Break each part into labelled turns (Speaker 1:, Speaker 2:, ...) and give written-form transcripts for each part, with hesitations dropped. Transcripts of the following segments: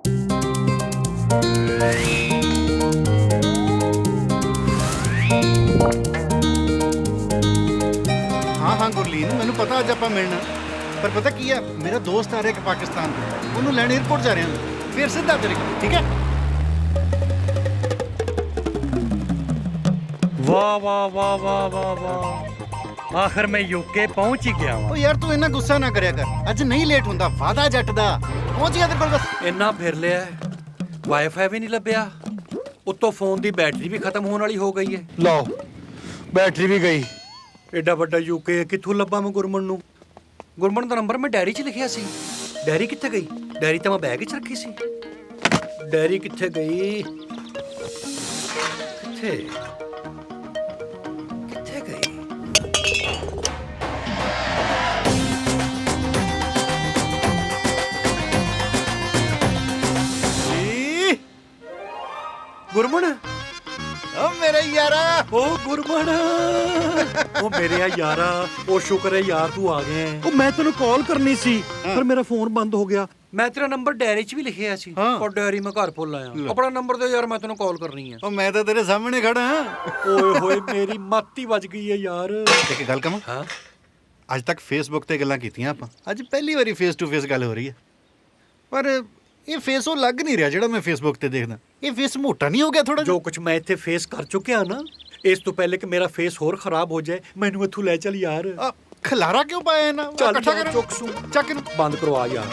Speaker 1: हाँ हाँ गुरलीन, मैनू पता अज आप मिलना, पर पता की है, मेरा दोस्त आ रहा है पाकिस्तान तो उन्होंने लैंड एयरपोर्ट जा रहे हैं, फिर सीधा तेरे को, ठीक है?
Speaker 2: वाह वाह वाह वाह वाह वाह, आखिर मैं यूके पहुंच ही गया
Speaker 1: ओ यार तू इन्ना गुस्सा ना करया कर, अज नहीं लेट हुंदा, वादा जट दा पहुंच गया तेरे कोल बस।
Speaker 3: ਇੰਨਾ ਫਿਰ ਲਿਆ ਵਾਈਫਾਈ ਵੀ ਨਹੀਂ ਲੱਭਿਆ, ਉੱਤੋਂ ਫੋਨ ਦੀ ਬੈਟਰੀ ਵੀ ਖਤਮ ਹੋਣ ਵਾਲੀ ਹੋ ਗਈ ਹੈ।
Speaker 2: ਲਓ ਬੈਟਰੀ ਵੀ ਗਈ।
Speaker 3: ਐਡਾ ਵੱਡਾ ਯੂਕੇ ਕਿੱਥੋਂ ਲੱਭਾਂ ਮੈਂ ਗੁਰਮਨ ਨੂੰ? ਗੁਰਮਨ ਦਾ ਨੰਬਰ ਮੈਂ ਡਾਇਰੀ 'ਚ ਲਿਖਿਆ ਸੀ। ਡਾਇਰੀ ਕਿੱਥੇ ਗਈ? ਡਾਇਰੀ ਤਾਂ ਮੈਂ ਬੈਗ 'ਚ ਰੱਖੀ ਸੀ। ਡਾਇਰੀ ਕਿੱਥੇ ਗਈ? ਕਿੱਥੇ ਕਿੱਥੇ ਗਈ? ਗੁਰਮਨ,
Speaker 1: ओ मेरे यारा,
Speaker 3: ਉਹ ਗੁਰਮਨ, ਉਹ ਮੇਰੇ ਯਾਰਾ, ਉਹ ਸ਼ੁਕਰ ਹੈ ਯਾਰ ਤੂੰ ਆ ਗਿਆ।
Speaker 2: ਉਹ ਮੈਂ ਤੈਨੂੰ ਕਾਲ ਕਰਨੀ ਸੀ ਪਰ ਮੇਰਾ ਫੋਨ ਬੰਦ ਹੋ ਗਿਆ।
Speaker 3: ਮੈਂ ਤੇਰਾ ਨੰਬਰ ਡਾਇਰੀ 'ਚ ਵੀ ਲਿਖਿਆ ਸੀ, ਪਰ ਡਾਇਰੀ ਮੈਂ ਘਰ ਭੁੱਲ ਆਇਆ। ਆਪਣਾ ਨੰਬਰ ਦੇ ਯਾਰ, ਮੈਂ ਤੈਨੂੰ ਕਾਲ ਕਰਨੀ ਆ।
Speaker 1: ओ मैं तो तेरे सामने खड़ा हां।
Speaker 3: ਓਏ ਹੋਏ ਮੇਰੀ ਮਾਤੀ ਵੱਜ ਗਈ ਹੈ ਯਾਰ।
Speaker 1: ਇੱਕ ਗੱਲ ਕਹਾਂ,
Speaker 3: ਹਾਂ
Speaker 1: ਅੱਜ ਤੱਕ ਫੇਸਬੁੱਕ ਤੇ ਗੱਲਾਂ ਕੀਤੀਆਂ ਆਪਾਂ, ਅੱਜ ਪਹਿਲੀ ਵਾਰੀ ਫੇਸ ਟੂ ਫੇਸ ਗੱਲ ਹੋ ਰਹੀ ਹੈ। ਪਰ ਇਹ ਫੇਸ ਉਹ ਲੱਗ ਨਹੀਂ ਰਿਹਾ ਜਿਹੜਾ ਮੈਂ ਫੇਸਬੁੱਕ ਤੇ ਦੇਖਦਾ। ਇਹ ਫੇਸ ਮੋਟਾ ਨਹੀਂ ਹੋ ਗਿਆ ਥੋੜਾ
Speaker 3: ਜੋ ਕੁਝ ਮੈਂ ਇੱਥੇ ਫੇਸ ਕਰ ਚੁੱਕਿਆ ਨਾ, ਇਸ ਤੋਂ ਪਹਿਲੇ ਕਿ ਮੇਰਾ ਫੇਸ ਹੋਰ ਖਰਾਬ ਹੋ ਜਾਏ, ਮੈਨੂੰ ਇੱਥੋਂ ਲੈ ਚੱਲ ਯਾਰ।
Speaker 1: ਜਿਹਾ? ਖਲਾਰਾ ਕਿਉਂ ਪਾਇਆ ਇਹਨਾਂ?
Speaker 3: ਚੱਲ
Speaker 1: ਇਕੱਠਾ
Speaker 3: ਯਾਰ,
Speaker 1: ਕਰ,
Speaker 3: ਚੁੱਕ ਸੂ
Speaker 1: ਚੱਕ ਇਹਨੂੰ।
Speaker 3: ਬੰਦ ਕਰਵਾ ਯਾਰ।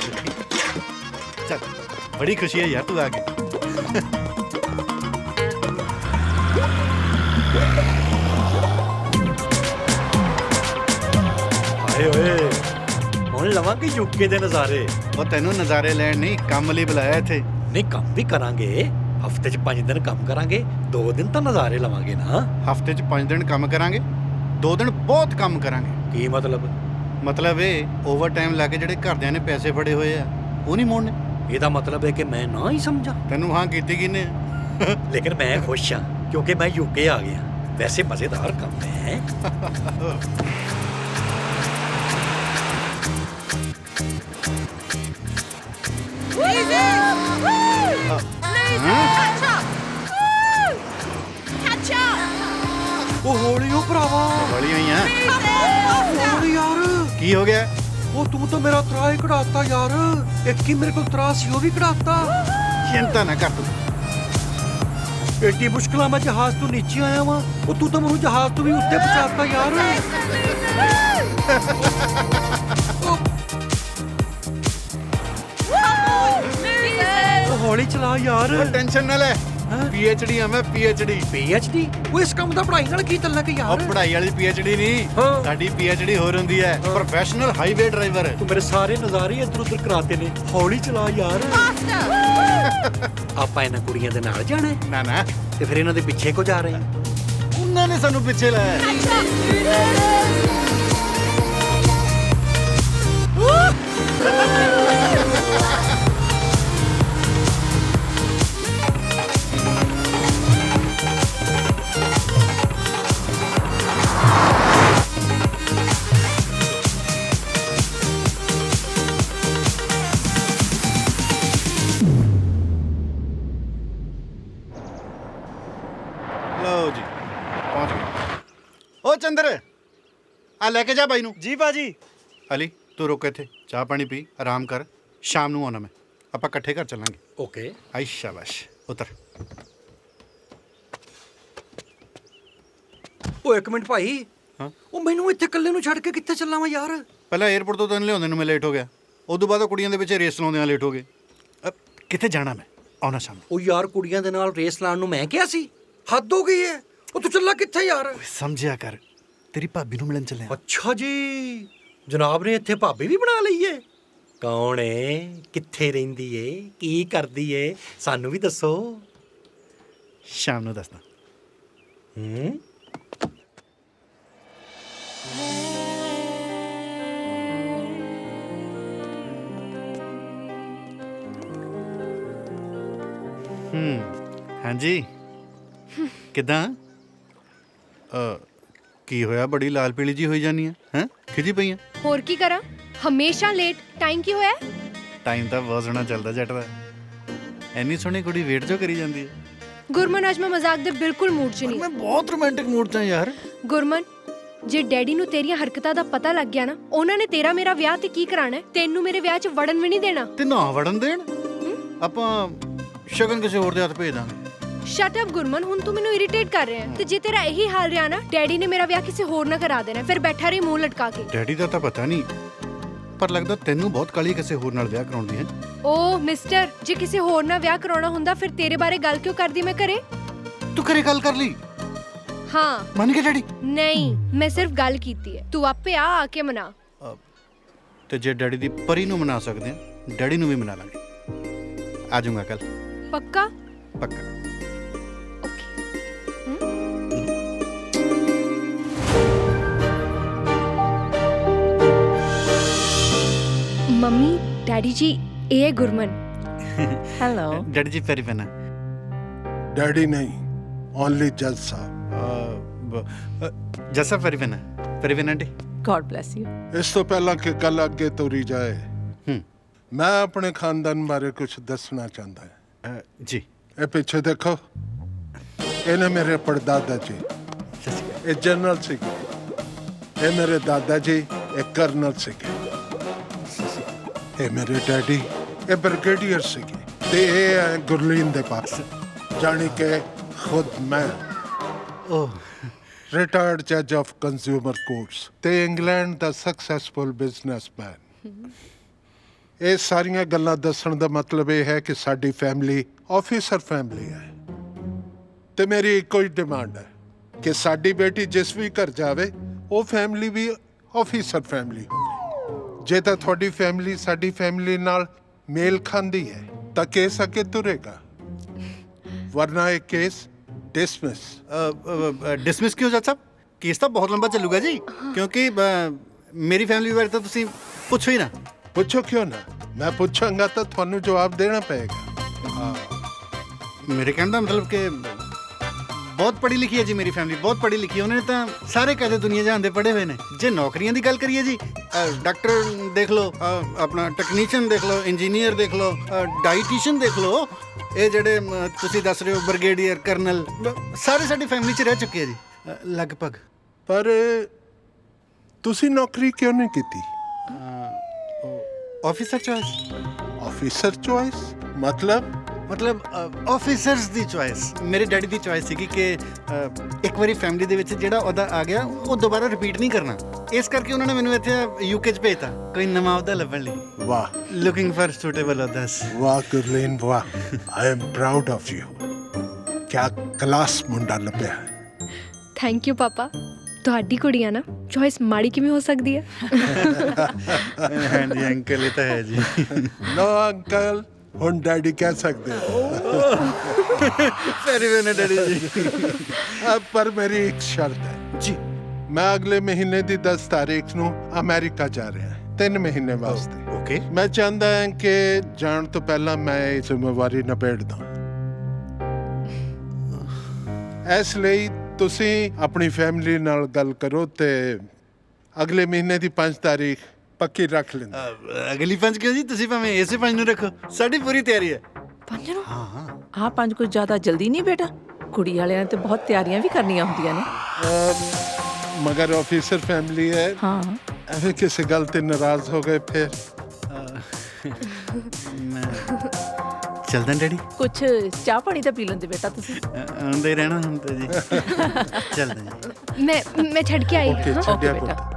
Speaker 1: ਚੱਲ, ਬੜੀ ਖੁਸ਼ੀ ਹੈ ਯਾਰ ਤੂੰ ਆ ਕੇ।
Speaker 3: ਹਾਏ ਓਏ, ਹੁਣ ਲਵਾਂਗੇ ਯੂਕੇ ਦੇ ਨਜ਼ਾਰੇ।
Speaker 1: ਉਹ ਤੈਨੂੰ ਨਜ਼ਾਰੇ ਲੈਣ ਨਹੀਂ, ਕੰਮ ਲਈ ਬੁਲਾਇਆ ਇੱਥੇ।
Speaker 3: ਨਹੀਂ ਕੰਮ ਵੀ ਕਰਾਂਗੇ, ਹਫਤੇ 'ਚ 5 ਦਿਨ ਕੰਮ ਕਰਾਂਗੇ, 2 ਦਿਨ ਤਾਂ ਨਜ਼ਾਰੇ ਲਵਾਂਗੇ ਨਾ।
Speaker 1: ਹਫਤੇ 'ਚ 5 ਦਿਨ ਕੰਮ ਕਰਾਂਗੇ, 2 ਦਿਨ ਬਹੁਤ ਕੰਮ ਕਰਾਂਗੇ।
Speaker 3: ਕੀ ਮਤਲਬ?
Speaker 1: ਮਤਲਬ ਇਹ ਓਵਰ ਟਾਈਮ ਲਾ ਕੇ ਜਿਹੜੇ ਘਰਦਿਆਂ ਨੇ ਪੈਸੇ ਫੜੇ ਹੋਏ ਆ ਉਹ ਨਹੀਂ ਮੋੜਨੇ।
Speaker 3: ਇਹਦਾ ਮਤਲਬ ਹੈ ਕਿ ਮੈਂ ਨਾ ਹੀ ਸਮਝਾਂ।
Speaker 1: ਤੈਨੂੰ ਹਾਂ ਕੀਤੀ ਕਿਨੇ?
Speaker 3: ਲੇਕਿਨ ਮੈਂ ਖੁਸ਼ ਹਾਂ ਕਿਉਂਕਿ ਮੈਂ ਯੂਕੇ ਆ ਗਿਆ। ਵੈਸੇ ਮਜ਼ੇਦਾਰ ਕੰਮ ਹੈ। ਉਹ ਹੌਲੀ ਹੋ ਭਰਾਵਾ,
Speaker 1: ਬੜੀ ਹੋਈਆਂ।
Speaker 3: ਹੌਲੀ ਯਾਰ।
Speaker 1: ਕੀ ਹੋ ਗਿਆ?
Speaker 3: ਉਹ ਤੂੰ ਤਾਂ ਮੇਰਾ ਤਰਾ ਹੀ ਕਢਾਤਾ ਯਾਰ। ਇੱਕ ਹੀ ਮੇਰੇ ਕੋਲ ਤਰਾ ਸੀ, ਉਹ ਵੀ ਕਢਾਤਾ।
Speaker 1: ਚਿੰਤਾ ਨਾ ਕਰ ਤੂੰ।
Speaker 3: ਏਡੀ ਮੁਸ਼ਕਲਾਂ ਮੈਂ ਜਹਾਜ਼ ਤੋਂ ਨੀਚੇ ਆਇਆ ਵਾਂ, ਉਹ ਤੂੰ ਤਾਂ ਮੈਨੂੰ ਜਹਾਜ਼ ਤੋਂ ਵੀ ਉੱਤੇ ਪਹੁੰਚਾਤਾ ਯਾਰ। ਉਹ ਹੌਲੀ ਚਲਾ ਯਾਰ।
Speaker 1: ਟੈਨਸ਼ਨ ਨਾ ਲੈ, ਪੀਐਚਡੀ ਆ ਮੈਂ, ਪੀਐਚਡੀ।
Speaker 3: ਪੀਐਚਡੀ? ਉਹ ਇਸ ਕੰਮ ਦਾ ਪੜ੍ਹਾਈ ਨਾਲ ਕੀ ਤਲਕ ਯਾਰ?
Speaker 1: ਉਹ ਪੜ੍ਹਾਈ ਵਾਲੀ ਪੀਐਚਡੀ ਨਹੀਂ,
Speaker 3: ਹਾਂ।
Speaker 1: ਸਾਡੀ ਪੀਐਚਡੀ ਹੋਰ ਹੁੰਦੀ ਹੈ, ਪ੍ਰੋਫੈਸ਼ਨਲ ਹਾਈਵੇ ਡਰਾਈਵਰ।
Speaker 3: ਤੂੰ ਮੇਰੇ ਸਾਰੇ ਨਜ਼ਾਰੇ ਇੱਧਰ ਉੱਧਰ ਕਰਾਤੇ ਨੇ। ਹੌਲੀ ਚਲਾ ਯਾਰ। ਆਪਾਂ ਇਹਨਾਂ ਕੁੜੀਆਂ ਦੇ ਨਾਲ ਜਾਣਾ ਹੈ?
Speaker 1: ਨਾ ਨਾ,
Speaker 3: ਤੇ ਫਿਰ ਇਹਨਾਂ ਦੇ ਪਿੱਛੇ ਕੋ ਜਾ ਰਹੇ ਹਾਂ?
Speaker 1: ਉਹਨਾਂ ਨੇ ਸਾਨੂੰ ਪਿੱਛੇ ਲਾਇਆ। ਲਓ ਜੀ, ਪਹੁੰਚ ਗਏ। ਓ ਚੰਦਰ, ਆ ਲੈ ਕੇ ਜਾ ਬਾਈ ਨੂੰ।
Speaker 2: ਜੀ ਬਾਜੀ।
Speaker 1: ਅਲੀ ਤੂੰ ਰੁਕ ਇੱਥੇ, ਚਾਹ ਪਾਣੀ ਪੀ, ਆਰਾਮ ਕਰ, ਸ਼ਾਮ ਨੂੰ ਆਉਣਾ ਮੈਂ, ਆਪਾਂ ਇਕੱਠੇ ਘਰ ਚੱਲਾਂਗੇ।
Speaker 3: ਓਕੇ।
Speaker 1: ਆਈ ਸ਼ਾਬਾਸ਼, ਉਤਰ।
Speaker 3: ਉਹ ਇੱਕ ਮਿੰਟ ਭਾਈ।
Speaker 1: ਹਾਂ?
Speaker 3: ਉਹ ਮੈਨੂੰ ਇੱਥੇ ਇਕੱਲੇ ਨੂੰ ਛੱਡ ਕੇ ਕਿੱਥੇ ਚੱਲਾਂ ਮੈਂ ਯਾਰ?
Speaker 1: ਪਹਿਲਾਂ 에어ਪੋਰਟ ਤੋਂ ਤੈਨੂੰ ਲਿਆਉਂਦੇ ਨੂੰ ਮੈਂ ਲੇਟ ਹੋ ਗਿਆ, ਉਦੋਂ ਬਾਅਦ ਉਹ ਕੁੜੀਆਂ ਦੇ ਵਿੱਚ ਰੇਸ ਲਾਉਂਦਿਆਂ ਲੇਟ ਹੋ ਗਏ। ਕਿੱਥੇ ਜਾਣਾ ਮੈਂ, ਆਉਣਾ ਸ਼ਾਮ ਨੂੰ।
Speaker 3: ਉਹ ਯਾਰ ਕੁੜੀਆਂ ਦੇ ਨਾਲ ਰੇਸ ਲਾਉਣ ਨੂੰ ਮੈਂ ਕਿਹਾ ਸੀ? ਹੱਦ ਹੋ ਗਈ ਹੈ। ਉਹ ਤੂੰ ਚੱਲਾ ਕਿੱਥੇ ਯਾਰ?
Speaker 1: ਸਮਝਿਆ ਕਰ, ਤੇਰੀ ਭਾਬੀ ਨੂੰ ਮਿਲਣ ਚੱਲਿਆ।
Speaker 3: ਅੱਛਾ ਜੀ, ਜਨਾਬ ਨੇ ਇੱਥੇ ਭਾਬੀ ਵੀ ਬਣਾ ਲਈ ਏ। ਕੌਣ ਏ? ਕਿੱਥੇ ਰਹਿੰਦੀ ਏ? ਕੀ ਕਰਦੀ ਏ? ਸਾਨੂੰ ਵੀ ਦੱਸੋ।
Speaker 1: ਸ਼ਾਮ ਨੂੰ ਦੱਸਦਾ। ਹਾਂਜੀ, ਕਿੱਦਾਂ? ਕੀ ਹੋਇਆ, ਬੜੀ ਲਾਲ ਪੀਲੀ ਜੀ ਹੋਈ ਜਾਨੀ ਆ? ਹੈਂ, ਖਿਜੀ ਪਈ ਆ?
Speaker 4: ਹੋਰ ਕੀ ਕਰਾਂ, ਹਮੇਸ਼ਾ ਲੇਟ। ਟਾਈਮ ਕੀ ਹੋਇਆ?
Speaker 1: ਟਾਈਮ ਤਾਂ ਬਹੁਤ ਸੋਹਣਾ ਚੱਲਦਾ ਜੱਟ ਦਾ। ਇੰਨੀ ਸੋਹਣੀ ਕੁੜੀ ਵੇਟ ਜੋ ਕਰੀ ਜਾਂਦੀ ਹੈ।
Speaker 4: ਗੁਰਮਨ ਅੱਜ ਮੈਂ ਮਜ਼ਾਕ ਦੇ ਬਿਲਕੁਲ ਮੂਡ 'ਚ ਨਹੀਂ।
Speaker 1: ਮੈਂ ਬਹੁਤ ਰੋਮਾਂਟਿਕ ਮੂਡ 'ਚ ਹਾਂ ਯਾਰ।
Speaker 4: ਗੁਰਮਨ ਜੇ ਡੈਡੀ ਨੂੰ ਤੇਰੀਆਂ ਹਰਕਤਾਂ ਦਾ ਪਤਾ ਲੱਗ ਗਿਆ ਨਾ, ਉਹਨਾਂ ਨੇ ਤੇਰਾ ਮੇਰਾ ਵਿਆਹ ਤੇ ਕੀ ਕਰਾਣਾ ਹੈ, ਤੈਨੂੰ ਮੇਰੇ ਵਿਆਹ 'ਚ ਵੜਨ ਵੀ ਨਹੀਂ ਦੇਣਾ।
Speaker 1: ਤੇ ਨਾ ਵੜਨ ਦੇਣ, ਆਪਾਂ ਸ਼ਗਨ ਕਿਸੇ ਹੋਰ ਦੇ ਹੱਥ ਭੇਜ ਦਾਂਗੇ।
Speaker 4: ਸ਼ਟ ਅਪ ਗੁਰਮਨ, ਹੁਣ ਤੂੰ ਮੈਨੂੰ ਇਰੀਟੇਟ ਕਰ ਰਿਹਾ ਹੈ। ਤੇ ਜੇ ਤੇਰਾ ਇਹੀ ਹਾਲ ਰਿਹਾ ਨਾ, ਡੈਡੀ ਨੇ ਮੇਰਾ ਵਿਆਹ ਕਿਸੇ ਹੋਰ ਨਾਲ ਕਰਾ ਦੇਣਾ, ਫਿਰ ਬੈਠਾ ਰਹੀ ਮੂੰਹ ਲਟਕਾ ਕੇ।
Speaker 1: ਡੈਡੀ ਦਾ ਤਾਂ ਪਤਾ ਨਹੀਂ, ਪਰ ਲੱਗਦਾ ਤੈਨੂੰ ਬਹੁਤ ਕਾਲੀ ਕਿਸੇ ਹੋਰ ਨਾਲ ਵਿਆਹ ਕਰਾਉਣ ਦੀ ਹੈ।
Speaker 4: ਓ ਮਿਸਟਰ, ਜੇ ਕਿਸੇ ਹੋਰ ਨਾਲ ਵਿਆਹ ਕਰਾਉਣਾ ਹੁੰਦਾ ਫਿਰ ਤੇਰੇ ਬਾਰੇ ਗੱਲ ਕਿਉਂ ਕਰਦੀ ਮੈਂ ਘਰੇ?
Speaker 1: ਤੂੰ ਘਰੇ ਗੱਲ ਕਰ ਲਈ?
Speaker 4: ਹਾਂ।
Speaker 1: ਮੰਨ ਗਿਆ ਡੈਡੀ?
Speaker 4: ਨਹੀਂ, ਮੈਂ ਸਿਰਫ ਗੱਲ ਕੀਤੀ ਹੈ। ਤੂੰ ਆਪੇ ਆ ਕੇ ਮਨਾ।
Speaker 1: ਤੇ ਜੇ ਡੈਡੀ ਦੀ ਪਰੀ ਨੂੰ ਮਨਾ ਸਕਦੇ ਆ, ਡੈਡੀ ਨੂੰ ਵੀ ਮਨਾ ਲਾਂਗੇ। ਆ ਜਾਊਂਗਾ ਕੱਲ।
Speaker 4: ਪੱਕਾ?
Speaker 1: ਪੱਕਾ।
Speaker 4: ਮੰਮੀ, ਡੈਡੀ ਜੀ, ਇਹ ਹੈ ਗੁਰਮਨ।
Speaker 5: ਹੈਲੋ।
Speaker 1: ਡੈਡੀ ਜੀ ਪੈਰੀ ਪੈਣਾ।
Speaker 6: ਡੈਡੀ ਨਹੀਂ, ਓਨਲੀ ਜੱਜ ਸਾਹਿਬ।
Speaker 1: ਜੱਸਾ ਪੈਰੀ ਪੈਣਾ। ਪੈਰੀ ਪੈਣਾ ਆਂਟੀ।
Speaker 5: God bless you.
Speaker 6: ਇਸ ਤੋਂ ਪਹਿਲਾਂ ਕਿ ਗੱਲ ਅੱਗੇ ਤੋਰੀ ਜਾਏ,
Speaker 1: ਹੂੰ।
Speaker 6: ਮੈਂ ਆਪਣੇ ਖਾਨਦਾਨ ਬਾਰੇ ਕੁਝ ਦੱਸਣਾ ਚਾਹੁੰਦਾ ਹਾਂ।
Speaker 1: ਜੀ।
Speaker 6: ਇਹ ਪਿੱਛੇ ਦੇਖੋ, ਇਹਨੇ ਮੇਰੇ ਪੜਦਾਦਾ ਜੀ, ਇਹ ਜਨਰਲ ਸੀਗੇ। ਇਹ ਮੇਰੇ ਦਾਦਾ ਜੀ, ਇਹ ਕਰਨਲ ਸੀਗੇ। ਇਹ ਮੇਰੇ ਡੈਡੀ, ਇਹ ਬ੍ਰਿਗੇਡੀਅਰ ਸੀਗੇ। ਤੇ ਇਹ ਹੈ ਗੁਰਲੀਨ ਦੇ ਪਾਪਾ, ਜਾਣੀ ਕਿ ਖੁਦ ਮੈਂ।
Speaker 1: ਓਹ,
Speaker 6: ਰਿਟਾਇਰਡ ਜੱਜ ਆਫ ਕੰਜ਼ਿਊਮਰ ਕੋਰਟਸ ਤੇ ਇੰਗਲੈਂਡ ਦਾ ਸਕਸੈਸਫੁਲ ਬਿਜ਼ਨਸਮੈਨ। ਇਹ ਸਾਰੀਆਂ ਗੱਲਾਂ ਦੱਸਣ ਦਾ ਮਤਲਬ ਇਹ ਹੈ ਕਿ ਸਾਡੀ ਫੈਮਿਲੀ ਆਫੀਸਰ ਫੈਮਿਲੀ ਹੈ ਤੇ ਮੇਰੀ ਇੱਕੋ ਹੀ ਡਿਮਾਂਡ ਹੈ ਕਿ ਸਾਡੀ ਬੇਟੀ ਜਿਸ ਵੀ ਘਰ ਜਾਵੇ ਉਹ ਫੈਮਿਲੀ ਵੀ ਆਫੀਸਰ ਫੈਮਿਲੀ ਹੋਵੇ। ਜੇ ਤਾਂ ਤੁਹਾਡੀ ਫੈਮਿਲੀ ਸਾਡੀ ਫੈਮਿਲੀ ਨਾਲ ਮੇਲ ਖਾਂਦੀ ਹੈ ਤਾਂ ਕੇਸ ਅੱਗੇ ਤੁਰੇਗਾ, ਵਰਨਾ ਇਹ ਕੇਸ डिसमिस।
Speaker 1: डिसमिस क्यों जज साहब? केस तो बहुत लंबा चलूगा जी, क्योंकि मेरी फैमिली बारे तो तुसी पुछो ही ना।
Speaker 6: ਪੁੱਛੋ ਕਿਉਂ ਨਾ, ਮੈਂ ਪੁੱਛਾਂਗਾ ਤਾਂ ਤੁਹਾਨੂੰ ਜਵਾਬ ਦੇਣਾ ਪਏਗਾ।
Speaker 1: मेरे कहने का मतलब कि बहुत पढ़ी लिखी है जी मेरी फैमिली, बहुत पढ़ी लिखी है। उन्होंने तो सारे कहते दुनिया जहान दे पढ़े हुए ने। जे नौकरियां दी गल करिए जी, डॉक्टर देख लो, अपना टैक्नीशियन देख लो, इंजीनियर देख लो, डाइटिशियन देख लो, ਇਹ ਜਿਹੜੇ ਤੁਸੀਂ ਦੱਸ ਰਹੇ ਹੋ ਬ੍ਰਿਗੇਡੀਅਰ, ਕਰਨਲ, ਸਾਰੇ ਸਾਡੀ ਫੈਮਿਲੀ 'ਚ ਰਹਿ ਚੁੱਕੇ ਆ ਜੀ ਲਗਭਗ।
Speaker 6: ਪਰ ਤੁਸੀਂ ਨੌਕਰੀ ਕਿਉਂ ਨਹੀਂ ਕੀਤੀ?
Speaker 1: Officer choice.
Speaker 6: ਆਫੀਸਰ ਚੋਇਸ
Speaker 1: ਮਤਲਬ ਆਫੀਸਰਸ ਦੀ ਚੋਇਸ। ਮੇਰੇ ਡੈਡੀ ਦੀ ਚੋਇਸ ਸੀਗੀ ਕਿ ਇੱਕ ਵਾਰੀ ਫੈਮਿਲੀ ਦੇ ਵਿੱਚ ਜਿਹੜਾ ਉਹਦਾ ਆ ਗਿਆ ਉਹ ਦੁਬਾਰਾ ਰਿਪੀਟ ਨਹੀਂ ਕਰਨਾ। ਇਸ ਕਰਕੇ ਉਹਨਾਂ ਨੇ ਮੈਨੂੰ ਇੱਥੇ ਯੂਕੇ 'ਚ ਭੇਜਤਾ ਕੋਈ ਨਵਾਂ ਉਹਦਾ ਲੱਭਣ ਲਈ।
Speaker 6: ਵਾਹ,
Speaker 1: ਲੁਕਿੰਗ ਫॉर ਸੁਟੇਬਲ ਅਦਰਸ।
Speaker 6: ਵਾਹ ਗੁਰਲੀਨ, ਵਾਹ, I am proud of you. ਕਿਆ ਕਲਾਸ ਮੁੰਡਾ ਲੱਭਿਆ।
Speaker 4: ਥੈਂਕ ਯੂ ਪਾਪਾ। ਤੁਹਾਡੀ ਕੁੜੀਆਂ ਨਾ, ਚੋਇਸ ਮਾੜੀ ਕਿਵੇਂ ਹੋ ਸਕਦੀ ਹੈ?
Speaker 1: ਹਾਂਜੀ ਅੰਕਲ, ਇਹ ਤਾਂ ਹੈ ਜੀ।
Speaker 6: ਨੋ ਅੰਕਲ, ਹੁਣ ਡੈਡੀ ਕਹਿ ਸਕਦੇ ਹੋ।
Speaker 1: ਵੈਰੀ ਵੈਰੀ ਡੈਡੀ ਜੀ।
Speaker 6: ਪਰ ਮੇਰੀ ਇੱਕ ਸ਼ਰਤ ਹੈ
Speaker 1: ਜੀ।
Speaker 6: ਮੈਂ ਅਗਲੇ ਮਹੀਨੇ ਦੀ 10 ਤਾਰੀਖ ਨੂੰ ਅਮਰੀਕਾ ਜਾ ਰਿਹਾ 3 ਮਹੀਨੇ ਵਾਸਤੇ।
Speaker 1: ਓਕੇ।
Speaker 6: ਮੈਂ ਚਾਹੁੰਦਾ ਹਾਂ ਕਿ ਜਾਣ ਤੋਂ ਪਹਿਲਾਂ ਮੈਂ ਇਹ ਜ਼ਿੰਮੇਵਾਰੀ ਨਿਬੇੜ ਦਾਂ। ਇਸ ਲਈ ਤੁਸੀਂ ਆਪਣੀ ਫੈਮਿਲੀ ਨਾਲ ਗੱਲ ਕਰੋ ਤੇ ਅਗਲੇ ਮਹੀਨੇ ਦੀ 5 ਤਾਰੀਖ ਪੱਕੀ ਰੱਖ ਲੈਂਦੇ।
Speaker 1: ਅਗਲੀ 5 ਕਿਉਂ ਜੀ? ਤੁਸੀਂ ਭਾਵੇਂ ਇਸੇ 5 ਨੂੰ ਰੱਖੋ, ਸਾਡੀ ਪੂਰੀ ਤਿਆਰੀ ਹੈ।
Speaker 5: 5 ਨੂੰ?
Speaker 1: ਹਾਂ।
Speaker 5: ਆਹ 5 ਕੁਝ ਜ਼ਿਆਦਾ ਜਲਦੀ ਨਹੀਂ ਬੇਟਾ, ਕੁੜੀ ਵਾਲਿਆਂ ਨੇ ਤੇ ਬਹੁਤ ਤਿਆਰੀਆਂ ਵੀ ਕਰਨੀਆਂ ਹੁੰਦੀਆਂ ਨੇ।
Speaker 6: ਮਗਰ ਆਫੀਸਰ ਫੈਮਿਲੀ ਹੈ।
Speaker 5: ਹਾਂ।
Speaker 6: ਐਵੇਂ ਕਿਸੇ ਗੱਲ ਤੇ ਨਾਰਾਜ਼ ਹੋ ਗਏ ਫਿਰ?
Speaker 1: ਮੈਂ ਚੱਲਦਾ ਡੈਡੀ।
Speaker 5: ਕੁਝ ਚਾਹ ਪਾਣੀ ਤਾਂ ਪੀ ਲੈਂਦੇ ਬੇਟਾ ਤੁਸੀਂ।
Speaker 1: ਆਉਂਦੇ ਰਹਿਣਾ ਹੁਣ ਤਾਂ ਜੀ। ਚੱਲਦਾ ਜੀ।
Speaker 4: ਮੈਂ ਛੱਡ ਕੇ ਆਈ।
Speaker 6: ਓਕੇ,
Speaker 4: ਹਾਂ।
Speaker 6: ਛੱਡਿਆ
Speaker 5: ਬੇਟਾ।
Speaker 6: ਪੁੱਤ।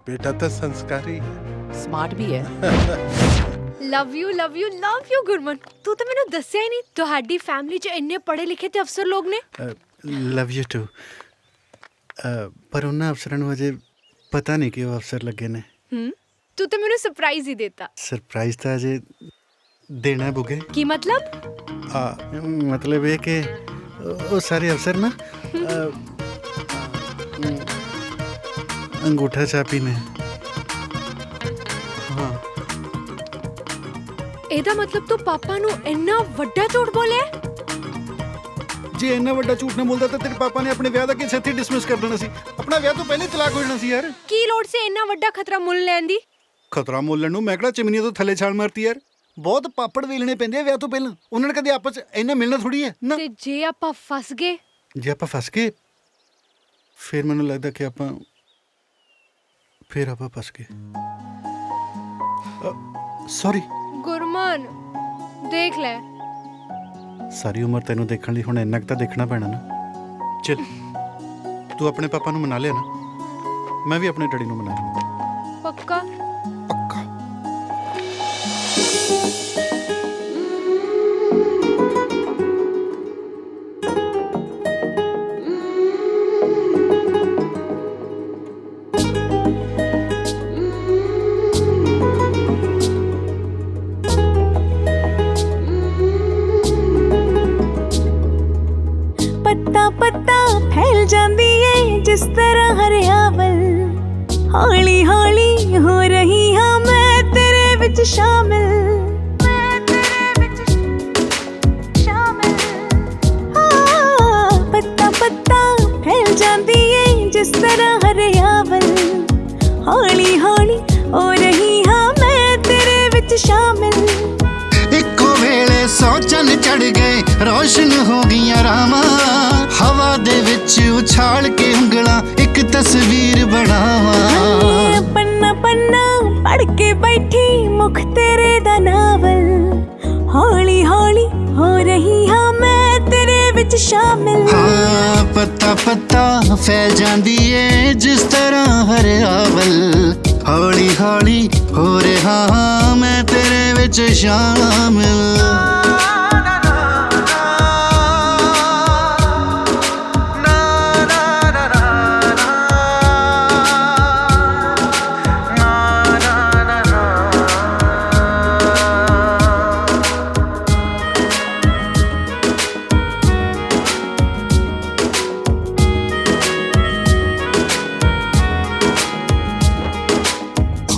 Speaker 6: ਬੇਟਾ ਤਾਂ ਸੰਸਕਾਰੀ ਹੈ,
Speaker 5: ਸਮਾਰਟ ਵੀ ਹੈ।
Speaker 4: Love you love you love you Gurman. ਤੂੰ ਤਾਂ ਮੈਨੂੰ ਦੱਸਿਆ ਹੀ ਨਹੀਂ ਤੁਹਾਡੀ ਫੈਮਿਲੀ 'ਚ ਇੰਨੇ ਪੜ੍ਹੇ ਲਿਖੇ ਤੇ ਅਫਸਰ ਲੋਕ ਨੇ।
Speaker 1: Love you too. ਪਰ ਉਹਨਾਂ ਅਫਸਰਾਂ ਨੂੰ ਅਜੇ ਪਤਾ ਨਹੀਂ ਕਿ ਉਹ ਅਫਸਰ ਲੱਗੇ ਨੇ।
Speaker 4: ਤੂੰ ਤਾਂ ਮੈਨੂੰ ਸਰਪ੍ਰਾਈਜ਼ ਹੀ ਦਿੱਤਾ।
Speaker 1: ਸਰਪ੍ਰਾਈਜ਼ ਤਾਂ ਅਜੇ ਦੇਣਾ ਬੁਗੇ।
Speaker 4: ਕੀ ਮਤਲਬ?
Speaker 1: ਮਤਲਬ ਇਹ ਕਿ ਉਹ ਸਾਰੇ ਅਫਸਰ ਨਾ ਅੰਗੂਠਾ ਛਾਪੀ ਨੇ। ਹਾਂ।
Speaker 4: ਇਹਦਾ ਮਤਲਬ ਤੂੰ ਪਾਪਾ ਨੂੰ ਇੰਨਾ ਵੱਡਾ ਝੂਠ ਬੋਲਿਆ?
Speaker 1: ਜੇ ਇੰਨਾ ਵੱਡਾ ਝੂਠ ਨਾ ਬੋਲਦਾ ਤਾਂ ਤੇਰੇ ਪਾਪਾ ਨੇ ਆਪਣੇ ਵਿਆਹ ਦਾ ਕਿਸ ਇੱਥੇ ਡਿਸਮਿਸ ਕਰ ਦੇਣਾ ਸੀ। ਆਪਣਾ ਵਿਆਹ ਤੋਂ ਪਹਿਲੇ ਤਲਾਕ ਹੋ ਜਾਣਾ ਸੀ ਯਾਰ।
Speaker 4: ਕੀ ਲੋੜ ਸੀ ਇੰਨਾ ਵੱਡਾ ਖਤਰਾ ਮੁੱਲ ਲੈਣ ਦੀ?
Speaker 1: ਖਤਰਾ ਮੋਲਣ ਨੂੰ ਮੈਂ ਕਿਹੜਾ ਚਿਮਨੀ ਤੋਂ ਥੱਲੇ ਛਾਲ ਮਾਰਤੀ ਯਾਰ। ਬਹੁਤ ਪਾਪੜ ਵੇਲਣੇ ਪੈਂਦੇ ਆ ਵਿਆਹ ਤੋਂ ਪਹਿਲਾਂ। ਉਹਨਾਂ ਨੇ ਕਦੇ ਆਪਸ 'ਚ ਇੰਨਾ ਮਿਲਣਾ ਥੋੜੀ ਹੈ ਨਾ।
Speaker 4: ਤੇ ਜੇ ਆਪਾਂ ਫਸ ਗਏ?
Speaker 1: ਜੇ ਆਪਾਂ ਫਸ ਗਏ ਫਿਰ ਮੈਨੂੰ ਲੱਗਦਾ ਕਿ ਆਪਾਂ ਫਸ ਗਏ। ਸੌਰੀ।
Speaker 4: ਗੁਰਮਨ ਦੇਖ ਲੈ,
Speaker 1: ਸਾਰੀ ਉਮਰ ਤੈਨੂੰ ਦੇਖਣ ਲਈ ਹੁਣ ਇੰਨਾ ਕੁ ਤਾਂ ਦੇਖਣਾ ਪੈਣਾ ਨਾ। ਚੱਲ ਤੂੰ ਆਪਣੇ ਪਾਪਾ ਨੂੰ ਮਨਾ ਲਿਆ ਨਾ, ਮੈਂ ਵੀ ਆਪਣੇ ਡੈਡੀ ਨੂੰ ਮਨਾ ਲੂੰ।
Speaker 4: ਪੱਕਾ?
Speaker 1: ਪੱਕਾ।
Speaker 7: ਪੱਤਾ ਪੱਤਾ ਫੈਲ ਜਾਂਦੀ ਏ ਜਿਸ ਤਰ੍ਹਾਂ ਹਰਿਆਵਲ, ਹੌਲੀ ਹੌਲੀ ਹੋ ਰਹੀ ਹਾਂ ਮੈਂ ਤੇਰੇ ਵਿੱਚ ਸ਼ਾਮਿਲ, ਮੈਂ ਤੇਰੇ ਵਿੱਚ ਸ਼ਾਮਿਲ। ਪੱਤਾ ਪੱਤਾ ਫੈਲ ਜਾਂਦੀ ਏ ਜਿਸ ਤਰ੍ਹਾਂ ਹਰਿਆਵਲ, ਹੌਲੀ ਹੌਲੀ ਹੋ ਰਹੀ ਹਾਂ ਮੈਂ ਤੇਰੇ ਵਿੱਚ ਸ਼ਾਮਿਲ।
Speaker 8: ਇੱਕੋ ਵੇਲੇ ਸੌ ਚੰਨ ਚੜ ਗਏ, ਰੋਸ਼ਨ ਹੋ ਗਈਆਂ ਰਾਵਾਂ, ਹਵਾ ਦੇ ਵਿੱਚ ਉਛਾਲ ਕੇ ਉਂਗਲਾਂ ਇੱਕ ਤਸਵੀਰ ਬਣਾਵਾਂ।
Speaker 7: ਪੰਨਾ ਪੰਨਾ ਪੜ ਕੇ ਬੈਠੀ ਮੁਖ ਤੇਰੇ ਦਾ ਨਾਵਲ, ਹੌਲੀ ਹੌਲੀ ਹੋ ਰਹੀ ਹਾਂ ਮੈਂ ਤੇਰੇ ਵਿੱਚ ਸ਼ਾਮਿਲ।
Speaker 8: ਹਾਂ ਪੱਤਾ ਪੱਤਾ ਫੈਲ ਜਾਂਦੀ ਏ ਜਿਸ ਤਰ੍ਹਾਂ ਹਰਿਆਵਲ, ਹੌਲੀ ਹੌਲੀ ਹੋ ਰਿਹਾ ਹਾਂ ਮੈਂ ਤੇਰੇ ਵਿੱਚ ਸ਼ਾਮਿਲ।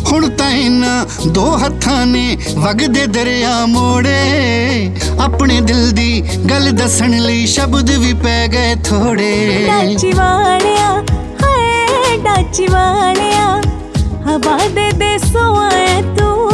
Speaker 8: ਹੁਣ ਤਾਂ ਇਹਨਾਂ ਦੋ ਹੱਥਾਂ ਨੇ ਵਗਦੇ ਦਰਿਆ ਮੋੜੇ, ਆਪਣੇ ਦਿਲ ਦੀ ਗੱਲ ਦੱਸਣ ਲਈ ਸ਼ਬਦ ਵੀ ਪੈ ਗਏ ਥੋੜੇ।
Speaker 7: ਡਾਚੀ ਵਾਲਿਆ ਹਾਏ ਡਾਚੀ ਵਾਲਿਆ, ਹਵਾ ਦੇ ਦੇਸੋਂ ਆਇਆ ਤੂੰ,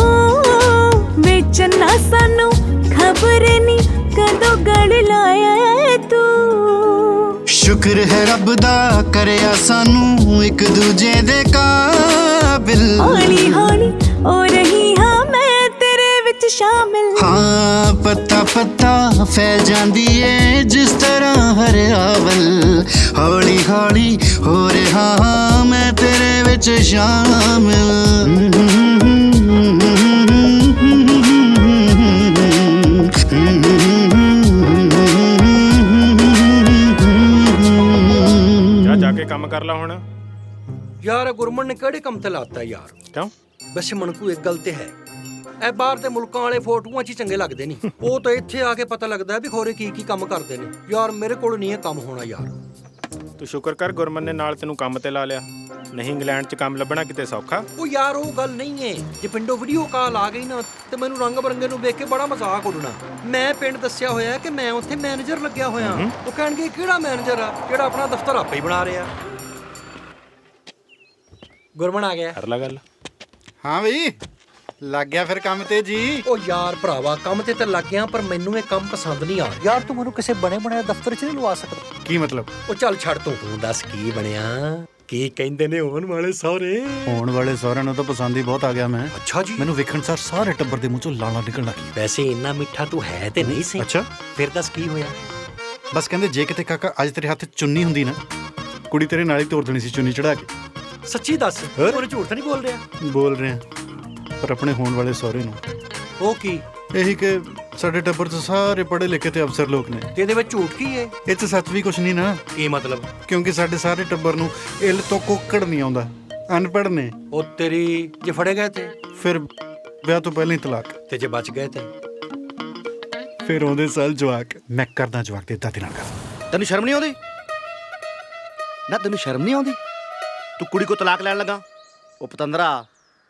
Speaker 7: ਵਿੱਚ ਨਾ ਸਾਨੂੰ ਖਬਰ ਨੀ ਕਦੋਂ ਗੜ ਲਾਇਆ ਤੂੰ।
Speaker 8: ਸ਼ੁਕਰ ਹੈ ਰੱਬ ਦਾ ਕਰਿਆ ਸਾਨੂੰ ਇੱਕ ਦੂਜੇ ਦੇ ਕਾਬਿਲ,
Speaker 7: ਹੌਲੀ ਹੌਲੀ ਹੋ ਰਹੀ ਹਾਂ ਮੈਂ ਤੇਰੇ ਵਿੱਚ ਸ਼ਾਮਿਲ।
Speaker 8: ਹਾਂ ਪੱਤਾ ਪੱਤਾ ਫੈਲ ਜਾਂਦੀ ਏ ਜਿਸ ਤਰ੍ਹਾਂ ਹਰਿਆਵਲ, ਹੌਲੀ ਹੌਲੀ ਹੋ ਰਿਹਾ ਹਾਂ ਮੈਂ ਤੇਰੇ ਵਿੱਚ ਸ਼ਾਮਿਲ।
Speaker 9: ਜਾ ਕੇ ਕੰਮ ਕਰ ਲਾ ਹੁਣ।
Speaker 3: ਯਾਰ ਗੁਰਮਨ ਨੇ ਕਿਹੜੇ ਕੰਮ ਤੇ ਲਾਤਾ ਯਾਰ?
Speaker 9: ਕਿਉਂ?
Speaker 3: ਵੈਸੇ ਮਨਕੂ ਇੱਕ ਗੱਲ ਤੇ ਹੈ, ਇਹ ਬਾਹਰ ਦੇ ਮੁਲਕਾਂ ਵਾਲੇ ਫੋਟੋਆਂ 'ਚ ਹੀ ਚੰਗੇ ਲੱਗਦੇ ਨਹੀਂ, ਉਹ ਤਾਂ ਇੱਥੇ ਆ ਕੇ ਪਤਾ ਲੱਗਦਾ ਵੀ ਖੋਰੇ ਕੀ ਕੀ ਕੰਮ ਕਰਦੇ ਨੇ। ਯਾਰ ਮੇਰੇ ਕੋਲ ਨਹੀਂ ਇਹ ਕੰਮ ਹੋਣਾ ਯਾਰ।
Speaker 9: ਤੂੰ ਸ਼ੁਕਰ ਕਰ ਗੁਰਮਨ ਨੇ ਨਾਲ ਤੈਨੂੰ ਕੰਮ ਤੇ ਲਾ ਲਿਆ, ਨਹੀਂ ਇੰਗਲੈਂਡ 'ਚ ਕੰਮ ਲੱਭਣਾ ਕਿਤੇ ਸੌਖਾ।
Speaker 3: ਉਹ ਯਾਰ ਉਹ ਗੱਲ ਨਹੀਂ ਏ, ਜੇ ਪਿੰਡੋਂ ਵੀਡੀਓ ਕਾਲ ਆ ਗਈ ਨਾ ਤੇ ਮੈਨੂੰ ਰੰਗ ਬਰੰਗੇ ਨੂੰ ਵੇਖ ਕੇ ਬੜਾ ਮਜ਼ਾਕ ਉੱਡਣਾ। ਮੈਂ ਪਿੰਡ ਦੱਸਿਆ ਹੋਇਆ ਕਿ ਮੈਂ ਉੱਥੇ ਮੈਨੇਜਰ ਲੱਗਿਆ ਹੋਇਆ, ਉਹ ਕਹਿਣਗੇ ਕਿਹੜਾ ਮੈਨੇਜਰ ਆ ਜਿਹੜਾ ਆਪਣਾ ਦਫ਼ਤਰ ਆਪੇ ਹੀ ਬਣਾ ਰਿਹਾ। ਗੁਰਮਨ ਆ ਗਿਆ।
Speaker 9: ਕਰ ਲਾ ਗੱਲ।
Speaker 1: ਹਾਂ ਬਈ ਲੱਗ ਗਿਆ ਫਿਰ ਕੰਮ ਤੇ ਜੀ।
Speaker 3: ਉਹ ਯਾਰ ਭਰਾਵਾ ਕੰਮ ਤੇ ਤਾਂ ਲੱਗ ਗਿਆ, ਪਰ ਮੈਨੂੰ ਇਹ ਕੰਮ ਪਸੰਦ ਨਹੀਂ ਆ। ਯਾਰ ਤੂੰ ਮੈਨੂੰ ਕਿਸੇ ਬਣੇ ਬਣਾਏ ਦਫ਼ਤਰ 'ਚ ਨਹੀਂ ਲਵਾ ਸਕਦਾ।
Speaker 1: ਕੀ ਮਤਲਬ?
Speaker 3: ਉਹ ਚੱਲ ਛੱਡ ਤੂੰ ਦੱਸ ਕੀ ਬਣਿਆ, ਕੀ ਕਹਿੰਦੇ ਨੇ ਹੋਣ ਵਾਲੇ ਸਹੁਰੇ?
Speaker 1: ਹੋਣ ਵਾਲੇ ਸਾਰਿਆਂ ਨੂੰ ਤਾਂ ਪਸੰਦ ਹੀ ਬਹੁਤ ਆ ਗਿਆ ਮੈਂ।
Speaker 3: ਅੱਛਾ ਜੀ।
Speaker 1: ਮੈਨੂੰ ਵੇਖਣ ਸਾਰ ਸਾਰੇ ਟੱਬਰ ਦੇ ਮੂੰਹ ਚੋਂ ਲਾਲਾਂ ਨਿਕਲਣ ਲੱਗੀ।
Speaker 3: ਵੈਸੇ ਇੰਨਾ ਮਿੱਠਾ ਤੂੰ ਹੈ ਤੇ ਨਹੀਂ ਸੀ।
Speaker 1: ਅੱਛਾ
Speaker 3: ਫਿਰ ਦੱਸ ਕੀ ਹੋਇਆ?
Speaker 1: ਬਸ ਕਹਿੰਦੇ ਜੇ ਕਿਤੇ ਕਾਕਾ ਅੱਜ ਤੇਰੇ ਹੱਥ 'ਚ ਚੁੰਨੀ ਹੁੰਦੀ ਨਾ, ਕੁੜੀ ਤੇਰੇ ਨਾਲ ਹੀ ਤੋੜ ਦੇਣੀ ਸੀ ਚੁੰਨੀ ਚੜਾ ਕੇ।
Speaker 3: ਸੱਚੀ ਦੱਸ, ਤੂੰ ਝੂਠ ਤਾਂ ਨਹੀਂ ਬੋਲ ਰਿਹਾ?
Speaker 1: ਬੋਲ ਰਹੇ ਆ, ਪਰ ਆਪਣੇ ਹੋਣ ਵਾਲੇ ਸਹੁਰੇ ਨੂੰ।
Speaker 3: ਉਹ ਕੀ?
Speaker 1: ਇਹੀ ਕਿ ਸਾਡੇ ਟੱਬਰ 'ਚ ਸਾਰੇ ਪੜ੍ਹੇ ਲਿਖੇ ਤੇ ਅਫਸਰ ਲੋਕ ਨੇ।
Speaker 3: ਤੇ ਇਹਦੇ ਵਿੱਚ ਝੂਠ ਕੀ ਹੈ?
Speaker 1: ਇਹ 'ਚ ਸੱਚ ਵੀ ਕੁਛ ਨਹੀਂ ਨਾ।
Speaker 3: ਕੀ ਮਤਲਬ?
Speaker 1: ਕਿਉਂਕਿ ਸਾਡੇ ਸਾਰੇ ਟੱਬਰ ਨੂੰ ਇੱਲ ਤੋਂ ਕੁੱਕੜ ਨਹੀਂ ਆਉਂਦਾ, ਅਨਪੜ੍ਹ ਨੇ।
Speaker 3: ਉਹ ਤੇਰੀ ਜੇ ਫੜੇ ਗਏ ਤੇ
Speaker 1: ਫਿਰ ਵਿਆਹ ਤੋਂ ਪਹਿਲਾਂ ਹੀ ਤਲਾਕ,
Speaker 3: ਤੇ ਜੇ ਬਚ ਗਏ ਤੇ
Speaker 1: ਫਿਰ ਆਉਂਦੇ ਸਾਲ ਜਵਾਕ। ਮੈਂ ਕਰਦਾ ਜਵਾਕ ਦੇ ਦਾਦੀ ਨਾਲ ਗੱਲ।
Speaker 10: ਤੈਨੂੰ ਸ਼ਰਮ ਨਹੀਂ ਆਉਂਦੀ ਨਾ? ਤੈਨੂੰ ਸ਼ਰਮ ਨਹੀਂ ਆਉਂਦੀ? ਤੂੰ ਕੁੜੀ ਕੋ ਤਲਾਕ ਲੈਣ ਲੱਗਾ? ਉਹ ਪਤੰਦਰਾ,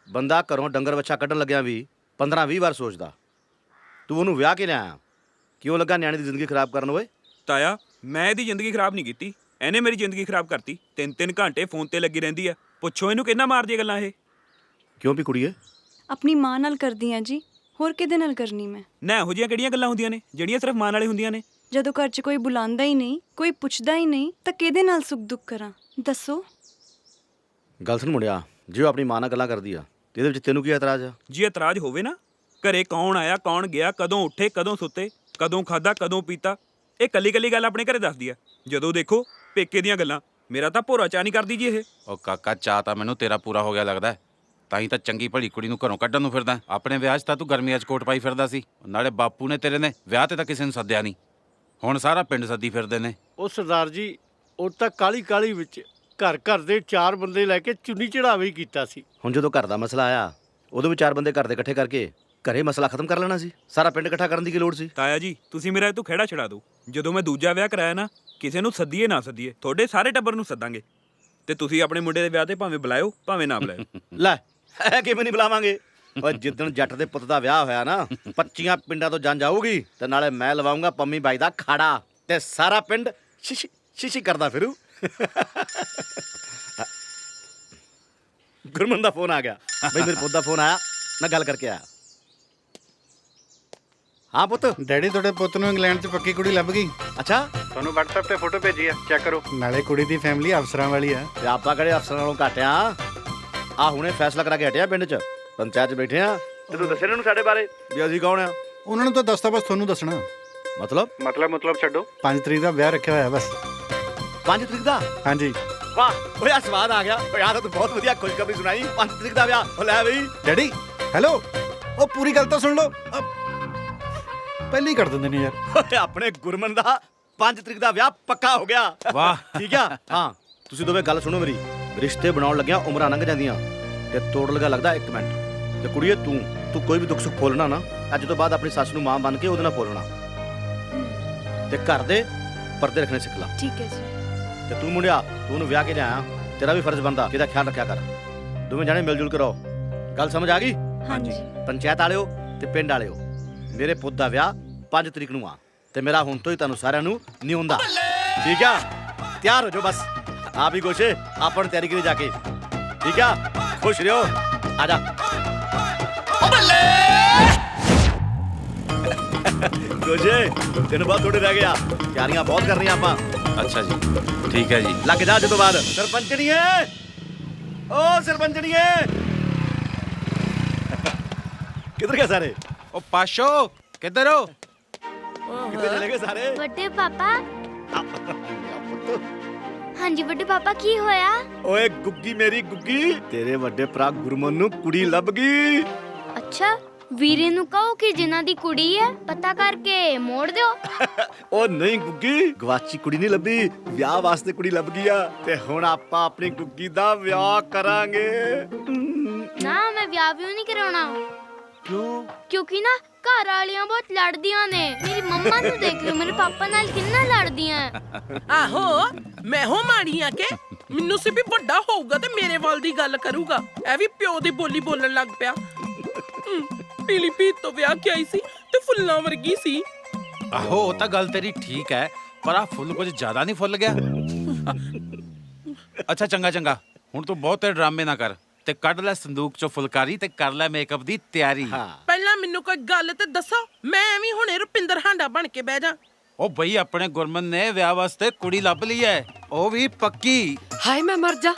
Speaker 10: ਬੰਦਾ ਘਰੋਂ ਡੰਗਰ ਬੱਚਾ ਕੱਢਣ ਲੱਗਿਆ ਵੀ 15-20 ਵਾਰ ਸੋਚਦਾ। ਤੂੰ ਉਹਨੂੰ ਵਿਆਹ ਕੇ ਲਿਆਇਆ, ਕਿਉਂ ਲੱਗਾ ਨਿਆਣੇ ਦੀ ਜ਼ਿੰਦਗੀ ਖਰਾਬ ਕਰਨ? ਓਏ
Speaker 11: ਤਾਇਆ, ਮੈਂ ਇਹਦੀ ਜ਼ਿੰਦਗੀ ਖਰਾਬ ਨਹੀਂ ਕੀਤੀ, ਇਹਨੇ ਮੇਰੀ ਜ਼ਿੰਦਗੀ ਖਰਾਬ ਕਰਤੀ। 3-3 ਘੰਟੇ ਫੋਨ ਤੇ ਲੱਗੀ ਰਹਿੰਦੀ ਆ। ਪੁੱਛੋ ਇਹਨੂੰ ਕਿੰਨਾ ਮਾਰਦੀ ਗੱਲਾਂ ਇਹ।
Speaker 10: ਕਿਉਂ ਵੀ ਕੁੜੀਏ?
Speaker 7: ਆਪਣੀ ਮਾਂ ਨਾਲ ਕਰਦੀ ਆ ਜੀ। ਹੋਰ ਕਿਹਦੇ ਨਾਲ ਕਰਨੀ ਮੈਂ?
Speaker 11: ਨਾ ਇਹੋ ਜਿਹੀਆਂ ਕਿਹੜੀਆਂ ਗੱਲਾਂ ਹੁੰਦੀਆਂ ਨੇ ਜਿਹੜੀਆਂ ਸਿਰਫ ਮਾਂ ਨਾਲੇ ਹੁੰਦੀਆਂ ਨੇ?
Speaker 7: ਜਦੋਂ ਘਰ 'ਚ ਕੋਈ ਬੁਲਾਉਂਦਾ ਹੀ ਨਹੀਂ, ਕੋਈ ਪੁੱਛਦਾ ਹੀ ਨਹੀਂ, ਤਾਂ ਕਿਹਦੇ ਨਾਲ ਸੁੱਖ ਦੁੱਖ ਕਰਾਂ ਦੱਸੋ?
Speaker 10: ਗੱਲ ਸੁਣ ਮੁੰਡਿਆ, ਜੇ ਉਹ ਆਪਣੀ ਮਾਂ ਨਾਲ ਗੱਲਾਂ ਕਰਦੀ ਆ ਤੇ ਇਹਦੇ ਵਿੱਚ ਤੈਨੂੰ ਕੀ ਇਤਰਾਜ਼ ਆ?
Speaker 11: ਜੇ ਇਤਰਾਜ਼ ਹੋਵੇ ਨਾ, ਘਰੇ ਕੌਣ ਆਇਆ ਕੌਣ ਗਿਆ, ਕਦੋਂ ਉੱਠੇ ਕਦੋਂ ਸੁੱਤੇ, ਕਦੋਂ ਖਾਦਾ ਕਦੋਂ ਪੀਤਾ, ਇਹ ਕੱਲੀ ਗੱਲ ਆਪਣੇ ਘਰੇ ਦੱਸਦੀ ਆ। ਜਦੋਂ ਦੇਖੋ ਪੇਕੇ ਦੀਆਂ ਗੱਲਾਂ। ਮੇਰਾ ਤਾਂ ਭੋਰਾ ਚਾਹ ਨਹੀਂ ਕਰਦੀ ਜੀ ਇਹ।
Speaker 12: ਉਹ ਕਾਕਾ, ਚਾਹ ਤਾਂ ਮੈਨੂੰ ਤੇਰਾ ਪੂਰਾ ਹੋ ਗਿਆ ਲੱਗਦਾ। ਤਾਂ ਹੀ ਤਾਂ ਚੰਗੀ ਭਲੀ ਕੁੜੀ ਨੂੰ ਘਰੋਂ ਕੱਢਣ ਨੂੰ ਫਿਰਦਾ। ਆਪਣੇ ਵਿਆਹ 'ਚ ਤਾਂ ਤੂੰ ਗਰਮੀਆਂ 'ਚ ਕੋਟ ਪਾਈ ਫਿਰਦਾ ਸੀ, ਨਾਲੇ ਬਾਪੂ ਨੇ ਤੇਰੇ ਨੇ ਵਿਆਹ ਤੇ ਤਾਂ ਕਿਸੇ ਨੂੰ ਸੱਦਿਆ ਨਹੀਂ, ਹੁਣ ਸਾਰਾ ਪਿੰਡ ਸੱਦੀ ਫਿਰਦੇ ਨੇ।
Speaker 13: ਉਹ ਸਰਦਾਰ ਜੀ, ਉਹ ਤਾਂ ਕਾਲੀ ਵਿੱਚ ਘਰ ਦੇ 4 ਬੰਦੇ ਲੈ ਕੇ ਚੁੰਨੀ ਚੜਾਵੇ ਹੀ ਕੀਤਾ ਸੀ।
Speaker 10: ਹੁਣ ਜਦੋਂ ਘਰ ਦਾ ਮਸਲਾ ਆਇਆ ਉਦੋਂ ਵੀ 4 ਬੰਦੇ ਘਰ ਦੇ ਇਕੱਠੇ ਕਰਕੇ ਘਰੇ ਮਸਲਾ ਖਤਮ ਕਰ ਲੈਣਾ ਸੀ। ਸਾਰਾ ਪਿੰਡ ਇਕੱਠਾ ਕਰਨ ਦੀ ਕੀ ਲੋੜ ਸੀ?
Speaker 11: ਤਾਇਆ ਜੀ, ਤੁਸੀਂ ਮੇਰਾ ਇਹ ਤੋਂ ਖਹਿੜਾ ਛੜਾ ਦਿਓ। ਜਦੋਂ ਮੈਂ ਦੂਜਾ ਵਿਆਹ ਕਰਾਇਆ ਨਾ, ਕਿਸੇ ਨੂੰ ਸੱਦੀਏ ਨਾ ਸੱਦੀਏ, ਤੁਹਾਡੇ ਸਾਰੇ ਟੱਬਰ ਨੂੰ ਸੱਦਾਂਗੇ ਤੇ ਤੁਸੀਂ ਆਪਣੇ ਮੁੰਡੇ ਦੇ ਵਿਆਹ ਤੇ ਭਾਵੇਂ ਬੁਲਾਇਓ ਭਾਵੇਂ ਨਾ ਬੁਲਾਇਓ।
Speaker 10: ਲੈ ਕਿਵੇਂ ਨਹੀਂ ਬੁਲਾਵਾਂਗੇ? ਓਏ ਜਿੱਦਣ ਜੱਟ ਦੇ ਪੁੱਤ ਦਾ ਵਿਆਹ ਹੋਇਆ ਨਾ, 25 ਪਿੰਡਾਂ ਤੋਂ ਜੰਜ ਆਊਗੀ ਤੇ ਨਾਲੇ ਮੈਂ ਲਵਾਉਂਗਾ ਪੰਮੀ ਬਾਈ ਦਾ ਖਾੜਾ ਤੇ ਸਾਰਾ ਪਿੰਡ ਸ਼ਿਸ਼ੀ ਕਰਦਾ ਫਿਰੂ। ਗੁਰਮਨ ਦਾ ਫੋਨ ਆ ਗਿਆ ਬਈ, ਮੇਰੇ ਪੁੱਤ ਦਾ ਫੋਨ ਆਇਆ, ਮੈਂ ਗੱਲ ਕਰਕੇ ਆਇਆ। ਹਾਂ ਪੁੱਤ।
Speaker 1: ਡੈਡੀ, ਤੁਹਾਡੇ ਪੁੱਤ ਨੂੰ ਇੰਗਲੈਂਡ 'ਚ ਪੱਕੀ ਕੁੜੀ ਲੱਭ ਗਈ।
Speaker 10: ਅੱਛਾ,
Speaker 1: ਤੁਹਾਨੂੰ WhatsApp ਤੇ ਫੋਟੋ ਭੇਜੀ ਆ, ਚੈੱਕ ਕਰੋ। ਨਾਲੇ ਕੁੜੀ ਦੀ ਫੈਮਿਲੀ ਅਫਸਰਾਂ ਵਾਲੀ ਆ।
Speaker 10: ਤੇ ਆਪਾਂ ਕਿਹੜੇ ਅਫਸਰਾਂ ਨਾਲੋਂ ਘੱਟ ਆ ਹੁਣੇ ਫੈਸਲਾ ਕਰਾ ਕੇ ਹਟਿਆ ਪਿੰਡ 'ਚ, ਪੰਚਾਇਤ 'ਚ ਬੈਠੇ ਆ ਤੇ ਤੂੰ ਦੱਸੇ ਇਹਨੂੰ ਸਾਡੇ ਬਾਰੇ ਵੀ ਅਸੀਂ ਕੌਣ ਆ?
Speaker 1: ਉਹਨਾਂ ਨੂੰ ਤਾਂ ਦੱਸਤਾ, ਬਸ ਤੁਹਾਨੂੰ ਦੱਸਣਾ।
Speaker 10: ਮਤਲਬ
Speaker 1: ਛੱਡੋ। 5 ਤਰੀਕ ਦਾ ਵਿਆਹ ਰੱਖਿਆ ਹੋਇਆ ਬਸ।
Speaker 10: 5 ਤਰੀਕ ਦਾ?
Speaker 1: ਹਾਂਜੀ।
Speaker 10: ਵਾਹ ਓਏ, ਆ ਸਵਾਦ ਆ ਗਿਆ ਓਏ, ਆ ਤਾਂ ਤੂੰ ਬਹੁਤ ਵਧੀਆ ਖੁਸ਼ਖਬਰੀ ਸੁਣਾਈ। 5 ਤਰੀਕ ਦਾ ਵਿਆਹ। ਉਹ ਲੈ ਬਈ
Speaker 1: ਡੈਡੀ, ਹੈਲੋ, ਉਹ ਪੂਰੀ ਗੱਲ ਤਾਂ ਸੁਣ ਲਓ। ਪਹਿਲਾਂ ਹੀ ਕਰ ਦਿੰਦੇ ਨੇ ਯਾਰ।
Speaker 10: ਓਏ, ਆਪਣੇ ਗੁਰਮਨ ਦਾ 5 ਤਰੀਕ ਦਾ ਵਿਆਹ ਪੱਕਾ ਹੋ ਗਿਆ।
Speaker 12: ਵਾਹ,
Speaker 10: ਠੀਕ ਆ। ਹਾਂ, ਤੁਸੀਂ ਦੋਵੇਂ ਗੱਲ ਸੁਣੋ ਮੇਰੀ। ਰਿਸ਼ਤੇ ਬਣਾਉਣ ਲੱਗਿਆ ਉਮਰਾਂ ਲੰਘ ਜਾਂਦੀਆਂ ਤੇ ਤੋੜ ਲਗਾ ਲੱਗਦਾ 1 ਮਿੰਟ। ਤੇ ਕੁੜੀਏ, ਤੂੰ ਕੋਈ ਵੀ ਦੁੱਖ ਸੁੱਖ ਫੋਲਣਾ ਨਾ, ਅੱਜ ਤੋਂ ਬਾਅਦ ਆਪਣੀ ਸੱਸ ਨੂੰ ਮਾਂ ਬਣ ਕੇ ਉਹਦੇ ਨਾਲ ਫੋਲਣਾ ਤੇ ਘਰ ਦੇ ਪਰਦੇ ਰੱਖਣੇ ਸਿੱਖ ਲਾ।
Speaker 7: ਠੀਕ ਹੈ ਜੀ।
Speaker 10: ਤੇ ਤੂੰ ਮੁੰਡਿਆ, ਤੂੰ ਉਹਨੂੰ ਵਿਆਹ ਕੇ ਲਿਆਇਆ, ਤੇਰਾ ਵੀ ਫਰਜ਼ ਬਣਦਾ ਕਿ ਇਹਦਾ ਖਿਆਲ ਰੱਖਿਆ ਕਰ। ਦੋਵੇਂ ਜਾਣੇ ਮਿਲ ਜੁਲ ਕੇ ਰਹੋ। ਗੱਲ ਸਮਝ ਆ ਗਈ?
Speaker 7: ਹਾਂਜੀ।
Speaker 10: ਪੰਚਾਇਤ ਵਾਲਿਓ ਤੇ ਪਿੰਡ ਵਾਲਿਓ, ਮੇਰੇ ਪੁੱਤ ਦਾ ਵਿਆਹ 5 ਤਰੀਕ ਨੂੰ ਆ ਤੇ ਮੇਰਾ ਹੁਣ ਤੋਂ ਹੀ ਤੁਹਾਨੂੰ ਸਾਰਿਆਂ ਨੂੰ ਨਿਉਂਦਾ। ਠੀਕ ਆ? ਤਿਆਰ ਹੋ ਜਾਓ ਬਸ। ਆਪ ਹੀ ਗੋਸ਼ੇ ਆਪਾਂ ਨੂੰ ਤਿਆਰੀ ਕਰੀ ਜਾ ਕੇ। ਠੀਕ ਆ? ਖੁਸ਼ ਰਹੋ। ਆ ਜਾ ਗੋਸ਼ੇ, ਤੈਨੂੰ ਬਹੁਤ ਥੋੜੇ ਰਹਿ ਗਿਆ, ਤਿਆਰੀਆਂ ਬਹੁਤ ਕਰਨੀਆਂ ਆਪਾਂ।
Speaker 12: ਅੱਛਾ ਜੀ, ਠੀਕ ਹੈ ਜੀ।
Speaker 10: ਲੱਗ ਜਾ ਅੱਜ ਤੋਂ ਬਾਅਦ। ਸਰਪੰਚਣੀਏ, ਓ ਸਰਪੰਚਣੀਏ, ਕਿੱਧਰ ਗਏ ਸਾਰੇ?
Speaker 12: ਉਹ ਪਾਸ਼ੋ, ਕਿੱਧਰ ਹੋ?
Speaker 10: ਕਿੱਥੇ ਚਲੇ ਗਏ ਸਾਰੇ?
Speaker 14: ਵੱਡੇ ਪਾਪਾ। ਹਾਂਜੀ ਵੱਡੇ ਪਾਪਾ, ਕੀ ਹੋਇਆ?
Speaker 10: ਓਏ ਗੁੱਗੀ, ਮੇਰੀ ਗੁੱਗੀ, ਤੇਰੇ ਵੱਡੇ ਭਰਾ ਗੁਰਮਨ ਨੂੰ ਕੁੜੀ ਲੱਭ ਗਈ।
Speaker 14: ਅੱਛਾ, ਵੀਰੇ ਨੂੰ ਕਹੋ ਕਿ ਜਿਨ੍ਹਾਂ ਦੀ ਕੁੜੀ ਹੈ ਪਤਾ ਕਰਕੇ ਮੋੜ ਦਿਓ।
Speaker 10: ਉਹ ਨਹੀਂ ਗੁੱਗੀ, ਗਵਾਚੀ ਕੁੜੀ ਨਹੀਂ ਲੱਭੀ, ਵਿਆਹ ਵਾਸਤੇ ਕੁੜੀ ਲੱਭ ਗਈ ਆ ਤੇ ਹੁਣ ਆਪਾਂ ਆਪਣੀ ਗੁੱਗੀ ਦਾ ਵਿਆਹ ਕਰਾਂਗੇ।
Speaker 14: ਨਾ, ਮੈਂ ਵਿਆਹ ਵੀ ਨਹੀਂ ਕਰਾਉਣਾ।
Speaker 10: ਕਿਉਂ?
Speaker 14: ਕਿਉਂਕਿ ਨਾ ਘਰ ਵਾਲੀਆਂ ਬਹੁਤ ਲੜਦੀਆਂ ਨੇ। ਮੇਰੀ ਮੰਮਾ ਨੂੰ ਦੇਖ ਲਓ, ਮੇਰੇ ਪਾਪਾ ਨਾਲ ਕਿੰਨਾ ਲੜਦੀਆਂ।
Speaker 5: ਆਹੋ, ਮੈਂ ਹੋ ਮਾੜੀ ਆ ਕੇ ਮੈਨੂੰ ਸੀ ਵੀ ਵੱਡਾ ਹੋਊਗਾ ਤੇ ਮੇਰੇ ਵੱਲ ਦੀ ਗੱਲ ਕਰੂਗਾ। ਇਹ ਵੀ ਪਿਓ ਦੀ ਬੋਲੀ ਬੋਲਣ ਲੱਗ ਪਿਆ। ਪੀਲੀ ਪੀਤ ਤੋਂ ਵਿਆਹ ਕੇ ਆਈ ਸੀ ਤੇ ਫੁੱਲਾਂ ਵਰਗੀ ਸੀ।
Speaker 12: ਆਹੋ, ਉਹ ਤਾਂ ਗੱਲ ਤੇਰੀ ਠੀਕ ਹੈ, ਪਰ ਆ ਫੁੱਲ ਕੁਝ ਜ਼ਿਆਦਾ ਨਹੀਂ ਫੁੱਲ ਗਿਆ। ਅੱਛਾ ਚੰਗਾ, ਹੁਣ ਤੂੰ ਬਹੁਤੇ ਡਰਾਮੇ ਨਾ ਕਰ ਤੇ ਕੱਢ ਲੈ ਸੰਦੂਕ ਚੋਂ ਫੁਲਕਾਰੀ ਤੇ ਕਰ ਲੈ ਮੇਕਅਪ ਦੀ ਤਿਆਰੀ।
Speaker 5: ਪਹਿਲਾਂ ਮੈਨੂੰ ਕੋਈ ਗੱਲ ਤੇ ਦੱਸੋ, ਮੈਂ ਐਵੇਂ ਹੁਣੇ ਰੁਪਿੰਦਰ ਹਾਂਡਾ ਬਣ ਕੇ ਬਹਿ ਜਾ।
Speaker 12: ਉਹ ਬਈ, ਆਪਣੇ ਗੁਰਮਨ ਨੇ ਵਿਆਹ ਵਾਸਤੇ ਕੁੜੀ ਲੱਭ ਲਈ ਹੈ, ਉਹ ਵੀ ਪੱਕੀ।
Speaker 5: ਹਾਏ ਮੈਂ ਮਰ ਜਾ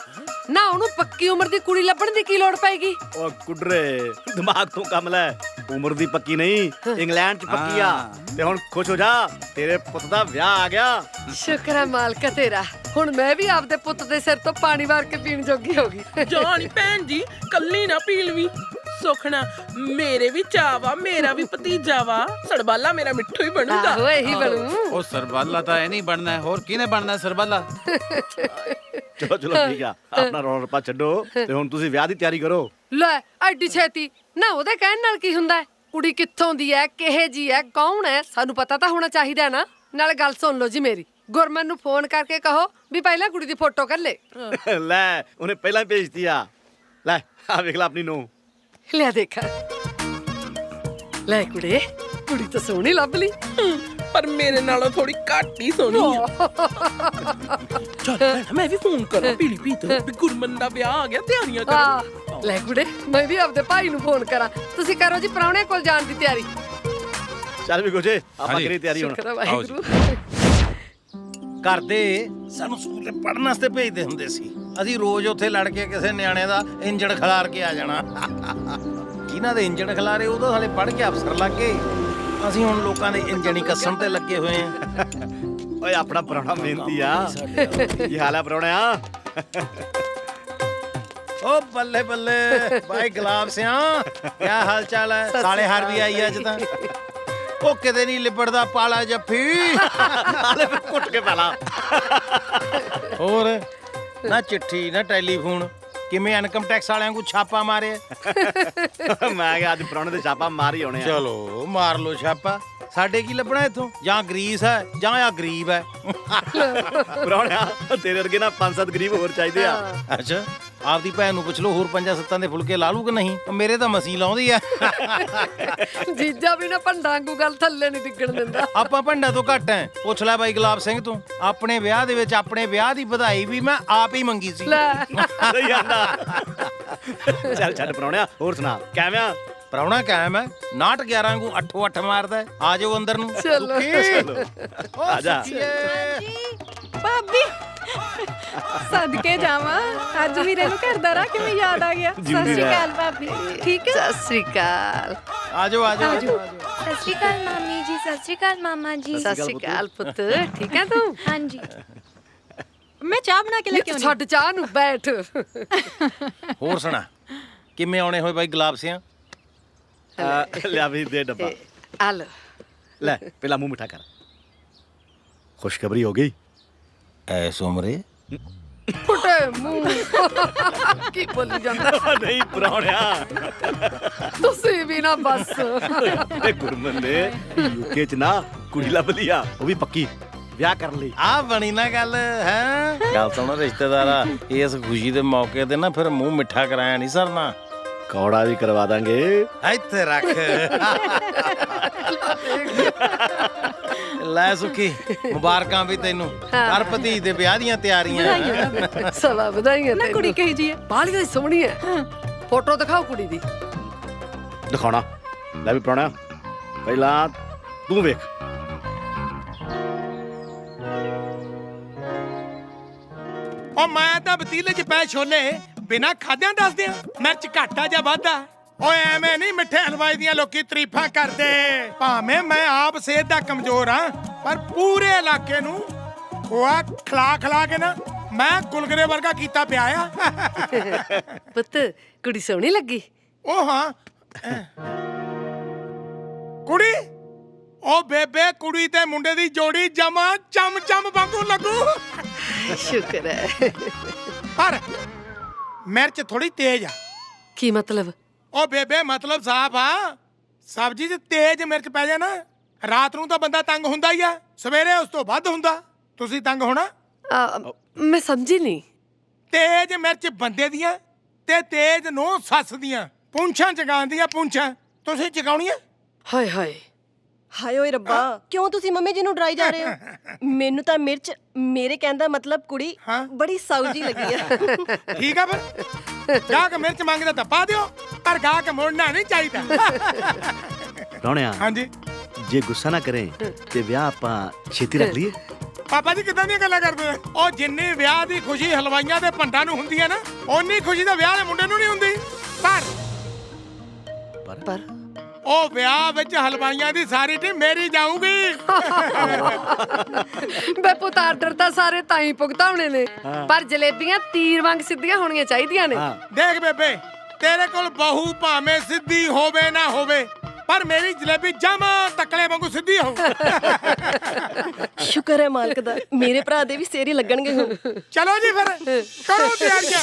Speaker 5: ਨਾ, ਉਹਨੂੰ ਪੱਕੀ ਉਮਰ ਦੀ ਕੁੜੀ ਲੱਭਣ ਦੀ ਕੀ ਲੋੜ ਪਏਗੀ?
Speaker 10: ਓ ਕੁੜਰੇ, ਦਿਮਾਗ ਤੋਂ ਕੰਮ ਲੈ। ਉਮਰ ਦੀ ਪੱਕੀ ਨਹੀਂ, ਇੰਗਲੈਂਡ 'ਚ ਪੱਕੀ ਆ। ਤੇ ਹੁਣ ਖੁਸ਼ ਹੋ ਜਾ, ਤੇਰੇ ਪੁੱਤ ਦਾ ਵਿਆਹ ਆ ਗਿਆ।
Speaker 5: ਸ਼ੁਕਰ ਹੈ ਮਾਲਕਾ ਤੇਰਾ, ਹੁਣ ਮੈਂ ਵੀ ਆਪਦੇ ਪੁੱਤ ਦੇ ਸਿਰ ਤੋਂ ਪਾਣੀ ਵਾਰ ਕੇ ਪੀਣ ਜੋਗੀ ਹੋ ਗਈ। ਜਾਣੀ ਭੈਣ ਜੀ, ਕੱਲੀ ਨਾ ਪੀ ਲਵੀਂ। ਸੁਖਣਾ, ਮੇਰੇ ਵੀ ਚਾਵਾ, ਮੇਰਾ ਵੀ ਭਤੀਜਾ ਵਾ, ਸੜਬਾਲਾ ਮੇਰਾ ਮਿੱਠੂ ਹੀ ਬਣੂਗਾ। ਆਹੋ, ਇਹੀ ਬਣੂ।
Speaker 12: ਉਹ ਸਰਬਾਲਾ ਤਾਂ ਇਹ ਨਹੀਂ ਬਣਨਾ, ਹੋਰ ਕਿਹਨੇ ਬਣਨਾ ਸਰਬਾਲਾ?
Speaker 10: ਚਲੋ ਠੀਕ ਆ, ਆਪਣਾ ਰੌਲਾ ਰੱਪਾ ਛੱਡੋ ਤੇ ਹੁਣ ਤੁਸੀਂ ਵਿਆਹ ਦੀ ਤਿਆਰੀ ਕਰੋ।
Speaker 5: ਲੈ, ਐਡੀ ਛੇਤੀ ਨਾ? ਉਹਦੇ ਕਹਿਣ ਨਾਲ ਕੀ ਹੁੰਦਾ? ਕੁੜੀ ਕਿੱਥੋਂ ਦੀ ਐ, ਕਿਹੇ ਜੀ ਐ, ਕੌਣ ਐ, ਸਾਨੂੰ ਪਤਾ ਤਾਂ ਹੋਣਾ ਚਾਹੀਦਾ ਨਾ। ਨਾਲੇ ਗੱਲ ਸੁਣ ਲਓ ਜੀ ਮੇਰੀ, ਗੁਰਮਨ ਨੂੰ ਫੋਨ ਕਰਕੇ ਕਹੋ ਵੀ ਪਹਿਲਾਂ ਕੁੜੀ ਦੀ ਫੋਟੋ ਕਰ ਲੈ।
Speaker 10: ਲੈ, ਉਹਨੇ ਪਹਿਲਾਂ ਹੀ ਭੇਜਤੀ ਆ। ਲੈ, ਆ ਵੇਖ ਲੈ ਆਪਣੀ ਨੂੰਹ।
Speaker 5: ਲੈ ਦੇਖਾ, ਲੈ ਕੁੜੇ, ਕੁੜੀ ਤਾਂ ਸੋਹਣੀ ਲੱਭ ਲਈ, ਪਰ ਮੇਰੇ ਨਾਲੋਂ ਥੋੜੀ ਘੱਟ ਹੀ ਸੋਹਣੀ ਆ। ਚੱਲ ਮੈਂ ਵੀ ਫੋਨ ਕਰਾਂ ਪੀਲੀ ਪੀਤ ਵੀ ਗੁਰਮਨ ਦਾ ਵਿਆਹ ਆ ਗਿਆ, ਤਿਆਰੀਆਂ ਕਰ। ਲੈ ਕੁੜੇ ਮੈਂ ਵੀ ਆਪਦੇ ਭਾਈ ਨੂੰ ਫੋਨ ਕਰਾਂ। ਤੁਸੀਂ ਕਰੋ ਜੀ ਪ੍ਰਾਹੁਣੇ ਕੋਲ ਜਾਣ ਦੀ ਤਿਆਰੀ।
Speaker 10: ਚੱਲ ਵੀ ਕੁਛ ਆਪਾਂ ਕਰੀ ਤਿਆਰੀ ਹੁਣ।
Speaker 5: ਸ਼ੁਕਰ ਹੈ ਵਾਹਿਗੁਰੂ।
Speaker 15: ਘਰ ਦੇ ਸਾਨੂੰ ਸਕੂਲੇ ਪੜ੍ਹਨ ਵਾਸਤੇ ਭੇਜਦੇ ਹੁੰਦੇ ਸੀ। ਅਸੀਂ ਰੋਜ਼ ਉੱਥੇ ਲੜ ਕੇ ਕਿਸੇ ਨਿਆਣੇ ਦਾ ਇੰਜਣ ਖਿਲਾਰ ਕੇ ਆ ਜਾਣਾ। ਜਿਨ੍ਹਾਂ ਦੇ ਇੰਜਣ ਖਿਲਾਰੇ ਉਦੋਂ ਹਾਲੇ ਪੜ੍ਹ ਕੇ ਅਫਸਰ ਲੱਗ ਗਏ। ਅਸੀਂ ਹੁਣ ਲੋਕਾਂ ਦੇ ਇੰਜਣ ਹੀ ਕੱਸਣ ਤੇ ਲੱਗੇ ਹੋਏ ਆ।
Speaker 10: ਓਏ ਆਪਣਾ ਪ੍ਰਾਹੁਣਾ ਮਿਹਨਤੀ ਆ। ਕੀ ਹਾਲ ਆ ਪ੍ਰਾਹੁਣਿਆ?
Speaker 15: ਓ ਬੱਲੇ ਬੱਲੇ ਭਾਈ ਗੁਲਾਬ ਸਿਆਂ, ਕੀ ਹਾਲ ਚਾਲ ਹੈ? ਸਾਲੇ ਹਾਰ ਵੀ ਆਈ ਅੱਜ ਤਾਂ। ਉਹ ਕਿਤੇ ਨਹੀਂ ਲਿਬੜਦਾ ਪਾਲਾ ਜੱਫੀ।
Speaker 10: ਹਾਲੇ ਫਿਰ ਕੁੱਟ ਕੇ ਪਾਲਾ।
Speaker 15: ਹੋਰ ਨਾ ਚਿੱਠੀ ਨਾ ਟੈਲੀਫੋਨ, ਕਿਵੇਂ ਇਨਕਮ ਟੈਕਸ ਵਾਲਿਆਂ ਨੂੰ ਛਾਪਾ ਮਾਰਿਆ?
Speaker 10: ਮੈਂ ਕਿਹਾ ਅੱਜ ਪ੍ਰਾਹੁਣੇ ਦੇ ਛਾਪਾ ਮਾਰ ਹੀ ਆਉਣੇ ਆ।
Speaker 15: ਚਲੋ ਮਾਰ ਲੋ ਛਾਪਾ, ਸਾਡੇ ਕੀ ਲੱਭਣਾ ਇੱਥੋਂ? ਜਾਂ ਗਰੀਸ ਹੈ ਜਾਂ ਆ ਗਰੀਬ ਹੈ।
Speaker 10: ਪ੍ਰਾਹੁਣਿਆ ਤੇਰੇ ਵਰਗੇ ਨਾ 5-7 ਗਰੀਬ ਹੋਰ ਚਾਹੀਦੇ ਆ।
Speaker 15: ਅੱਛਾ ਆਪਦੀ ਭੈਣ ਨੂੰ ਪੁੱਛ ਲਓ ਹੋਰ 5-7 ਦੇ ਫੁਲਕੇ ਲਾ ਲੂ ਕਿ ਨਹੀਂ? ਮੇਰੇ ਤਾਂ ਮਸੀਂ ਲਾਉਂਦੀ ਆ।
Speaker 5: ਜੀਜਾ ਵੀ ਨਾ ਭੰਡਾਂ ਵਾਂਗੂ ਗੱਲ ਥੱਲੇ ਨਹੀਂ ਡਿੱਗਣ ਦਿੰਦਾ।
Speaker 15: ਆਪਾਂ ਭੰਡਾ ਤੋਂ ਘੱਟ ਐ। ਪੁੱਛ ਲੈ ਬਾਈ ਗੁਲਾਬ ਸਿੰਘ ਤੋਂ। ਆਪਣੇ ਵਿਆਹ ਦੇ ਵਿੱਚ ਆਪਣੇ ਵਿਆਹ ਦੀ ਵਧਾਈ ਵੀ ਮੈਂ ਆਪ ਹੀ ਮੰਗੀ ਸੀ।
Speaker 10: ਸਹੀ ਆਂਦਾ। ਚੱਲ ਛੱਡ ਪ੍ਰਾਹੁਣਿਆ, ਹੋਰ ਸੁਣਾ ਕਿਵੇਂ ਆ?
Speaker 15: ਪ੍ਰਾਹੁਣਾ ਕਾਇਮ ਹੈ, 9-11 ਨੂੰ 8-8 ਮਾਰਦਾ। ਆ ਜਾਓ ਅੰਦਰ ਨੂੰ।
Speaker 5: ਚਲੋ
Speaker 10: ਆ ਜਾ।
Speaker 7: ਭਾਬੀ ਸਦਕੇ ਜਾਵਾਂ, ਅੱਜ ਵੀਰੇ ਨੂੰ ਘਰ ਦਾ ਰਾਹ ਕਿਵੇਂ ਯਾਦ ਆ ਗਿਆ। ਸਤਿ ਸ਼੍ਰੀ ਅਕਾਲ ਭਾਬੀ, ਠੀਕ ਹੈ?
Speaker 5: ਸਤਿ ਸ੍ਰੀ ਅਕਾਲ।
Speaker 15: ਆ ਜਾਓ ਆ ਜਾਓ।
Speaker 14: ਸਤਿ ਸ਼੍ਰੀ ਅਕਾਲ ਮਾਮੀ ਜੀ। ਸਤਿ ਸ਼੍ਰੀ ਅਕਾਲ ਮਾਮਾ ਜੀ।
Speaker 5: ਸਤਿ ਸ੍ਰੀ ਅਕਾਲ ਪੁੱਤ, ਠੀਕ ਹੈ ਤੂੰ?
Speaker 14: ਹਾਂਜੀ।
Speaker 7: ਮੈਂ ਚਾਹ ਬਣਾ ਕੇ ਲੈ ਕੇ ਆਉਣੀ।
Speaker 5: ਛੱਡ ਚਾਹ ਨੂੰ, ਬੈਠ।
Speaker 15: ਹੋਰ ਸੁਣਾ ਕਿਵੇਂ ਆਉਣੇ ਹੋਏ ਬਾਈ ਗੁਲਾਬ ਸਿਆਂ?
Speaker 10: ਲਿਆ ਵੀ ਦੇ ਡੱਬਾ।
Speaker 5: ਆ ਲੈ
Speaker 10: ਲੈ ਪਹਿਲਾਂ ਮੂੰਹ ਮਿੱਠਾ ਕਰ। ਖੁਸ਼ਖਬਰੀ ਹੋ ਗਈ
Speaker 15: ਐਸ ਉਮਰੇ।
Speaker 5: ਫੁੱਟੇ ਮੂੰਹ ਕੀ ਬੋਲੀ ਜਾਂਦਾ?
Speaker 10: ਨਹੀਂ ਪ੍ਰਾਹੁਣਿਆ,
Speaker 5: ਤੁਸੀਂ ਵੀ ਨਾ ਬਸ।
Speaker 10: ਤੇ ਗੁਰਮਨ ਨੇ ਯੂਕੇ ਚ ਨਾ ਕੁੜੀ ਲੱਭ ਲਈ ਆ, ਉਹ ਵੀ ਪੱਕੀ ਵਿਆਹ ਕਰਨ ਲਈ।
Speaker 15: ਆ ਬਣੀ ਨਾ ਗੱਲ ਹੈ। ਗੱਲ ਸੁਣ ਰਿਸ਼ਤੇਦਾਰਾ, ਇਸ ਖੁਸ਼ੀ ਦੇ ਮੌਕੇ ਤੇ ਨਾ ਫਿਰ ਮੂੰਹ ਮਿੱਠਾ ਕਰਾਇਆ ਨਹੀਂ ਸਰਨਾ।
Speaker 10: ਕੌੜਾ ਵੀ ਕਰਵਾ ਦਾਂਗੇ।
Speaker 15: ਇੱਥੇ ਰੱਖ। ਲੈ ਸੁਖੀ, ਮੁਬਾਰਕਾਂ ਵੀ ਤੈਨੂੰ। ਕਰ ਭਤੀਜ ਦੇ ਵਿਆਹ ਦੀਆਂ ਤਿਆਰੀਆਂ।
Speaker 5: ਸਵਾ ਵਧਾਈਆਂ
Speaker 7: ਨਾ ਕੁੜੀ ਕਹੀ ਜੀ ਹੈ।
Speaker 5: ਬਾਹਲੀ ਸੋਹਣੀ ਹੈ। ਫੋਟੋ ਦਿਖਾਓ ਕੁੜੀ ਦੀ।
Speaker 10: ਦਿਖਾਉਣਾ। ਲੈ ਵੀ ਪ੍ਰਾਹੁਣਿਆ ਪਹਿਲਾਂ ਤੂੰ ਵੇਖ।
Speaker 16: ਉਹ ਮੈਂ ਤਾਂ ਵਤੀਲੇ 'ਚ ਪੈ ਛੋਲੇ ਬਿਨਾਂ ਖਾਦਿਆਂ ਦੱਸਦੇ ਆ ਮਿਰਚ ਘਾਟਾ ਜਾਂ ਵਾਧਾ। ਓਏ ਐਵੇਂ ਨਹੀਂ ਮਿੱਠੇ ਹਲਵਾਈ ਦੀਆਂ ਲੋਕੀ ਤਾਰੀਫਾਂ ਕਰਦੇ। ਭਾਵੇਂ ਮੈਂ ਆਪ ਸਿਹਤ ਦਾ ਕਮਜ਼ੋਰ ਆ, ਪਰ ਪੂਰੇ ਇਲਾਕੇ ਨੂੰ ਖੋਆ ਖਿਲਾ ਕੇ ਨਾ ਮੈਂ ਗੁਲਗੁਲੇ ਵਰਗਾ ਕੀਤਾ ਪਿਆ ਆ।
Speaker 5: ਪੁੱਤ ਕੁੜੀ ਸੋਹਣੀ ਲੱਗੀ?
Speaker 16: ਉਹ ਹਾਂ ਕੁੜੀ, ਉਹ ਬੇਬੇ ਕੁੜੀ ਤੇ ਮੁੰਡੇ ਦੀ ਜੋੜੀ ਜਮਾ ਚਮ ਚਮ ਵਾਂਗੂ ਲੱਗੂ।
Speaker 5: ਸ਼ੁਕਰ ਹੈ।
Speaker 16: ਪਰ ਮਿਰਚ ਥੋੜੀ ਤੇਜ਼ ਆ।
Speaker 5: ਕੀ ਮਤਲਬ?
Speaker 16: ਉਹ ਬੇਬੇ ਮਤਲਬ ਸਾਫ ਆ। ਸਬਜ਼ੀ 'ਚ ਤੇਜ਼ ਮਿਰਚ ਪੈ ਜਾਏ ਨਾ, ਰਾਤ ਨੂੰ ਤਾਂ ਬੰਦਾ ਤੰਗ ਹੁੰਦਾ ਹੀ ਆ, ਸਵੇਰੇ ਉਸ ਤੋਂ ਵੱਧ ਹੁੰਦਾ। ਤੁਸੀਂ ਤੰਗ ਹੋਣਾ?
Speaker 5: ਮੈਂ ਸਮਝੀ ਨਹੀਂ।
Speaker 16: ਤੇਜ਼ ਮਿਰਚ ਬੰਦੇ ਦੀਆਂ ਤੇ ਤੇਜ਼ ਨੂੰ ਸੱਸ ਦੀਆਂ ਪੂੰਛਾਂ ਚਗਾਉਂਦੀਆਂ। ਪੂੰਛਾਂ ਤੁਸੀਂ ਚਗਾਉਣੀਆਂ?
Speaker 5: ਹਾਏ ਹਾਏ
Speaker 17: ਹਾਏ ਓਏ ਰੱਬਾ, ਕਿਉਂ ਤੁਸੀਂ ਮੰਮੀ ਜੀ ਨੂੰ ਡਰਾਈ ਜਾ ਰਹੇ ਹੋ? ਮੈਨੂੰ ਤਾਂ ਮਿਰਚ, ਮੇਰੇ ਕਹਿਣ ਦਾ ਮਤਲਬ ਕੁੜੀ ਬੜੀ ਸਾਊ ਜੀ ਲੱਗੀ ਆ।
Speaker 16: ਠੀਕ ਆ ਫਿਰ ਗਾਹਕ ਮਿਰਚ ਮੰਗਦਾ ਤਾਂ ਪਾ ਦਿਓ, ਪਰ ਗਾਹਕ ਮੋੜਨਾ ਨਹੀਂ ਚਾਹੀਦਾ।
Speaker 10: ਪ੍ਰਾਹੁਣਿਆ
Speaker 16: ਹਾਂਜੀ,
Speaker 10: ਜੇ ਗੁੱਸਾ ਨਾ ਕਰੇ ਤੇ ਵਿਆਹ ਆਪਾਂ ਛੇਤੀ ਰੱਖ ਲਈਏ।
Speaker 16: ਪਾਪਾ ਜੀ ਕਿੱਦਾਂ ਦੀਆਂ ਗੱਲਾਂ ਕਰਦੇ ਹੋ? ਉਹ ਜਿੰਨੀ ਵਿਆਹ ਦੀ ਖੁਸ਼ੀ ਹਲਵਾਈਆਂ ਦੇ ਭੰਡਾਂ ਨੂੰ ਹੁੰਦੀ ਹੈ ਨਾ, ਓਨੀ ਖੁਸ਼ੀ ਤਾਂ ਵਿਆਹ ਵਾਲੇ ਮੁੰਡੇ ਨੂੰ ਨਹੀਂ ਹੁੰਦੀ। ਪਰ ਉਹ ਵਿਆਹ ਵਿੱਚ ਹਲਵਾਈਆਂ ਦੀ ਸਾਰੀ ਟੀਮ ਮੇਰੀ ਜਾਊਗੀ।
Speaker 5: ਬੇ ਪੁੱਤ ਆਰਡਰ ਤਾਂ ਸਾਰੇ ਤਾਂ ਹੀ ਭੁਗਤਾਉਣੇ ਨੇ, ਪਰ ਜਲੇਬੀਆਂ ਤੀਰ ਵਾਂਗ ਸਿੱਧੀਆਂ ਹੋਣੀਆਂ ਚਾਹੀਦੀਆਂ ਨੇ।
Speaker 16: ਦੇਖ ਬੇਬੇ, ਤੇਰੇ ਕੋਲ ਬਹੂ ਭਾਵੇਂ ਸਿੱਧੀ ਹੋਵੇ ਨਾ ਹੋਵੇ, ਪਰ ਮੇਰੀ ਜਲੇਬੀ ਜਮਾ ਤਕਲੇ ਵਾਂਗੂ ਸਿੱਧੀ ਹੋਊ।
Speaker 17: ਸ਼ੁਕਰ ਹੈ ਮਾਲਕ ਦਾ, ਮੇਰੇ ਭਰਾ ਦੇ ਵੀ ਸੇਰੀ ਲੱਗਣਗੇ ਹੁਣ।
Speaker 16: ਚਲੋ ਜੀ ਫਿਰ ਕਰੋ ਤਿਆਰੀਆਂ।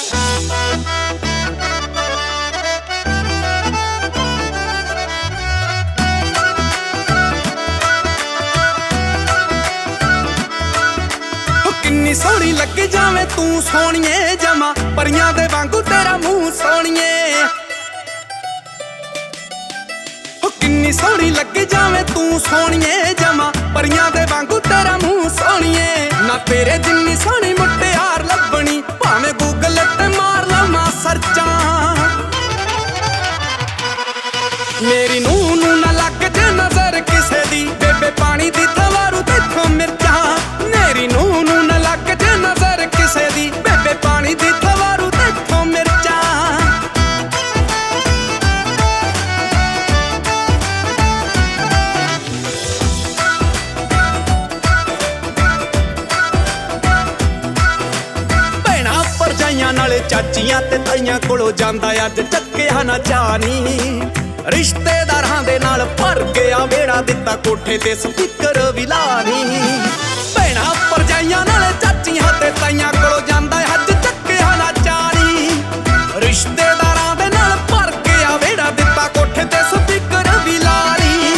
Speaker 18: ਕਿੰਨੀ ਸੋਹਣੀ ਲੱਗ ਜਾਵੇਂ ਤੂੰ ਸੋਹਣੀਏ, ਜਮਾ ਪਰੀਆਂ ਦੇ ਵਾਂਗੂ ਤੇਰਾ ਮੂੰਹ ਸੋਹਣੀਏ। ਕਿੰਨੀ ਸੋਹਣੀ ਲੱਗ ਜਾਵੇਂ ਤੂੰ ਸੋਹਣੀਏ, ਜਮਾ ਪਰੀਆਂ ਦੇ ਵਾਂਗੂ ਤੇਰਾ ਮੂੰਹ ਸੋਹਣੀਏ। ਨਾ ਤੇਰੇ ਜਿੰਨੀ ਸੋਹਣੀ ਮੁਟਿਆਰ ਲੱਭਣੀ, ਭਾਵੇਂ ਗੂਗਲ ਤੇ ਮਾਰ ਲਵਾਂ ਸਰਚਾਂ। ਚਾਚੀਆਂ ਤੇ ਤਾਈਆਂ ਕੋਲੋਂ ਜਾਂਦਾ ਅੱਜ ਚੱਕਿਆ ਨਾ ਚਾਨੀ ਰਿਸ਼ਤੇਦਾਰਾਂ ਦੇ ਨਾਲ ਭਰ ਗਿਆ ਵੇੜਾ ਦਿੱਤਾ ਕੋਠੇ ਤੇ ਸਪੀਕਰ ਵੀ ਲਾਣੀ ਭੈਣਾਂ ਭਰਜਾਈਆਂ ਨਾਲ ਚਾਚੀਆਂ ਤੇ ਤਾਈਆਂ ਕੋਲੋਂ ਜਾਂਦਾ ਅੱਜ ਚੱਕਿਆ ਨਾ ਚਾਨੀ ਰਿਸ਼ਤੇਦਾਰਾਂ ਦੇ ਨਾਲ ਭਰ ਗਿਆ ਵੇੜਾ ਦਿੱਤਾ ਕੋਠੇ ਤੇ ਸਪੀਕਰ ਵੀ ਲਾਣੀ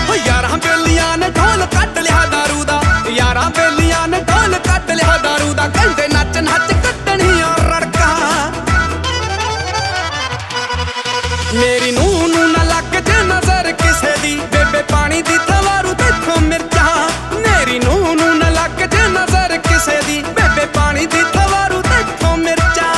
Speaker 18: ਓ ਯਾਰਾਂ ਬੇਲੀਆਂ ਨੇ ਢੋਲ ਕੱਢ ਲਿਆ ਦਾਰੂ ਦਾ ਯਾਰਾਂ ਬੇਲੀਆਂ ਨੇ ਢੋਲ ਕੱਢ ਲਿਆ ਦਾਰੂ ਦਾ ਕਹਿੰਦੇ ਨੱਚ ਨੱਚ ਕੱਢਣੀਆਂ ਰੜਕਾਂ ਮੇਰੀ ਨੂੰਹ ਨੂੰ ਨਾ ਲੱਗ ਜੇ ਨਜ਼ਰ ਕਿਸੇ ਦੀ ਬੇਬੇ ਪਾਣੀ ਦੀ ਥਵਾਰੂ ਦੇਖੋ ਮਿਰਚਾਂ ਮੇਰੀ ਨੂੰਹ ਨੂੰ ਨਾ ਲੱਗ ਜੇ ਨਜ਼ਰ ਕਿਸੇ ਦੀ ਬੇਬੇ ਪਾਣੀ ਦੀ ਥਵਾਰੂ ਦੇਖੋ ਮਿਰਚਾਂ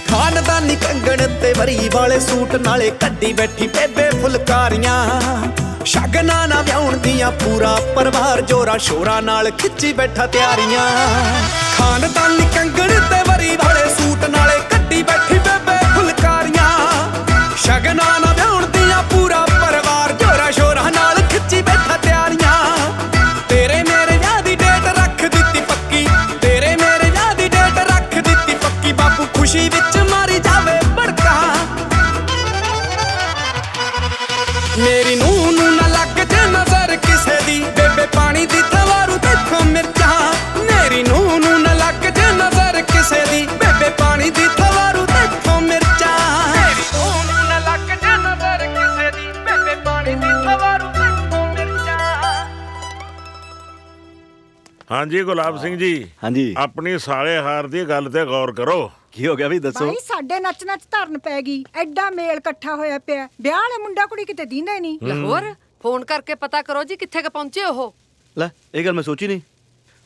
Speaker 18: ਖਾਨਦਾਨੀ ਕੰਗਣ ਤੇ ਵਰੀ ਵਾਲੇ ਸੂਟ ਨਾਲੇ ਕੱਢੀ ਬੈਠੀ ਬੇਬੇ ਫੁਲਕਾਰੀਆਂ ਸ਼ਗਨਾਂ ਨਾ ਵਿਆਹੁਣ ਦੀਆਂ ਪੂਰਾ ਪਰਿਵਾਰ ਜੋਰਾ ਸ਼ੋਰਾ ਨਾਲ ਖਿੱਚੀ ਬੈਠਾ ਤਿਆਰੀਆਂ ਖਾਨਦਾਨੀ ਕੰਗਣ ਤੇ ਵਰੀ ਵਾਲੇ ਸੂਟ ਨਾਲੇ ਕੱਢੀ ਬੈਠੀ ਬੇਬੇ ਫੁਲਕਾਰੀਆਂ ਸ਼ਗਨਾਂ ਨਾ ਵਿਆਹੁਣ ਦੀਆਂ ਪੂਰਾ ਪਰਿਵਾਰ ਜੋਰਾ ਸ਼ੋਰਾ ਨਾਲ ਖਿੱਚੀ ਬੈਠਾ ਤਿਆਰੀਆਂ ਤੇਰੇ ਮੇਰੇ ਵਿਆਹ ਦੀ ਡੇਟ ਰੱਖ ਦਿੱਤੀ ਪੱਕੀ ਤੇਰੇ ਮੇਰੇ ਵਿਆਹ ਦੀ ਡੇਟ ਰੱਖ ਦਿੱਤੀ ਪੱਕੀ ਬਾਪੂ ਖੁਸ਼ੀ ਵਿੱਚ ਮਾਰੀ ਜਾਵੇ ਭੜਕਾ ਮੇਰੀ ਨੂੰਹ ਨੂੰ ਨਾ ਲੱਗ ਜੇ ਨਜ਼ਰ ਕਿਸੇ ਦੀ ਬੇਬੇ ਪਾਣੀ ਦੀ ਥਵਾਰੂ ਦੇਖੋ ਮਿਰਚਾਂ ਮੇਰੀ ਨੂੰਹ ਨੂੰ ਨਾ ਲੱਗ ਜੇ ਨਜ਼ਰ ਕਿਸੇ ਦੀ ਬੇਬੇ ਪਾਣੀ ਦੀ ਥਵਾਰੂ ਦੇਖੋ ਮਿਰਚਾਂ ਮੇਰੀ ਨੂੰਹ ਨੂੰ ਨਾ ਲੱਗ ਜੇ ਨਜ਼ਰ ਕਿਸੇ ਦੀ ਬੇਬੇ ਪਾਣੀ ਦੀ ਥਵਾਰੂ ਦੇਖੋ ਮਿਰਚਾਂ
Speaker 19: ਹਾਂਜੀ ਗੁਲਾਬ ਸਿੰਘ ਜੀ
Speaker 10: ਹਾਂਜੀ
Speaker 19: ਆਪਣੀ ਸਾਲੇ ਹਾਰ ਦੀ ਗੱਲ ਤੇ ਗੌਰ ਕਰੋ
Speaker 10: ਕੀ ਹੋ ਗਿਆ ਵੀ ਦੱਸੋ
Speaker 20: ਭਾਈ ਸਾਡੇ ਨੱਚ ਨੱਚ ਧਰਨ ਪੈ ਗਈ ਐਡਾ ਮੇਲ ਇਕੱਠਾ ਹੋਇਆ ਪਿਆ ਵਿਆਹ ਵਾਲੇ ਮੁੰਡਾ ਕੁੜੀ ਕਿਤੇ ਦੀਂਦੇ ਨਹੀਂ
Speaker 5: ਲਾਹੌਰ ਫੋਨ ਕਰਕੇ ਪਤਾ ਕਰੋ ਜੀ ਕਿੱਥੇ ਕ ਪਹੁੰਚੇ ਉਹ
Speaker 10: ਲੈ ਇਹ ਗੱਲ ਮੈਂ ਸੋਚੀ ਨਹੀਂ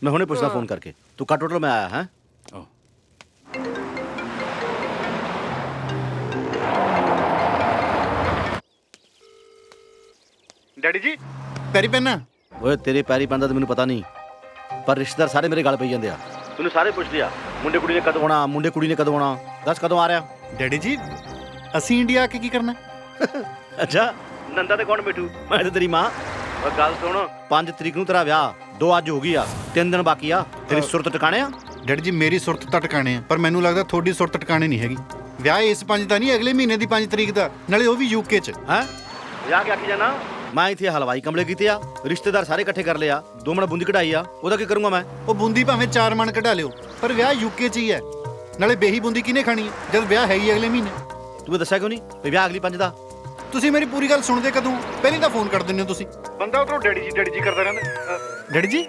Speaker 10: ਮੈਂ ਹੁਣੇ ਪੁੱਛਦਾ ਫੋਨ ਕਰਕੇ ਤੂੰ ਕੱਟ ਟੋਟਲ ਮੈਂ ਆਇਆ ਹੈ
Speaker 1: ਡੈਡੀ ਜੀ ਪੈਰੀ ਪੈਨਾ
Speaker 10: ਓਏ ਤੇਰੇ ਪੈਰੀ ਪੈਂਦਾ ਤਾਂ ਮੈਨੂੰ ਪਤਾ ਨਹੀਂ ਪਰ ਰਿਸ਼ਤੇਦਾਰ ਸਾਰੇ ਮੇਰੇ ਗਲ ਪਈ ਜਾਂਦੇ ਆ ਤੈਨੂੰ ਸਾਰੇ ਪੁੱਛਦੇ ਆ ਮੁੰਡੇ ਕੁੜੀ ਨੇ ਕਦੋਂ ਆਉਣਾ ਮੁੰਡੇ ਕੁੜੀ ਨੇ ਕਦੋਂ ਆਉਣਾ ਦੱਸ ਕਦੋਂ ਆ ਰਿਹਾ
Speaker 1: ਡੈਡੀ ਜੀ ਅਸੀਂ ਇੰਡੀਆ ਆ ਕੇ ਕੀ ਕਰਨਾ
Speaker 10: ਅੱਛਾ ਨੰਦਾ ਤੇ ਕੌਣ ਬੈਠੂ ਮੈਂ ਤੇ ਤੇਰੀ ਮਾਂ ਓ ਗੱਲ ਸੁਣ 5 ਤਰੀਕ ਨੂੰ ਤੇਰਾ ਵਿਆਹ 2 ਅੱਜ ਹੋ ਗਈ ਆ 3 ਦਿਨ ਬਾਕੀ ਆ ਤੇਰੀ ਸੁਰਤ ਟਿਕਾਣੇ ਆ
Speaker 1: ਡੈਡੀ ਜੀ ਮੇਰੀ ਸੁਰਤ ਤਾਂ ਟਿਕਾਣੇ ਆ ਪਰ ਮੈਨੂੰ ਲੱਗਦਾ ਤੁਹਾਡੀ ਸੁਰਤ ਟਿਕਾਣੇ ਨਹੀਂ ਹੈਗੀ ਵਿਆਹ ਇਸ 5 ਦਾ ਨਹੀਂ ਅਗਲੇ ਮਹੀਨੇ ਦੀ 5 ਤਰੀਕ ਦਾ ਨਾਲੇ ਉਹ ਵੀ ਯੂਕੇ 'ਚ
Speaker 10: ਹੈ ਵਿਆਹ ਕੇ ਆਖੀ ਜਾਣਾ ਮੈਂ ਇੱਥੇ ਹਲਵਾਈ ਕਮਲੇ ਕੀਤੇ ਆ ਰਿਸ਼ਤੇਦਾਰ ਸਾਰੇ ਇਕੱਠੇ ਕਰ ਲਿਆ 2 ਮਣ ਬੂੰਦੀ ਕਢਾਈ ਆ ਉਹਦਾ ਕੀ ਕਰੂੰਗਾ ਮੈਂ
Speaker 1: ਉਹ ਬੂੰਦੀ ਭਾਵੇਂ 4 ਮਣ ਕਢਾ ਲਿਓ ਪਰ ਵਿਆਹ ਯੂਕੇ 'ਚ ਹੀ ਹੈ ਨਾਲੇ ਬੇਹੀ ਬੂੰਦੀ ਕਿਹਨੇ ਖਾਣੀ ਹੈ ਜਦ ਵਿਆਹ ਹੈ ਹੀ ਅਗਲੇ ਮਹੀਨੇ
Speaker 10: ਤੂੰ ਦੱਸਿਆ ਕਿਉਂ ਨਹੀਂ ਵੀ ਵਿਆਹ ਅਗਲੀ 5 ਦਾ
Speaker 1: ਤੁਸੀਂ ਮੇਰੀ ਪੂਰੀ ਗੱਲ ਸੁਣਦੇ ਕਦੋਂ ਪਹਿਲਾਂ ਤਾਂ ਫੋਨ ਕਰ ਦਿੰਦੇ ਹੋ ਤੁਸੀਂ ਬੰਦਾ ਉਧਰੋਂ ਡੈਡੀ ਜੀ ਕਰਦਾ ਰਹਿੰਦਾ ਡੈਡੀ ਜੀ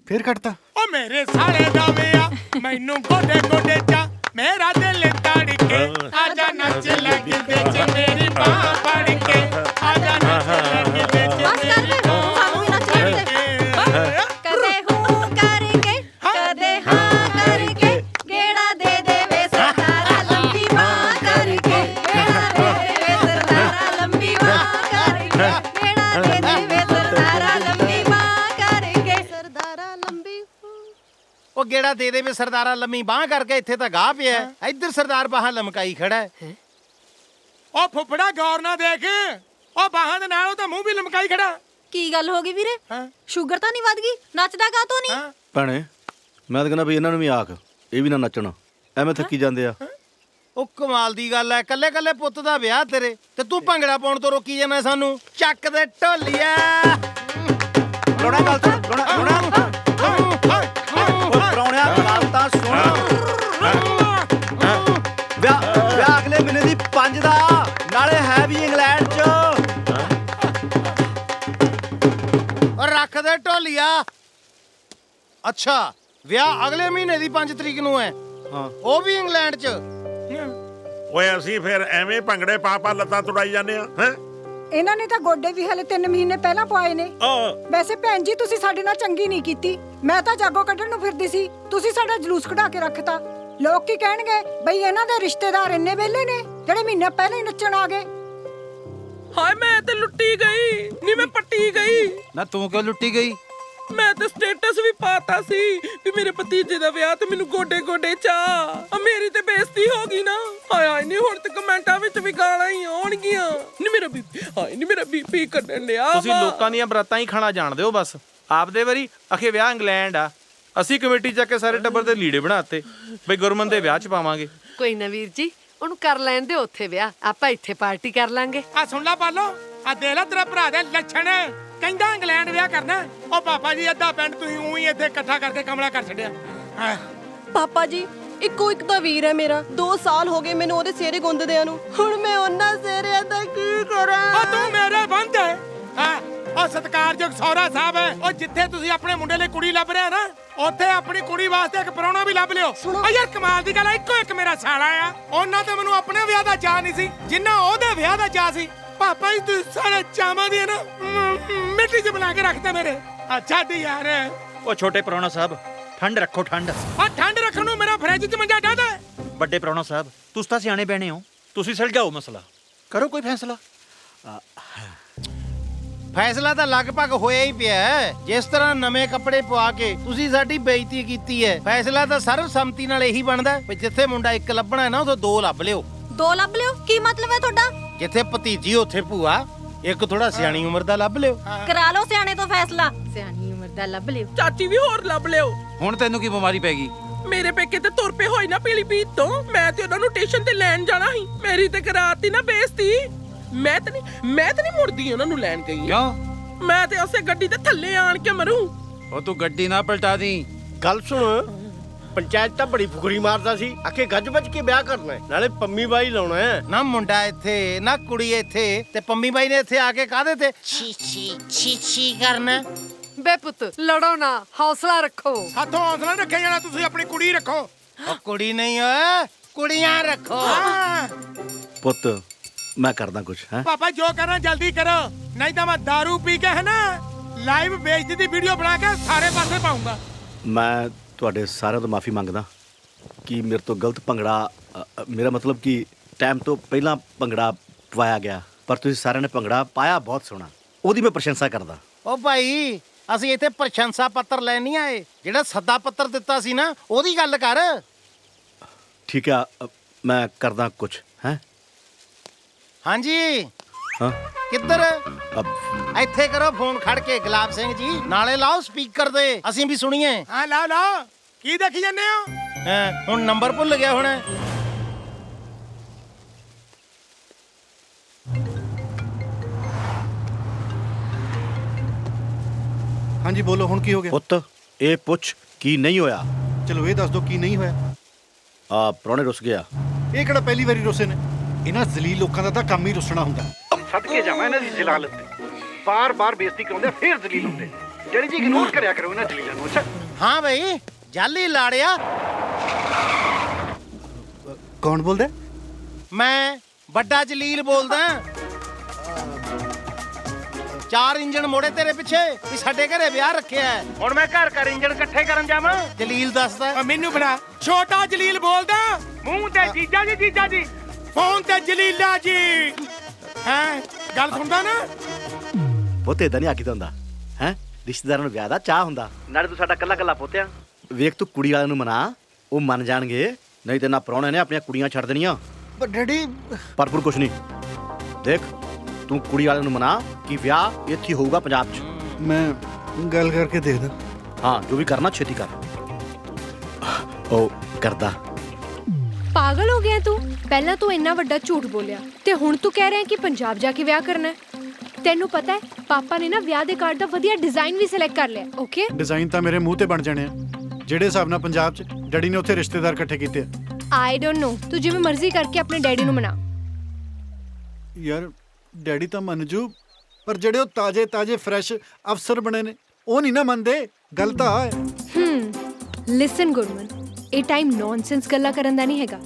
Speaker 1: ਫੇਰ ਕੱਟਤਾ
Speaker 16: ਓ ਮੇਰੇ ਸਾਲੇ ਦਾ ਵਿਆ ਮੈਨੂੰ ਗੋਡੇ ਗੋਡੇ ਚਾ ਮੇਰਾ ਦਿਲ ਧੜਕੇ ਆਜਾ ਨੱਚ ਲੱਗ ਵਿੱਚ ਮੇਰੀ ਬਾਹ ਫੜ ਕੇ ਆਜਾ ਨੱਚ ਲੱਗ ਵਿੱਚ ਮੇਰੀ
Speaker 7: ਕਦੇ ਹੂੰ ਕਰਕੇ ਕਦੇ ਹਾਂ ਕਰਕੇ ਗੇੜਾ ਦੇ ਦੇਵੇ ਸਰਦਾਰਾ ਲੰਬੀ ਬਾਹ ਕਰਕੇ ਗੇੜਾ ਦੇ ਦੇਵੇ ਸਰਦਾਰਾ ਲੰਬੀ ਬਾਹ ਕਰਕੇ ਗੇੜਾ ਦੇ ਦੇਵੇ ਸਰਦਾਰਾ ਲੰਬੀ ਬਾਹ ਕਰਕੇ ਸਰਦਾਰਾ ਲੰਬੀ
Speaker 15: ਉਹ ਗੇੜਾ ਦੇ ਦੇਵੇ ਸਰਦਾਰਾ ਲੰਮੀ ਬਾਹ ਕਰਕੇ ਇੱਥੇ ਤਾਂ ਗਾਹ ਪਿਆ ਇੱਧਰ ਸਰਦਾਰ ਬਾਹਾਂ ਲਮਕਾਈ ਖੜਾ ਹੈ
Speaker 16: ਓ ਫੁੱਫੜਾ ਗੌਰ ਨਾ ਦੇਖ ਓ ਬਾਹਾਂ ਦੇ ਨਾਲ ਉਹ ਤਾਂ ਮੂੰਹ ਵੀ ਲਮਕਾਈ ਖੜਾ
Speaker 17: ਕੀ ਗੱਲ ਹੋ ਗਈ ਵੀਰੇ ਸ਼ੂਗਰ ਤਾਂ ਨਹੀਂ ਵੱਧ ਗਈ ਨੱਚਦਾ ਕਾਹਤੋਂ ਨਹੀਂ
Speaker 10: ਭੈਣੇ ਮੈਂ ਤਾਂ ਕਹਿੰਦਾ ਵੀ ਇਹਨਾਂ ਨੂੰ ਵੀ ਆਖ ਇਹ ਵੀ ਨਾ ਨੱਚਣ ਐਵੇਂ ਥੱਕੀ ਜਾਂਦੇ ਆ
Speaker 15: ਉਹ ਕਮਾਲ ਦੀ ਗੱਲ ਐ ਕੱਲੇ ਕੱਲੇ ਪੁੱਤ ਦਾ ਵਿਆਹ ਤੇਰੇ ਤੇ ਤੂੰ ਭੰਗੜਾ ਪਾਉਣ ਤੋਂ ਰੋਕੀ ਜਾਂਦਾ ਸਾਨੂੰ ਚੱਕ ਦੇ ਢੋਲੀਆ
Speaker 10: ਲੋੜਾ ਗੱਲ ਤੋਂ ਲੋੜਾ ਪਰੌਣਿਆ ਗੱਲ ਤਾਂ ਸੁਣ ਵਿਆਹ ਅਗਲੇ ਮਹੀਨੇ ਦੀ 5 ਦਾ ਨਾਲੇ ਹੈ ਵੀ ਇੰਗਲੈਂਡ 'ਚ
Speaker 15: ਔਰ ਰੱਖ ਦੇ ਢੋਲੀਆ ਅੱਛਾ ਵਿਆਹ ਅਗਲੇ ਮਹੀਨੇ ਦੀ 5 ਤਰੀਕ ਨੂੰ ਹੈ
Speaker 10: ਹਾਂ
Speaker 15: ਉਹ ਵੀ ਇੰਗਲੈਂਡ 'ਚ
Speaker 19: ਓਏ ਅਸੀਂ ਫਿਰ ਐਵੇਂ ਭੰਗੜੇ ਪਾ ਲੱਤਾਂ ਤੁੜਾਈ ਜਾਂਦੇ ਆ ਹੈ
Speaker 20: ਇਹਨਾਂ ਨੇ ਤਾਂ ਗੋਡੇ ਵੀ ਹਲੇ 3 ਮਹੀਨੇ ਪਹਿਲਾਂ ਪਵਾਏ ਨੇ ਵੈਸੇ ਭੈਣ ਜੀ ਤੁਸੀਂ ਸਾਡੇ ਨਾਲ ਚੰਗੀ ਨਹੀਂ ਕੀਤੀ ਮੈਂ ਤਾਂ ਜਾਗੋ ਕੱਢਣ ਨੂੰ ਫਿਰਦੀ ਸੀ ਤੁਸੀਂ ਸਾਡਾ ਜਲੂਸ ਕਢਾ ਕੇ ਰੱਖਤਾ ਲੋਕ ਕੀ ਕਹਿਣਗੇ ਬਈ ਇਹਨਾਂ ਦੇ ਰਿਸ਼ਤੇਦਾਰ ਇੰਨੇ ਵਿਹਲੇ ਨੇ ਜਿਹੜੇ ਮਹੀਨਾ ਪਹਿਲਾਂ ਹੀ ਨੱਚਣ ਆ ਗਏ
Speaker 5: ਹਾਏ ਮੈਂ ਤੇ ਲੁੱਟੀ ਗਈ ਨੀ ਮੈਂ ਪੱਟੀ ਗਈ
Speaker 12: ਨਾ ਤੂੰ ਕਿਉਂ ਲੁੱਟੀ ਗਈ
Speaker 5: ਮੈਂ ਤੇ ਸਟੇਟਸ ਵੀ ਪਾਤਾ ਸੀ ਵੀ ਮੇਰੇ ਭਤੀਜੇ ਦਾ ਵਿਆਹ ਤੇ ਮੈਨੂੰ ਗੋਡੇ ਗੋਡੇ ਚਾਹ। ਮੇਰੀ ਤੇ ਬੇਇੱਜ਼ਤੀ ਹੋ ਗਈ ਨਾ। ਹਾਏ ਹਾਏ ਨਹੀਂ, ਹੁਣ ਤੇ ਕਮੈਂਟਾਂ ਵਿੱਚ ਵੀ ਗਾਲਾਂ ਹੀ ਆਉਣਗੀਆਂ। ਨਹੀਂ ਮੇਰਾ ਬੀਪੀ, ਹਾਏ ਨਹੀਂ ਮੇਰਾ ਬੀਪੀ ਕੱਢਣ ਲਿਆ।
Speaker 15: ਤੁਸੀਂ ਲੋਕਾਂ ਦੀਆਂ ਬਰਾਤਾਂ ਹੀ ਖਾਣਾ ਜਾਣਦੇ ਹੋ ਬਸ। ਆਪਦੇ ਵਾਰੀ ਅਖੇ ਵਿਆਹ ਇੰਗਲੈਂਡ ਆ, ਅਸੀਂ ਕਮੇਟੀ ਚੱਕ ਕੇ ਸਾਰੇ ਟੱਬਰ ਦੇ ਲੀੜੇ ਬਣਾਤੇ ਬਈ ਗੁਰਮਨ ਦੇ ਵਿਆਹ 'ਚ ਪਾਵਾਂਗੇ।
Speaker 21: ਕੋਈ ਨਾ ਵੀਰ ਜੀ, ਉਹਨੂੰ ਕਰ ਲੈਣ ਦਿਓ ਉੱਥੇ ਵਿਆਹ, ਆਪਾਂ ਇੱਥੇ ਪਾਰਟੀ ਕਰ ਲਾਂਗੇ।
Speaker 16: ਆ ਸੁਣ ਲਾ ਪਾਲੋ, ਆ ਦੇ ਲੈ ਤੇਰਾ ਭਰਾ ਦੇ ਲੱਛਣ। ਕਹਿੰਦਾ ਇੰਗਲੈਂਡ ਵਿਆਹ ਕਰਨਾ। ਉਹ ਪਾਪਾ ਜੀ ਅੱਧਾ ਪਿੰਡ ਤੁਸੀਂ ਉਹੀ ਇੱਥੇ ਇਕੱਠਾ ਕਰਕੇ ਕਮਲਾ ਕਰ ਛੱਡਿਆ।
Speaker 17: ਪਾਪਾ ਜੀ ਇੱਕੋ ਇੱਕ ਤਾਂ ਵੀਰ ਹੈ ਮੇਰਾ। 2 ਸਾਲ ਹੋ ਗਏ ਮੈਨੂੰ ਉਹਦੇ ਸਿਹਰੇ ਗੁੰਦਦਿਆਂ ਨੂੰ। ਹੁਣ ਮੈਂ ਉਹਨਾਂ ਸਿਹਰਿਆਂ ਦਾ ਕੀ ਕਰਾਂ?
Speaker 16: ਉਹ ਤੂੰ ਮੇਰੇ ਬੰਦ ਹੈ। ਹਾਂ ਉਹ ਸਤਿਕਾਰਯੋਗ ਸਹੁਰਾ ਸਾਹਿਬ ਹੈ। ਉਹ ਜਿੱਥੇ ਤੁਸੀਂ ਆਪਣੇ ਮੁੰਡੇ ਲਈ ਕੁੜੀ ਲੱਭ ਰਹੇ ਨਾ, ਉੱਥੇ ਆਪਣੀ ਕੁੜੀ ਵਾਸਤੇ ਇੱਕ ਪ੍ਰਾਹੁਣਾ ਵੀ ਲੱਭ ਲਿਓ। ਓ ਯਾਰ ਕਮਾਲ ਦੀ ਗੱਲ ਹੈ, ਇੱਕੋ ਇੱਕ ਮੇਰਾ ਸਾਲਾ ਆ। ਉਹਨਾਂ ਤੇ ਮੈਨੂੰ ਆਪਣੇ ਵਿਆਹ ਦਾ ਚਾਅ ਨਹੀਂ ਸੀ ਜਿੰਨਾ ਉਹਦੇ ਵਿਆਹ ਦਾ ਚਾਅ ਸੀ। ਪਾਪਾ ਜੀ ਤੂੰ ਸਾਰੇ ਚਾਵਾਂ ਦੀ ਨਾ ਮਿੱਟੀ 'ਚ ਬਣਾ ਕੇ ਰੱਖਦੇ ਮੇਰੇ। ਅੱਛਾ ਦੀ ਯਾਰ।
Speaker 3: ਉਹ ਛੋਟੇ ਪ੍ਰਾਹੁਣਾ ਸਾਹਿਬ ਠੰਡ ਰੱਖੋ ਠੰਡ।
Speaker 16: ਆ ਠੰਡ ਰੱਖਣ ਨੂੰ ਮੇਰਾ ਫਰਿੱਜ 'ਚ ਮੰਜਾ ਡਾਦਾ।
Speaker 3: ਵੱਡੇ ਪ੍ਰਾਹੁਣਾ ਸਾਹਿਬ ਤੁਸੀਂ ਤਾਂ ਸਿਆਣੇ ਬਹਿਣੇ ਹੋ, ਤੁਸੀਂ ਸੁਲਝਾਓ ਮਸਲਾ, ਕਰੋ ਕੋਈ ਫੈਸਲਾ।
Speaker 15: ਫੈਸਲਾ ਤਾਂ ਲਗਭਗ ਹੋਇਆ ਹੀ ਪਿਆ ਹੈ। ਜਿਸ ਤਰ੍ਹਾਂ ਨਵੇਂ ਕੱਪੜੇ ਪਵਾ ਕੇ ਤੁਸੀਂ ਸਾਡੀ ਬੇਇੱਜ਼ਤੀ ਕੀਤੀ ਹੈ, ਫੈਸਲਾ ਤਾਂ ਸਰਵਸੰਮਤੀ ਨਾਲ ਇਹੀ ਬਣਦਾ ਵੀ ਜਿੱਥੇ ਮੁੰਡਾ ਇੱਕ ਲੱਭਣਾ ਹੈ ਨਾ, ਉਦੋਂ 2 ਲੱਭ ਲਿਓ।
Speaker 17: 2 ਲੱਭ ਲਿਓ? ਕੀ ਮਤਲਬ ਹੈ ਤੁਹਾਡਾ?
Speaker 15: ਜਿੱਥੇ ਭਤੀਜੀ ਉੱਥੇ ਭੂਆ, ਇੱਕ ਥੋੜਾ ਸਿਆਣੀ ਉਮਰ ਦਾ ਲੱਭ ਲਿਓ।
Speaker 17: ਕਰਾ ਲਓ ਸਿਆਣੇ ਤੋਂ ਫੈਸਲਾ।
Speaker 21: ਸਿਆਣੀ ਉਮਰ ਦਾ ਲੱਭ ਲਿਓ।
Speaker 5: ਚਾਚੀ ਵੀ ਹੋਰ ਲੱਭ ਲਿਓ।
Speaker 12: ਹੁਣ ਤੈਨੂੰ ਕੀ ਬਿਮਾਰੀ ਪੈ ਗਈ?
Speaker 5: ਮੇਰੇ ਪੇਕੇ ਤੇ ਤੁਰ ਪਏ ਹੋਈ ਨਾ ਪੀਲੀਭੀਤ ਤੋਂ। ਮੈਂ ਤੇ ਉਹਨਾਂ ਨੂੰ ਸਟੇਸ਼ਨ ਤੇ ਲੈਣ ਜਾਣਾ ਸੀ। ਮੇਰੀ ਤੇ ਕਰਾਤੀ ਨਾ ਬੇਇੱਜ਼ਤੀ। ਮੈਂ ਤਾਂ ਨਹੀਂ ਮੁੜਦੀ ਉਹਨਾਂ ਨੂੰ ਲੈਣ ਗਈ।
Speaker 12: ਕਿਉਂ?
Speaker 5: ਮੈਂ ਤੇ ਉਸੇ ਗੱਡੀ ਦੇ ਥੱਲੇ ਆਣ ਕੇ ਮਰੂ।
Speaker 12: ਉਹ ਤੂੰ ਗੱਡੀ ਨਾ ਪਲਟਾ ਦੀ।
Speaker 13: ਗੱਲ ਸੁਣ, ਪੰਚਾਇਤ ਤਾਂ ਬੜੀ ਫੁਕਰੀ ਮਾਰਦਾ ਸੀ, ਆਖੇ ਗੱਜ ਵੱਜ ਕੇ ਵਿਆਹ ਕਰਨਾ ਹੈ, ਨਾਲੇ ਪੰਮੀ ਬਾਈ ਲਾਉਣਾ ਹੈ।
Speaker 15: ਨਾ ਮੁੰਡਾ ਇੱਥੇ ਨਾ ਕੁੜੀ ਇੱਥੇ, ਤੇ ਪੰਮੀ ਬਾਈ ਨੇ ਇੱਥੇ ਆ ਕੇ ਕਾਹਦੇ ਤੇ ਛੀ ਕਰਨਾ?
Speaker 21: ਬੇ ਪੁੱਤ ਲੜੋ ਨਾ, ਹੌਸਲਾ ਰੱਖੋ।
Speaker 16: ਸਾਥੋਂ ਹੌਸਲਾ ਰੱਖਿਆ ਜਾਣਾ, ਤੁਸੀਂ ਆਪਣੀ ਕੁੜੀ ਰੱਖੋ।
Speaker 15: ਉਹ ਕੁੜੀ ਨਹੀਂ ਓਏ, ਕੁੜੀਆਂ ਰੱਖੋ।
Speaker 10: ਪੁੱਤ ਮੈਂ ਕਰਦਾ ਕੁਛ ਹੈ।
Speaker 16: ਪਾਪਾ ਜੋ ਕਰਨਾ ਜਲਦੀ ਕਰੋ, ਨਹੀਂ ਤਾਂ ਮੈਂ दारू ਪੀ ਕੇ ਹੈ ਨਾ ਲਾਈਵ ਬੇਇੱਜ਼ਤੀ ਦੀ ਵੀਡੀਓ ਬਣਾ ਕੇ ਸਾਰੇ ਪਾਸੇ ਪਾਉਂਗਾ।
Speaker 10: ਮੈਂ ਤੁਹਾਡੇ ਸਾਰਿਆਂ ਤੋਂ ਮਾਫੀ ਮੰਗਦਾ ਕਿ ਮੇਰੇ ਤੋਂ ਗਲਤ ਭੰਗੜਾ, ਮੇਰਾ ਮਤਲਬ ਕਿ ਟਾਈਮ ਤੋਂ ਪਹਿਲਾਂ ਭੰਗੜਾ ਪਵਾਇਆ ਗਿਆ, ਪਰ ਤੁਸੀਂ ਸਾਰਿਆਂ ਨੇ ਭੰਗੜਾ ਪਾਇਆ ਬਹੁਤ ਸੋਹਣਾ, ਉਹਦੀ ਮੈਂ ਪ੍ਰਸ਼ੰਸਾ ਕਰਦਾ।
Speaker 15: ਉਹ ਭਾਈ ਅਸੀਂ ਇੱਥੇ ਪ੍ਰਸ਼ੰਸਾ ਪੱਤਰ ਲੈਣ ਨਹੀਂ ਆਏ, ਜਿਹੜਾ ਸੱਦਾ ਪੱਤਰ ਦਿੱਤਾ ਸੀ ਨਾ ਉਹਦੀ ਗੱਲ ਕਰ।
Speaker 10: ਠੀਕ ਆ, ਮੈਂ ਕਰਦਾ ਕੁਛ ਹੈ।
Speaker 15: ਹਾਂਜੀ
Speaker 10: ਹਾਂ
Speaker 15: ਕਿੱਧਰ? ਇੱਥੇ ਕਰੋ ਫੋਨ ਖੜ ਕੇ ਗੁਲਾਬ ਸਿੰਘ ਜੀ, ਨਾਲੇ ਲਾਓ ਸਪੀਕਰ ਦੇ, ਅਸੀਂ ਵੀ ਸੁਣੀਏ।
Speaker 16: ਹਾਂ ਲਾਓ ਕੀ ਦੇਖੀ ਜਾਂਦੇ ਹੋ?
Speaker 15: ਹੁਣ ਨੰਬਰ ਭੁੱਲ ਗਿਆ ਹੁਣ।
Speaker 1: ਹਾਂਜੀ ਬੋਲੋ, ਹੁਣ ਕੀ ਹੋ ਗਿਆ?
Speaker 10: ਪੁੱਤ ਇਹ ਪੁੱਛ ਕੀ ਨਹੀਂ ਹੋਇਆ।
Speaker 1: ਚਲੋ ਇਹ ਦੱਸ ਦਿਓ ਕੀ ਨਹੀਂ ਹੋਇਆ।
Speaker 10: ਆ ਪ੍ਰਾਹੁਣੇ ਰੁੱਸ ਗਿਆ।
Speaker 1: ਇਹ ਕਿਹੜਾ ਪਹਿਲੀ ਵਾਰੀ ਰੁੱਸੇ ਨੇ? ਇਹਨਾਂ ਜ਼ਲੀਲ ਲੋਕਾਂ ਦਾ ਤਾਂ ਕੰਮ ਹੀ ਰੁੱਸਣਾ ਹੁੰਦਾ। ਸਦਕੇ ਜਾਵਾਂ ਇਹਨਾਂ ਦੀ ਜਲਾਲਤ ਤੇ, ਬਾਰ-ਬਾਰ ਬੇਇੱਜ਼ਤੀ ਕਰਾਉਂਦੇ ਫੇਰ ਜ਼ਲੀਲ ਹੁੰਦੇ। ਜਿਹੜੀ ਜੀ ਇਗਨੋਰ ਕਰਿਆ ਕਰੋ ਇਹਨਾਂ ਜ਼ਲੀਲਾਂ ਨੂੰ। ਅੱਛਾ
Speaker 15: ਹਾਂ ਬਈ ਜਾਲੀ ਲਾੜਿਆ।
Speaker 1: ਕੌਣ ਬੋਲਦਾ?
Speaker 15: ਮੈਂ ਵੱਡਾ ਜਲੀਲ ਬੋਲਦਾ। 4 ਇੰਜਣ ਮੋੜੇ ਤੇਰੇ ਪਿੱਛੇ ਵੀ ਸਾਡੇ ਘਰੇ ਵਿਆਹ ਰੱਖਿਆ ਹੈ। ਹੁਣ ਮੈਂ ਘਰ ਇੰਜਣ ਇਕੱਠੇ ਕਰਨ ਜਾਵਾਂ? ਜਲੀਲ ਦੱਸਦਾ।
Speaker 16: ਮੈਨੂੰ ਬਣਾ ਛੋਟਾ ਜਲੀਲ ਬੋਲਦਾ। ਮੂੰਹ ਤੇ ਜੀਜਾ ਜੀ, ਫੋਨ ਤੇ ਜਲੀਲਾ ਜੀ। ਹੈ ਗੱਲ ਸੁਣਦਾ ਨਾ?
Speaker 10: ਪੁੱਤ ਏਦਾਂ ਨਹੀਂ ਆਖੀਦਾ ਹੁੰਦਾ ਹੈ। ਰਿਸ਼ਤੇਦਾਰਾਂ ਨੂੰ ਵਿਆਹ ਦਾ ਚਾਹ ਹੁੰਦਾ। ਨਾਲੇ ਤੂੰ ਸਾਡਾ ਕੱਲਾ ਪੁੱਤਿਆ। ਵੇਖ ਤੂੰ ਕੁੜੀ ਵਾਲਿਆਂ ਨੂੰ ਮਨਾ, ਉਹ ਮੰਨ ਜਾਣਗੇ, ਨਹੀਂ ਤੇ ਨਾ ਪ੍ਰਾਹੁਣੇ ਨੇ ਆਪਣੀਆਂ ਕੁੜੀਆਂ ਛੱਡ ਦੇਣੀਆਂ।
Speaker 1: ਪਰ ਡੈਡੀ
Speaker 10: ਪਰ ਕੁਛ ਨਹੀਂ। ਦੇਖ ਤੂੰ ਕੁੜੀ ਵਾਲਿਆਂ ਨੂੰ ਮਨਾ ਕਿ ਵਿਆਹ ਇੱਥੇ ਹੋਊਗਾ ਪੰਜਾਬ 'ਚ।
Speaker 1: ਮੈਂ ਗੱਲ ਕਰਕੇ ਦੇਖਦਾ।
Speaker 10: ਹਾਂ ਜੋ ਵੀ ਕਰਨਾ ਛੇਤੀ ਕਰ। ਉਹ ਕਰਦਾ।
Speaker 4: ਪਾਗਲ ਹੋ ਗਿਆ ਤੂੰ? ਪਹਿਲਾਂ ਤੂੰ ਇੰਨਾ ਵੱਡਾ ਝੂਠ ਬੋਲਿਆ ਤੇ ਹੁਣ ਤੂੰ ਕਹਿ ਰਿਹਾ ਕਿ ਪੰਜਾਬ ਜਾ ਕੇ ਵਿਆਹ ਕਰਨਾ ਹੈ। ਤੈਨੂੰ ਪਤਾ ਹੈ ਪਾਪਾ ਨੇ ਨਾ ਵਿਆਹ ਦੇ ਕਾਰਡ ਦਾ ਵਧੀਆ ਡਿਜ਼ਾਈਨ ਵੀ ਸਿਲੈਕਟ ਕਰ ਲਿਆ। ਓਕੇ
Speaker 1: ਡਿਜ਼ਾਈਨ ਤਾਂ ਮੇਰੇ ਮੂੰਹ ਤੇ ਬਣ ਜਾਣੇ ਆ, ਜਿਹੜੇ ਹਿਸਾਬ ਨਾਲ ਪੰਜਾਬ 'ਚ ਡੈਡੀ ਨੇ ਉੱਥੇ ਰਿਸ਼ਤੇਦਾਰ ਇਕੱਠੇ ਕੀਤੇ ਆ।
Speaker 4: ਆਈ ਡੋਨਟ ਨੋ, ਤੂੰ ਜਿਵੇਂ ਮਰਜ਼ੀ ਕਰਕੇ ਆਪਣੇ ਡੈਡੀ ਨੂੰ ਮਨਾ।
Speaker 1: ਯਾਰ ਡੈਡੀ ਤਾਂ ਮੰਨ ਜੂ, ਪਰ ਜਿਹੜੇ ਉਹ ਤਾਜ਼ੇ ਫਰੈਸ਼ ਅਫਸਰ ਬਣੇ ਨੇ ਉਹ ਨਹੀਂ ਨਾ ਮੰਨਦੇ। ਗੱਲ ਤਾਂ ਆ ਹੈ।
Speaker 4: ਲਿਸਨ ਗੁਰਮਨ, ਇਹ ਟਾਈਮ ਨੌਨਸੈਂਸ ਗੱਲਾਂ ਕਰਨ ਦਾ ਨਹੀਂ ਹੈਗਾ।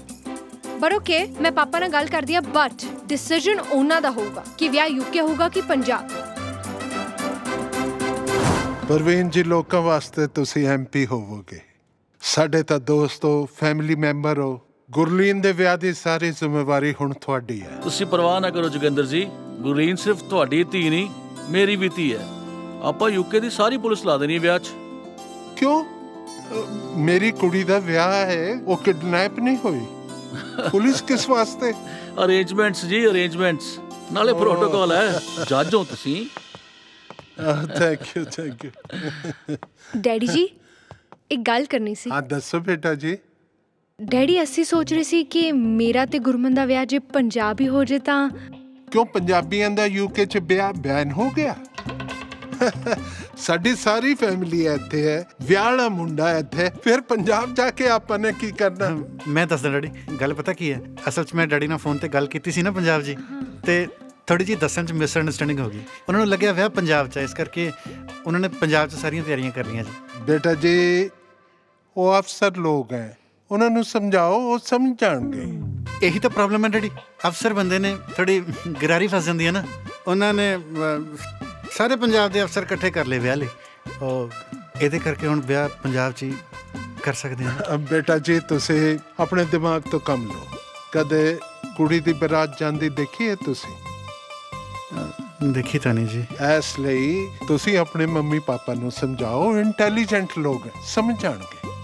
Speaker 4: ਪਰ ਓਕੇ ਮੈਂ ਪਾਪਾ ਨਾਲ ਗੱਲ ਕਰਦੀ ਆ, ਬਟ ਡਿਸੀਜਨ ਉਹਨਾਂ ਦਾ ਹੋਊਗਾ ਕਿ ਵਿਆਹ ਯੂਕੇ ਹੋਊਗਾ ਕਿ ਪੰਜਾਬ।
Speaker 6: ਪ੍ਰਵੀਨ ਜੀ ਲੋਕਾਂ ਵਾਸਤੇ ਤੁਸੀਂ ਐਮਪੀ ਹੋਵੋਗੇ, ਸਾਡੇ ਤਾਂ ਦੋਸਤੋ ਫੈਮਿਲੀ ਮੈਂਬਰ ਹੋ। ਗੁਰਲੀਨ ਦੇ ਵਿਆਹ ਦੀ ਸਾਰੀ ਜ਼ਿੰਮੇਵਾਰੀ ਹੁਣ ਤੁਹਾਡੀ ਹੈ।
Speaker 22: ਤੁਸੀਂ ਪਰਵਾਹ ਨਾ ਕਰੋ ਜੋਗਿੰਦਰ ਜੀ, ਗੁਰਲੀਨ ਸਿਰਫ ਤੁਹਾਡੀ ਧੀ ਨਹੀਂ ਮੇਰੀ ਵੀ ਧੀ ਹੈ।
Speaker 2: ਆਪਾਂ ਯੂਕੇ ਦੀ ਸਾਰੀ ਪੁਲਿਸ ਲਾ ਦੇਣੀ ਹੈ ਵਿਆਹ 'ਚ।
Speaker 6: ਕਿਉਂ? ਮੇਰੀ ਕੁੜੀ ਦਾ ਵਿਆਹ ਹੈ, ਉਹ ਕਿਡਨੈਪ ਨਹੀਂ ਹੋਈ। ਪੁਲਿਸ ਕਿਸ ਵਾਸਤੇ?
Speaker 2: ਅਰੇਂਜਮੈਂਟਸ ਜੀ, ਅਰੇਂਜਮੈਂਟਸ। ਨਾਲੇ ਪ੍ਰੋਟੋਕਾਲ ਹੈ, ਜੱਜ ਹੋ ਤੁਸੀਂ।
Speaker 6: Thank you.
Speaker 4: ਡੈਡੀ ਜੀ ਇੱਕ ਗੱਲ ਕਰਨੀ ਸੀ।
Speaker 6: ਹਾਂ ਦੱਸੋ ਬੇਟਾ ਜੀ।
Speaker 4: ਡੈਡੀ ਅਸੀਂ ਸੋਚ ਰਹੇ ਸੀ ਕਿ ਮੇਰਾ ਤੇ ਗੁਰਮਨ ਦਾ ਵਿਆਹ ਜੇ ਪੰਜਾਬ ਹੀ ਹੋ ਜੇ ਤਾਂ।
Speaker 6: ਕਿਉਂ ਪੰਜਾਬੀਆਂ ਦਾ ਯੂਕੇ 'ਚ ਵਿਆਹ ਬੈਨ ਹੋ ਗਿਆ? ਸਾਡੀ ਸਾਰੀ ਫੈਮਿਲੀ ਇੱਥੇ ਹੈ, ਵਿਆਹ ਵਾਲਾ ਮੁੰਡਾ ਇੱਥੇ, ਫਿਰ ਪੰਜਾਬ ਜਾ ਕੇ ਆਪਾਂ ਨੇ ਕੀ ਕਰਨਾ?
Speaker 1: ਮੈਂ ਦੱਸਦਾ ਡੈਡੀ, ਗੱਲ ਪਤਾ ਕੀ ਹੈ, ਅਸਲ 'ਚ ਮੈਂ ਡੈਡੀ ਨਾਲ ਫੋਨ ਤੇ ਗੱਲ ਕੀਤੀ ਸੀ ਨਾ ਪੰਜਾਬ ਜੀ, ਤੇ ਥੋੜੀ ਜਿਹੀ ਦੱਸਣ 'ਚ ਮਿਸ ਅੰਡਰਸਟੈਂਡਿੰਗ ਹੋ ਗਈ। ਉਹਨਾਂ ਨੂੰ ਲੱਗਿਆ ਵਿਆਹ ਪੰਜਾਬ 'ਚ ਹੈ, ਇਸ ਕਰਕੇ ਉਹਨਾਂ ਨੇ ਪੰਜਾਬ 'ਚ ਸਾਰੀਆਂ ਤਿਆਰੀਆਂ ਕਰ ਲਈਆਂ ਜੀ।
Speaker 6: ਬੇਟਾ ਜੀ ਉਹ ਅਫਸਰ ਲੋਕ ਹੈ, ਉਹਨਾਂ ਨੂੰ ਸਮਝਾਓ, ਉਹ ਸਮਝ ਜਾਣਗੇ।
Speaker 1: ਇਹੀ ਤਾਂ ਪ੍ਰੋਬਲਮ ਹੈ ਡੈਡੀ, ਅਫਸਰ ਬੰਦੇ ਨੇ ਥੋੜੀ ਗਰਾਰੀ ਫਸ ਜਾਂਦੀ ਹੈ ਨਾ। ਉਹਨਾਂ ਨੇ ਸਾਰੇ ਪੰਜਾਬ ਦੇ ਅਫਸਰ ਇਕੱਠੇ ਕਰ ਲਏ ਵਿਆਹ ਲਈ, ਉਹ ਇਹਦੇ ਕਰਕੇ ਹੁਣ ਵਿਆਹ ਪੰਜਾਬ 'ਚ ਹੀ ਕਰ ਸਕਦੇ ਹਾਂ।
Speaker 6: ਬੇਟਾ ਜੀ ਤੁਸੀਂ ਆਪਣੇ ਦਿਮਾਗ ਤੋਂ ਕੰਮ ਲਓ। ਕਦੇ ਕੁੜੀ ਦੀ ਬਰਾਤ ਜਾਂਦੀ ਦੇਖੀ ਹੈ ਤੁਸੀਂ?
Speaker 1: ਦੇਖੀ ਤਾਂ ਨਹੀਂ ਜੀ।
Speaker 6: ਇਸ ਲਈ ਤੁਸੀਂ ਆਪਣੇ ਮੰਮੀ ਪਾਪਾ ਨੂੰ ਸਮਝਾਓ, ਇੰਟੈਲੀਜੈਂਟ ਲੋਕ ਸਮਝ ਜਾਣਗੇ।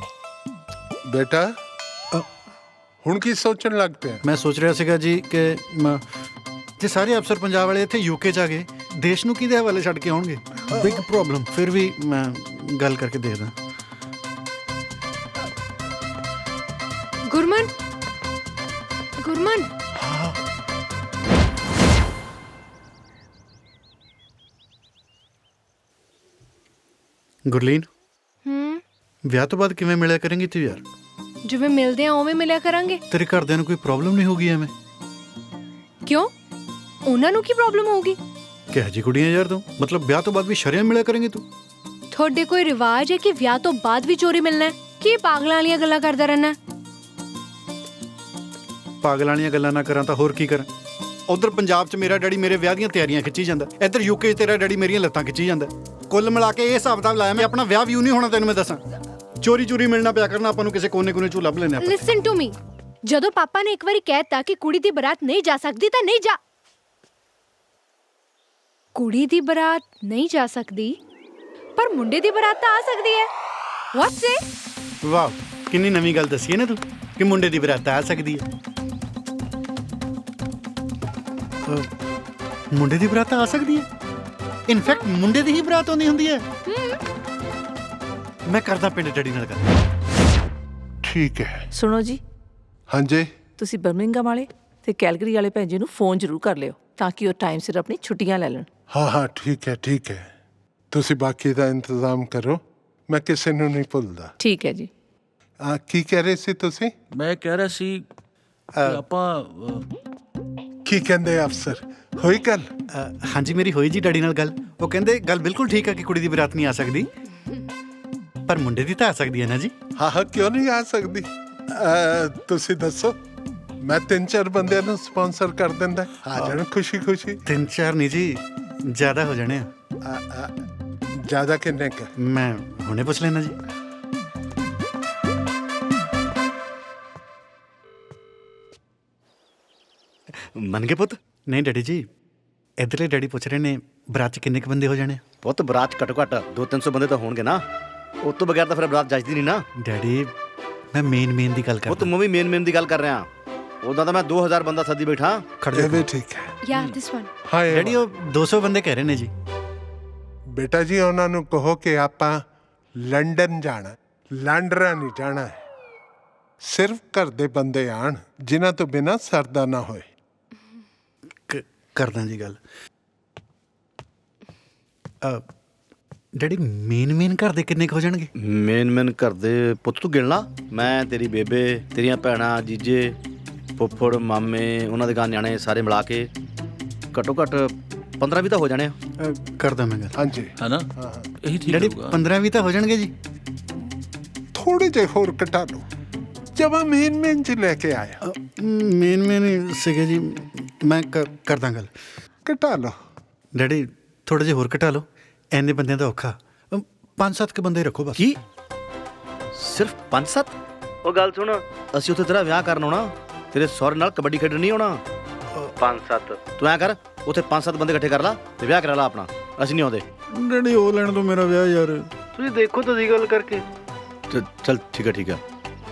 Speaker 6: ਬੇਟਾ ਹੁਣ ਕੀ ਸੋਚਣ ਲੱਗ ਪਿਆ?
Speaker 1: ਮੈਂ ਸੋਚ ਰਿਹਾ ਸੀਗਾ ਜੀ ਕਿ ਜੇ ਸਾਰੇ ਅਫਸਰ ਪੰਜਾਬ ਵਾਲੇ ਇੱਥੇ ਯੂਕੇ 'ਚ ਆ ਗਏ, ਦੇਸ਼ ਨੂੰ ਕਿਹਦੇ ਹਵਾਲੇ ਛੱਡ ਕੇ ਆਉਣਗੇ? Big problem. ਫਿਰ ਵੀ ਮੈਂ ਗੱਲ ਕਰਕੇ ਦੇਖਦਾ।
Speaker 4: ਗੁਰਮਨ, ਗੁਰਮਨ
Speaker 1: ਗੁਰਲੀਨ, ਵਿਆਹ ਤੋਂ ਬਾਅਦ ਕਿਵੇਂ ਮਿਲਿਆ ਕਰੇਂਗੀ ਤੂੰ ਯਾਰ?
Speaker 4: ਜਿਵੇਂ ਮਿਲਦੇ ਆ ਉਵੇਂ ਮਿਲਿਆ ਕਰਾਂਗੇ।
Speaker 1: ਤੇਰੇ ਘਰਦਿਆਂ ਨੂੰ ਕੋਈ ਪ੍ਰੋਬਲਮ ਨਹੀਂ ਹੋਗੀ ਐਵੇਂ?
Speaker 4: ਕਿਉਂ? ਉਹਨਾਂ ਨੂੰ ਕੀ ਪ੍ਰੋਬਲਮ ਹੋਊਗੀ?
Speaker 1: ਕਿਹੋ ਜਿਹੀ ਕੁੜੀਆਂ ਯਾਰ ਤੂੰ, ਮਤਲਬ ਵਿਆਹ ਤੋਂ ਬਾਅਦ ਵੀ ਸ਼ਰੇਆਮ ਮਿਲਿਆ ਕਰੇਂਗੀ ਤੂੰ?
Speaker 4: ਤੁਹਾਡੇ ਕੋਈ ਰਿਵਾਜ ਹੈ ਕਿ ਵਿਆਹ ਤੋਂ ਬਾਅਦ ਵੀ ਚੋਰੀ ਮਿਲਣਾ ਹੈ? ਕੀ ਪਾਗਲਾਂ ਵਾਲੀਆਂ ਗੱਲਾਂ ਕਰਦਾ ਰਹਿਣਾ?
Speaker 1: ਪਾਗਲਾਂ ਵਾਲੀਆਂ ਗੱਲਾਂ ਨਾ ਕਰਾਂ ਤਾਂ ਹੋਰ ਕੀ ਕਰਾਂ? ਉਧਰ ਪੰਜਾਬ 'ਚ ਮੇਰਾ ਡੈਡੀ ਮੇਰੇ ਵਿਆਹ ਦੀਆਂ ਤਿਆਰੀਆਂ ਖਿੱਚੀ ਜਾਂਦਾ, ਇੱਧਰ ਯੂਕੇ 'ਚ ਤੇਰਾ ਡੈਡੀ ਮੇਰੀਆਂ ਲੱਤਾਂ ਖਿੱਚੀ ਜਾਂਦਾ। ਕੁੱਲ ਮਿਲਾ ਕੇ ਇਹ ਹਿਸਾਬ ਦਾ ਲਾਇਆ ਮੈਂ ਆਪਣਾ ਵਿਆਹ ਵੀ ਨਹੀਂ ਹੋਣਾ। ਤੈਨੂੰ ਮੈਂ ਦੱਸਾਂ, ਚੋਰੀ ਚੋਰੀ ਮਿਲਣਾ ਪਿਆ ਕਰਨਾ ਆਪਾਂ ਨੂੰ, ਕਿਸੇ ਕੋਨੇ ਚੋਂ ਲੱਭ ਲੈਣਾ।
Speaker 4: ਲਿਸਨ ਟੂ ਮੀ, ਜਦੋਂ ਪਾਪਾ ਨੇ ਇੱਕ ਵਾਰੀ ਕਹਿਤਾ ਕਿ ਕੁੜੀ ਦੀ ਬਰਾਤ ਨਹੀਂ ਜਾ ਸਕਦੀ ਤਾਂ ਨਹੀਂ ਜਾ। ਕੁੜੀ ਦੀ ਬਰਾਤ ਨਹੀਂ ਜਾ ਸਕਦੀ ਪਰ ਮੁੰਡੇ ਦੀ ਬਰਾਤ ਤਾਂ ਆ ਸਕਦੀ ਹੈ। What's it?
Speaker 1: ਵਾਹ, ਕਿੰਨੀ ਨਵੀਂ ਗੱਲ ਦੱਸੀ ਹੈ ਨਾ ਤੂੰ ਕਿ ਮੁੰਡੇ ਦੀ ਬਰਾਤ ਆ ਸਕਦੀ ਹੈ। ਮੁੰਡੇ ਦੀ ਬਰਾਤ ਆ ਸਕਦੀ ਹੈ? ਇਨਫੈਕਟ ਮੁੰਡੇ ਦੀ ਹੀ ਬਰਾਤ ਆਉਂਦੀ ਹੁੰਦੀ ਹੈ? ਮੈਂ ਕਰਦਾ ਪਿੰਡ ਡੈਡੀ ਨਾਲ ਗੱਲ।
Speaker 6: ਠੀਕ ਹੈ।
Speaker 5: ਸੁਣੋ ਜੀ।
Speaker 6: ਹਾਂਜੀ।
Speaker 5: ਤੁਸੀਂ ਬਰਮਿੰਗਮ ਵਾਲੇ ਤੇ ਕੈਲਗਰੀ ਵਾਲੇ ਭੈਣ ਜੀ ਨੂੰ ਫੋਨ ਜ਼ਰੂਰ ਕਰ ਲਿਓ ਤਾਂ ਕਿ ਉਹ ਟਾਈਮ ਸਿਰ ਆਪਣੀ ਛੁੱਟੀਆਂ ਲੈ ਲੈਣ।
Speaker 6: ਹਾਂ ਠੀਕ ਹੈ, ਠੀਕ ਹੈ। ਤੁਸੀਂ ਬਾਕੀ ਦਾ ਇੰਤਜ਼ਾਮ ਕਰੋ, ਮੈਂ ਕਿਸੇ ਨੂੰ ਨਹੀਂ ਭੁੱਲਦਾ।
Speaker 5: ਠੀਕ ਹੈ ਜੀ।
Speaker 6: ਕੀ ਕਹਿ ਰਹੇ ਸੀ ਤੁਸੀਂ?
Speaker 2: ਮੈਂ ਕਹਿ ਰਿਹਾ ਸੀ ਆਪਾਂ
Speaker 6: ਕੀ ਕਹਿੰਦੇ ਅਫਸਰ, ਹੋਈ ਗੱਲ?
Speaker 1: ਹਾਂਜੀ ਮੇਰੀ ਹੋਈ ਜੀ ਡੈਡੀ ਨਾਲ ਗੱਲ। ਉਹ ਕਹਿੰਦੇ ਗੱਲ ਬਿਲਕੁਲ ਠੀਕ ਹੈ ਕਿ ਕੁੜੀ ਦੀ ਬਰਾਤ ਨਹੀਂ ਆ ਸਕਦੀ ਪਰ ਮੁੰਡੇ ਦੀ ਤਾਂ ਆ ਸਕਦੀ ਹੈ ਨਾ ਜੀ।
Speaker 6: ਹਾਂ ਕਿਉਂ ਨਹੀਂ ਆ ਸਕਦੀ? ਤੁਸੀਂ ਦੱਸੋ, ਮੈਂ 3-4 ਬੰਦਿਆਂ ਨੂੰ ਸਪਾਂਸਰ ਕਰ ਦਿੰਦਾ, ਆ ਜਾਣ ਖੁਸ਼ੀ ਖੁਸ਼ੀ।
Speaker 1: 3-4 ਨਹੀਂ ਜੀ, ਜ਼ਿਆਦਾ ਹੋ ਜਾਣੇ ਆ।
Speaker 6: ਜ਼ਿਆਦਾ ਕਿੰਨੇ ਕੁ?
Speaker 1: ਮੈਂ ਹੁਣੇ ਪੁੱਛ ਲੈਣਾ ਜੀ।
Speaker 10: ਮੰਨ ਗਏ ਪੁੱਤ?
Speaker 1: ਨਹੀਂ ਡੈਡੀ ਜੀ, ਇੱਧਰਲੇ ਡੈਡੀ ਪੁੱਛ ਰਹੇ ਨੇ ਬਰਾਤ 'ਚ ਕਿੰਨੇ ਕੁ ਬੰਦੇ ਹੋ ਜਾਣੇ?
Speaker 10: ਪੁੱਤ ਬਰਾਤ ਘੱਟੋ ਘੱਟ 200-300 ਬੰਦੇ ਤਾਂ ਹੋਣਗੇ ਨਾ, ਉਸ ਤੋਂ ਬਗੈਰ ਤਾਂ ਫਿਰ ਬਰਾਤ ਜੱਜਦੀ ਨਹੀਂ ਨਾ।
Speaker 1: ਡੈਡੀ ਮੈਂ ਮੇਨ ਦੀ ਗੱਲ ਕਰ।
Speaker 10: ਉਹ ਤਾਂ ਮੈਂ ਵੀ ਮੇਨ ਦੀ ਗੱਲ ਕਰ ਰਿਹਾ। ਉਦਾਂ ਤਾਂ ਮੈਂ 2000 ਬੰਦਾ ਸੱਦੀ ਬੈਠਾ।
Speaker 6: ਇਹ ਵੀ ਠੀਕ ਹੈ।
Speaker 4: ਯਾਰ ਦਿਸ ਵਨ।
Speaker 6: ਹਾਂ
Speaker 1: ਡੈਡੀ ਉਹ 200 ਬੰਦੇ ਕਹਿ ਰਹੇ ਨੇ ਜੀ।
Speaker 6: ਬੇਟਾ ਜੀ ਉਹਨਾਂ ਨੂੰ ਕਹੋ ਕਿ ਆਪਾਂ ਲੰਡਨ ਜਾਣਾ, ਲਾਂਡਰਾ ਨਹੀਂ ਜਾਣਾ ਹੈ। ਸਿਰਫ ਘਰ ਦੇ ਬੰਦੇ ਆਣ ਜਿਨ੍ਹਾਂ ਤੋਂ ਬਿਨਾਂ ਸਰਦਾ ਨਾ ਹੋਏ।
Speaker 1: ਕਰਦਾ ਜੀ ਗੱਲ। ਡੈਡੀ ਮੇਨ ਘਰ ਦੇ ਕਿੰਨੇ ਕੁ ਹੋ ਜਾਣਗੇ?
Speaker 10: ਮੇਨ ਘਰ ਦੇ ਪੁੱਤ ਤੂੰ ਗਿਣ ਲਾ। ਮੈਂ, ਤੇਰੀ ਬੇਬੇ, ਤੇਰੀਆਂ ਭੈਣਾਂ, ਜੀਜੇ, ਫੁੱਫੜ, ਮਾਮੇ, ਉਹਨਾਂ ਦੇ ਗਾਂ ਨਿਆਣੇ ਸਾਰੇ ਮਿਲਾ ਕੇ ਘੱਟੋ ਘੱਟ 15-20 ਤਾਂ ਹੋ ਜਾਣੇ ਆ।
Speaker 1: ਕਰਦਾ ਮੈਂ ਗੱਲ।
Speaker 6: ਹਾਂਜੀ
Speaker 2: ਹੈ ਨਾ, ਇਹੀ ਠੀਕ
Speaker 1: ਡੈਡੀ 15-20 ਤਾਂ ਹੋ ਜਾਣਗੇ ਜੀ।
Speaker 6: ਥੋੜੇ ਜਿਹੇ ਹੋਰ ਘਟਾ ਲਓ। ਜਮਾ ਮੇਨ ਚ ਲੈ ਕੇ ਆਇਆ।
Speaker 1: ਮੇਨ ਸੀਗੇ ਜੀ, ਮੈਂ ਕਰਦਾ ਗੱਲ।
Speaker 6: ਘਟਾ ਲਓ
Speaker 1: ਡੈਡੀ, ਥੋੜੇ ਜਿਹੇ ਹੋਰ ਘਟਾ ਲਓ, ਐਨੇ ਬੰਦਿਆਂ ਦਾ ਔਖਾ। 5-7 ਬੰਦੇ ਰੱਖੋ ਬਸ।
Speaker 10: ਕੀ ਸਿਰਫ 5-7? ਉਹ ਗੱਲ ਸੁਣ, ਅਸੀਂ ਉੱਥੇ ਤੇਰਾ ਵਿਆਹ ਕਰਨ ਆਉਣਾ, ਤੇਰੇ ਸਹੁਰੇ ਨਾਲ ਕਬੱਡੀ ਖੇਡਣ ਨਹੀਂ ਆਉਣਾ। 5-7 ਤੂੰ ਐਂ ਕਰ, ਉੱਥੇ 5-7 ਬੰਦੇ ਇਕੱਠੇ ਕਰ ਲਾ ਤੇ ਵਿਆਹ ਕਰਾ ਲਾ ਆਪਣਾ। ਅਸੀਂ ਨਹੀਂ ਆਉਂਦੇ।
Speaker 1: ਡੈਡੀ ਉਹ ਲੈਣ ਤੋਂ ਮੇਰਾ ਵਿਆਹ ਯਾਰ।
Speaker 10: ਤੁਸੀਂ ਦੇਖੋ ਤੁਸੀਂ ਗੱਲ ਕਰਕੇ। ਚੱਲ ਠੀਕ ਹੈ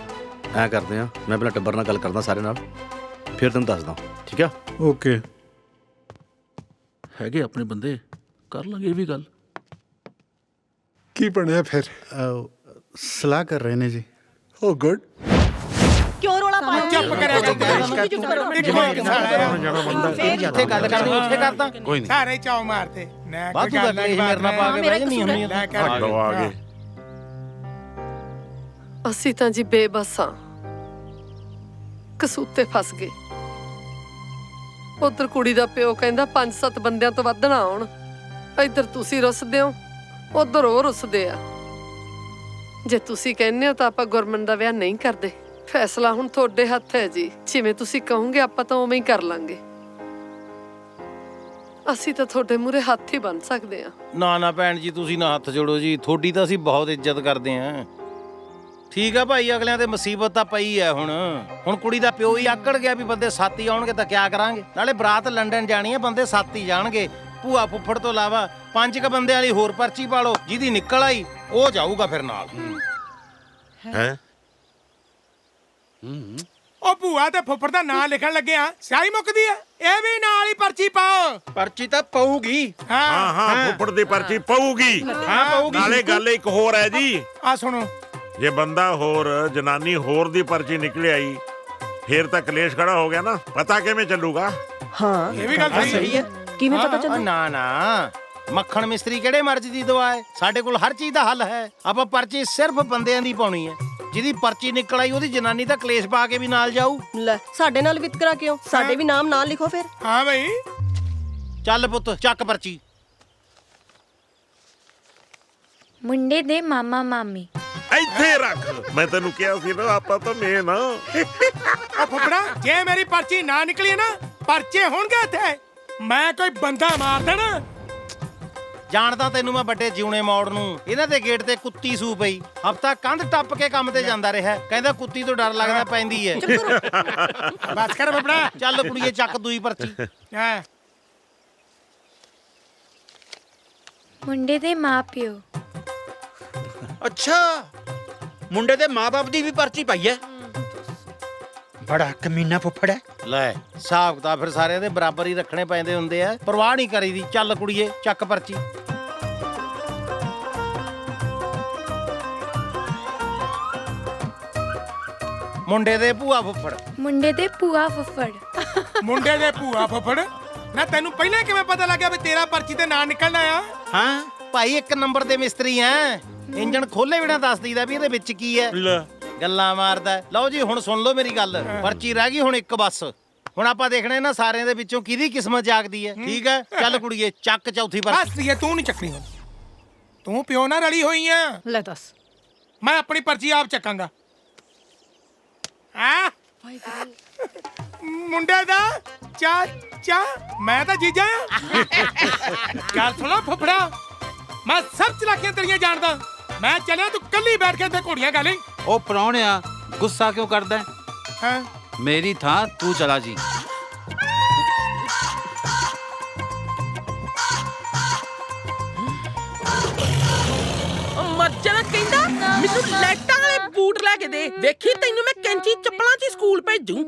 Speaker 10: ਐਂ ਕਰਦੇ ਆ, ਮੈਂ ਪਹਿਲਾਂ ਟੱਬਰ ਨਾਲ ਗੱਲ ਕਰਦਾ ਸਾਰੇ ਨਾਲ, ਫਿਰ ਤੈਨੂੰ ਦੱਸਦਾ, ਠੀਕ ਆ?
Speaker 1: ਓਕੇ।
Speaker 2: ਹੈਗੇ ਆਪਣੇ ਬੰਦੇ, ਕਰ ਲਾਂਗੇ ਇਹ ਵੀ ਗੱਲ।
Speaker 6: ਕੀ ਬਣਿਆ ਫਿਰ?
Speaker 1: ਸਲਾਹ ਕਰ ਰਹੇ ਨੇ ਜੀ।
Speaker 6: ਓ ਗੁੱਡ।
Speaker 17: ਕਿਉਂ ਰੋਲਾ ਪਾਇਆ?
Speaker 16: ਚੁੱਪ ਕਰਿਆ
Speaker 17: ਚੁੱਪ ਕਰੋ।
Speaker 16: ਇੱਕ ਮਿੰਟ
Speaker 15: ਜਿੱਥੇ ਗੱਲ ਕਰਨੀ ਉੱਥੇ ਕਰਦਾ।
Speaker 12: ਕੋਈ ਨਹੀਂ,
Speaker 16: ਸਾਰੇ ਚਾਉ ਮਾਰਦੇ ਨਾ ਕੋਈ
Speaker 15: ਵਾਧੂ ਦਾ
Speaker 16: ਗੱਲ
Speaker 15: ਕਲੇਸ਼ ਮੇਰੇ ਨਾਲ ਪਾ ਕੇ ਬਹਿ ਜਾਂਦੀ ਹੁੰਦੀ
Speaker 16: ਲੈ ਕਰ
Speaker 19: ਆ ਗਏ।
Speaker 5: ਅਸੀਂ ਤਾਂ ਜੀ ਬੇਬਸ ਹਾਂ, ਕਸੂਤੇ ਫਸ ਗਏ। ਉਧਰ ਕੁੜੀ ਦਾ ਪਿਓ ਕਹਿੰਦਾ 5-7 ਬੰਦਿਆਂ ਤੋਂ ਵੱਧ ਨਾ ਆਉਣ, ਇੱਧਰ ਤੁਸੀਂ ਰੁੱਸਦੇ ਹੋ, ਉਧਰ ਉਹ ਰੁੱਸਦੇ ਆ। ਜੇ ਤੁਸੀਂ ਕਹਿੰਦੇ ਹੋ ਤਾਂ ਆਪਾਂ ਗੁਰਮਨ ਦਾ ਵਿਆਹ ਨਹੀਂ ਕਰਦੇ। ਫੈਸਲਾ ਹੁਣ ਤੁਹਾਡੇ ਹੱਥ ਹੈ ਜੀ, ਜਿਵੇਂ ਤੁਸੀਂ ਕਹੋਗੇ ਆਪਾਂ ਤਾਂ ਉਵੇਂ ਹੀ ਕਰ ਲਾਂਗੇ। ਅਸੀਂ ਤਾਂ ਤੁਹਾਡੇ ਮੂਹਰੇ ਹੱਥ ਹੀ ਬੰਨ ਸਕਦੇ ਆ।
Speaker 15: ਨਾ ਭੈਣ ਜੀ, ਤੁਸੀਂ ਨਾ ਹੱਥ ਜੋੜੋ ਜੀ, ਤੁਹਾਡੀ ਤਾਂ ਅਸੀਂ ਬਹੁਤ ਇੱਜ਼ਤ ਕਰਦੇ ਆਂ। ਠੀਕ ਆ ਭਾਈ, ਅਗਲਿਆਂ ਤੇ ਮੁਸੀਬਤ ਤਾਂ ਪਈ ਐ। ਹੁਣ ਕੁੜੀ ਦਾ ਪਿਓ ਹੀ ਆਕੜ ਗਿਆ ਵੀ ਬੰਦੇ 7 ਹੀ ਆਉਣਗੇ ਤਾਂ ਕਿਆ ਕਰਾਂਗੇ? ਨਾਲੇ ਬਰਾਤ ਲੰਡਨ ਜਾਣੀ ਐ, ਬੰਦੇ 7 ਹੀ ਜਾਣਗੇ। ਭੂਆ ਫੁੱਫੜ ਤੋਂ ਇਲਾਵਾ 5 ਕ ਬੰਦੇ ਵਾਲੀ ਹੋਰ ਪਰਚੀ ਪਾ ਲਓ, ਜਿਹਦੀ ਨਿਕਲ ਆਈ ਉਹ ਜਾਊਗਾ ਫਿਰ ਨਾਲ।
Speaker 19: ਹੈ
Speaker 16: ਉਹ ਭੂਆ ਤੇ ਫੁੱਫੜ ਦਾ ਨਾਂ ਲਿਖਣ ਲੱਗਿਆ ਸਿਆਹੀ ਮੁੱਕਦੀ ਆ, ਇਹ ਵੀ ਨਾਲ ਹੀ ਪਰਚੀ ਪਾਓ।
Speaker 15: ਪਰਚੀ ਤਾਂ ਪਊਗੀ।
Speaker 19: ਹਾਂ ਫੁੱਫੜ ਦੀ ਪਰਚੀ ਪਊਗੀ। ਨਾਲੇ ਗੱਲ ਇੱਕ ਹੋਰ ਹੈ ਜੀ,
Speaker 16: ਆ ਸੁਣੋ,
Speaker 19: ਜੇ ਬੰਦਾ ਹੋਰ ਜਨਾਨੀ ਹੋਰ ਦੀ ਪਰਚੀ ਨਿਕਲ ਆਈ ਫੇਰ ਤਾਂ ਕਲੇਸ਼ ਖੜਾ ਹੋ ਗਿਆ ਨਾ, ਪਤਾ ਕਿਵੇਂ ਚੱਲੂਗਾ?
Speaker 17: ਹਾਂ
Speaker 16: ਇਹ ਵੀ ਗੱਲ ਸਹੀ ਹੈ।
Speaker 17: ਕਿਵੇਂ ਪਤਾ ਚੱਲੂ?
Speaker 15: ਨਾ ਮੱਖਣ ਮਿਸਤਰੀ ਕਿਹੜੇ ਮਰਜ਼ੀ ਦੀ ਦਵਾ ਹੈ, ਸਾਡੇ ਕੋਲ ਹਰ ਚੀਜ਼ ਦਾ ਹੱਲ ਹੈ। ਆਪਾਂ ਪਰਚੀ ਸਿਰਫ ਬੰਦਿਆਂ ਦੀ ਪਾਉਣੀ ਹੈ, ਜਿਹਦੀ ਪਰਚੀ ਨਿਕਲ ਆਈ ਉਹਦੀ ਜਨਾਨੀ ਤਾਂ ਕਲੇਸ਼ ਪਾ ਕੇ ਵੀ ਨਾਲ ਜਾਊ।
Speaker 17: ਲੈ ਸਾਡੇ ਨਾਲ ਵਿਤਕਰਾ ਕਿਉਂ? ਸਾਡੇ ਵੀ ਨਾਮ ਨਾਲ ਲਿਖੋ ਫਿਰ।
Speaker 16: ਹਾਂ ਬਈ
Speaker 15: ਚੱਲ ਪੁੱਤ ਚੱਕ ਪਰਚੀ।
Speaker 14: ਮੁੰਡੇ ਦੇ ਮਾਮਾ ਮਾਮੀ।
Speaker 19: ਇੱਥੇ ਰੱਖ, ਮੈਂ ਤੈਨੂੰ ਕਿਹਾ ਸੀ ਨਾ ਆਪਾਂ ਤਾਂ ਮੇਨ ਆ।
Speaker 16: ਆ ਫੁੱਫੜਾ, ਜੇ ਮੇਰੀ ਪਰਚੀ ਨਾ ਨਿਕਲੀ ਨਾ, ਪਰਚੇ ਹੋਣਗੇ ਇੱਥੇ, ਮੈਂ ਕੋਈ ਬੰਦਾ ਮਾਰ ਦੇਣਾ।
Speaker 15: ਜਾਣਦਾ ਤੈਨੂੰ ਮੈਂ ਵੱਡੇ ਜਿਉਣੇ ਮੋੜ ਨੂੰ, ਇਹਨਾਂ ਦੇ ਗੇਟ ਤੇ ਕੁੱਤੀ ਸੂ ਪਈ। ਹਫਤਾ ਕੰਧ ਟੱਪ ਕੇ ਕੰਮ ਤੇ ਜਾਂਦਾ ਰਿਹਾ, ਕਹਿੰਦਾ ਕੁੱਤੀ ਤੋਂ ਡਰ ਲੱਗਦਾ ਪੈਂਦੀ ਐ।
Speaker 16: ਬਸ ਕਰ ਫੁੱਫੜਾ।
Speaker 15: ਚੱਲ ਕੁੜੀਏ ਚੱਕ ਦੂਈ ਪਰਚੀ।
Speaker 16: ਹਾਂ
Speaker 14: ਮੁੰਡੇ ਦੇ ਮਾਪਿਓ।
Speaker 10: ਅੱਛਾ, ਮੁੰਡੇ ਦੇ ਮਾਪੇ ਦੀ ਵੀ ਪਰਚੀ ਪਾਈ ਐ। ਬੜਾ ਕਮੀਨਾ ਫੁੱਫੜ ਹੈ।
Speaker 15: ਲੈ ਹਿਸਾਬ ਤਾਂ ਫਿਰ ਸਾਰਿਆਂ ਦੇ ਬਰਾਬਰ ਹੀ ਰੱਖਣੇ ਪੈਂਦੇ ਹੁੰਦੇ ਆ, ਪਰਵਾਹ ਨਹੀਂ ਕਰੀਦੀ। ਚੱਲ ਕੁੜੀਏ ਚੱਕ ਪਰਚੀ। ਮੁੰਡੇ ਦੇ ਭੂਆ ਫੁੱਫੜ।
Speaker 14: ਮੁੰਡੇ ਦੇ ਭੂਆ ਫੁੱਫੜ।
Speaker 16: ਮੁੰਡੇ ਦੇ ਭੂਆ ਫੁੱਫੜ। ਨਾ ਤੈਨੂੰ ਪਹਿਲਾਂ ਕਿਵੇਂ ਪਤਾ ਲੱਗਿਆ ਵੀ ਤੇਰਾ ਪਰਚੀ ਤੇ ਨਾਂ ਨਿਕਲਣਾ ਆ?
Speaker 15: ਹਾਂ ਭਾਈ, 1 ਨੰਬਰ ਦੇ ਮਿਸਤਰੀ ਐ। ਇੰਜਣ ਖੋਲੇ ਬਿਨਾ ਦੱਸ ਦਈਦਾ ਵੀ ਇਹਦੇ ਵਿੱਚ ਕੀ ਐ। ਗੱਲਾਂ ਮਾਰਦਾ। ਲਓ ਜੀ ਹੁਣ ਸੁਣ ਲਓ ਮੇਰੀ ਗੱਲ, ਪਰਚੀ ਰਹਿ ਗਈ ਹੁਣ ਇੱਕ ਬਸ। ਹੁਣ ਆਪਾਂ ਦੇਖਣਾ ਨਾ ਸਾਰਿਆਂ ਦੇ ਵਿੱਚੋਂ ਕਿਹਦੀ ਕਿਸਮਤ ਜਾਗਦੀ ਐ। ਠੀਕ ਐ, ਚੱਲ ਕੁੜੀਏ ਚੱਕ ਚੌਥੀ ਪਰਚੀ।
Speaker 16: ਬਸ ਇਹ ਤੂੰ ਨਹੀਂ ਚੱਕਣੀ ਹੁਣ, ਤੂੰ ਪਿਓ ਨਾਲ ਰਲੀ ਹੋਈ ਆ।
Speaker 20: ਲੈ ਦੱਸ,
Speaker 16: ਮੈਂ ਆਪਣੀ ਪਰਚੀ ਆਪ ਚੱਕਾਂਗਾ। ਆ ਮੁੰਡੇ ਦਾ ਚਾਚਾ, ਮੈਂ ਤਾਂ ਜੀਜਾ ਆ। ਗੱਲ ਸੁਣੋ ਫੁੱਫੜਾ, ਮੈਂ ਸਭ ਚਲਾਕੀਆਂ ਤੇਰੀਆਂ ਜਾਣਦਾ। ਮੈਂ ਚੱਲਿਆ, ਤੂੰ ਕੱਲੀ ਬੈਠ ਕੇ ਤੇ ਘੋੜੀਆਂ ਗਾ ਲਈ।
Speaker 12: ਉਹ ਪ੍ਰਾਹੁਣਿਆ ਗੁੱਸਾ ਕਿਉਂ ਕਰਦਾ ਹੈ?
Speaker 16: ਹਾਂ
Speaker 12: ਮੇਰੀ ਥਾਂ ਤੂੰ ਚਲਾ ਜੀ।
Speaker 5: ਮਰਜਣਾ ਕਹਿੰਦਾ ਮੈਨੂੰ ਲਾਈਟਾਂ ਵਾਲੇ ਬੂਟ ਲੈ ਕੇ ਦੇ, ਵੇਖੀ ਤੈਨੂੰ ਮੈਂ ਕੈਂਚੀ ਚੱਪਲਾਂ 'ਚ ਸਕੂਲ ਭੇਜੂ।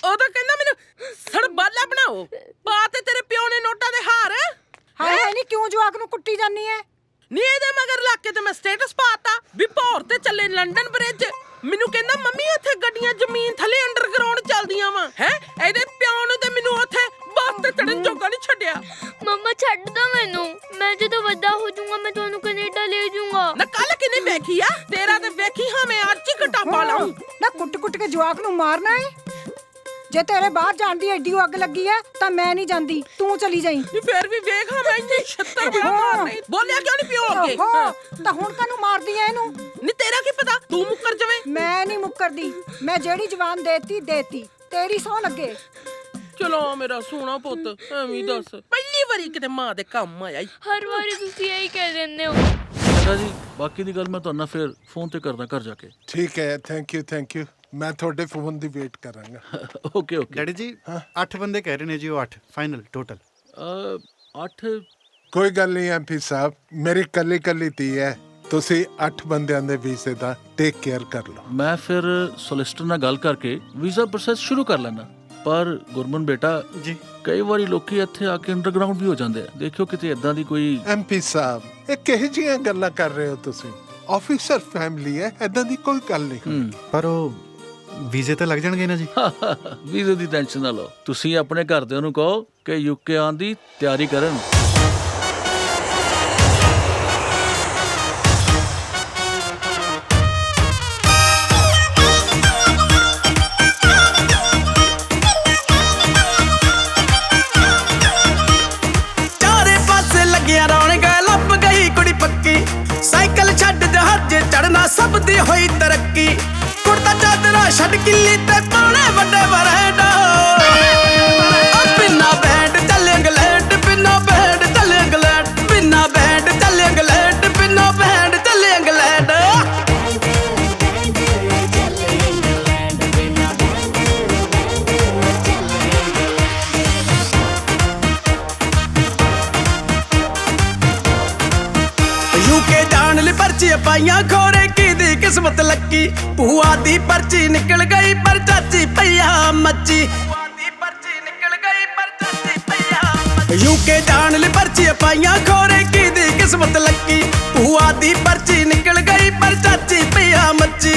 Speaker 5: ਉਦੋਂ ਕਹਿੰਦਾ ਮੈਨੂੰ ਸੜਬਾਲਾ ਬਣਾਓ, ਪਾ ਤੇ ਤੇਰੇ ਪਿਓ ਨੇ ਨੋਟਾਂ ਦੇ ਹਾਰ।
Speaker 20: ਹਾਏ ਨਹੀਂ, ਕਿਉਂ ਜਵਾਕ ਨੂੰ ਕੁੱਟੀ ਜਾਨੀ ਐ?
Speaker 5: ਨੀ ਇਹਦੇ ਮਗਰ ਲੱਗ ਕੇ ਤੇ ਮੈਂ ਸਟੇਟਸ ਪਾਤਾ ਵੀ ਭੌਰ ਤੇ ਚੱਲੇ ਲੰਡਨ ਬ੍ਰਿਜ। ਮੈਨੂੰ ਕਹਿੰਦਾ ਮੰਮੀ ਉੱਥੇ ਗੱਡੀਆਂ ਜ਼ਮੀਨ ਥੱਲੇ ਅੰਡਰਗਰਾਉਂਡ ਚੱਲਦੀਆਂ ਵਾ। ਹੈ ਇਹਦੇ ਪਿਓ ਨੂੰ ਤੇ ਮੈਨੂੰ ਉੱਥੇ ਬੱਸ ਤੇ ਚੜਨ ਜੋਗਾ ਨਹੀਂ ਛੱਡਿਆ।
Speaker 14: ਮੰਮਾ ਛੱਡ ਦੋ ਮੈਨੂੰ, ਮੈਂ ਜਦੋਂ ਵੱਡਾ ਹੋ ਜਾਊਂਗਾ ਮੈਂ ਤੁਹਾਨੂੰ ਕੈਨੇਡਾ ਲੈ ਜਾਊਂਗਾ।
Speaker 5: ਨਾ ਕੱਲ ਕਿਨੇ ਵੇਖੀ ਆ? ਤੇਰਾ ਤੇ ਵੇਖੀ ਹਾਂ ਮੈਂ ਅੱਜ ਹੀ ਘਟਾਪਾ ਲਾਉਂ।
Speaker 20: ਨਾ ਕੁੱਟ ਕੇ ਜਵਾਕ ਨੂੰ ਮਾਰਨਾ ਏ? ਜੇ ਤੇਰੇ ਬਾਹਰ ਜਾਣ ਦੀ ਐਡੀ ਅੱਗ ਲੱਗੀ ਐ ਤਾਂ ਮੈਂ ਨਹੀਂ ਜਾਂਦੀ, ਤੂੰ ਚਲੀ ਜਾਈਂ।
Speaker 5: ਫੇਰ ਵੀ ਵੇਖ ਹਾਂ ਮੈਂ ਇੰਨੀ 76 ਬੜਾ ਮਾਰਨੀ। ਬੋਲਿਆ ਕਿਉਂ ਨਹੀਂ ਪਿਓ ਅੱਗੇ?
Speaker 20: ਤਾਂ ਹੁਣ ਕਾਨੂੰ ਮਾਰਦੀ ਐ ਇਹਨੂੰ?
Speaker 5: ਨਹੀਂ ਤੇਰਾ ਕੀ ਪਤਾ, ਤੂੰ ਮੁੱਕਰ ਜਾਵੇਂ।
Speaker 20: ਮੈਂ ਨਹੀਂ ਮੁੱਕਰਦੀ, ਮੈਂ ਜਿਹੜੀ ਜਵਾਨ ਦੇਤੀ ਤੇਰੀ ਸਹੁੰ ਲੱਗੇ।
Speaker 5: ਚਲੋ ਮੇਰਾ ਸੋਹਣਾ ਪੁੱਤ, ਐਵੇਂ ਦੱਸ ਪਹਿਲੀ ਵਾਰੀ ਕਿਤੇ ਮਾਂ ਦੇ ਕੰਮ ਆਇਆ ਈ।
Speaker 14: ਹਰ ਵਾਰੀ ਤੁਸੀਂ ਇਹੀ ਕਹਿ ਦਿੰਦੇ ਹੋ।
Speaker 2: ਚੰਗਾ ਜੀ, ਬਾਕੀ ਦੀ ਗੱਲ ਮੈਂ ਤੁਹਾਨੂੰ ਫਿਰ ਫੋਨ ਤੇ ਕਰਦਾ ਘਰ ਜਾ ਕੇ।
Speaker 6: ਠੀਕ ਹੈ, ਥੈਂਕ ਯੂ। ਮੈਂ ਤੁਹਾਡੇ ਫੋਨ ਦੀ ਵੇਟ ਕਰਾਂਗਾ।
Speaker 2: ਓਕੇ
Speaker 1: ਡੈਡੀ ਜੀ 8 ਬੰਦੇ ਕਹਿ ਰਹੇ ਨੇ ਜੀ, ਉਹ 8 ਫਾਈਨਲ ਟੋਟਲ।
Speaker 2: 8
Speaker 6: ਕੋਈ ਗੱਲ ਨਹੀਂ ਐਮਪੀ ਸਾਹਿਬ, ਮੇਰੀ ਕੱਲੀ ਕੱਲੀ ਧੀ ਹੈ। ਤੁਸੀਂ 8 ਬੰਦਿਆਂ ਦੇ ਵੀਜ਼ੇ ਦਾ ਟੇਕ ਕੇਅਰ ਕਰ ਲਓ।
Speaker 2: ਮੈਂ ਫਿਰ ਸੋਲਿਸਟਰ ਨਾਲ ਗੱਲ ਕਰਕੇ ਵੀਜ਼ਾ ਪ੍ਰੋਸੈਸ ਸ਼ੁਰੂ ਕਰ ਲੈਣਾ। ਪਰ ਗੁਰਮਨ ਬੇਟਾ
Speaker 1: ਜੀ, ਕਈ
Speaker 2: ਵਾਰੀ ਲੋਕੀ ਇੱਥੇ ਆ ਕੇ ਅੰਡਰਗਰਾਉਂਡ ਵੀ ਹੋ ਜਾਂਦੇ ਆ। ਦੇਖਿਓ ਕਿਤੇ ਇਦਾਂ ਦੀ ਕੋਈ।
Speaker 6: ਐਮਪੀ ਸਾਹਿਬ ਇਹ ਕਿਹੋ ਜਿਹੀਆਂ ਗੱਲਾਂ ਕਰ ਰਹੇ ਹੋ ਤੁਸੀਂ? ਆਫੀਸਰ ਫੈਮਿਲੀ ਹੈ, ਇਦਾਂ ਦੀ ਕੋਈ ਗੱਲ ਨਹੀਂ।
Speaker 1: ਪਰ ਉਹ ਵੀਜ਼ੇ ਤੇ ਲੱਗ ਜਾਣਗੇ ਨਾ ਜੀ।
Speaker 2: ਵੀਜ਼ੇ ਦੀ ਟੈਨਸ਼ਨ ਨਾ ਲਓ, ਤੁਸੀਂ ਆਪਣੇ ਘਰਦਿਆਂ ਨੂੰ ਕਹੋ ਕਿ ਯੂਕੇ ਆਉਣ ਦੀ ਤਿਆਰੀ ਕਰਨ।
Speaker 18: ਚਾਰੇ ਪਾਸੇ ਲੱਗਿਆ ਰੌਣਕ, ਲੱਭ ਗਈ ਕੁੜੀ ਪੱਕੀ। ਸਾਈਕਲ ਛੱਡ ਜਹਾਜ਼ ਚੜਨਾ ਸਭ ਦੀ ਹੋਈ ਤਰੱਕੀ। ਕੁੜਤਾ ਚਾਦਰਾ ਛੱਡ ਕਿੱਲੀ ਤੇ ਪਾਉਣੇ ਵੱਡੇ ਬਰੇਡਾ। ਬਿਨਾ ਬੈਂਡ ਚੱਲੇ ਇੰਗਲੈਂਡ, ਬਿਨਾ ਬੈਂਡ ਚੱਲੇ ਇੰਗਲੈਂਡ, ਬਿਨਾ ਬੈਂਡ ਚੱਲੇ ਇੰਗਲੈਂਡ, ਬਿਨਾ ਬੈਂਡ ਚੱਲੇ ਇੰਗਲੈਂਡ। ਯੂਕੇ ਜਾਣ ਲਈ ਪਰਚੀਆਂ ਪਾਈਆਂ, ਖੋਰੇ ਕਿਹਦੀ ਕਿਸਮਤ ਲੱਕੀ। ਭੂਆ ਦੀ ਪਰਚੀ ਨਿਕਲ ਗਈ ਪਰ ਚਾਚੀ ਪਈਆ ਮੱਚੀ। ਯੂਕੇ ਜਾਣ ਲਈ ਪਰਚੀਆਂ ਪਾਈਆਂ, ਖੋਰੇ ਕਿਹਦੀ ਕਿਸਮਤ ਲੱਕੀ। ਭੂਆ ਦੀ ਪਰਚੀ ਨਿਕਲ ਗਈ ਪਰ ਚਾਚੀ ਪਈਆ ਮੱਚੀ।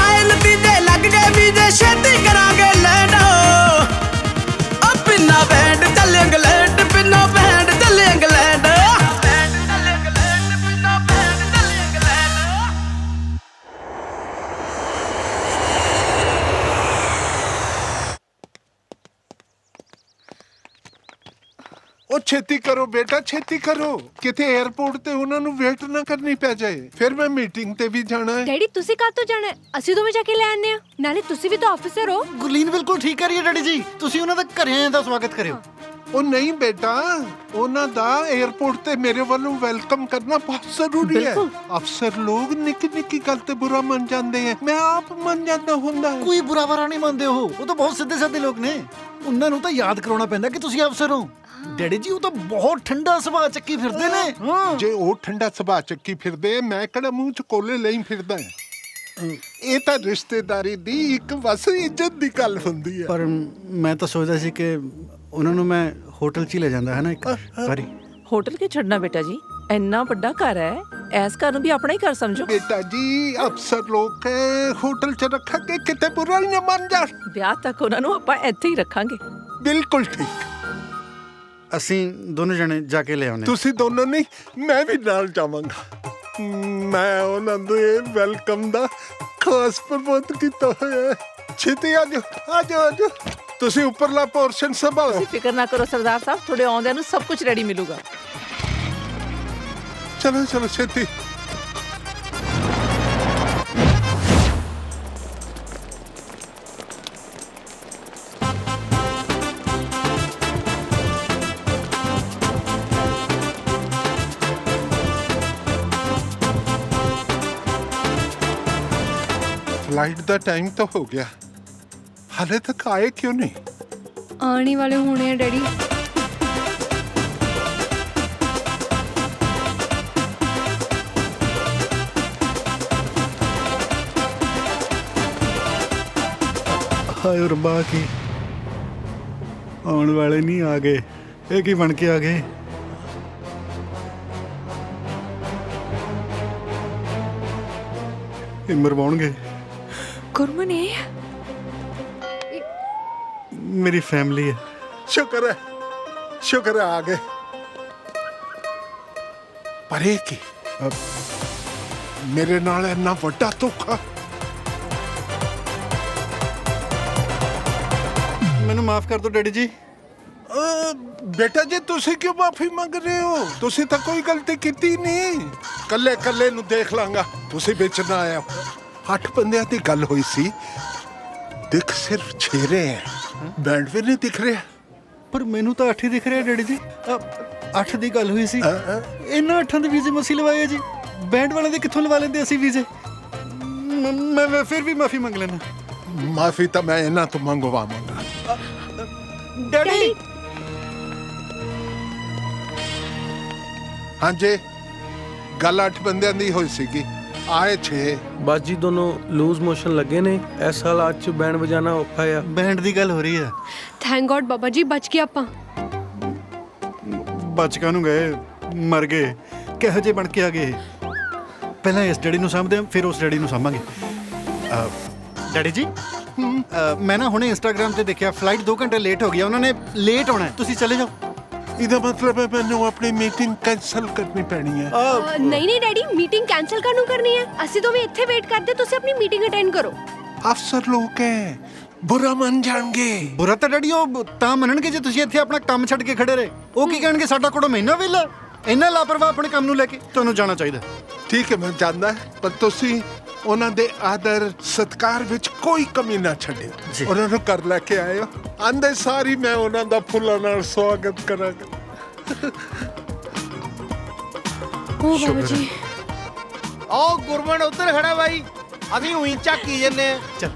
Speaker 18: ਆਏ ਨਤੀਜੇ ਲੱਗ ਗਏ ਵੀਜ਼ੇ, ਛੇਤੀ ਕਰਾਂਗੇ ਲੈਂਡ। ਬਿਨਾ ਬੈਂਡ ਚੱਲੇ ਇੰਗਲੈਂਡ, ਬਿਨਾ ਬੈਂਡ ਚੱਲੇ ਇੰਗਲੈਂਡ।
Speaker 6: ਉਹ ਛੇਤੀ ਕਰੋ ਬੇਟਾ, ਛੇਤੀ ਕਰੋ, ਕਿਤੇ 에ਅਰਪੋਰਟ ਤੇ ਉਹਨਾਂ ਨੂੰ ਵੇਟ ਨਾ ਕਰਨੀ ਪੈ ਜਾਏ। ਫਿਰ ਮੈਂ ਮੀਟਿੰਗ ਤੇ ਵੀ ਜਾਣਾ ਹੈ।
Speaker 4: ਡੈਡੀ ਤੁਸੀਂ ਕਾਹਤੋਂ ਜਾਣਾ? ਅਸੀਂ ਦੋਵੇਂ ਜਾ ਕੇ ਲੈ ਆਨੇ ਆ। ਨਾਲੇ ਤੁਸੀਂ ਵੀ ਤਾਂ ਆਫੀਸਰ ਹੋ।
Speaker 1: ਗੁਰਲੀਨ ਬਿਲਕੁਲ ਠੀਕ ਕਰ ਰਹੀ ਹੈ ਡੈਡੀ ਜੀ। ਤੁਸੀਂ ਉਹਨਾਂ ਦਾ ਘਰੇ ਆਇਆਂ ਦਾ ਸਵਾਗਤ ਕਰਿਓ।
Speaker 6: ਉਹ ਨਹੀਂ ਬੇਟਾ, ਉਹਨਾਂ ਦਾ 에ਅਰਪੋਰਟ ਤੇ ਮੇਰੇ ਵੱਲੋਂ ਵੈਲਕਮ ਕਰਨਾ ਬਹੁਤ ਜ਼ਰੂਰੀ ਹੈ। ਅਫਸਰ ਲੋਕ ਨਿੱਕੀ ਨਿੱਕੀ ਗੱਲ ਤੇ ਬੁਰਾ ਮੰਨ ਜਾਂਦੇ ਆ। ਮੈਂ ਆਪ ਮੰਨ ਜਾਂਦਾ ਹੁੰਦਾ।
Speaker 1: ਕੋਈ ਬੁਰਾ ਬਰਾ ਨਹੀਂ ਮੰਨਦੇ ਉਹ ਤਾਂ ਬਹੁਤ ਸਿੱਧੇ ਸਾਦੇ ਲੋਕ ਨੇ। ਉਹਨਾਂ ਨੂੰ ਤਾਂ ਯਾਦ ਕਰਾਉਣਾ ਪੈਂਦਾ ਕਿ ਤੁਸੀਂ ਅਫਸਰ ਹੋ। ਡੈਡੀ ਜੀ ਉਹ ਤਾਂ ਬਹੁਤ ਠੰਡਾ ਸੁਭਾਅ ਚੱਕੀ ਫਿਰਦੇ ਨੇ।
Speaker 6: ਜੇ ਉਹ ਠੰਡਾ ਸੁਭਾਅ ਚੱਕੀ ਫਿਰਦੇ, ਮੈਂ ਕਿਹੜਾ ਮੂੰਹ ਚ ਕੋਲੇ ਲਈ ਫਿਰਦਾ। ਇਹ ਤਾਂ ਰਿਸ਼ਤੇਦਾਰੀ ਦੀ ਇੱਕ ਬਸ ਇੱਜ਼ਤ ਦੀ ਗੱਲ ਹੁੰਦੀ ਹੈ।
Speaker 1: ਪਰ ਮੈਂ ਤਾਂ ਸੋਚਦਾ ਸੀ ਕਿ ਉਹਨਾਂ ਨੂੰ ਮੈਂ ਹੋਟਲ 'ਚ ਹੀ ਲੈ ਜਾਂਦਾ ਹੈ ਨਾ ਇੱਕ ਵਾਰੀ।
Speaker 5: ਹੋਟਲ ਕੇ ਛੱਡਣਾ ਬੇਟਾ ਜੀ, ਇੰਨਾ ਵੱਡਾ ਘਰ ਹੈ, ਐਸ ਘਰ ਨੂੰ ਵੀ ਆਪਣਾ ਹੀ ਘਰ ਸਮਝੋ।
Speaker 6: ਬੇਟਾ ਜੀ ਅਫਸਰ ਲੋਕ ਹੋਟਲ 'ਚ ਰੱਖਾਂਗੇ, ਕਿਤੇ ਬੁਰਾ ਹੀ ਨਾ ਮੰਨ ਜਾ।
Speaker 5: ਵਿਆਹ ਤੱਕ ਉਹਨਾਂ ਨੂੰ ਆਪਾਂ ਇੱਥੇ ਹੀ ਰੱਖਾਂਗੇ।
Speaker 6: ਬਿਲਕੁਲ ਠੀਕ।
Speaker 1: ਅਸੀਂ ਦੋਨੋਂ ਜਣੇ ਜਾ ਕੇ ਲੈ ਆਉਣੇ।
Speaker 6: ਤੁਸੀਂ ਦੋਨੋਂ ਨਹੀਂ, ਮੈਂ ਵੀ ਨਾਲ ਜਾਵਾਂਗਾ। ਮੈਂ ਉਹਨਾਂ ਦੇ ਵੈਲਕਮ ਦਾ ਖਾਸ ਪ੍ਰਬੰਧ ਕੀਤਾ ਹੋਇਆ ਹੈ। ਛੇਤੀ ਆ ਜਾਓ, ਆ ਜਾਓ, ਆ ਜਾਓ। ਤੁਸੀਂ ਉੱਪਰਲਾ ਪੋਰਸ਼ਨ ਸੰਭਾਲੋ।
Speaker 5: ਤੁਸੀਂ ਫਿਕਰ ਨਾ ਕਰੋ ਸਰਦਾਰ ਸਾਹਿਬ, ਤੁਹਾਡੇ ਆਉਂਦਿਆਂ ਨੂੰ ਸਭ ਕੁਝ ਰੈਡੀ ਮਿਲੂਗਾ।
Speaker 6: ਚਲੋ ਚਲੋ ਛੇਤੀ। ਫਲਾਈਟ ਦਾ ਟਾਈਮ ਤਾਂ ਹੋ ਗਿਆ, ਹਾਲੇ ਤੱਕ ਆਏ ਕਿਉਂ ਨਹੀਂ?
Speaker 4: ਆਉਣ ਹੀ ਵਾਲੇ ਹੋਣੇ ਆ ਡੈਡੀ।
Speaker 1: ਹਾਏ ਰੱਬਾ, ਕੀ ਆਉਣ ਵਾਲੇ ਨਹੀਂ ਆ ਗਏ? ਇਹ ਕੀ ਬਣ ਕੇ ਆ ਗਏ? ਇਹ ਮਰਵਾਉਣਗੇ।
Speaker 4: ਗੁਰਮਨ
Speaker 1: ਮੇਰੀ ਫੈਮਿਲੀ ਹੈ।
Speaker 6: ਸ਼ੁਕਰ ਹੈ, ਸ਼ੁਕਰ ਹੈ ਆ ਗਏ। ਪਰ ਇਹ ਕੀ, ਮੇਰੇ ਨਾਲ ਇੰਨਾ ਵੱਡਾ ਧੋਖਾ।
Speaker 1: ਮੈਨੂੰ ਮਾਫ ਕਰ ਦਿਓ ਡੈਡੀ ਜੀ।
Speaker 6: ਬੇਟਾ ਜੀ ਤੁਸੀਂ ਕਿਉਂ ਮਾਫੀ ਮੰਗ ਰਹੇ ਹੋ? ਤੁਸੀਂ ਤਾਂ ਕੋਈ ਗਲਤੀ ਕੀਤੀ ਨਹੀਂ। ਕੱਲੇ ਕੱਲੇ ਨੂੰ ਦੇਖ ਲਾਂਗਾ, ਤੁਸੀਂ ਵਿੱਚ ਨਾ ਆਇਆ। 8 ਬੰਦਿਆਂ ਦੀ ਗੱਲ ਹੋਈ ਸੀ, ਦਿਖ ਸਿਰਫ 6 ਰਹੇ ਹੈ। ਬੈਂਡ ਵੀ ਨਹੀਂ ਦਿਖ ਰਿਹਾ।
Speaker 1: ਪਰ ਮੈਨੂੰ ਤਾਂ 8 ਹੀ ਦਿਖ ਰਿਹਾ ਡੈਡੀ ਜੀ। 8 ਦੀ ਗੱਲ ਹੋਈ ਸੀ। ਇਹਨਾਂ 8 ਦੇ ਵੀਜ਼ੇ ਮਸੀਂ ਲਵਾਏ ਜੀ। ਬੈਂਡ ਵਾਲੇ ਦੇ ਕਿੱਥੋਂ ਲਵਾ ਲੈਂਦੇ ਅਸੀਂ ਵੀਜ਼ੇ? ਮੈਂ ਫਿਰ ਵੀ ਮਾਫੀ ਮੰਗ ਲੈਣਾ।
Speaker 6: ਮਾਫੀ ਤਾਂ ਮੈਂ ਇਹਨਾਂ ਤੋਂ ਮੰਗਵਾਵਾਂਗਾ।
Speaker 1: ਡੈਡੀ
Speaker 6: ਹਾਂਜੀ ਗੱਲ 8 ਬੰਦਿਆਂ ਦੀ ਹੋਈ ਸੀਗੀ, ਆਏ 6।
Speaker 8: ਬਸ ਜੀ ਦੋਨੋਂ ਲੂਜ਼ ਮੋਸ਼ਨ ਲੱਗੇ ਨੇ। ਇਸ ਹਾਲਾਤ 'ਚ ਬੈਂਡ ਵਜਾਣਾ ਔਖਾ ਆ।
Speaker 1: ਬੈਂਡ ਦੀ ਗੱਲ ਹੋ ਰਹੀ ਆ।
Speaker 4: ਥੈਂਕ ਗॉड ਬਾਬਾ ਜੀ ਬਚ ਗਏ ਆਪਾਂ।
Speaker 1: ਬਚ ਕਾਹਨੂੰ ਗਏ, ਮਰ ਗਏ। ਕਿਹੋ ਜਿਹੇ ਬਣ ਕੇ ਆ ਗਏ। ਪਹਿਲਾਂ ਇਸ ਡੈਡੀ ਨੂੰ ਸਾਂਭਦੇ ਆ, ਫਿਰ ਉਸ ਡੈਡੀ ਨੂੰ ਸਾਂਭਾਂਗੇ। ਡੈਡੀ ਜੀ ਮੈਂ ਨਾ ਹੁਣੇ ਇੰਸਟਾਗ੍ਰਾਮ ਤੇ ਦੇਖਿਆ ਫਲਾਈਟ 2 ਘੰਟੇ ਲੇਟ ਹੋ ਗਈ, ਉਹਨਾਂ ਨੇ ਲੇਟ ਹੋਣਾ, ਤੁਸੀਂ ਚਲੇ ਜਾਓ।
Speaker 6: ਇਹਦਾ ਮਤਲਬ ਹੈ ਮੈਨੂੰ ਆਪਣੀ ਮੀਟਿੰਗ ਕੈਂਸਲ ਕਰਨੀ ਪੈਣੀ ਹੈ।
Speaker 4: ਨਹੀਂ ਨਹੀਂ ਡੈਡੀ, ਮੀਟਿੰਗ ਕੈਂਸਲ ਕਾਹਨੂੰ ਕਰਨੀ ਹੈ? ਅਸੀਂ ਤਾਂ ਵੀ ਇੱਥੇ ਵੇਟ ਕਰਦੇ, ਤੁਸੀਂ ਆਪਣੀ ਮੀਟਿੰਗ ਅਟੈਂਡ ਕਰੋ।
Speaker 6: ਅਫਸਰ ਲੋਕ ਹੈ, ਬੁਰਾ ਮੰਨ ਜਾਣਗੇ।
Speaker 1: ਬੁਰਾ ਤਾਂ ਡੈਡੀ ਉਹ ਤਾਂ ਮੰਨਣਗੇ ਜੇ ਤੁਸੀਂ ਇੱਥੇ ਆਪਣਾ ਕੰਮ ਛੱਡ ਕੇ ਖੜੇ ਰਹੇ। ਉਹ ਕੀ ਕਹਿਣਗੇ, ਸਾਡਾ ਕੋਲ ਮਹੀਨਾ ਵੇਲਾ, ਇੰਨਾ ਲਾਪਰਵਾਹ ਆਪਣੇ ਕੰਮ ਨੂੰ ਲੈ ਕੇ। ਤੁਹਾਨੂੰ ਜਾਣਾ ਚਾਹੀਦਾ।
Speaker 6: ਠੀਕ ਹੈ ਮੈਂ ਜਾਣਦਾ, ਪਰ ਤੁਸੀਂ ਉਹਨਾਂ ਦੇ ਆਦਰ ਸਤਿਕਾਰ ਵਿੱਚ ਕੋਈ ਕਮੀ ਨਾ ਛੱਡਿਓ। ਉਹਨਾਂ ਨੂੰ ਘਰ ਲੈ ਕੇ ਆਇਓ, ਆਂਦੇ ਸਾਰੀ ਮੈਂ ਉਹਨਾਂ ਦਾ ਫੁੱਲਾਂ ਨਾਲ ਸਵਾਗਤ ਕਰਾਂਗਾ।
Speaker 4: ਓ ਬਾਬਾ ਜੀ,
Speaker 15: ਉਹ ਗੁਰਮਨ ਉੱਧਰ ਖੜਾ ਬਾਈ, ਅਸੀਂ ਉਹੀ ਝਾਕੀ ਜੰਨੇ।
Speaker 1: ਚੱਲ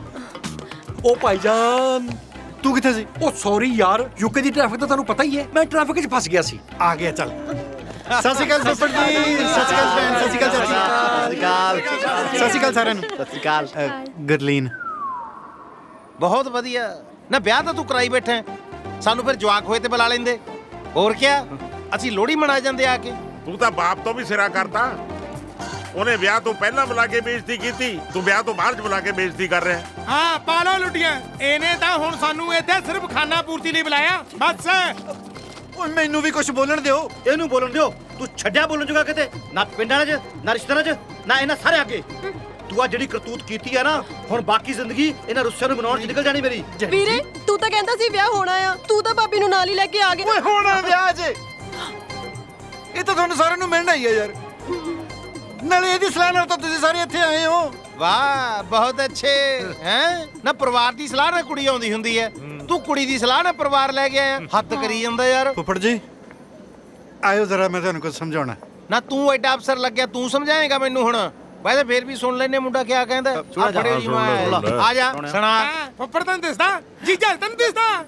Speaker 3: ਉਹ ਭਾਈਜਾਨ
Speaker 1: ਤੂੰ ਕਿੱਥੇ ਸੀ?
Speaker 3: ਉਹ ਸੌਰੀ ਯਾਰ, ਯੂਕੇ ਦੀ ਟ੍ਰੈਫਿਕ ਤਾਂ ਤੁਹਾਨੂੰ ਪਤਾ ਹੀ ਹੈ, ਮੈਂ ਟ੍ਰੈਫਿਕ 'ਚ ਫਸ ਗਿਆ ਸੀ। ਆ ਗਿਆ ਚੱਲ।
Speaker 1: ਸਤਿ ਸ਼੍ਰੀ ਅਕਾਲ ਫੁੱਫੜ ਜੀ, ਸਤਿ ਸ਼੍ਰੀ ਅਕਾਲ ਭੈਣ, ਸਤਿ ਸ਼੍ਰੀ ਅਕਾਲ ਚਾਚੀ, ਸਤਿ ਸ਼੍ਰੀ ਅਕਾਲ ਸਾਰਿਆਂ ਨੂੰ।
Speaker 10: ਸਤਿ ਸ਼੍ਰੀ ਅਕਾਲ।
Speaker 1: ਗਰਲੀਨ
Speaker 15: ਬਹੁਤ ਵਧੀਆ ਨਾ, ਵਿਆਹ ਤਾਂ ਤੂੰ ਕਰਾਈ ਬੈਠਾ ਹੈ। ਸਾਨੂੰ ਫਿਰ ਜਵਾਕ ਹੋਏ ਤੇ ਬੁਲਾ ਲੈਂਦੇ। ਹੋਰ ਕਿਆ, ਅਸੀਂ ਲੋਹੜੀ ਮਨਾ ਜਾਂਦੇ ਆ ਕੇ।
Speaker 19: ਤੂੰ ਤਾਂ ਬਾਪ ਤੋਂ ਵੀ ਸਿਰਾ ਕਰਤਾ। ਉਹਨੇ ਵਿਆਹ ਤੋਂ ਪਹਿਲਾਂ ਬੁਲਾ ਕੇ ਬੇਇੱਜ਼ਤੀ ਕੀਤੀ, ਤੂੰ ਵਿਆਹ ਤੋਂ ਬਾਅਦ ਬੁਲਾ ਕੇ ਬੇਇੱਜ਼ਤੀ ਕਰ ਰਿਹਾ।
Speaker 16: ਹਾਂ ਪਾ ਲਓ ਲੁੱਟੀਆਂ। ਇਹਨੇ ਤਾਂ ਹੁਣ ਸਾਨੂੰ ਇੱਥੇ ਸਿਰਫ ਖਾਣਾ ਪੂਰਤੀ ਲਈ ਬੁਲਾਇਆ, ਬਸ।
Speaker 1: ਓਏ ਮੈਨੂੰ ਵੀ ਕੁਝ ਬੋਲਣ ਦਿਓ।
Speaker 10: ਇਹਨੂੰ ਬੋਲਣ ਦਿਓ। ਤੂੰ ਛੱਡਿਆ ਬੋਲਣ ਜੋਗਾ ਕਿਤੇ ਨਾ, ਪਿੰਡਾਂ 'ਚ ਨਾ ਰਿਸ਼ਤੇਦਾਰਾਂ 'ਚ ਨਾ ਇਹਨਾਂ ਸਾਰੇ ਅੱਗੇ। ਤੂੰ ਆ ਜਿਹੜੀ ਕਰਤੂਤ ਕੀਤੀ ਆ ਨਾ, ਹੁਣ ਬਾਕੀ ਜ਼ਿੰਦਗੀ ਇਹਨਾਂ ਰੁੱਸਿਆਂ ਨੂੰ ਮਨਾਉਣ 'ਚ ਨਿਕਲ ਜਾਣੀ ਮੇਰੀ।
Speaker 17: ਵੀਰੇ ਤੂੰ ਤਾਂ ਕਹਿੰਦਾ ਸੀ ਵਿਆਹ ਹੋਣਾ ਆ, ਤੂੰ ਤਾਂ ਭਾਬੀ ਨੂੰ ਨਾਲ ਹੀ ਲੈ ਕੇ ਆ ਗਿਆ।
Speaker 1: ਓਏ ਹੋਣਾ ਵਿਆਹ 'ਚ ਇਹ ਤਾਂ ਤੁਹਾਨੂੰ ਸਾਰਿਆਂ ਨੂੰ ਮਿਲਣਾ ਹੀ ਆ ਯਾਰ। ਨਾਲੇ ਇਹਦੀ ਸਲਾਹ ਨਾਲ ਤਾਂ ਤੁਸੀਂ ਸਾਰੇ ਇੱਥੇ ਆਏ ਹੋ।
Speaker 15: ਵਾਹ ਬਹੁਤ ਅੱਛੇ ਹੈ ਨਾ। ਪਰਿਵਾਰ ਦੀ ਸਲਾਹ ਨਾਲ ਕੁੜੀ ਆਉਂਦੀ ਹੁੰਦੀ ਹੈ, ਤੂੰ ਕੁੜੀ ਦੀ ਸਲਾਹ ਨਾਲ ਪਰਿਵਾਰ ਲੈ ਕੇ ਆਇਆ। ਹੱਦ ਕਰੀ ਜਾਂਦਾ ਯਾਰ।
Speaker 1: ਫੁੱਫੜ ਜੀ ਆਇਓ ਜ਼ਰਾ, ਮੈਂ ਤੁਹਾਨੂੰ ਕੁਝ ਸਮਝਾਉਣਾ।
Speaker 15: ਨਾ ਤੂੰ ਐਡਾ ਅਫਸਰ ਲੱਗਿਆ, ਤੂੰ ਸਮਝਾਏਗਾ ਮੈਨੂੰ ਹੁਣ? ਵੈਸੇ ਫੇਰ ਵੀ ਸੁਣ ਲੈਨੇ ਮੁੰਡਾ ਕਿਆ ਕਹਿੰਦਾ। ਆ ਫੜਿਓ ਜੀ, ਆ ਜਾ ਸੁਣਾ।
Speaker 16: ਫੁੱਫੜ ਤੈਨੂੰ ਦਿਸਦਾ, ਜੀਜਾ ਤੈਨੂੰ ਦਿਸਦਾ।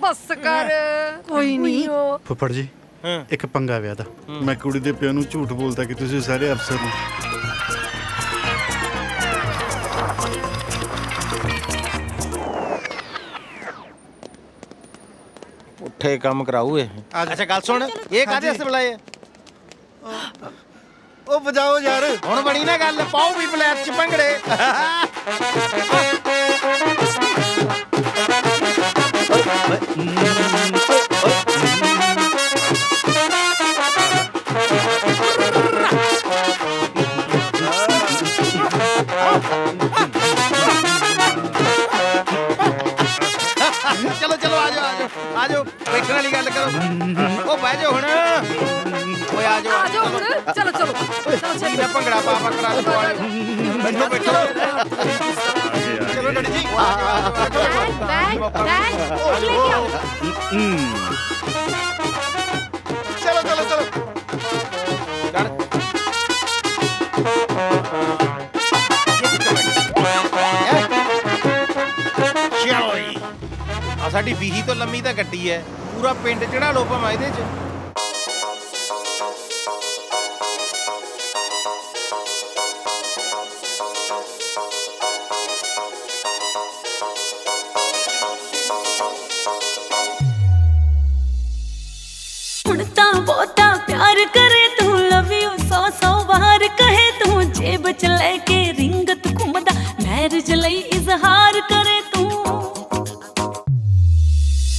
Speaker 21: ਬਸ ਕਰ, ਕੋਈ ਨਹੀਂ।
Speaker 1: ਫੁੱਫੜ ਜੀ ਇੱਕ ਪੰਗਾ ਵਿਆਹ ਦਾ। ਮੈਂ ਕੁੜੀ ਦੇ ਪਿਓ ਨੂੰ ਝੂਠ ਬੋਲਦਾ ਕਿ ਤੁਸੀਂ ਸਾਰੇ ਅਫਸਰ ਹੋ।
Speaker 15: ਉੱਠੇ ਕੰਮ ਕਰਾਊ ਇਹ। ਅੱਛਾ ਗੱਲ ਸੁਣ, ਇਹ ਕਾਹਦੇ ਵਾਸਤੇ ਬੁਲਾਏ?
Speaker 1: ਉਹ ਵਜਾਓ ਯਾਰ।
Speaker 15: ਹੁਣ ਬਣੀ ਨਾ ਗੱਲ, ਪਾਓ ਵੀ ਬਲੈਕ 'ਚ ਭੰਗੜੇ। ਚਲੋ ਚਲੋ ਆ ਜਾਓ ਆ ਜਾਓ, ਬੈਠਣ ਵਾਲੀ ਗੱਲ ਕਰੋ। ਉਹ ਬਹਿ ਜਾਓ ਹੁਣ। ਓਏ ਆ ਜਾਓ
Speaker 21: ਆ ਜਾਓ ਹੁਣ, ਚਲੋ ਚਲੋ
Speaker 15: ਛੇਤੀ ਨਾਲ ਭੰਗੜਾ ਪਾ ਭੰਗੜਾ ਬੈਠੋ ਬੈਠੋ।
Speaker 1: ਚਲੋ ਡੈਡੀ ਜੀ
Speaker 4: ਬੈਗ ਉਹ ਲੈ ਕੇ ਆਓ।
Speaker 1: ਚਲੋ ਚਲੋ ਚਲੋ।
Speaker 15: ਚਲੋ ਜੀ, ਆ ਸਾਡੀ ਬੀਹੀ ਤੋਂ ਲੰਮੀ ਤਾਂ ਗੱਡੀ ਹੈ, ਪੂਰਾ ਪਿੰਡ ਚੜਾ ਲੋ ਭਾਵੇਂ ਇਹਦੇ 'ਚ।
Speaker 7: ਹੁਣ ਤਾਂ ਬਹੁਤਾ ਪਿਆਰ ਕਰੇ ਤੂੰ, ਲਵ ਯੂ 100 ਵਾਰ ਕਹੇ ਤੂੰ, ਜੇਬ 'ਚ ਲੈ ਕੇ ਰਿੰਗ ਤੂੰ ਘੁੰਮਦਾ, ਮੈਰਿਜ ਲਈ ਇਜ਼ਹਾਰ ਕਰੇ ਤੂੰ।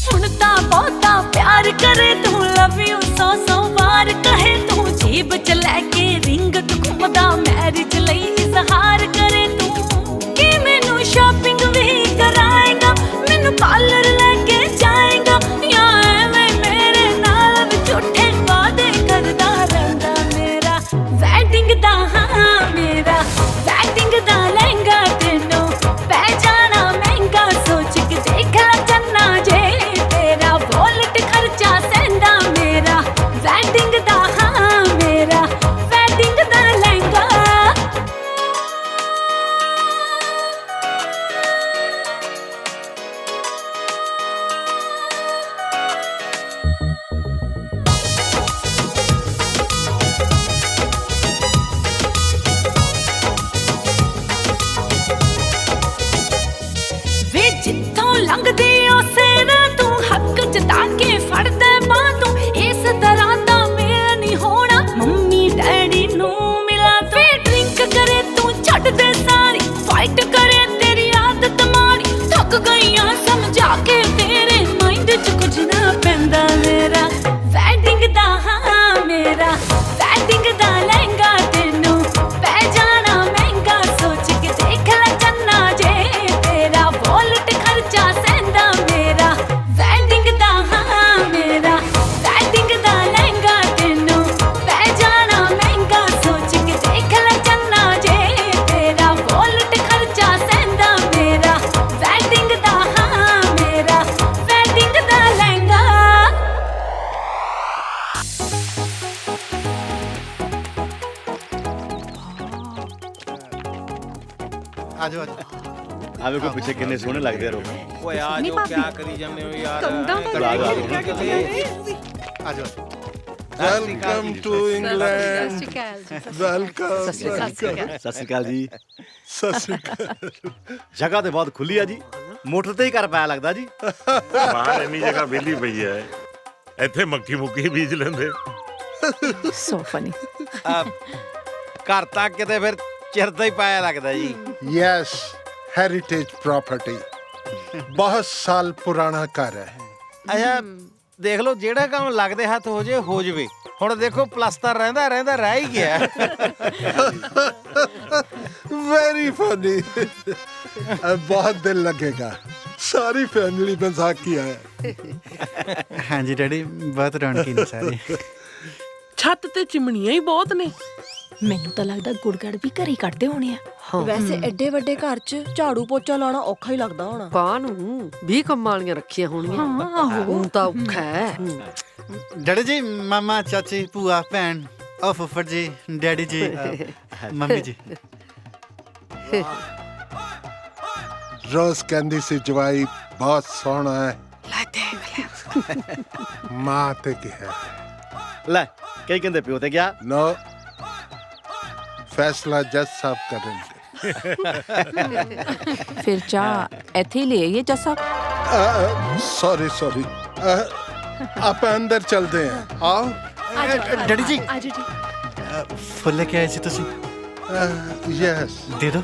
Speaker 7: ਹੁਣ ਤਾਂ ਬਹੁਤਾ ਪਿਆਰ ਕਰੇ ਤੂੰ, ਲਵ ਯੂ 100 ਵਾਰ ਕਹੇ ਤੂੰ, ਜੇਬ 'ਚ ਲੈ ਕੇ ਰਿੰਗ ਤੂੰ ਘੁੰਮਦਾ, ਮੈਰਿਜ ਲਈ ਇਜ਼ਹਾਰ ਕਰੇ ਤੂੰ। ਕਿ ਮੈਨੂੰ ਸ਼ਾਪਿੰਗ ਵੀ ਕਰਾਏਗਾ, ਮੈਨੂੰ ਪਾਰਲਰ ਲੈ ਕੇ ਜਾਏਗਾ, ਜਾਂ ਐਵੇਂ ਮੇਰੇ ਨਾਲ ਵੀ ਝੂਠੇ ਵਾਅਦੇ ਕਰਦਾ ਰਹਿੰਦਾ। ਮੇਰਾ ਵੈਡਿੰਗ ਦਾ ਹਾਂ, ਮੇਰਾ ਵੈਡਿੰਗ ਦਾ ਲਹਿੰਗਾ ਤੈਨੂੰ ਪੈ ਜਾਣਾ ਮਹਿੰਗਾ, ਸੋਚ ਕੇ ਦੇਖ ਲੈ ਜੰਨਾ ਜੇ ਤੇਰਾ ਵੋਲਟ ਖਰਚਾ ਸਹਿੰਦਾ। ਮੇਰਾ ਵੈਡਿੰਗ ਦਾ ਹਾਂ, ਮੇਰਾ ਵੈਡਿੰਗ ਦਾ ਲਹਿੰਗਾ।
Speaker 1: ਆਜੋ ਆਜੋ
Speaker 10: ਆ ਵੇਖੋ ਪਿੱਛੇ ਕਿੰਨੇ ਸੋਹਣੇ ਲੱਗਦੇ ਆ ਰੋਕ।
Speaker 15: ਓਏ ਆ
Speaker 4: ਨਹੀਂ
Speaker 15: ਜੋ
Speaker 4: ਭਾਬੀ।
Speaker 15: ਕਿਆ ਕਰੀ ਜਾਂਦੇ ਹੋ ਯਾਰ
Speaker 4: ਕੰਧਾਂ ਤੋਂ
Speaker 10: ਚਲੋ, ਆ ਜਾਓ, ਆ ਜਾਓ।
Speaker 1: ਆਜੋ
Speaker 6: ਵੈਲਕਮ ਟੂ ਇੰਗਲੈਂਡ
Speaker 4: ਸਤਿ ਸ਼੍ਰੀ ਅਕਾਲ ਜੀ।
Speaker 6: ਵੈਲਕਮ
Speaker 10: ਸਤਿ ਸ਼੍ਰੀ ਅਕਾਲ ਜੀ।
Speaker 6: ਸਤਿ ਸ਼੍ਰੀ ਅਕਾਲ
Speaker 10: ਜਗ੍ਹਾ ਤੇ ਬਹੁਤ ਖੁੱਲੀ ਆ ਜੀ, ਮੋਟਰ ਤੇ ਹੀ ਘਰ ਪਾਇਆ ਲੱਗਦਾ ਜੀ।
Speaker 19: ਬਾਹਰ ਇੰਨੀ ਜਗ੍ਹਾ ਵਿਹਲੀ ਪਈ ਹੈ, ਇੱਥੇ ਮੱਕੀ ਮੁੱਕੀ ਬੀਜ ਲੈਂਦੇ।
Speaker 21: So funny.
Speaker 15: ਘਰ ਤੱਕ ਕਿਤੇ ਫਿਰ ਚਿਰਦਾ ਹੀ ਪਾਇਆ ਲੱਗਦਾ ਜੀ।
Speaker 6: यस हेरिटेज प्रॉपर्टी बहुत साल पुराना घर है।
Speaker 15: ਅੱਛਾ ਦੇਖ ਲਓ ਜਿਹੜਾ ਕੰਮ ਲੱਗਦੇ ਹੱਥ ਹੋ ਜਵੇ। ਹੁਣ ਦੇਖੋ ਪਲਸਤਰ ਰਹਿੰਦਾ ਰਹਿ ਹੀ ਗਿਆ।
Speaker 6: वेरी फनी बहुत दिल लगेगा, सारी फैमिली मजाकी है।
Speaker 1: हाँ जी डैडी बहुत रौनकी ने सारे।
Speaker 5: ਛੱਤ ਤੇ ਚਿਮਨੀਆਂ ਹੀ ਬਹੁਤ ਨੇ।
Speaker 21: ਮੈਨੂੰ ਤਾਂ ਲੱਗਦਾ ਗੁੜਗੜ ਵੀ ਘਰੇ ਕੱਢਦੇ ਹੋਣੇ ਆ।
Speaker 17: ਵੈਸੇ ਐਡੇ ਵੱਡੇ ਘਰ 'ਚ ਝਾੜੂ ਪੋਚਾ ਲਾਉਣਾ ਔਖਾ ਹੀ ਲੱਗਦਾ ਹੋਣਾ।
Speaker 5: ਕਾਹਨੂੰ 20 ਕੰਮਾਂ ਵਾਲੀਆਂ ਰੱਖੀਆਂ ਹੋਣੀਆਂ। ਹੁਣ ਤਾਂ ਔਖਾ ਹੈ।
Speaker 1: डैडी जी मामा चाची भूआ भैन और फुफड़ जी डैडी जी मम्मी जी।
Speaker 6: रोज कहती सी जवाई बहुत सोहना है। मां ते की है
Speaker 10: ਲੈ ਕਈ ਕਹਿੰਦੇ ਪਿਓ ਤੇ ਗਿਆ।
Speaker 6: नो फैसला जज साहब करेंगे।
Speaker 21: ਫਿਰ ਚਾਹ ਇੱਥੇ ਹੀ ਲੈ ਆਈਏ ਜੱਜ ਸਾਹਿਬ।
Speaker 6: सॉरी सॉरी आप अंदर चलते हैं, आओ।
Speaker 1: डैडी जी
Speaker 4: ਆਜੋ ਜੀ।
Speaker 1: फुल लेके आए सी तुसी।
Speaker 6: यस
Speaker 1: दे दो।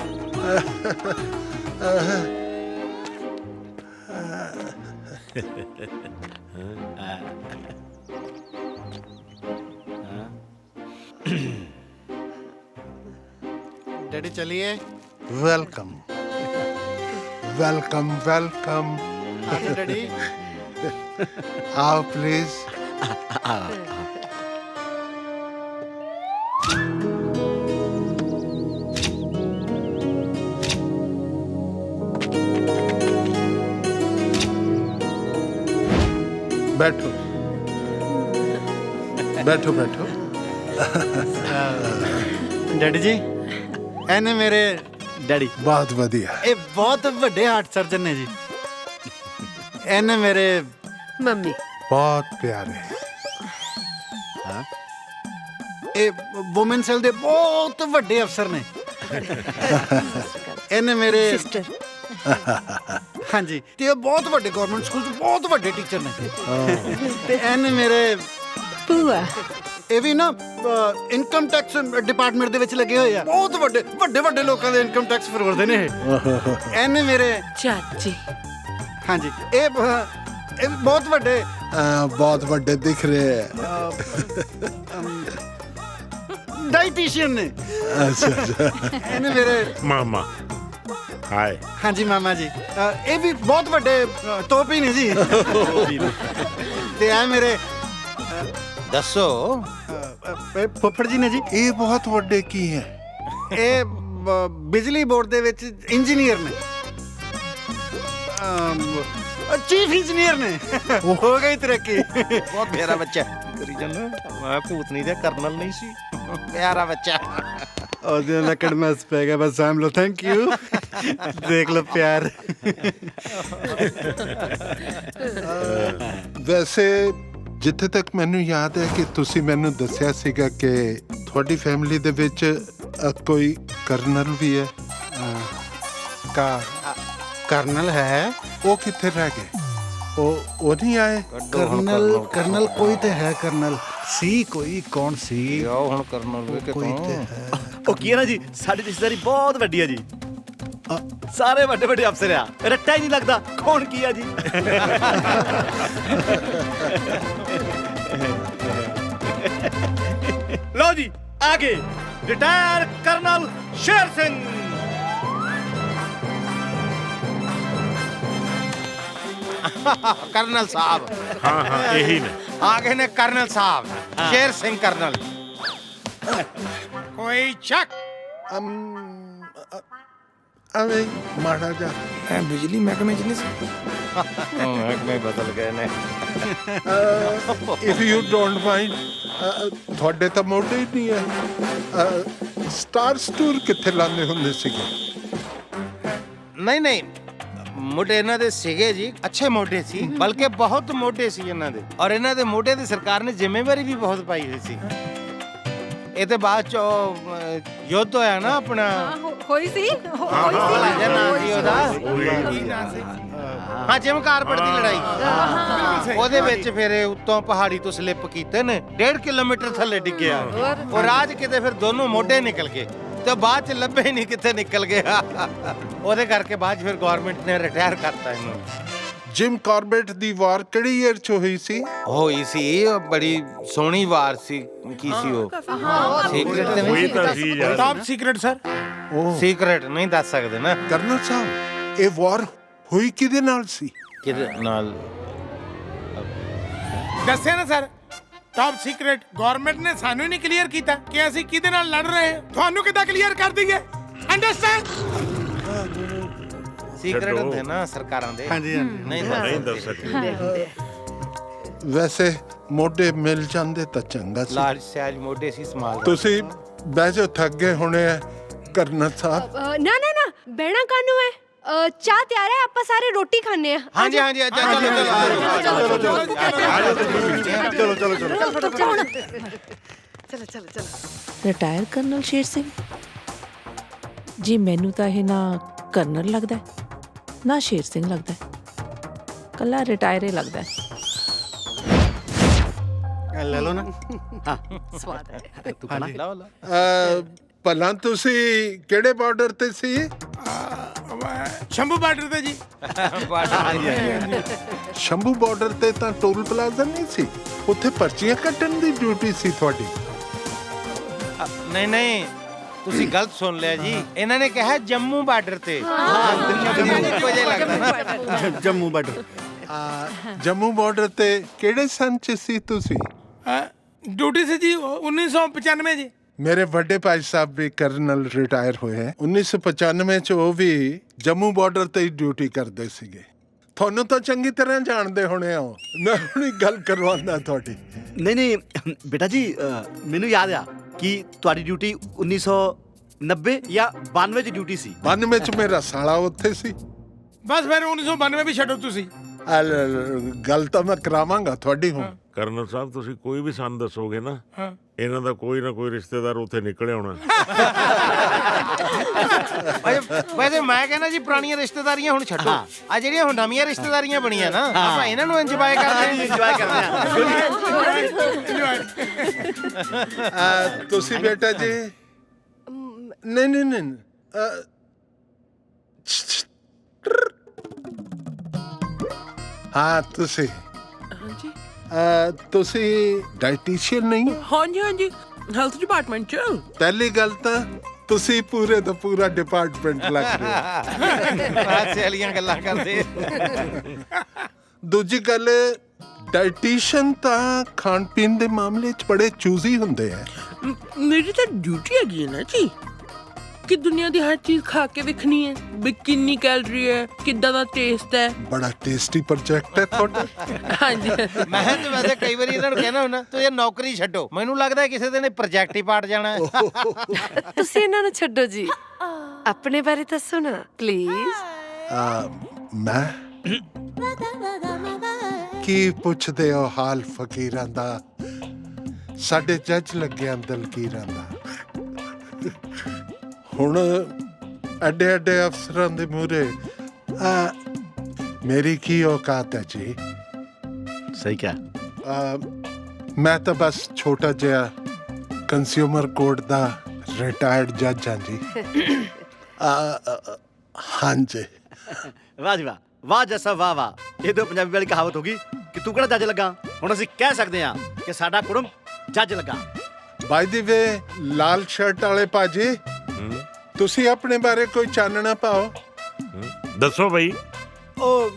Speaker 1: डैडी चलिए।
Speaker 6: Welcome welcome welcome.
Speaker 1: आजो डैडी।
Speaker 6: आओ प्लीज। बैठो बैठो बैठो।
Speaker 1: डैडी जी एने मेरे
Speaker 10: ਡੈਡੀ
Speaker 6: बहुत वधिया।
Speaker 1: ये बहुत ਵੱਡੇ हार्ट सर्जन ने जी। एने मेरे
Speaker 5: ਮੰਮੀ
Speaker 6: बहुत प्यारे।
Speaker 1: ਇਹ ਵੂਮਨ ਸੈਲ ਦੇ ਬਹੁਤ ਵੱਡੇ ਅਫਸਰ ਨੇ। ਇਹਨੇ ਮੇਰੇ ਹਾਂਜੀ ਤੇ ਇਹ ਬਹੁਤ ਵੱਡੇ ਗਵਰਨਮੈਂਟ ਸਕੂਲ ਚ ਬਹੁਤ ਵੱਡੇ ਟੀਚਰ ਨੇ। ਤੇ ਇਹਨੇ ਮੇਰੇ
Speaker 21: ਭੂਆ
Speaker 1: ਇਹ ਵੀ ਨਾ ਇਨਕਮ ਟੈਕਸ ਡਿਪਾਰਟਮੈਂਟ ਦੇ ਵਿੱਚ ਲੱਗੇ ਹੋਏ ਆ। ਬਹੁਤ ਵੱਡੇ ਵੱਡੇ ਵੱਡੇ ਲੋਕਾਂ ਦੇ ਇਨਕਮ ਟੈਕਸ ਫਰਵਰਦੇ ਨੇ ਇਹ। ਇਹਨੇ ਮੇਰੇ
Speaker 5: ਚਾਚੀ
Speaker 1: ਹਾਂਜੀ ਇਹ ਬਹੁਤ ਵੱਡੇ
Speaker 6: बहुत बड़े दिख रहे हैं।
Speaker 1: ਡਾਈਟੀਸ਼ੀਅਨ ਨੇ।
Speaker 6: अच्छा अच्छा।
Speaker 1: ਇਹਨੇ ਮੇਰੇ
Speaker 19: ਮਾਮਾ ਹਾਏ।
Speaker 1: ਹਾਂਜੀ ਮਾਮਾ ਜੀ ਇਹ ਵੀ ਬਹੁਤ ਵੱਡੇ ਤੋਪੀ ਨੇ ਜੀ। ਤੇ ਇਹ ਮੇਰੇ
Speaker 15: ਦੱਸੋ
Speaker 1: ਫੁੱਫੜ ਜੀ ਨੇ ਜੀ।
Speaker 6: ये बहुत बड़े की है।
Speaker 1: ਇਹ ਬਿਜਲੀ ਬੋਰਡ ਦੇ ਵਿੱਚ ਇੰਜੀਨੀਅਰ ਨੇ। ਚੀਫ ਇੰਜੀਨੀਅਰ ਨੇ। ਹੋ ਗਈ ਤਰੱਕੀ।
Speaker 15: ਬਹੁਤ ਪਿਆਰਾ ਬੱਚਾ ਕਰੀ ਜਾਂਦਾ। ਮੈਂ ਭੂਤਨੀ ਦਾ ਕਰਨਲ ਨਹੀਂ ਸੀ। ਪਿਆਰਾ ਬੱਚਾ।
Speaker 1: ਉਹਦੇ ਲੱਕੜ ਮੈਸ ਪੈ ਗਿਆ ਬਸ। ਸਾਂਭ ਲਓ। Thank you. ਦੇਖ ਲਓ ਪਿਆਰ।
Speaker 6: ਵੈਸੇ ਜਿੱਥੇ ਤੱਕ ਮੈਨੂੰ ਯਾਦ ਹੈ ਕਿ ਤੁਸੀਂ ਮੈਨੂੰ ਦੱਸਿਆ ਸੀਗਾ ਕਿ ਤੁਹਾਡੀ ਫੈਮਿਲੀ ਦੇ ਵਿੱਚ ਕੋਈ ਕਰਨਲ ਵੀ ਹੈ।
Speaker 1: ਕਰਨਲ ਹੈ।
Speaker 6: ਉਹ ਕਿੱਥੇ ਰਹਿ ਗਏ? ਉਹ ਨਹੀਂ ਆਏ?
Speaker 1: ਕਰਨਲ ਕੋਈ ਤੇ ਹੈ। ਕਰਨਲ ਸੀ ਕੋਈ ਕੌਣ ਸੀ?
Speaker 15: ਆਓ ਹੁਣ ਕਰਨਲ ਵੇ
Speaker 1: ਕੋਈ ਤੇ
Speaker 15: ਕਿਤੋਂ।
Speaker 1: ਹੈ।
Speaker 10: ਉਹ ਕੀ ਹੈ ਨਾ ਜੀ, ਸਾਡੀ ਰਿਸ਼ਤੇਦਾਰੀ ਬਹੁਤ ਵੱਡੀ ਹੈ ਜੀ। ਸਾਰੇ ਵੱਡੇ ਵੱਡੇ ਅਫਸਰ ਆ, ਰੱਟਾ ਹੀ ਨਹੀਂ ਲੱਗਦਾ ਕੌਣ ਕੀ ਆ ਜੀ। ਲਓ ਜੀ ਆ ਗਏ retire colonel Sher Singh.
Speaker 15: Colonel ਸਾਹਿਬ।
Speaker 19: ਹਾਂ ਹਾਂ ਇਹੀ ਨੇ।
Speaker 15: ਆ ਗਏ ਨੇ ਕਰਨਲ ਸਾਹਿਬ ਸ਼ੇਰ ਸਿੰਘ ਕਰਨਲ।
Speaker 16: ਕੋਈ ਸ਼ੱਕ?
Speaker 6: ਅਵੇ ਮਾੜਾ ਜਾ
Speaker 16: ਬਿਜਲੀ ਮਹਿਕਮੇ ਚ ਨਹੀਂ ਸੀ।
Speaker 15: ਮਹਿਕਮੇ ਬਦਲ ਗਏ ਨੇ।
Speaker 6: ਇਫ ਯੂ ਡੋਂਟ ਮਾਈਂਡ ਤੁਹਾਡੇ ਤਾਂ ਮੋਢੇ ਹੀ ਨਹੀਂ ਹੈ। ਸਟਾਰ ਸਟੂਰ ਕਿੱਥੇ ਲਾਉਂਦੇ ਹੁੰਦੇ ਸੀਗੇ?
Speaker 15: ਨਹੀਂ ਨਹੀਂ ਮੋਢੇ ਇਹਨਾਂ ਦੇ ਸੀਗੇ ਜੀ, ਅੱਛੇ ਮੋਢੇ ਸੀ, ਬਲਕਿ ਬਹੁਤ ਮੋਢੇ ਸੀ ਇਹਨਾਂ ਦੇ, ਔਰ ਇਹਨਾਂ ਦੇ ਮੋਢੇ ਤੇ ਸਰਕਾਰ ਨੇ ਜ਼ਿੰਮੇਵਾਰੀ ਵੀ ਬਹੁਤ ਪਾਈ ਹੋਈ ਸੀ। ਇਹ ਤੇ ਬਾਅਦ ਚ ਯੁੱਧ ਹੋਇਆ ਨਾ ਆਪਣਾ,
Speaker 17: ਹੋਈ ਸੀ
Speaker 15: ਭਲਾ ਨਾਂ ਸੀ ਉਹਦਾ, ਹਾਂ ਜਿਮ ਕਾਰਪਟ ਦੀ ਲੜਾਈ, ਉਹਦੇ ਵਿੱਚ ਫਿਰ ਇਹ ਉੱਤੋਂ ਪਹਾੜੀ ਤੋਂ ਸਲਿੱਪ ਕੀਤੇ ਨੇ, 1.5 ਕਿਲੋਮੀਟਰ ਥੱਲੇ ਡਿੱਗਿਆ, ਉਹ ਰਾਜ ਕਿਤੇ ਫਿਰ ਦੋਨੋਂ ਮੋਢੇ ਨਿਕਲ ਗਏ ਤੇ ਬਾਅਦ ਚ ਲੱਭੇ ਹੀ ਨਹੀਂ ਕਿੱਥੇ ਨਿਕਲ ਗਿਆ। ਉਹਦੇ ਕਰਕੇ ਬਾਅਦ ਚ ਫਿਰ ਗਵਰਨਮੈਂਟ ਨੇ ਰਿਟਾਇਰ ਕਰਤਾ ਇਹਨੂੰ।
Speaker 6: ਜਿਮ ਕਾਰਬੇਟ ਦੀ ਵਾਰ ਕਿਹੜੀ ਈਅਰ ਚ ਹੋਈ ਸੀ?
Speaker 15: ਹੋਈ ਸੀ, ਉਹ ਬੜੀ ਸੋਹਣੀ ਵਾਰ ਸੀ। ਕੀ ਸੀ ਉਹ? ਸੀਕ੍ਰੇਟ ਤੇ ਨਹੀਂ ਸੀ,
Speaker 16: ਟਾਪ ਸੀਕ੍ਰੇਟ ਸਰ।
Speaker 15: ਸੀਕ੍ਰੇਟ ਨਹੀਂ ਦੱਸ ਸਕਦੇ ਨਾ।
Speaker 6: ਕਰਨਲ ਸਾਹਿਬ, ਇਹ ਵਾਰ ਹੋਈ ਕਿਹਦੇ ਨਾਲ ਸੀ?
Speaker 15: ਕਿਹਦੇ ਨਾਲ?
Speaker 16: ਦੱਸਿਆ ਨਾ ਸਰ, ਟਾਪ ਸੀਕ੍ਰੇਟ। ਗਵਰਨਮੈਂਟ ਨੇ ਸਾਨੂੰ ਹੀ ਨਹੀਂ ਕਲੀਅਰ ਕੀਤਾ ਕਿ ਅਸੀਂ ਕਿਹਦੇ ਨਾਲ ਲੜ ਰਹੇ ਹਾਂ। ਤੁਹਾਨੂੰ ਕਿੱਦਾਂ ਕਲੀਅਰ ਕਰ ਦਈਏ? ਅੰਡਰਸਟੈਂਡ?
Speaker 15: ਸੀਕ੍ਰੇਟ ਹੁੰਦੇ ਨਾ ਸਰਕਾਰਾਂ ਦੇ।
Speaker 1: ਹਾਂਜੀ
Speaker 15: ਨਹੀਂ ਦੱਸ ਸਕਦੇ।
Speaker 6: ਵੈਸੇ ਮੋਢੇ ਮਿਲ ਜਾਂਦੇ ਤਾਂ ਚੰਗਾ ਸੀ।
Speaker 15: ਲਾਲ ਸਿਆਜ ਮੋਢੇ ਸੀ ਸਮਾਲ।
Speaker 6: ਤੁਸੀਂ ਬਹਿ ਜਾਓ, ਥੱਕ ਗਏ ਹੋਣੇ ਆ ਕਰਨਲ ਸਾਹਿਬ।
Speaker 4: ਨਾ ਨਾ ਨਾ, ਬਹਿਣਾ ਕਾਹਨੂੰ ਹੈ? ਚਾਹ ਤਿਆਰ ਹੈ, ਆਪਾਂ ਸਾਰੇ ਰੋਟੀ ਖਾਣੇ ਆ।
Speaker 15: ਹਾਂਜੀ ਹਾਂਜੀ, ਚਲੋ
Speaker 5: ਚਲੋ। ਰਿਟਾਇਰ ਕਰਨਲ ਸ਼ੇਰ ਸਿੰਘ ਜੀ, ਮੈਨੂੰ ਤਾਂ ਇਹ ਨਾ ਕਰਨਲ ਲੱਗਦਾ ਨਾ ਸ਼ੇਰ ਸਿੰਘ ਲੱਗਦਾ, ਕੱਲਾ ਰਿਟਾਇਰ ਹੀ ਲੱਗਦਾ।
Speaker 1: ਲੈ ਲਓ ਨਾ।
Speaker 5: ਸਵਾਦ ਹੈ।
Speaker 10: ਤੂੰ ਖਾਣਾ?
Speaker 6: ਭਲਾ ਤੁਸੀਂ ਕਿਹੜੇ ਬਾਰਡਰ ਤੇ ਸੀ?
Speaker 16: ਸ਼ੰਭੂ ਬਾਰਡਰ ਤੇ ਜੀ।
Speaker 6: ਸ਼ੰਭੂ ਬਾਰਡਰ ਤੇ ਤਾਂ ਟੋਲ ਪਲਾਜ਼ਾ ਨਹੀਂ ਸੀ, ਉੱਥੇ ਪਰਚੀਆਂ ਕੱਟਣ ਦੀ ਡਿਊਟੀ ਸੀ ਤੁਹਾਡੀ।
Speaker 15: ਨਹੀਂ ਤੁਸੀਂ ਗਲਤ ਸੁਣ ਲਿਆ ਜੀ, ਇਹਨਾਂ ਨੇ ਕਿਹਾ ਜੰਮੂ ਬਾਰਡਰ ਤੇ।
Speaker 1: ਜੰਮੂ ਬਾਰਡਰ।
Speaker 6: ਜੰਮੂ ਬਾਰਡਰ ਤੇ ਕਿਹੜੇ ਸੰਨ ਚ ਸੀ ਤੁਸੀਂ?
Speaker 16: ਡਿਊਟੀ ਸੀ ਜੀ 1995 ਜੀ।
Speaker 6: ਮੇਰੇ ਵੱਡੇ ਭਾਈ ਸਾਹਿਬ ਵੀ ਕਰਨਲ ਰਿਟਾਇਰ ਹੋਏ ਹੈ। 1995 ਚ ਉਹ ਵੀ ਜੰਮੂ ਬਾਰਡਰ ਤੇ ਹੀ ਡਿਊਟੀ ਕਰਦੇ ਸੀਗੇ। ਤੁਹਾਨੂੰ ਤਾਂ ਚੰਗੀ ਤਰ੍ਹਾਂ ਜਾਣਦੇ ਹੋਣੇ ਹੋ। ਮੈਂ ਹੁਣੀ ਗੱਲ ਕਰਵਾਉਂਦਾ ਤੁਹਾਡੀ।
Speaker 10: ਨਹੀਂ ਬੇਟਾ ਜੀ, ਮੈਨੂੰ ਯਾਦ ਆ ਕਿ ਤੁਹਾਡੀ ਡਿਊਟੀ 1990 ਜਾਂ 92 ਚ ਡਿਊਟੀ ਸੀ।
Speaker 6: 92 ਚ ਮੇਰਾ ਸਾਲਾ ਉੱਥੇ ਸੀ।
Speaker 16: ਬਸ ਫਿਰ 1992 ਵੀ ਛੱਡੋ ਤੁਸੀਂ।
Speaker 6: ਗੱਲ ਤਾਂ ਮੈਂ ਕਰਾਵਾਂਗਾ ਤੁਹਾਡੀ ਹੁਣ।
Speaker 19: ਕਰਨਲ ਸਾਹਿਬ, ਤੁਸੀਂ ਕੋਈ ਵੀ ਸਾਨੂੰ ਦੱਸੋਗੇ ਨਾ, ਇਹਨਾਂ ਦਾ ਕੋਈ ਨਾ ਕੋਈ ਰਿਸ਼ਤੇਦਾਰ ਉੱਥੇ ਨਿਕਲ ਆਉਣਾ।
Speaker 15: ਵੈਸੇ ਮੈਂ ਕਹਿੰਦਾ ਜੀ, ਪੁਰਾਣੀਆਂ ਰਿਸ਼ਤੇਦਾਰੀਆਂ ਹੁਣ ਛੱਡੋ, ਆ ਜਿਹੜੀਆਂ ਹੁਣ ਨਵੀਆਂ ਰਿਸ਼ਤੇਦਾਰੀਆਂ ਬਣੀਆਂ ਨਾ, ਆਪਾਂ ਇਹਨਾਂ ਨੂੰ ਇੰਜੋਏ ਕਰਦੇ
Speaker 6: ਹਾਂ। ਤੁਸੀਂ ਬੇਟਾ ਜੀ, ਨਹੀਂ ਹਾਂ ਤੁਸੀਂ ਤੁਸੀਂ ਡਾਈਟੀਸ਼ੀਅਨ ਨਹੀਂ?
Speaker 5: ਹਾਂਜੀ, ਹੈਲਥ ਡਿਪਾਰਟਮੈਂਟ ਚ।
Speaker 6: ਪਹਿਲੀ ਗੱਲ ਤਾਂ ਤੁਸੀਂ ਪੂਰੇ ਦਾ ਪੂਰਾ ਡਿਪਾਰਟਮੈਂਟ ਲੱਗ ਰਹੇ।
Speaker 15: ਹਾਸੇ ਵਾਲੀਆਂ ਗੱਲਾਂ ਕਰਦੇ।
Speaker 6: ਦੂਜੀ ਗੱਲ, ਡਾਈਟੀਸ਼ੀਅਨ ਤਾਂ ਖਾਣ ਪੀਣ ਦੇ ਮਾਮਲੇ 'ਚ ਬੜੇ ਚੂਜ਼ੀ ਹੁੰਦੇ ਆ।
Speaker 5: ਮੇਰੀ ਤਾਂ ਡਿਊਟੀ ਹੈਗੀ ਹੈ ਨਾ ਜੀ, ਕਿ ਦੁਨੀਆ ਦੀ ਹਰ ਚੀਜ਼ ਖਾ ਕੇ ਵੇਖਣੀ ਹੈ ਵੀ ਕਿੰਨੀ ਕੈਲਰੀ ਹੈ, ਕਿੱਦਾਂ ਦਾ ਟੇਸਟ ਹੈ।
Speaker 6: ਬੜਾ ਟੇਸਟੀ ਪ੍ਰੋਜੈਕਟ ਹੈ ਤੁਹਾਡਾ।
Speaker 5: ਹਾਂਜੀ,
Speaker 15: ਮੈਂ ਤਾਂ ਵੈਸੇ ਕਈ ਵਾਰੀ ਇਹਨਾਂ ਨੂੰ ਕਹਿਣਾ ਹੁੰਦਾ, ਤੁਸੀਂ ਨੌਕਰੀ ਛੱਡੋ, ਮੈਨੂੰ ਲੱਗਦਾ ਕਿਸੇ ਦਿਨ ਪ੍ਰੋਜੈਕਟ ਹੀ ਪਾਟ ਜਾਣਾ।
Speaker 21: ਤੁਸੀਂ ਇਹਨਾਂ ਨੂੰ ਛੱਡੋ ਜੀ, ਆਪਣੇ ਬਾਰੇ ਦੱਸੋ ਨਾ ਪਲੀਜ਼।
Speaker 6: ਮੈਂ ਕੀ ਪੁੱਛਦੇ ਹੋ ਹਾਲ ਫਕੀਰਾਂ ਦਾ, ਸਾਡੇ ਜੱਜ ਲੱਗਿਆ ਦਲਕੀਰਾਂ ਦਾ। ਹੁਣ ਐਡੇ ਅਫਸਰਾਂ ਦੇ ਮੂਹਰੇ ਮੇਰੀ ਕੀ ਔਕਾਤ ਹੈ ਜੀ?
Speaker 10: ਸਹੀ ਕਿਹਾ।
Speaker 6: ਮੈਂ ਤਾਂ ਬਸ ਛੋਟਾ ਜਿਹਾ ਕੰਜ਼ਿਊਮਰ ਕੋਰਟ ਦਾ ਰਿਟਾਇਰਡ ਜੱਜ ਹਾਂ ਜੀ। ਹਾਂਜੀ।
Speaker 10: ਵਾਹ ਜੀ ਵਾਹ, ਵਾਹ ਜੱਸਾ ਵਾਹ। ਇਹ ਤਾਂ ਪੰਜਾਬੀ ਵਾਲੀ ਕਹਾਵਤ ਹੋ ਗਈ ਕਿ ਤੂੰ ਕਿਹੜਾ ਜੱਜ ਲੱਗਾ। ਹੁਣ ਅਸੀਂ ਕਹਿ ਸਕਦੇ ਹਾਂ ਕਿ ਸਾਡਾ ਕੁੜਮ ਜੱਜ ਲੱਗਾ।
Speaker 6: ਬਾਈ ਦੀ ਵੇ, ਲਾਲ ਸ਼ਰਟ ਵਾਲੇ ਭਾਜੀ, ਤੁਸੀਂ ਆਪਣੇ ਬਾਰੇ ਕੋਈ ਚਾਨਣਾ ਪਾਓ।
Speaker 19: ਦੱਸੋ ਬਈ।
Speaker 1: ਉਹ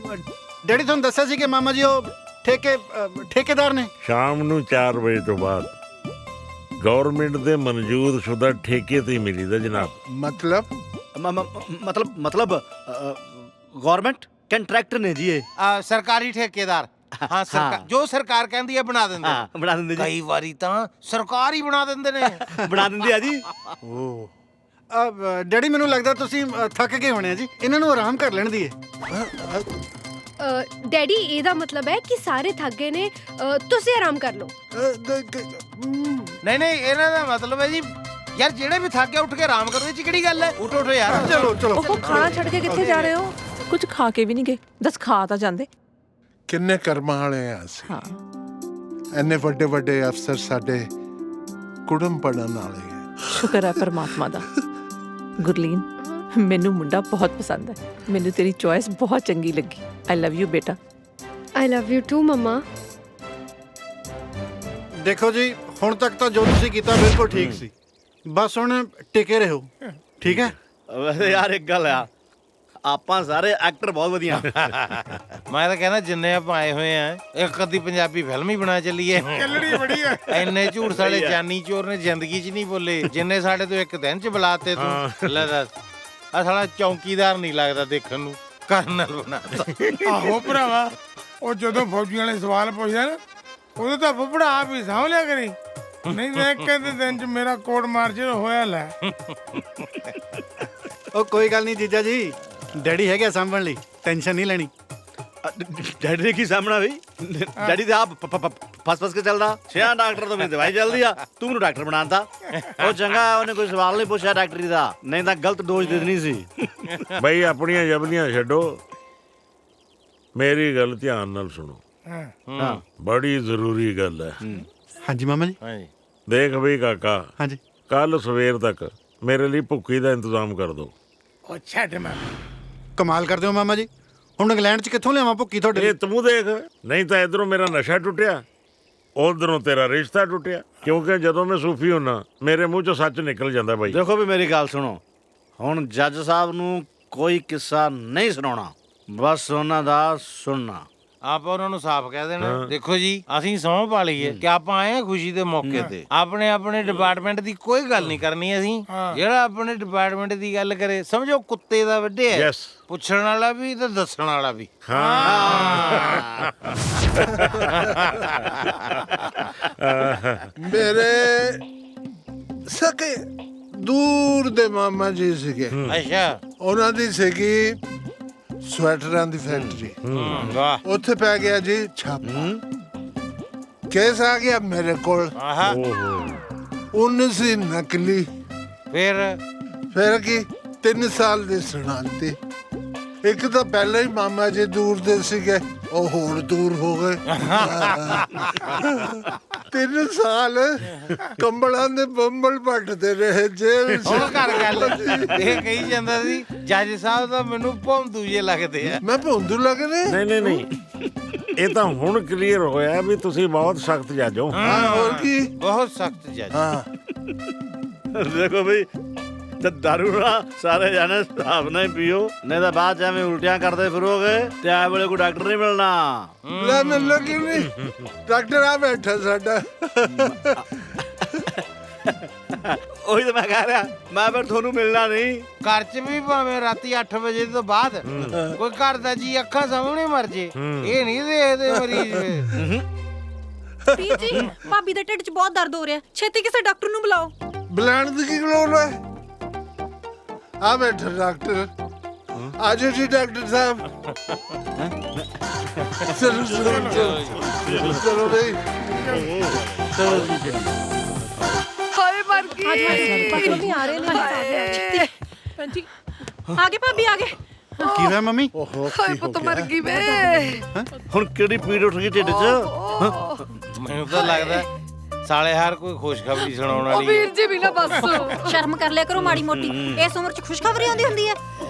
Speaker 1: ਡੈਡੀ ਤੁਹਾਨੂੰ ਦੱਸਿਆ ਸੀ ਕਿ ਮਾਮਾ ਜੀ ਉਹ ਠੇਕੇਦਾਰ ਨੇ।
Speaker 19: ਸ਼ਾਮ ਨੂੰ 4 ਵਜੇ ਤੋਂ ਬਾਅਦ ਗਵਰਨਮੈਂਟ ਦੇ ਮਨਜ਼ੂਰ ਸ਼ੁਦਾ ਠੇਕੇ ਤੇ ਹੀ ਮਿਲੀਦਾ ਜਨਾਬ।
Speaker 6: ਮਤਲਬ
Speaker 10: ਗਵਰਨਮੈਂਟ ਕੰਟਰੈਕਟਰ ਨੇ ਜੀ ਇਹ।
Speaker 15: ਸਰਕਾਰੀ ਠੇਕੇਦਾਰ। ਹਾਂ, ਸਰਕਾਰ ਜੋ ਸਰਕਾਰ ਕਹਿੰਦੀ ਹੈ ਬਣਾ ਦਿੰਦੇ ਜੀ। ਕਈ ਵਾਰੀ ਤਾਂ ਸਰਕਾਰ ਹੀ ਬਣਾ ਦਿੰਦੇ ਨੇ।
Speaker 10: ਬਣਾ ਦਿੰਦੇ ਆ ਜੀ।
Speaker 1: ਡੈਡੀ ਮੈਨੂੰ ਲੱਗਦਾ ਤੁਸੀਂ ਥੱਕ ਗਏ ਹੋਣੇ ਆ ਜੀ, ਇਹਨਾਂ ਨੂੰ ਆਰਾਮ ਕਰ ਲੈਣ ਦੀਏ।
Speaker 4: ਡੈਡੀ ਇਹਦਾ ਮਤਲਬ ਹੈ ਕਿ ਸਾਰੇ ਥੱਕ ਗਏ ਨੇ, ਤੁਸੀਂ ਆਰਾਮ ਕਰ ਲਓ।
Speaker 15: ਨਹੀਂ ਇਹਨਾਂ ਦਾ ਮਤਲਬ ਹੈ ਜੀ ਯਾਰ ਜਿਹੜੇ ਵੀ ਥੱਕ ਗਿਆ ਉੱਠ ਕੇ ਆਰਾਮ ਕਰੋ, ਇਹ ਚ ਕਿਹੜੀ ਗੱਲ ਹੈ? ਉੱਠੋ ਯਾਰ।
Speaker 1: ਚਲੋ
Speaker 5: ਉਹ ਖਾਣਾ ਛੱਡ ਕੇ ਕਿੱਥੇ ਜਾ ਰਹੇ ਹੋ? ਕੁਝ ਖਾ ਕੇ ਵੀ ਨਹੀਂ ਗਏ, ਦੱਸ ਖਾ ਤਾਂ ਜਾਂਦੇ।
Speaker 6: ਕਿੰਨੇ ਕਰਮਾਂ ਵਾਲੇ ਆ ਅਸੀਂ।
Speaker 5: ਹਾਂ,
Speaker 6: ਇੰਨੇ ਵੱਡੇ ਵੱਡੇ ਅਫਸਰ ਸਾਡੇ ਕੁੜਮ ਪੜਨ ਵਾਲੇ ਆ।
Speaker 5: ਸ਼ੁਕਰ ਹੈ ਪਰਮਾਤਮਾ ਦਾ। ਗੁਰਲੀਨ, ਮੈਨੂੰ ਮੁੰਡਾ ਬਹੁਤ ਪਸੰਦ ਹੈ, ਮੈਨੂੰ ਤੇਰੀ ਚੋਇਸ ਬਹੁਤ ਚੰਗੀ ਲੱਗੀ। ਆਈ ਲਵ ਯੂ ਬੇਟਾ।
Speaker 4: ਆਈ ਲਵ ਯੂ ਟੂ ਮਮਾ।
Speaker 1: ਦੇਖੋ ਜੀ, ਹੁਣ ਤੱਕ ਤਾਂ ਜੋ ਤੁਸੀਂ ਕੀਤਾ ਬਿਲਕੁਲ ਠੀਕ ਸੀ, ਬਸ ਹੁਣ ਟਿਕੇ ਰਹੋ, ਠੀਕ ਹੈ?
Speaker 10: ਵੈਸੇ ਯਾਰ ਇੱਕ ਗੱਲ ਆ, ਆਪਾਂ ਸਾਰੇ ਐਕਟਰ ਬਹੁਤ ਵਧੀਆ।
Speaker 15: ਮੈਂ ਤਾਂ ਕਹਿੰਦਾ ਜਿੰਨੇ ਆਪਾਂ ਆਏ ਹੋਏ ਆ ਇੱਕ ਅੱਧੀ ਪੰਜਾਬੀ ਫਿਲਮ ਹੀ ਬਣਾ ਚੱਲੀਏ।
Speaker 16: ਚੱਲਣੀ ਬੜੀ ਹੈ।
Speaker 15: ਇੰਨੇ ਝੂਠ ਸਾਡੇ ਜਾਨੀ ਚੋਰ ਨੇ ਜ਼ਿੰਦਗੀ 'ਚ ਨਹੀਂ ਬੋਲੇ ਜਿੰਨੇ ਸਾਡੇ ਤੋਂ ਇੱਕ ਦਿਨ 'ਚ ਬੁਲਾਤੇ ਤੂੰ। ਲੈ ਦੱਸ, ਆ ਸਾਲਾ ਚੌਕੀਦਾਰ ਨਹੀਂ ਲੱਗਦਾ ਦੇਖਣ ਨੂੰ, ਕਰਨਲ ਬਣਾਤਾ।
Speaker 16: ਆਹੋ ਭਰਾਵਾ, ਉਹ ਜਦੋਂ ਫੌਜੀਆਂ ਵਾਲੇ ਸਵਾਲ ਪੁੱਛਦੇ ਨਾ ਉਦੋਂ ਤਾਂ ਫੁੱਫੜਾ ਆਪ ਹੀ ਸਾਂਭ ਲਿਆ ਕਰੀ, ਨਹੀਂ ਮੈਂ ਕਹਿੰਦੇ ਦਿਨ 'ਚ ਮੇਰਾ ਕੋਟ ਮਾਰਚਰ ਹੋਇਆ ਲੈ।
Speaker 1: ਉਹ ਕੋਈ ਗੱਲ ਨਹੀਂ ਜੀਜਾ ਜੀ, ਡੈਡੀ ਹੈਗਾ ਸਾਂਭਣ ਲਈ, ਟੈਨਸ਼ਨ ਨਹੀਂ ਲੈਣੀ।
Speaker 10: ਡੈਡੀ ਨੇ ਕੀ ਸਾਹਮਣਾ ਬਈ, ਡੈਡੀ ਤੇ ਆਪ ਫਸ ਕੇ ਚੱਲਦਾ। 6 ਡਾਕਟਰ ਤੋਂ ਮੇਰੀ ਦਵਾਈ ਚੱਲਦੀ ਆ, ਤੂੰ ਮੈਨੂੰ ਡਾਕਟਰ ਬਣਾਤਾ। ਉਹ ਚੰਗਾ ਉਹਨੇ ਕੋਈ ਸਵਾਲ ਨਹੀਂ ਪੁੱਛਿਆ ਡਾਕਟਰੀ ਦਾ, ਨਹੀਂ ਤਾਂ ਗਲਤ ਡੋਜ਼ ਦੇ ਦੇਣੀ ਸੀ।
Speaker 19: ਬਈ ਆਪਣੀਆਂ ਜਬਲੀਆਂ ਛੱਡੋ, ਮੇਰੀ ਗੱਲ ਧਿਆਨ ਨਾਲ ਸੁਣੋ।
Speaker 10: ਹਾਂ,
Speaker 19: ਬੜੀ ਜ਼ਰੂਰੀ ਗੱਲ ਹੈ।
Speaker 1: ਹਾਂਜੀ ਮਾਮਾ ਜੀ।
Speaker 19: ਦੇਖ ਬਈ ਕਾਕਾ,
Speaker 1: ਹਾਂਜੀ,
Speaker 19: ਕੱਲ ਸਵੇਰ ਤੱਕ ਮੇਰੇ ਲਈ ਭੁੱਕੀ ਦਾ ਇੰਤਜ਼ਾਮ ਕਰ ਦੋ।
Speaker 16: ਉਹ ਛੱਡ ਮੈਂ
Speaker 1: ਕਮਾਲ ਕਰਦੇ ਹੋ ਮਾਮਾ ਜੀ, ਹੁਣ ਇੰਗਲੈਂਡ 'ਚ ਕਿੱਥੋਂ ਲਿਆਵਾਂ ਭੁੱਕੀ ਤੁਹਾਡੇ ਲਈ?
Speaker 19: ਇਹ ਤੂੰ ਦੇਖ, ਨਹੀਂ ਤਾਂ ਇਧਰੋਂ ਮੇਰਾ ਨਸ਼ਾ ਟੁੱਟਿਆ, ਉਧਰੋਂ ਤੇਰਾ ਰਿਸ਼ਤਾ ਟੁੱਟਿਆ, ਕਿਉਂਕਿ ਜਦੋਂ ਮੈਂ ਸੂਫੀ ਹੁੰਨਾ ਮੇਰੇ ਮੂੰਹ 'ਚੋਂ ਸੱਚ ਨਿਕਲ ਜਾਂਦਾ ਬਾਈ।
Speaker 10: ਦੇਖੋ ਵੀ ਮੇਰੀ ਗੱਲ ਸੁਣੋ, ਹੁਣ ਜੱਜ ਸਾਹਿਬ ਨੂੰ ਕੋਈ ਕਿੱਸਾ ਨਹੀਂ ਸੁਣਾਉਣਾ, ਬਸ ਉਹਨਾਂ ਦਾ ਸੁਣਨਾ।
Speaker 15: ਆਪਾਂ ਉਹਨਾਂ ਨੂੰ ਸਾਫ਼ ਕਹਿ ਦੇਣਾ, ਦੇਖੋ ਜੀ ਅਸੀਂ ਸਹੁੰ ਪਾ ਲਈਏ ਕਿ ਆਪਾਂ ਆਏ ਆ ਖੁਸ਼ੀ ਦੇ ਮੌਕੇ ਤੇ, ਆਪਣੇ ਡਿਪਾਰਟਮੈਂਟ ਦੀ ਕੋਈ ਗੱਲ ਨਹੀਂ ਕਰਨੀ ਅਸੀਂ। ਜਿਹੜਾ ਆਪਣੇ ਡਿਪਾਰਟਮੈਂਟ ਦੀ ਗੱਲ ਕਰੇ ਸਮਝੋ ਕੁੱਤੇ ਦਾ ਵੱਢਿਆ, ਪੁੱਛਣ ਵਾਲਾ ਵੀ ਤੇ ਦੱਸਣ ਵਾਲਾ ਵੀ।
Speaker 6: ਮੇਰੇ ਸਕੇ ਦੂਰ ਦੇ ਮਾਮਾ ਜੀ ਸੀਗੇ।
Speaker 15: ਅੱਛਾ,
Speaker 6: ਉਹਨਾਂ ਦੀ ਸੀਗੀ ਸਵੈਟਰਾਂ ਦੀ ਫੈਕਟਰੀ।
Speaker 15: ਵਾਹ,
Speaker 6: ਉੱਥੇ ਪੈ ਗਿਆ ਜੀ ਛਾਪਾ, ਕੇਸ ਆ ਗਿਆ ਮੇਰੇ ਕੋਲ। ਸੀ ਨਕਲੀ। ਫਿਰ ਕੀ 3 ਸਾਲ ਦੀ ਸੁਣਾਂਤੀ। ਇੱਕ ਤਾਂ ਪਹਿਲਾਂ ਹੀ ਮਾਮਾ ਜੀ ਦੂਰ ਦੇ ਸੀਗੇ, ਉਹ ਹੁਣ ਦੂਰ ਹੋ ਗਏ। 3 ਸਾਲ ਕੰਬਲਾਂ ਦੇ ਬੰਬਲ ਪੱਟਦੇ ਰਹੇ ਜੇਲ੍ਹ 'ਚ।
Speaker 15: ਹੁਣ ਕਰ ਗੱਲ, ਇਹ ਕਹੀ ਜਾਂਦਾ ਸੀ ਜੱਜ ਸਾਹਿਬ ਤਾਂ ਮੈਨੂੰ ਭੌਂਦੂ ਜੇ ਲੱਗਦੇ ਆ।
Speaker 6: ਮੈਂ ਭੌਂਦੂ ਲੱਗਦੇ?
Speaker 19: ਨਹੀਂ, ਇਹ ਤਾਂ ਹੁਣ ਕਲੀਅਰ ਹੋਇਆ ਵੀ ਤੁਸੀਂ ਬਹੁਤ ਸਖਤ ਜੱਜ ਹੋ।
Speaker 6: ਹਾਂ, ਹੋਰ ਕੀ,
Speaker 15: ਬਹੁਤ ਸਖਤ ਜੱਜ।
Speaker 10: ਦੇਖੋ ਬਈ, ਤੇ ਦਾਰੂ ਨਾ ਸਾਰੇ ਜਾਣੇ ਹਿਸਾਬ ਨਾਲ ਹੀ ਪੀਓ, ਨਹੀਂ ਤਾਂ ਬਾਅਦ 'ਚ ਐਵੇਂ ਉਲਟੀਆਂ ਕਰਦੇ ਫਿਰੋਗੇ ਤੇ ਆ ਵੇਲੇ ਕੋਈ ਡਾਕਟਰ ਨਹੀਂ ਮਿਲਣਾ।
Speaker 6: ਲੈ ਮੈਨੂੰ ਕਿਉਂ ਨਹੀਂ, ਡਾਕਟਰ ਆ ਬੈਠਾ ਸਾਡਾ।
Speaker 10: ਉਹੀ ਤਾਂ ਮੈਂ ਕਹਿ ਰਿਹਾ, ਮੈਂ ਫਿਰ ਤੁਹਾਨੂੰ ਮਿਲਣਾ ਨਹੀਂ।
Speaker 15: ਘਰ 'ਚ ਵੀ ਭਾਵੇਂ ਰਾਤੀ 8 ਵਜੇ ਤੋਂ ਬਾਅਦ ਕੋਈ ਘਰ ਦਾ ਜੀ ਅੱਖਾਂ ਸਾਹਮਣੇ ਮਰ ਜੇ, ਇਹ ਨਹੀਂ ਦੇਖਦੇ ਮਰੀਜ਼।
Speaker 20: ਵੀਰ ਜੀ, ਭਾਬੀ ਦੇ ਢਿੱਡ 'ਚ ਬਹੁਤ ਦਰਦ ਹੋ ਰਿਹਾ, ਛੇਤੀ ਕਿਸੇ ਡਾਕਟਰ ਨੂੰ ਬੁਲਾਓ।
Speaker 6: ਬੁਲਾਉਣ ਦੀ ਕੀ ਲੋੜ ਹੈ? ਆ ਬੈਠਾ ਡਾਕਟਰ। ਆਜੋ ਜੀ ਡਾਕਟਰ ਸਾਹਿਬ। ਚਲੋ ਬਈ,
Speaker 5: ਹਾਏ ਮਰ ਗਈ।
Speaker 20: ਮੰਮੀ ਆ ਰਹੇ ਨੇ।
Speaker 5: ਹਾਂਜੀ,
Speaker 20: ਆ ਗਏ ਭਾਬੀ, ਆ ਗਏ।
Speaker 1: ਕੀ ਹੋਇਆ ਮੰਮੀ?
Speaker 5: ਹਾਏ ਪੁੱਤ ਮਰ ਗਈ ਵੇ।
Speaker 10: ਹੁਣ ਕਿਹੜੀ ਪੀੜ ਉੱਠ ਗਈ ਢਿੱਡ 'ਚ?
Speaker 15: ਮੈਨੂੰ ਤਾਂ ਲੱਗਦਾ ਸਾਲੇ ਹਾਰ ਕੋਈ ਖੁਸ਼ਖਬਰੀ ਸੁਣਾਉਣ
Speaker 5: ਉਹ
Speaker 15: ਵਾਲੀ।
Speaker 5: ਵੀਰ ਜੀ ਵੀ ਨਾ ਬਸ
Speaker 20: ਸ਼ਰਮ ਕਰ ਲਿਆ ਕਰੋ ਮਾੜੀ ਮੋਟੀ, ਇਸ ਉਮਰ 'ਚ ਖੁਸ਼ਖਬਰੀ ਆਉਂਦੀ ਹੁੰਦੀ ਹੈ।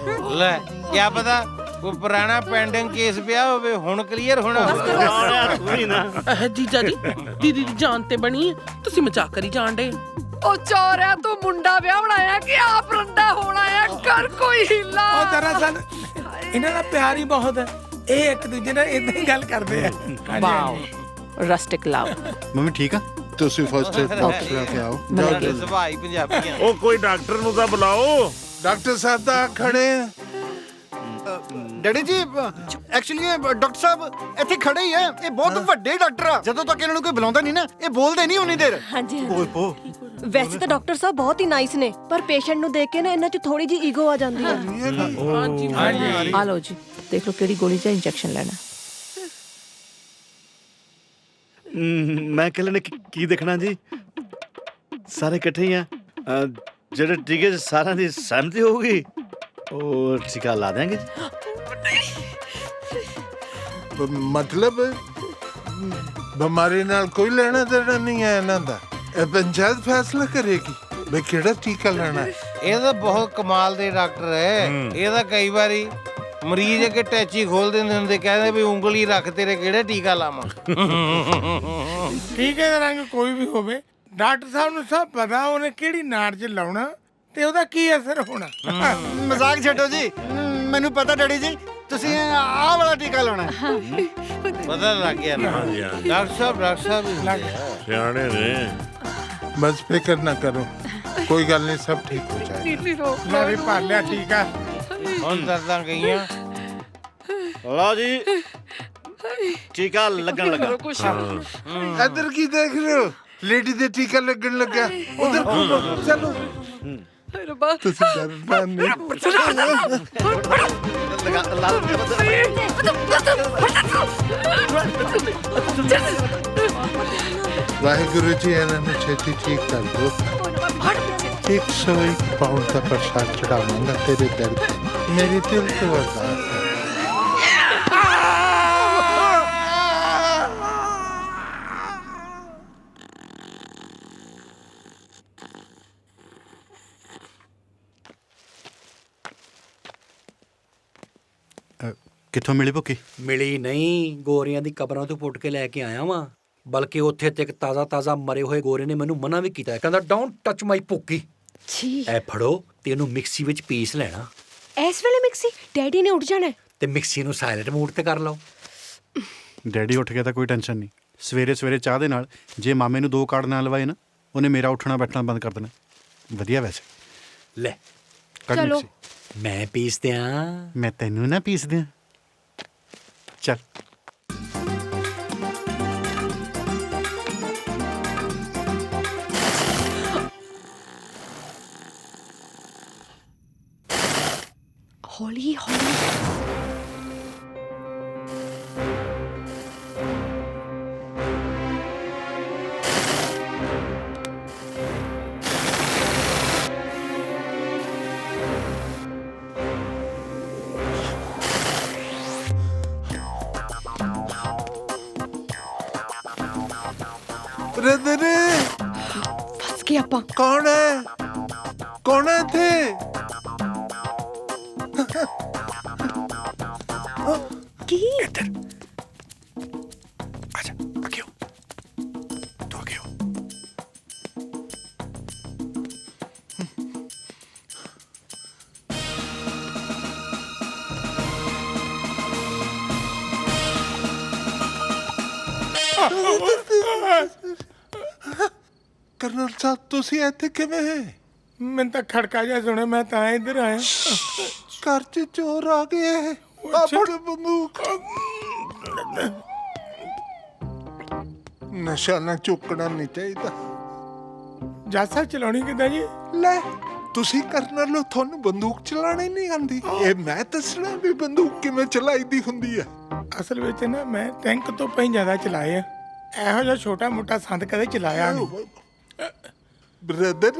Speaker 15: ਲੈ ਕਿਆ ਪਤਾ ਕੋਈ ਪੁਰਾਣਾ ਪੈਂਡਿੰਗ ਕੇਸ ਪਿਆ ਹੋਵੇ, ਹੁਣ ਕਲੀਅਰ ਹੋਣਾ ਹੋਵੇ।
Speaker 5: ਜੀਜਾ ਜੀ, ਦੀਦੀ ਦੀ ਜਾਨ ਤੇ ਬਣੀ, ਤੁਸੀਂ ਮਜ਼ਾਕ ਕਰੀ ਜਾਣ ਡੇ। ਉਹ ਚੋਰਿਆ ਤੂੰ ਮੁੰਡਾ ਵਿਆਹਣਾ ਆ ਕਿ ਆਪ ਰੰਡਾ ਹੋਣਾ ਆ, ਕਰ ਕੋਈ ਹੀਲਾ।
Speaker 16: ਉਹ ਦਰਅਸਲ ਇਹਨਾਂ ਦਾ ਪਿਆਰ ਹੀ ਬਹੁਤ ਹੈ, ਇਹ ਇੱਕ ਦੂਜੇ ਨਾਲ ਇਦਾਂ ਹੀ ਗੱਲ ਕਰਦੇ ਆ।
Speaker 5: ਵਾਓ, ਰਸਟਿਕ ਲਵ।
Speaker 1: ਮੰਮੀ ਠੀਕ ਆ?
Speaker 6: ਤੁਸੀਂ ਫਸਟ ਏਡ ਬਾਕਸ ਲੈ ਕੇ ਆਓ।
Speaker 15: ਸਾਡੇ ਸੁਭਾਈ ਪੰਜਾਬੀਆਂ।
Speaker 19: ਉਹ ਕੋਈ ਡਾਕਟਰ ਨੂੰ ਤਾਂ ਬੁਲਾਓ।
Speaker 6: ਡਾਕਟਰ ਸਾਹਿਬ ਤਾਂ ਖੜੇ ਆ।
Speaker 1: ਡੈਡੀ ਜੀ ਐਕਚੁਅਲੀ ਡਾਕਟਰ ਸਾਹਿਬ ਇੱਥੇ ਖੜੇ ਹੀ ਆ, ਇਹ ਬਹੁਤ ਵੱਡੇ ਡਾਕਟਰ ਆ। ਜਦੋਂ ਤੱਕ ਇਹਨਾਂ ਨੂੰ ਕੋਈ ਬੁਲਾਉਂਦਾ ਨਹੀਂ ਨਾ, ਇਹ ਬੋਲਦੇ ਨਹੀਂ ਉਨੀ ਦੇਰ।
Speaker 17: ਹਾਂਜੀ
Speaker 1: ਓਏ ਪੋ
Speaker 17: ਵੈਸੇ ਤਾਂ ਡਾਕਟਰ ਸਾਹਿਬ ਬਹੁਤ ਹੀ ਨਾਈਸ ਨੇ, ਪਰ ਪੇਸ਼ੈਂਟ ਨੂੰ ਦੇਖ ਕੇ ਨਾ ਇਹਨਾਂ 'ਚ ਥੋੜੀ ਜਿਹੀ ਈਗੋ ਆ ਜਾਂਦੀ ਹੈ।
Speaker 5: ਆ ਲਓ ਜੀ, ਦੇਖ ਲਓ ਕਿਹੜੀ ਗੋਲੀ ਜਾਂ ਇੰਜੈਕਸ਼ਨ ਲੈਣਾ।
Speaker 10: ਮੈਂ ਇਕੱਲੇ ਨੇ ਕੀ ਦੇਖਣਾ ਜੀ, ਸਾਰੇ ਇਕੱਠੇ ਹੀ ਆ। ਜਿਹੜੇ ਟੀਕੇ 'ਚ ਸਾਰਿਆਂ ਦੀ ਸਹਿਮਤੀ ਹੋਊਗੀ ਉਹ ਟੀਕਾ ਲਾ ਦਿਆਂਗੇ।
Speaker 6: ਮਤਲਬ ਬਿਮਾਰੀ ਨਾਲ ਕੋਈ ਲੈਣਾ ਦੇਣਾ ਨਹੀਂ ਹੈ ਇਹਨਾਂ ਦਾ, ਇਹ ਪੰਚਾਇਤ ਫੈਸਲਾ ਕਰੇਗੀ ਵੀ ਕਿਹੜਾ ਟੀਕਾ ਲੈਣਾ ਹੈ।
Speaker 15: ਇਹ ਤਾਂ ਬਹੁਤ ਕਮਾਲ ਦੇ ਡਾਕਟਰ ਹੈ। ਇਹ ਤਾਂ ਕਈ ਵਾਰੀ ਮਰੀਜ਼ ਅੱਗੇ ਟੈਚੀ ਖੋਲ ਦਿੰਦੇ ਹੁੰਦੇ, ਕਹਿੰਦੇ ਵੀ ਉਂਗਲੀ ਰੱਖ ਤੇਰੇ ਕਿਹੜੇ ਟੀਕਾ ਲਾਵਾਂ।
Speaker 16: ਟੀਕੇ ਦਾ ਰੰਗ ਕੋਈ ਵੀ ਹੋਵੇ, ਡਾਕਟਰ ਸਾਹਿਬ ਨੂੰ ਸਭ ਪਤਾ ਉਹਨੇ ਕਿਹੜੀ ਨਾੜ 'ਚ ਲਾਉਣਾ ਤੇ ਉਹਦਾ ਕੀ ਅਸਰ ਹੋਣਾ।
Speaker 1: ਮਜ਼ਾਕ ਛੱਡੋ ਜੀ, ਮੈਨੂੰ ਪਤਾ ਡੈਡੀ ਜੀ ਤੁਸੀਂ ਆਹ ਵਾਲਾ ਟੀਕਾ ਲਾਉਣਾ।
Speaker 15: ਪਤਾ ਲੱਗ ਗਿਆ ਨਾ ਡਾਕਟਰ ਸਾਹਿਬ
Speaker 19: ਸਿਆਣੇ ਨੇ।
Speaker 6: ਬਸ ਫਿਕਰ ਨਾ ਕਰੋ, ਕੋਈ ਗੱਲ ਨਹੀਂ, ਸਭ ਠੀਕ ਹੋ ਜਾਏਗਾ।
Speaker 16: ਮੈਂ ਵੀ ਭਰ ਲਿਆ ਟੀਕਾ।
Speaker 15: ਹੁਣ ਦਰਦਾਂ ਗਈਆਂ।
Speaker 10: ਲਓ ਜੀ ਟੀਕਾ ਲੱਗਣ ਲੱਗਾ।
Speaker 6: ਇੱਧਰ ਕੀ ਦੇਖ ਰਹੇ ਹੋ? ਲੇਡੀ ਦੇ ਟੀਕਾ ਲੱਗਣ ਲੱਗਾ, ਉਧਰ ਚਲੋ। ਤੁਸੀਂ ਡਰਨਾ ਨਹੀਂ। ਵਾਹਿਗੁਰੂ ਜੀ ਇਹਨਾਂ ਨੂੰ ਛੇਤੀ ਠੀਕ ਕਰ ਦਿਓ। 101 ਪਾਉਂਡ ਦਾ ਪ੍ਰਸ਼ਾਦ ਚੜਾਵਾਂਗਾ ਤੇਰੇ ਦਰ ਤੇ, ਮੇਰੀ ਦਿਲ ਤੋਂ ਅਰਦਾਸ ਹੈ।
Speaker 1: ਕਿੱਥੋਂ ਮਿਲੀ ਭੁੱਕੀ?
Speaker 3: ਮਿਲੀ ਨਹੀਂ, ਗੋਰਿਆਂ ਦੀ ਕਬਰਾਂ ਤੋਂ ਪੁੱਟ ਕੇ ਲੈ ਕੇ ਆਇਆ ਵਾਂ। ਬਲਕਿ ਉੱਥੇ ਤੇ ਇੱਕ ਤਾਜ਼ਾ ਮਰੇ ਹੋਏ ਗੋਰੇ ਨੇ ਮੈਨੂੰ ਮਨਾ ਵੀ ਕੀਤਾ, ਕਹਿੰਦਾ ਡੋਂਟ ਟੱਚ ਮਾਈ ਭੁੱਕੀ। ਐ ਫੜੋ ਤੇ ਇਹਨੂੰ ਮਿਕਸੀ ਵਿੱਚ ਪੀਸ ਲੈਣਾ।
Speaker 4: ਇਸ ਵੇਲੇ ਮਿਕਸੀ? ਡੈਡੀ ਨੇ ਉੱਠ ਜਾਣਾ
Speaker 3: ਤੇ ਮਿਕਸੀ ਨੂੰ ਸਾਇਲੈਂਟ ਮੋਡ ਤੇ ਕਰ ਲਓ।
Speaker 1: ਡੈਡੀ ਉੱਠ ਗਿਆ ਤਾਂ ਕੋਈ ਟੈਨਸ਼ਨ ਨਹੀਂ। ਸਵੇਰੇ ਸਵੇਰੇ ਚਾਹ ਦੇ ਨਾਲ ਜੇ ਮਾਮੇ ਨੂੰ 2 ਕਾਰਡ ਨਾ ਲਵਾਏ ਨਾ, ਉਹਨੇ ਮੇਰਾ ਉੱਠਣਾ ਬੈਠਣਾ ਬੰਦ ਕਰ ਦੇਣਾ। ਵਧੀਆ ਵੈਸੇ।
Speaker 3: ਲੈ
Speaker 4: ਚਲੋ
Speaker 3: ਮੈਂ ਪੀਸ ਦਿਆਂ।
Speaker 1: ਮੈਂ ਤੈਨੂੰ ਨਾ ਪੀਸ ਦਿਆਂ। ਚੱਲ
Speaker 4: ਹੌਲੀ ਹੌਲੀ।
Speaker 6: ਬ੍ਰਦਰ
Speaker 4: ਫਸ ਗਏ ਆਪਾਂ।
Speaker 6: ਕੌਣ ਹੈ? ਕੌਣ ਹੈ ਇੱਥੇ?
Speaker 4: ਕੀ?
Speaker 1: ਇੱਧਰ ਆ ਜਾ, ਅੱਗੇ ਹੋ ਤੂੰ, ਅੱਗੇ ਹੋ।
Speaker 6: ਕਰਨਲ ਸਾਹਿਬ ਤੁਸੀਂ ਇੱਥੇ ਕਿਵੇਂ?
Speaker 16: ਮੈਨੂੰ ਤਾਂ ਖੜਕਾ ਜਿਹਾ ਸੁਣਿਆ, ਮੈਂ ਤਾਂ ਇੱਧਰ ਆਇਆ।
Speaker 6: ਘਰ 'ਚ ਚੋਰ ਆ ਗਏ। ਆਪਣੇ ਬੰਦੂਕ। ਨਸ਼ਾ ਨਾ ਚੁੱਕਣਾ ਨਹੀਂ ਚਾਹੀਦਾ।
Speaker 16: ਜਾਸਾ ਚਲਾਉਣੀ ਕਿੱਦਾਂ ਜੀ?
Speaker 6: ਲੈ ਤੁਸੀਂ ਕਰਨਲ ਹੋ, ਤੁਹਾਨੂੰ ਬੰਦੂਕ ਚਲਾਣੀ ਨਹੀਂ ਆਉਂਦੀ? ਇਹ ਮੈਂ ਦੱਸਣਾ ਵੀ ਬੰਦੂਕ ਕਿਵੇਂ ਚਲਾਈਦੀ ਹੁੰਦੀ ਹੈ।
Speaker 16: ਅਸਲ ਵਿੱਚ ਨਾ ਮੈਂ ਟੈਂਕ ਤੋਂ ਪਈ ਜ਼ਿਆਦਾ ਚਲਾਏ ਆ, ਇਹੋ ਜਿਹਾ ਛੋਟਾ ਮੋਟਾ ਸੰਦ ਕਦੇ ਚਲਾਇਆ ਨਹੀਂ।
Speaker 6: ਬ੍ਰਦਰ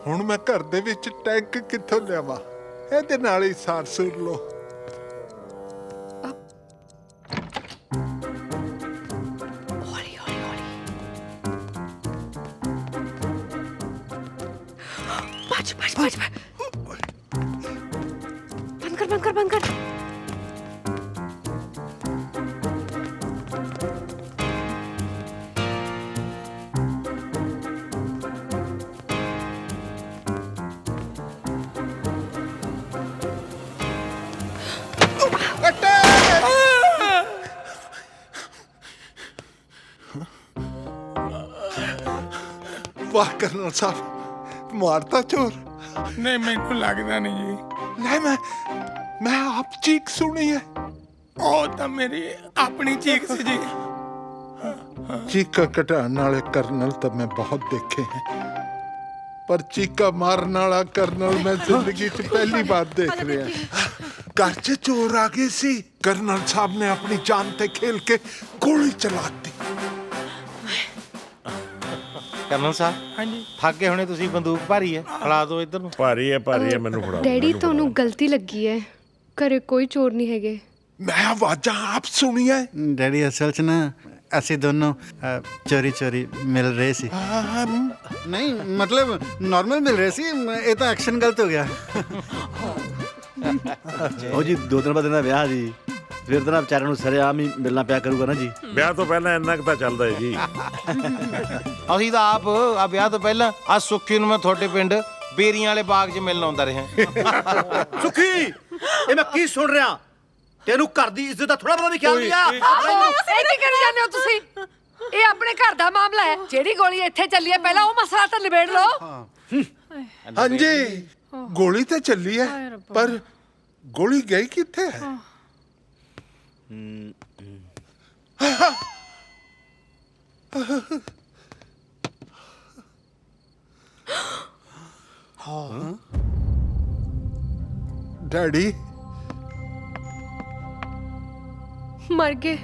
Speaker 6: ਹੁਣ ਮੈਂ ਘਰ ਦੇ ਵਿੱਚ ਟੈਂਕ ਕਿੱਥੋਂ ਲਿਆਵਾਂ? ਇਹਦੇ ਨਾਲ ਹੀ ਸਾਰ ਸੁਰ ਲੋ।
Speaker 4: ਹੌਲੀ ਹੌਲੀ ਹੌਲੀ। ਭੱਜ ਭੱਜ ਭੱਜ। ਬੰਦ ਕਰ ਬੰਦ ਕਰ ਬੰਦ ਕਰ।
Speaker 6: ਵਾਹ ਕਰਨਲ ਸਾਹਿਬ, ਮਾਰਤਾ ਚੋਰ।
Speaker 16: ਨਹੀਂ ਮੈਨੂੰ ਲੱਗਦਾ ਨਹੀਂ ਜੀ।
Speaker 6: ਲੈ मैं आप चीख सुनी है।
Speaker 16: ਉਹ ਤਾਂ ਮੇਰੀ ਆਪਣੀ ਚੀਕ ਸੀ ਜੀ।
Speaker 6: चीका कटाने वाले कर्नल तो मैं बहुत देखे हैं, पर चीका मारने वाला कर्नल मैं जिंदगी च पहली बार देख रहा। घर च चोर आ गए सी, कर्नल साहब ने अपनी जान ते खेल के गोली चला दी।
Speaker 15: ਕਰਨਲ ਸਾਹਿਬ
Speaker 16: ਹਾਂਜੀ
Speaker 15: ਥੱਕੇ ਹੋਣੇ ਤੁਸੀਂ, ਬੰਦੂਕ ਭਾਰੀ ਹੈ, ਖਿਲਾ ਦਿਓ ਇੱਧਰ ਨੂੰ।
Speaker 19: ਭਾਰੀ ਹੈ ਮੈਨੂੰ ਫੜਾਓ।
Speaker 4: ਡੈਡੀ ਤੁਹਾਨੂੰ ਗਲਤੀ ਲੱਗੀ ਹੈ, ਘਰੇ ਕੋਈ ਚੋਰ ਨਹੀਂ ਹੈਗੇ।
Speaker 6: मैं आवाजा आप सुनी है?
Speaker 1: ਡੈਡੀ ਅਸਲ 'ਚ ਨਾ ਅਸੀਂ ਦੋਨੋਂ ਚੋਰੀ ਚੋਰੀ ਮਿਲ ਰਹੇ ਸੀ। ਨਹੀਂ ਮਤਲਬ ਨਾਰਮਲ ਮਿਲ ਰਹੇ ਸੀ, ਇਹ ਤਾਂ ਐਕਸ਼ਨ ਗਲਤ ਹੋ ਗਿਆ।
Speaker 10: ਉਹ ਜੀ 2 ਦਿਨ ਬਾਅਦ ਇਹਨਾਂ ਵਿਆਹ ਜੀ, ਫਿਰ ਤਾਂ ਵਿਚਾਰਿਆਂ ਨੂੰ ਸਰੇਆਮ ਹੀ ਮਿਲਣਾ ਪਿਆ ਕਰੂਗਾ ਨਾ ਜੀ।
Speaker 19: ਵਿਆਹ ਤੋਂ ਪਹਿਲਾਂ ਇੰਨਾ ਕੁ ਤਾਂ ਚੱਲਦਾ ਹੈ ਜੀ।
Speaker 15: ਅਸੀਂ ਤਾਂ ਆਪ ਆ ਵਿਆਹ ਤੋਂ ਪਹਿਲਾਂ ਆ ਸੁੱਖੀ ਨੂੰ ਮੈਂ ਤੁਹਾਡੇ ਪਿੰਡ ਬੇਰੀਆਂ ਵਾਲੇ ਬਾਗ 'ਚ ਮਿਲਣ ਆਉਂਦਾ ਰਿਹਾ।
Speaker 10: ਸੁਖੀ, ਇਹ ਮੈਂ ਕੀ ਸੁਣ ਰਿਹਾ? ਤੈਨੂੰ ਘਰ ਦੀ ਇੱਜ਼ਤ ਦਾ ਥੋੜਾ ਬਹੁਤਾ ਵੀ ਖਿਆਲ ਨਹੀਂ ਆ?
Speaker 21: ਇਹ ਕੀ ਕਰੀ ਜਾਂਦੇ ਹੋ ਤੁਸੀਂ? ਇਹ ਆਪਣੇ ਘਰ ਦਾ ਮਾਮਲਾ ਹੈ। ਜਿਹੜੀ ਗੋਲੀ ਇੱਥੇ ਚੱਲੀ ਹੈ, ਪਹਿਲਾਂ ਉਹ ਮਸਲਾ ਤਾਂ ਨਿਬੇੜ ਲਓ।
Speaker 6: हाँ जी, गोली तो चली है, पर गोली गई किथे है? डैडी
Speaker 4: ਮਰ ਗਏ।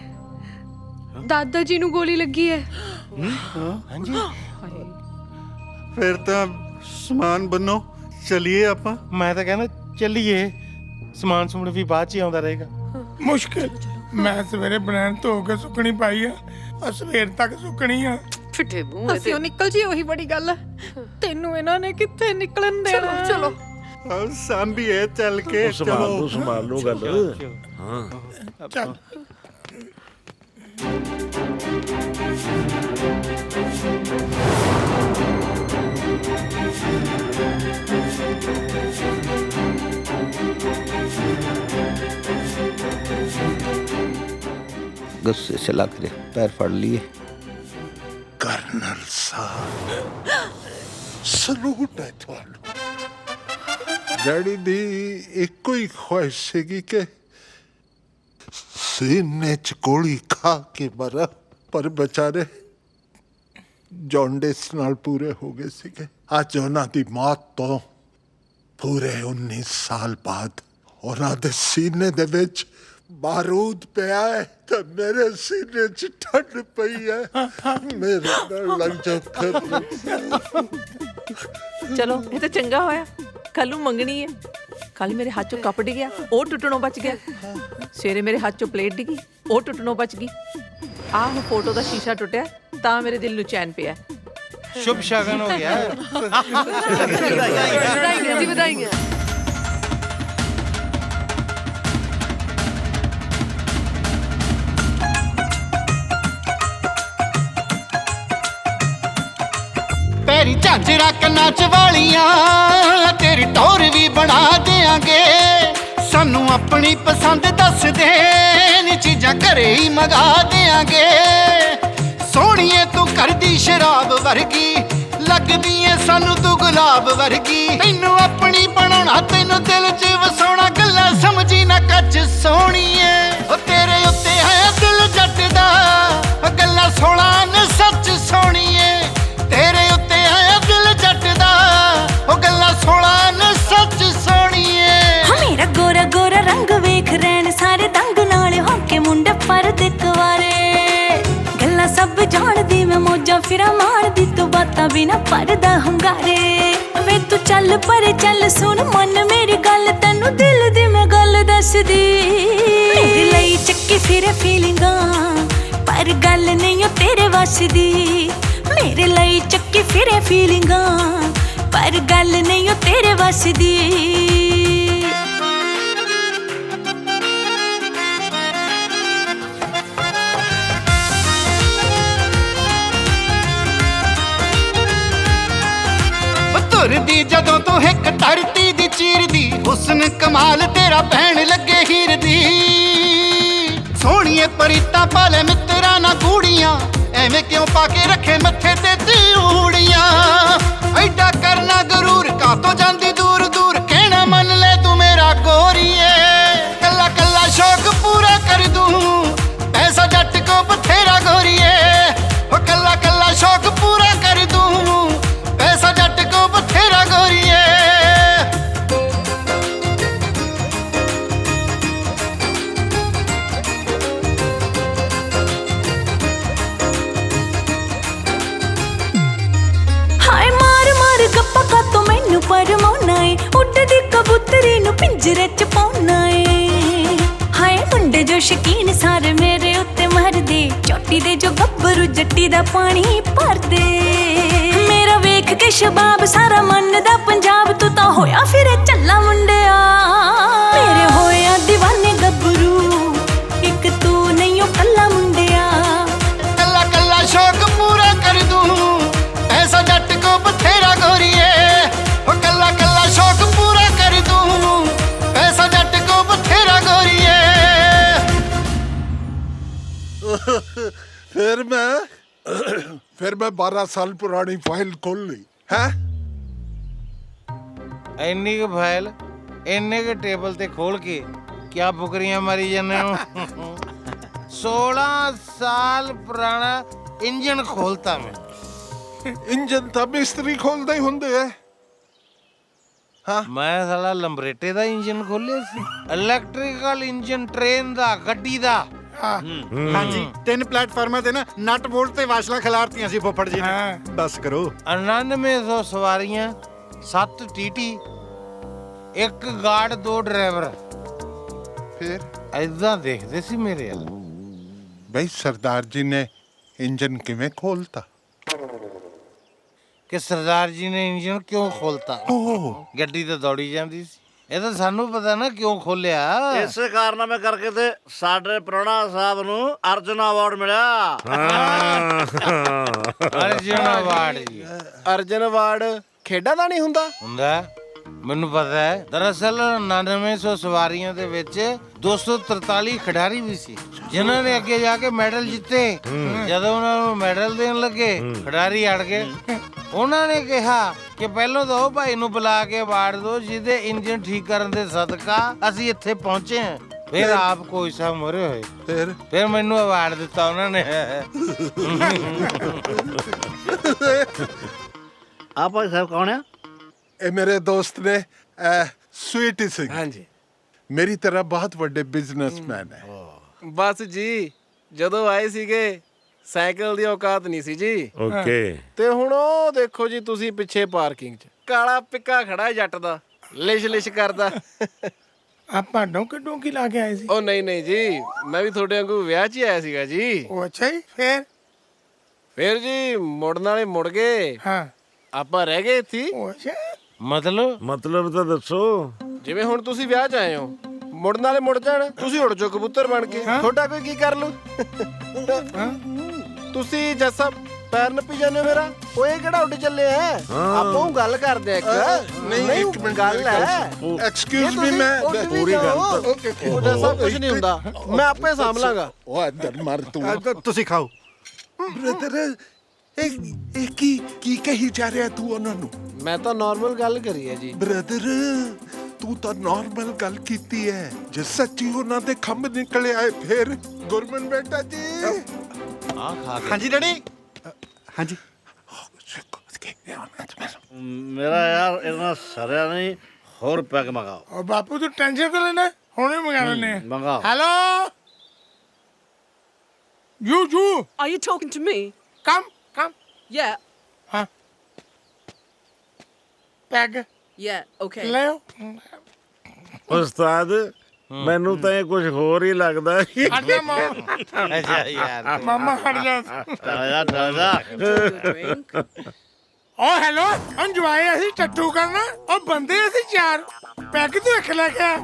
Speaker 4: ਦਾਦਾ ਜੀ ਨੂੰ ਗੋਲੀ ਲੱਗੀ ਹੈ।
Speaker 15: ਹਾਂਜੀ
Speaker 1: ਫਿਰ ਤਾਂ ਸਮਾਨ ਬੰਨੋ, ਚਲੀਏ ਆਪਾਂ।
Speaker 15: ਮੈਂ ਤਾਂ ਕਹਿੰਦਾ ਚੱਲੀਏ, ਸਮਾਨ ਸਮੂਨ ਵੀ ਬਾਅਦ 'ਚ ਹੀ ਆਉਂਦਾ ਰਹੇਗਾ।
Speaker 16: ਮੁਸ਼ਕਿਲ ਮੈਂ ਸਵੇਰੇ ਬਨੈਣ ਧੋ ਕੇ ਸੁੱਕਣੀ ਪਾਈ ਆ ਸਵੇਰ ਤੱਕ ਸੁੱਕਣੀ ਆ।
Speaker 21: ਫਿੱਟੇ ਮੂੰਹ
Speaker 20: ਅਸੀਂ ਉਹ ਨਿਕਲ ਜੀ, ਉਹੀ ਬੜੀ ਗੱਲ ਹੈ। ਤੈਨੂੰ ਇਹਨਾਂ ਨੇ ਕਿੱਥੇ ਨਿਕਲਣ ਦੇਣਾ?
Speaker 21: ਚਲੋ
Speaker 1: ਸਾਂਭੀਏ ਚੱਲ ਕੇ।
Speaker 19: ਸੰਭਾਲ ਲਓ ਗੱਲ। ਹਾਂ
Speaker 16: ਚੱਲ
Speaker 10: गुस्से से लग रहे पैर फड़ लिए।
Speaker 6: कर्नल साहब सलूट है ਤੁਹਾਨੂੰ। ਡੈਡੀ ਦੀ ਇੱਕੋ ਹੀ ਖੁਆਇਸ਼ ਸੀਗੀ ਕਿ ਸੀਨੇ 'ਚ ਗੋਲੀ ਖਾ ਕੇ ਮਰਾਂ, ਪਰ ਵਿਚਾਰੇ ਜੌਂਡਿਸ ਨਾਲ ਪੂਰੇ ਹੋ ਗਏ ਸੀਗੇ। ਅੱਜ ਉਹਨਾਂ ਦੀ ਮੌਤ ਤੋਂ ਪੂਰੇ 19 ਸਾਲ ਬਾਅਦ ਉਹਨਾਂ ਦੇ ਸੀਨੇ ਦੇ ਵਿੱਚ ਬਾਰੂਦ ਪਿਆ ਹੈ ਤਾਂ ਮੇਰੇ ਸੀਨੇ 'ਚ ਠੰਡ ਪਈ ਹੈ। ਮੇਰੇ ਨਾਲ ਲੱਗ ਜਾ
Speaker 5: ਚਲੋ ਇਹ ਤਾਂ ਚੰਗਾ ਹੋਇਆ, ਕੱਲ ਨੂੰ ਮੰਗਣੀ ਹੈ। ਕੱਲ ਮੇਰੇ ਹੱਥ ਚੋਂ ਕੱਪ ਡਿੱਗਿਆ, ਉਹ ਟੁੱਟਣੋਂ ਬਚ ਗਿਆ। ਸਵੇਰੇ ਮੇਰੇ ਹੱਥ ਚੋਂ ਪਲੇਟ ਡਿੱਗੀ, ਉਹ ਟੁੱਟਣੋਂ ਬਚ ਗਈ। ਆਹ ਹੁਣ ਫੋਟੋ ਦਾ ਸ਼ੀਸ਼ਾ ਟੁੱਟਿਆ ਤਾਂ ਮੇਰੇ ਦਿਲ ਨੂੰ ਚੈਨ ਪਿਆ।
Speaker 15: ਸ਼ੁਭ ਸ਼ਗਨ ਹੋ ਗਿਆ।
Speaker 21: ਵਧਾਈਆਂ ਜੀ, ਵਧਾਈਆਂ।
Speaker 9: ਪੈਰੀ ਝਾਂਜਰਾ ਕੰਨਾਂ 'ਚ ਵਾਲੀਆਂ, ਤੇਰੀ ਟੌਰ ਵੀ ਬਣਾ ਦਿਆਂਗੇ। ਸਾਨੂੰ ਆਪਣੀ ਪਸੰਦ ਦੱਸ ਦੇ, ਨੀ ਚੀਜ਼ਾਂ ਘਰੇ ਹੀ ਮੰਗਾ ਦਿਆਂਗੇ। ਸੋਹਣੀਏ ਤੂੰ ਕਰਦੀ ਸ਼ਰਾਬ ਵਰਗੀ, ਲੱਗਦੀ ਏ ਸਾਨੂੰ ਤੂੰ ਗੁਲਾਬ ਵਰਗੀ। ਤੈਨੂੰ ਆਪਣੀ ਬਣਾਉਣਾ, ਤੈਨੂੰ ਦਿਲ 'ਚ ਵਸਾਉਣਾ, ਗੱਲਾਂ ਸਮਝੀ ਨਾ ਕੱਚ ਸੋਹਣੀਏ। ਉਹ ਤੇਰੇ ਉੱਤੇ ਹੈ ਦਿਲ ਜੱਟ ਦਾ, ਗੱਲਾਂ 16 ਨੇ ਸੱਚ ਸੋਹਣੀਏ। ਤੇਰੇ ਉੱਤੇ ਹੈ ਦਿਲ ਜੱਟ ਦਾ, ਉਹ ਗੱਲਾਂ 16 ਨੇ ਸੱਚ ਸੋਹਣੀਏ।
Speaker 7: ਮੇਰਾ ਗੋਰਾ ਗੋਰਾ ਰੰਗ ਵੇਖ ਰਹਿਣ ਸਾਰੇ ਦੰਗ ਨਾਲ ਹੋ ਕੇ ਮੁੰਡੇ ਪਰਦੇ ਕੁਆਰੇ। ਗੱਲਾਂ ਸਭ ਜਾਣਦੀ ਮੈਂ, ਮੋਜਾਂ ਫਿਰਾਂ ਮਾਰਦੀ, ਤੂੰ ਬਾਤਾਂ ਬਿਨਾ ਪਰਦਾ ਹੁੰਗਾਰੇ। ਵੇ ਤੂੰ ਚੱਲ ਪਰੇ ਚੱਲ, ਸੁਣ ਮਨ ਮੇਰੀ ਗੱਲ, ਤੈਨੂੰ ਦਿਲ ਦੀ ਮੈਂ ਗੱਲ ਦੱਸਦੀ। ਮੇਰੇ ਲਈ ਚੱਕੀ ਫਿਰੇ ਫੀਲਿੰਗਾਂ, ਪਰ ਗੱਲ ਨਹੀਂ ਉਹ ਤੇਰੇ ਵੱਸ ਦੀ। ਮੇਰੇ ਲਈ ਚੱਕੀ ਫਿਰੇ ਫੀਲਿੰਗਾਂ, ਪਰ ਗੱਲ ਨਹੀਂ ਉਹ ਤੇਰੇ ਵੱਸ ਦੀ।
Speaker 9: ਤੁਰਦੀ ਜਦੋਂ ਤੂੰ ਹਿੱਕ ਧਰਤੀ ਦੀ ਚੀਰਦੀ, ਹੁਸਨ ਕਮਾਲ ਤੇਰਾ ਭੈਣ ਲੱਗੇ ਹੀਰ ਦੀ। ਸੋਹਣੀਏ ਪਰੀਤਾਂ ਪਾਲੇ ਮਿੱਤਰਾਂ ਨਾ ਗੂੜੀਆਂ, ਐਵੇਂ ਕਿਉਂ ਪਾ ਕੇ ਰੱਖੇ ਮੱਥੇ ਤੇ ਤਿਊੜੀਆਂ। ਐਡਾ ਕਰਨਾ ਗਰੂਰ ਕਾਤੋਂ ਜਾਂਦੀ ਦੂਰ ਦੂਰ, ਕਹਿਣਾ ਮੰਨ ਲੈ ਤੂੰ ਮੇਰਾ ਗੋਰੀਏ।
Speaker 7: ਪਿੰਜਰੇ ਚ ਪਾਉਣਾ ਏ ਹਾਏ ਮੁੰਡੇ ਜੋ ਸ਼ਕੀਨ ਸਾਰੇ ਮੇਰੇ ਉੱਤੇ ਮਰਦੇ ਚੋਟੀ ਦੇ ਜੋ ਗੱਭਰੂ ਜੱਟੀ ਦਾ ਪਾਣੀ ਭਰਦੇ ਮੇਰਾ ਵੇਖ ਕੇ ਸ਼ਬਾਬ ਸਾਰਾ ਮੰਨਦਾ ਪੰਜਾਬ ਤੂੰ ਤਾਂ ਹੋਇਆ ਫਿਰੇ ਚੱਲਾ ਮੁੰਡਿਆ ਮੇਰੇ ਹੋਇਆ دیਵਾਨੇ ਗੱਭਰੂ ਇੱਕ ਤੂੰ ਨਹੀਂ ਓ ਕੱਲਾ ਮੁੰਡਿਆ
Speaker 9: ਕੱਲਾ ਕੱਲਾ ਸ਼ੌਕ ਪੂਰਾ ਕਰ ਦੂੰ ਐਸਾ ਜੱਟ ਕੋ ਬਥੇਰਾ ਗੋਰੀਏ ਉਹ ਕੱਲਾ ਕੱਲਾ ਸ਼ੌਕ ਪੂਰਾ ਕਰ ਦੂੰ ਐਸਾ ਜੱਟ ਕੋ ਬਥੇਰਾ ਗੋਰੀਏ
Speaker 6: फिर मैं 12 साल पुरानी फाइल खोल ली है
Speaker 15: ਇੰਨੀ ਕੁ ਫਾਈਲ ਇੰਨੇ ਕੁ ਟੇਬਲ ਤੇ ਖੋਲ ਕੇ ਕਿਆ ਬੁਕਰੀਆਂ ਮਾਰੀ ਜਾਂਦੇ ਹੋ 16 ਸਾਲ ਪੁਰਾਣਾ ਇੰਜਨ ਖੋਲਤਾ ਮੈਂ
Speaker 6: इंजन ਤਾਂ ਮਿਸਤਰੀ ਖੋਲਦੇ ਹੀ ਹੁੰਦੇ ਐ
Speaker 15: ਹਾਂ ਮੈਂ ਸਾਲਾ ਲੰਬਰੇਟੇ ਦਾ ਇੰਜਨ ਖੋਲਿਆ ਸੀ ਇਲੈਕਟ੍ਰੀਕਲ ਇੰਜਨ ਟ੍ਰੇਨ ਦਾ ਗੱਡੀ ਦਾ
Speaker 1: ਹਾਂਜੀ 3 ਪਲੇਟਫਾਰਮਾਂ ਤੇ ਨਾ ਨਟ ਬੋਲਟ ਤੇ ਵਾਸ਼ਲਾਂ ਖਿਲਾਰਤੀਆਂ ਸੀ ਫੁੱਫੜ ਜੀ ਨੇ ਬਸ ਕਰੋ
Speaker 15: 9900 ਸਵਾਰੀਆਂ 7 ਟੀਟੀ 1 ਗਾਰਡ 2 ਡਰਾਈਵਰ
Speaker 6: ਫਿਰ
Speaker 15: ਐਦਾਂ ਦੇਖਦੇ ਸੀ ਮੇਰੇ ਵੱਲ
Speaker 6: ਬਈ ਸਰਦਾਰ ਜੀ ਨੇ ਇੰਜਨ ਕਿਵੇਂ ਖੋਲਤਾ
Speaker 15: ਕਿ ਸਰਦਾਰ ਜੀ ਨੇ ਇੰਜਨ ਕਿਉਂ ਖੋਲਤਾ ਗੱਡੀ ਤਾਂ ਦੌੜੀ ਜਾਂਦੀ ਸੀ ਇਹ ਤਾਂ ਸਾਨੂੰ ਪਤਾ ਨਾ ਕਿਉਂ ਖੋਲਿਆ
Speaker 10: ਇਸੇ ਕਾਰਨਾਮੇ ਕਰਕੇ ਤੇ ਸਾਡੇ ਪ੍ਰਾਹੁਣਾ ਸਾਹਿਬ ਨੂੰ ਅਰਜੁਨ ਅਵਾਰਡ ਮਿਲਿਆ
Speaker 15: ਅਰਜੁਨ ਅਵਾਰਡ ਜੀ
Speaker 13: ਅਰਜਨ ਅਵਾਰਡ ਖੇਡਾਂ ਦਾ ਨਹੀਂ ਹੁੰਦਾ
Speaker 15: ਹੁੰਦਾ ਮੈਨੂੰ ਪਤਾ ਹੈ ਦਰਅਸਲ 9900 ਸਵਾਰੀਆਂ ਦੇ ਵਿੱਚ 243 ਖਿਡਾਰੀ ਵੀ ਸੀ ਜਿਨ੍ਹਾਂ ਨੇ ਅੱਗੇ ਜਾ ਕੇ ਮੈਡਲ ਜਿੱਤੇ ਜਦੋਂ ਉਹਨਾਂ ਨੂੰ ਮੈਡਲ ਦੇਣ ਲੱਗੇ ਖਿਡਾਰੀ ਅੜ ਗਏ ਉਹਨਾਂ ਨੇ ਕਿਹਾ ਕਿ ਪਹਿਲਾਂ ਤਾਂ ਉਹ ਭਾਈ ਨੂੰ ਬੁਲਾ ਕੇ ਅਵਾਰਡ ਦਿਓ ਜਿਹਦੇ ਇੰਜਨ ਠੀਕ ਕਰਨ ਦੇ ਸਦਕਾ ਅਸੀਂ ਇੱਥੇ ਪਹੁੰਚੇ ਹਾਂ ਫਿਰ ਆਪ ਕੋਈ ਸਾ ਮਰੇ ਹੋਏ ਫਿਰ ਮੈਨੂੰ ਅਵਾਰਡ ਦਿੱਤਾ ਉਹਨਾਂ ਨੇ
Speaker 10: ਆ ਭਾਈ ਸਾਹਿਬ ਕੌਣ ਆ
Speaker 6: ਇਹ ਮੇਰੇ ਦੋਸਤ ਨੇ ਸਵੀਟੀ ਸਿੰਘ
Speaker 13: ਹਾਂਜੀ
Speaker 6: ਮੇਰੀ ਤਰ੍ਹਾਂ ਬਹੁਤ ਵੱਡੇ ਬਿਜ਼ਨਸਮੈਨ ਹੈ
Speaker 13: ਬਸ ਜੀ ਜਦੋਂ ਆਏ ਸੀਗੇ ਸਾਈਕਲ ਦੀ ਔਕਾਤ ਨਹੀਂ ਸੀ ਜੀ
Speaker 19: ਓਕੇ
Speaker 13: ਤੇ ਹੁਣ ਉਹ ਦੇਖੋ ਜੀ ਤੁਸੀਂ ਪਿੱਛੇ ਪਾਰਕਿੰਗ 'ਚ ਕਾਲਾ ਪਿੱਕਾ ਖੜਾ ਜੱਟ ਦਾ ਲਿਸ਼ ਕਰਦਾ
Speaker 16: ਆਪਾਂ ਡੋਂਕੀ ਲਾ ਕੇ ਆਏ ਸੀ
Speaker 13: ਉਹ ਨਹੀਂ ਜੀ ਮੈਂ ਵੀ ਤੁਹਾਡੇ ਵਾਂਗੂ ਵਿਆਹ 'ਚ ਹੀ ਆਇਆ ਸੀਗਾ ਜੀ
Speaker 16: ਉਹ ਅੱਛਾ ਜੀ
Speaker 13: ਫਿਰ ਜੀ ਮੁੜਨ ਵਾਲੇ ਮੁੜ ਗਏ
Speaker 16: ਹਾਂ
Speaker 13: ਆਪਾਂ ਰਹਿ ਗਏ ਇੱਥੇ
Speaker 16: ਉਹ ਅੱਛਾ
Speaker 19: ਮਤਲਬ ਤਾਂ ਦੱਸੋ
Speaker 13: ਜਿਵੇਂ ਹੁਣ ਤੁਸੀਂ ਵਿਆਹ 'ਚ ਆਏ ਹੋ ਮੁੜਨ ਵਾਲੇ ਮੁੜ ਜਾਣ ਤੁਸੀਂ ਉੜ ਜਾਓ ਕਬੂਤਰ ਬਣ ਕੇ ਤੁਹਾਡਾ ਕੋਈ ਕੀ ਕਰ ਲੂ ਤੁਸੀਂ ਜੱਸਾ ਪੈਰ ਨੱਪੀ ਜਾਂਦੇ ਹੋ ਮੇਰਾ ਉਹ ਇਹ ਕਿਹੜਾ ਉੱਡ ਚੱਲੇ ਆ ਆਪਾਂ ਉਹ ਗੱਲ ਕਰਦੇ ਆ ਇੱਕ ਨਹੀਂ ਇੱਕ ਮਿੰਟ ਗੱਲ ਹੈ
Speaker 6: ਐਕਸਕਿਊਜ਼ ਮੀ ਮੈਂ
Speaker 13: ਪੂਰੀ ਗੱਲ ਉਹ ਜੱਸਾ ਕੁਝ ਨਹੀਂ ਹੁੰਦਾ ਮੈਂ ਆਪੇ ਸਾਂਭ ਲਾਂਗਾ
Speaker 6: ਉਹ ਅੰਦਰ ਮਾਰ ਤੂੰ
Speaker 1: ਤੁਸੀਂ ਖਾਓ
Speaker 6: ਬ੍ਰਦਰ ਇਹ ਕੀ ਕਹੀ ਜਾ ਰਿਹਾ ਤੂੰ ਉਹਨਾਂ ਨੂੰ
Speaker 13: ਮੈਂ ਤਾਂ ਨਾਰਮਲ ਗੱਲ ਕਰੀ ਹੈ ਜੀ
Speaker 6: ਬ੍ਰਦਰ ਤੂੰ ਤਾਂ ਨਾਰਮਲ ਗੱਲ ਕੀਤੀ ਹੈ ਜੇ ਸੱਚੀ ਉਹਨਾਂ ਦੇ ਖੰਭ ਨਿਕਲੇ ਆਏ ਫਿਰ ਗੁਰਮਨ ਬੇਟਾ ਜੀ
Speaker 1: ਹਾਂਜੀ ਡੈਡੀ ਹਾਂਜੀ
Speaker 10: ਮੇਰਾ ਯਾਰ ਇਹਨਾਂ ਸਾਰਿਆਂ ਨੇ ਹੋਰ ਪੈਗ ਮੰਗਾਓ
Speaker 16: ਉਹ ਬਾਪੂ ਤੂੰ ਟੈਨਸ਼ਨ ਕਰ ਲੈਣਾ ਹੁਣੇ ਮੰਗਾ ਲੈਣੇ
Speaker 10: ਮੰਗਾਓ
Speaker 16: hello You.
Speaker 5: Are you talking to me?
Speaker 16: Come.
Speaker 5: Yeah.
Speaker 16: Huh? Peg.
Speaker 5: Yeah, okay.
Speaker 16: Leo.
Speaker 19: ਉਸਤਾਦ ਮੈਨੂੰ ਤਾਂ ਇਹ ਕੁਝ ਹੋਰ ਹੀ ਲੱਗਦਾ
Speaker 16: ਹਟ ਜਾ ਮਾਮਾ
Speaker 15: ਅੱਛਾ ਯਾਰ
Speaker 16: ਮਾਮਾ ਹਟ ਜਾ
Speaker 10: ਡਾਜਾ
Speaker 16: ਓ ਹੈਲੋ ਅੰਜਵਾਏ ਅਸੀਂ ਟੱਟੂ ਕਰਨਾ ਉਹ ਬੰਦੇ ਅਸੀਂ 4 ਪੈਗ ਤੇ ਰੱਖ ਲੈ ਕੇ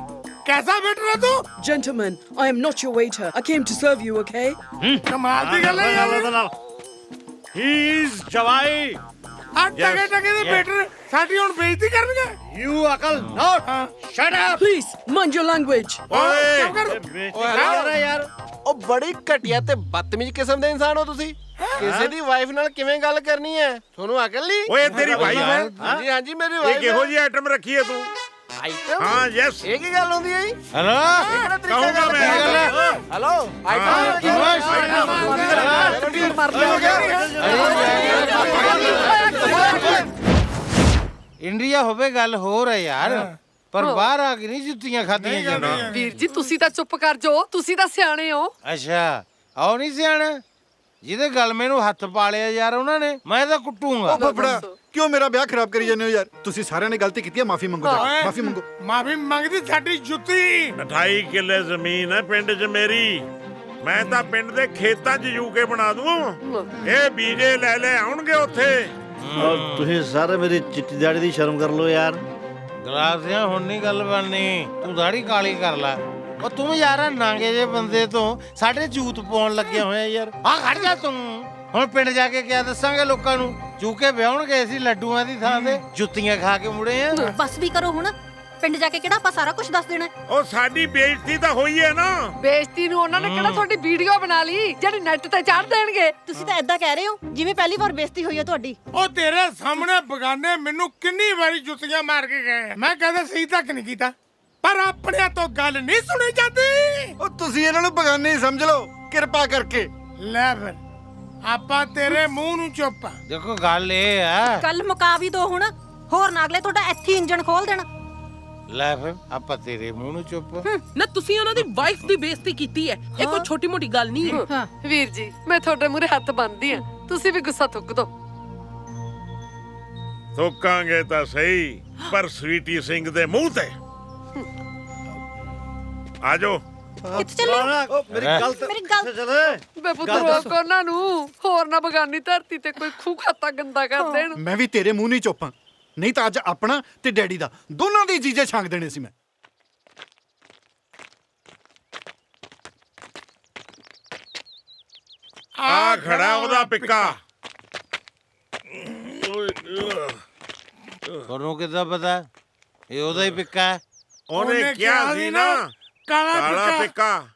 Speaker 16: कैसा बैठ रहा तू?
Speaker 5: Gentlemen, I am not your waiter. I came to serve you, okay?
Speaker 16: कमाल दी गल है यार।
Speaker 10: He is जवाई।
Speaker 16: टके टके दे बेटर साडी हुन बेइज्जती करनगे।
Speaker 10: You अकल not. Shut up.
Speaker 5: Please, mind your language.
Speaker 13: ਓਏ ਯਾਰ ਉਹ ਬੜੀ ਘਟੀਆ ਤੇ ਬਦਤਮੀਜ਼ ਕਿਸਮ ਦੇ ਇਨਸਾਨ ਹੋ ਤੁਸੀਂ ਕਿਸੇ ਦੀ ਵਾਈਫ ਨਾਲ ਕਿਵੇਂ ਗੱਲ ਕਰਨੀ ਹੈ ਤੁਹਾਨੂੰ ਅਕਲ ਨਹੀਂ
Speaker 19: ਓਏ ਤੇਰੀ ਵਾਈਫ ਹੈ
Speaker 13: ਹਾਂਜੀ ਮੇਰੀ
Speaker 19: ਇਹ
Speaker 13: ਵਾਈਫ
Speaker 19: ਕਿਹੋ ਜਿਹੀ ਆਈਟਮ ਰੱਖੀ ਹੈ ਤੂੰ
Speaker 13: ਆਈਟਮ
Speaker 19: ਹਾਂ ਯੈਸ
Speaker 13: ਇਹ ਕੀ ਗੱਲ ਹੁੰਦੀ ਹੈ ਜੀ
Speaker 15: ਹੈਲੋ
Speaker 13: ਕਹੂੰਗਾ ਮੈਂ ਹੈਲੋ
Speaker 15: ਇੰਡੀਆ ਹੋਵੇ ਗੱਲ ਹੋਰ ਹੈ ਯਾਰ ਪਰ ਬਾਹਰ ਆ ਕੇ ਨਹੀਂ ਜੁੱਤੀਆਂ ਖਾਧੀਆਂ ਜਾਂਦੀਆਂ
Speaker 21: ਵੀਰ ਜੀ ਤੁਸੀਂ ਤਾਂ ਚੁੱਪ ਕਰ ਜਾਓ ਤੁਸੀਂ ਤਾਂ ਸਿਆਣੇ ਹੋ
Speaker 15: ਅੱਛਾ ਆਓ ਨਹੀਂ ਸਿਆਣਾ ਜਿਹਦੇ ਗੱਲ ਮੈਨੂੰ ਹੱਥ ਪਾ ਲਿਆ ਯਾਰ ਉਹਨਾਂ ਨੇ ਮੈਂ ਤਾਂ ਕੁੱਟੂਗਾ
Speaker 1: ਉਹ ਫਫੜਾ ਕਿਉਂ ਮੇਰਾ ਵਿਆਹ ਖਰਾਬ ਕਰੀ ਜਾਂਦੇ ਹੋ ਯਾਰ? ਤੁਸੀਂ ਸਾਰਿਆਂ ਨੇ ਗਲਤੀ ਕੀਤੀ ਹੈ, ਮਾਫੀ ਮੰਗੋ ਜਾ ਕੇ, ਮਾਫੀ ਮੰਗੋ।
Speaker 16: ਮਾਫੀ ਮੰਗਦੀ ਸਾਡੀ ਜੁੱਤੀ।
Speaker 19: 28 ਕਿੱਲੇ ਜ਼ਮੀਨ ਹੈ ਪਿੰਡ 'ਚ ਮੇਰੀ। ਮੈਂ ਤਾਂ ਪਿੰਡ ਦੇ ਖੇਤਾਂ 'ਚ ਯੂਕੇ ਬਣਾ ਦੂੰ। ਇਹ ਬੀਜੇ ਲੈ ਆਉਣਗੇ ਉੱਥੇ।
Speaker 10: ਤੁਸੀਂ ਸਾਰੇ ਮੇਰੀ ਚਿੱਟੀ ਦਾੜੀ ਦੀ ਸ਼ਰਮ ਕਰ ਲਓ ਯਾਰ।
Speaker 15: ਗਲਾਸਿਆਂ ਹੁਣ ਨਹੀਂ ਗੱਲ ਬਣਨੀ, ਤੂੰ ਦਾੜੀ ਕਾਲੀ ਕਰ ਲੈ। ਉਹ ਤੂੰ ਯਾਰ ਨਾਂਗੇ ਜੇ ਬੰਦੇ ਤੋਂ ਸਾਡੇ ਜੂਤ ਪਾਉਣ ਲੱਗਿਆ ਹੋਇਆ ਯਾਰ। ਆ ਖੜ ਜਾ ਤੂੰ। ਹੁਣ ਪਿੰਡ ਜਾ ਕੇ ਕਿਆ ਦੱਸਾਂਗੇ ਲੋਕਾਂ ਨੂੰ? ਚੂਕੇ ਵਿਆਹਣ ਗਏ ਸੀ ਲੱਡੂਆਂ ਦੀ ਥਾਂ ਤੇ ਜੁੱਤੀਆਂ ਖਾ ਕੇ ਮੁੜੇ ਆ।
Speaker 11: ਬਸ ਵੀ ਕਰੋ ਹੁਣ, ਪਿੰਡ ਜਾ ਕੇ ਕਿਹੜਾ ਆਪਾਂ ਸਾਰਾ ਕੁਝ ਦੱਸ ਦੇਣਾ।
Speaker 19: ਉਹ ਸਾਡੀ ਬੇਇੱਜ਼ਤੀ ਤਾਂ ਹੋਈ ਹੈ ਨਾ।
Speaker 21: ਬੇਇੱਜ਼ਤੀ ਨੂੰ ਉਹਨਾਂ ਨੇ ਕਿਹੜਾ ਤੁਹਾਡੀ ਵੀਡੀਓ ਬਣਾ ਲਈ ਜਿਹੜੀ ਨੈਟ ਤੇ ਚੜ੍ਹ ਦੇਣਗੇ।
Speaker 17: ਤੁਸੀਂ ਤਾਂ ਏਦਾਂ ਕਹਿ ਰਹੇ ਹੋ ਜਿਵੇਂ ਪਹਿਲੀ ਵਾਰ ਬੇਇੱਜ਼ਤੀ ਹੋਈ ਹੈ ਤੁਹਾਡੀ।
Speaker 16: ਉਹ ਤੇਰੇ ਸਾਹਮਣੇ ਬਗਾਨੇ ਮੈਨੂੰ ਕਿੰਨੀ ਵਾਰੀ ਜੁੱਤੀਆਂ ਮਾਰ ਕੇ ਗਏ। ਮੈਂ ਕਹਿੰਦਾ ਸਹੀ ਤੱਕ ਨਹੀਂ ਕੀਤਾ, ਪਰ ਆਪਣਿਆਂ ਤੋਂ ਗੱਲ ਨਹੀਂ ਸੁਣੀ ਜਾਂਦੀ।
Speaker 1: ਉਹ ਤੁਸੀਂ ਇਹਨਾਂ ਨੂੰ ਬਗਾਨੇ ਸਮਝ ਲਓ ਕਿਰਪਾ ਕਰਕੇ।
Speaker 16: ਲੈ ਫਿਰ ਆਪਾਂ ਤੇਰੇ ਮੂੰਹ ਨੂੰ ਚੁੱਪ।
Speaker 15: ਦੇਖੋ ਗੱਲ ਇਹ ਆ,
Speaker 11: ਕੱਲ ਮੁਕਾ ਵੀ ਦੋ ਹੁਣ, ਹੋਰ ਨਾ ਅਗਲੇ ਤੁਹਾਡਾ ਇੱਥੇ ਇੰਜਣ ਖੋਲ ਦੇਣਾ।
Speaker 15: ਲੈ ਫਿਰ ਆਪਾਂ ਤੇਰੇ ਮੂੰਹ ਨੂੰ ਚੁੱਪ।
Speaker 5: ਨਾ ਤੁਸੀਂ ਉਹਨਾਂ ਦੀ ਵਾਈਫ ਦੀ ਬੇਇੱਜ਼ਤੀ ਕੀਤੀ ਹੈ, ਇਹ ਕੋਈ ਛੋਟੀ ਮੋਟੀ ਗੱਲ ਨਹੀਂ ਹੈ।
Speaker 21: ਹਾਂ ਵੀਰ ਜੀ, ਮੈਂ ਤੁਹਾਡੇ ਮੂਹਰੇ ਹੱਥ ਬੰਨ੍ਹਦੀ ਆ, ਤੁਸੀਂ ਵੀ ਗੁੱਸਾ ਥੁੱਕ ਦੋ।
Speaker 19: ਥੁੱਕਾਂਗੇ ਤਾਂ ਸਹੀ, ਪਰ ਸਵੀਟੀ ਸਿੰਘ ਦੇ ਮੂੰਹ ਤੇ। ਆਜੋ।
Speaker 11: ਕਿੱਥੇ ਚੱਲੇ ਹੋ?
Speaker 10: ਮੇਰੀ ਗੱਲ
Speaker 21: ਚੱਲੇ। ਮੈਂ ਪੁੱਤਰ ਰੋਕ ਉਹਨਾਂ ਨੂੰ, ਹੋਰ ਨਾ ਬਗਾਨੀ ਧਰਤੀ ਤੇ ਕੋਈ ਖੂਹ ਖਾਤਾ ਗੰਦਾ ਕਰ ਦੇਣ।
Speaker 1: ਮੈਂ ਵੀ ਤੇਰੇ ਮੂੰਹ ਨਹੀਂ ਚੁੱਪਾਂ, ਨਹੀਂ ਤਾਂ ਅੱਜ ਆਪਣਾ ਤੇ ਡੈਡੀ ਦਾ ਦੋਨਾਂ ਦੇ ਜੀਜੇ ਛਾਂਗ ਦੇਣੇ ਸੀ ਮੈਂ।
Speaker 19: ਆ ਖੜਾ ਉਹਦਾ ਪਿੱਕਾ।
Speaker 15: ਤੁਹਾਨੂੰ ਕਿੱਦਾਂ ਪਤਾ ਇਹ ਉਹਦਾ ਹੀ ਪਿੱਕਾ ਹੈ?
Speaker 19: ਉਹਨੇ ਕਿਹਾ ਸੀ ਨਾ ਕਾਲਾ ਪਿੱਕਾ।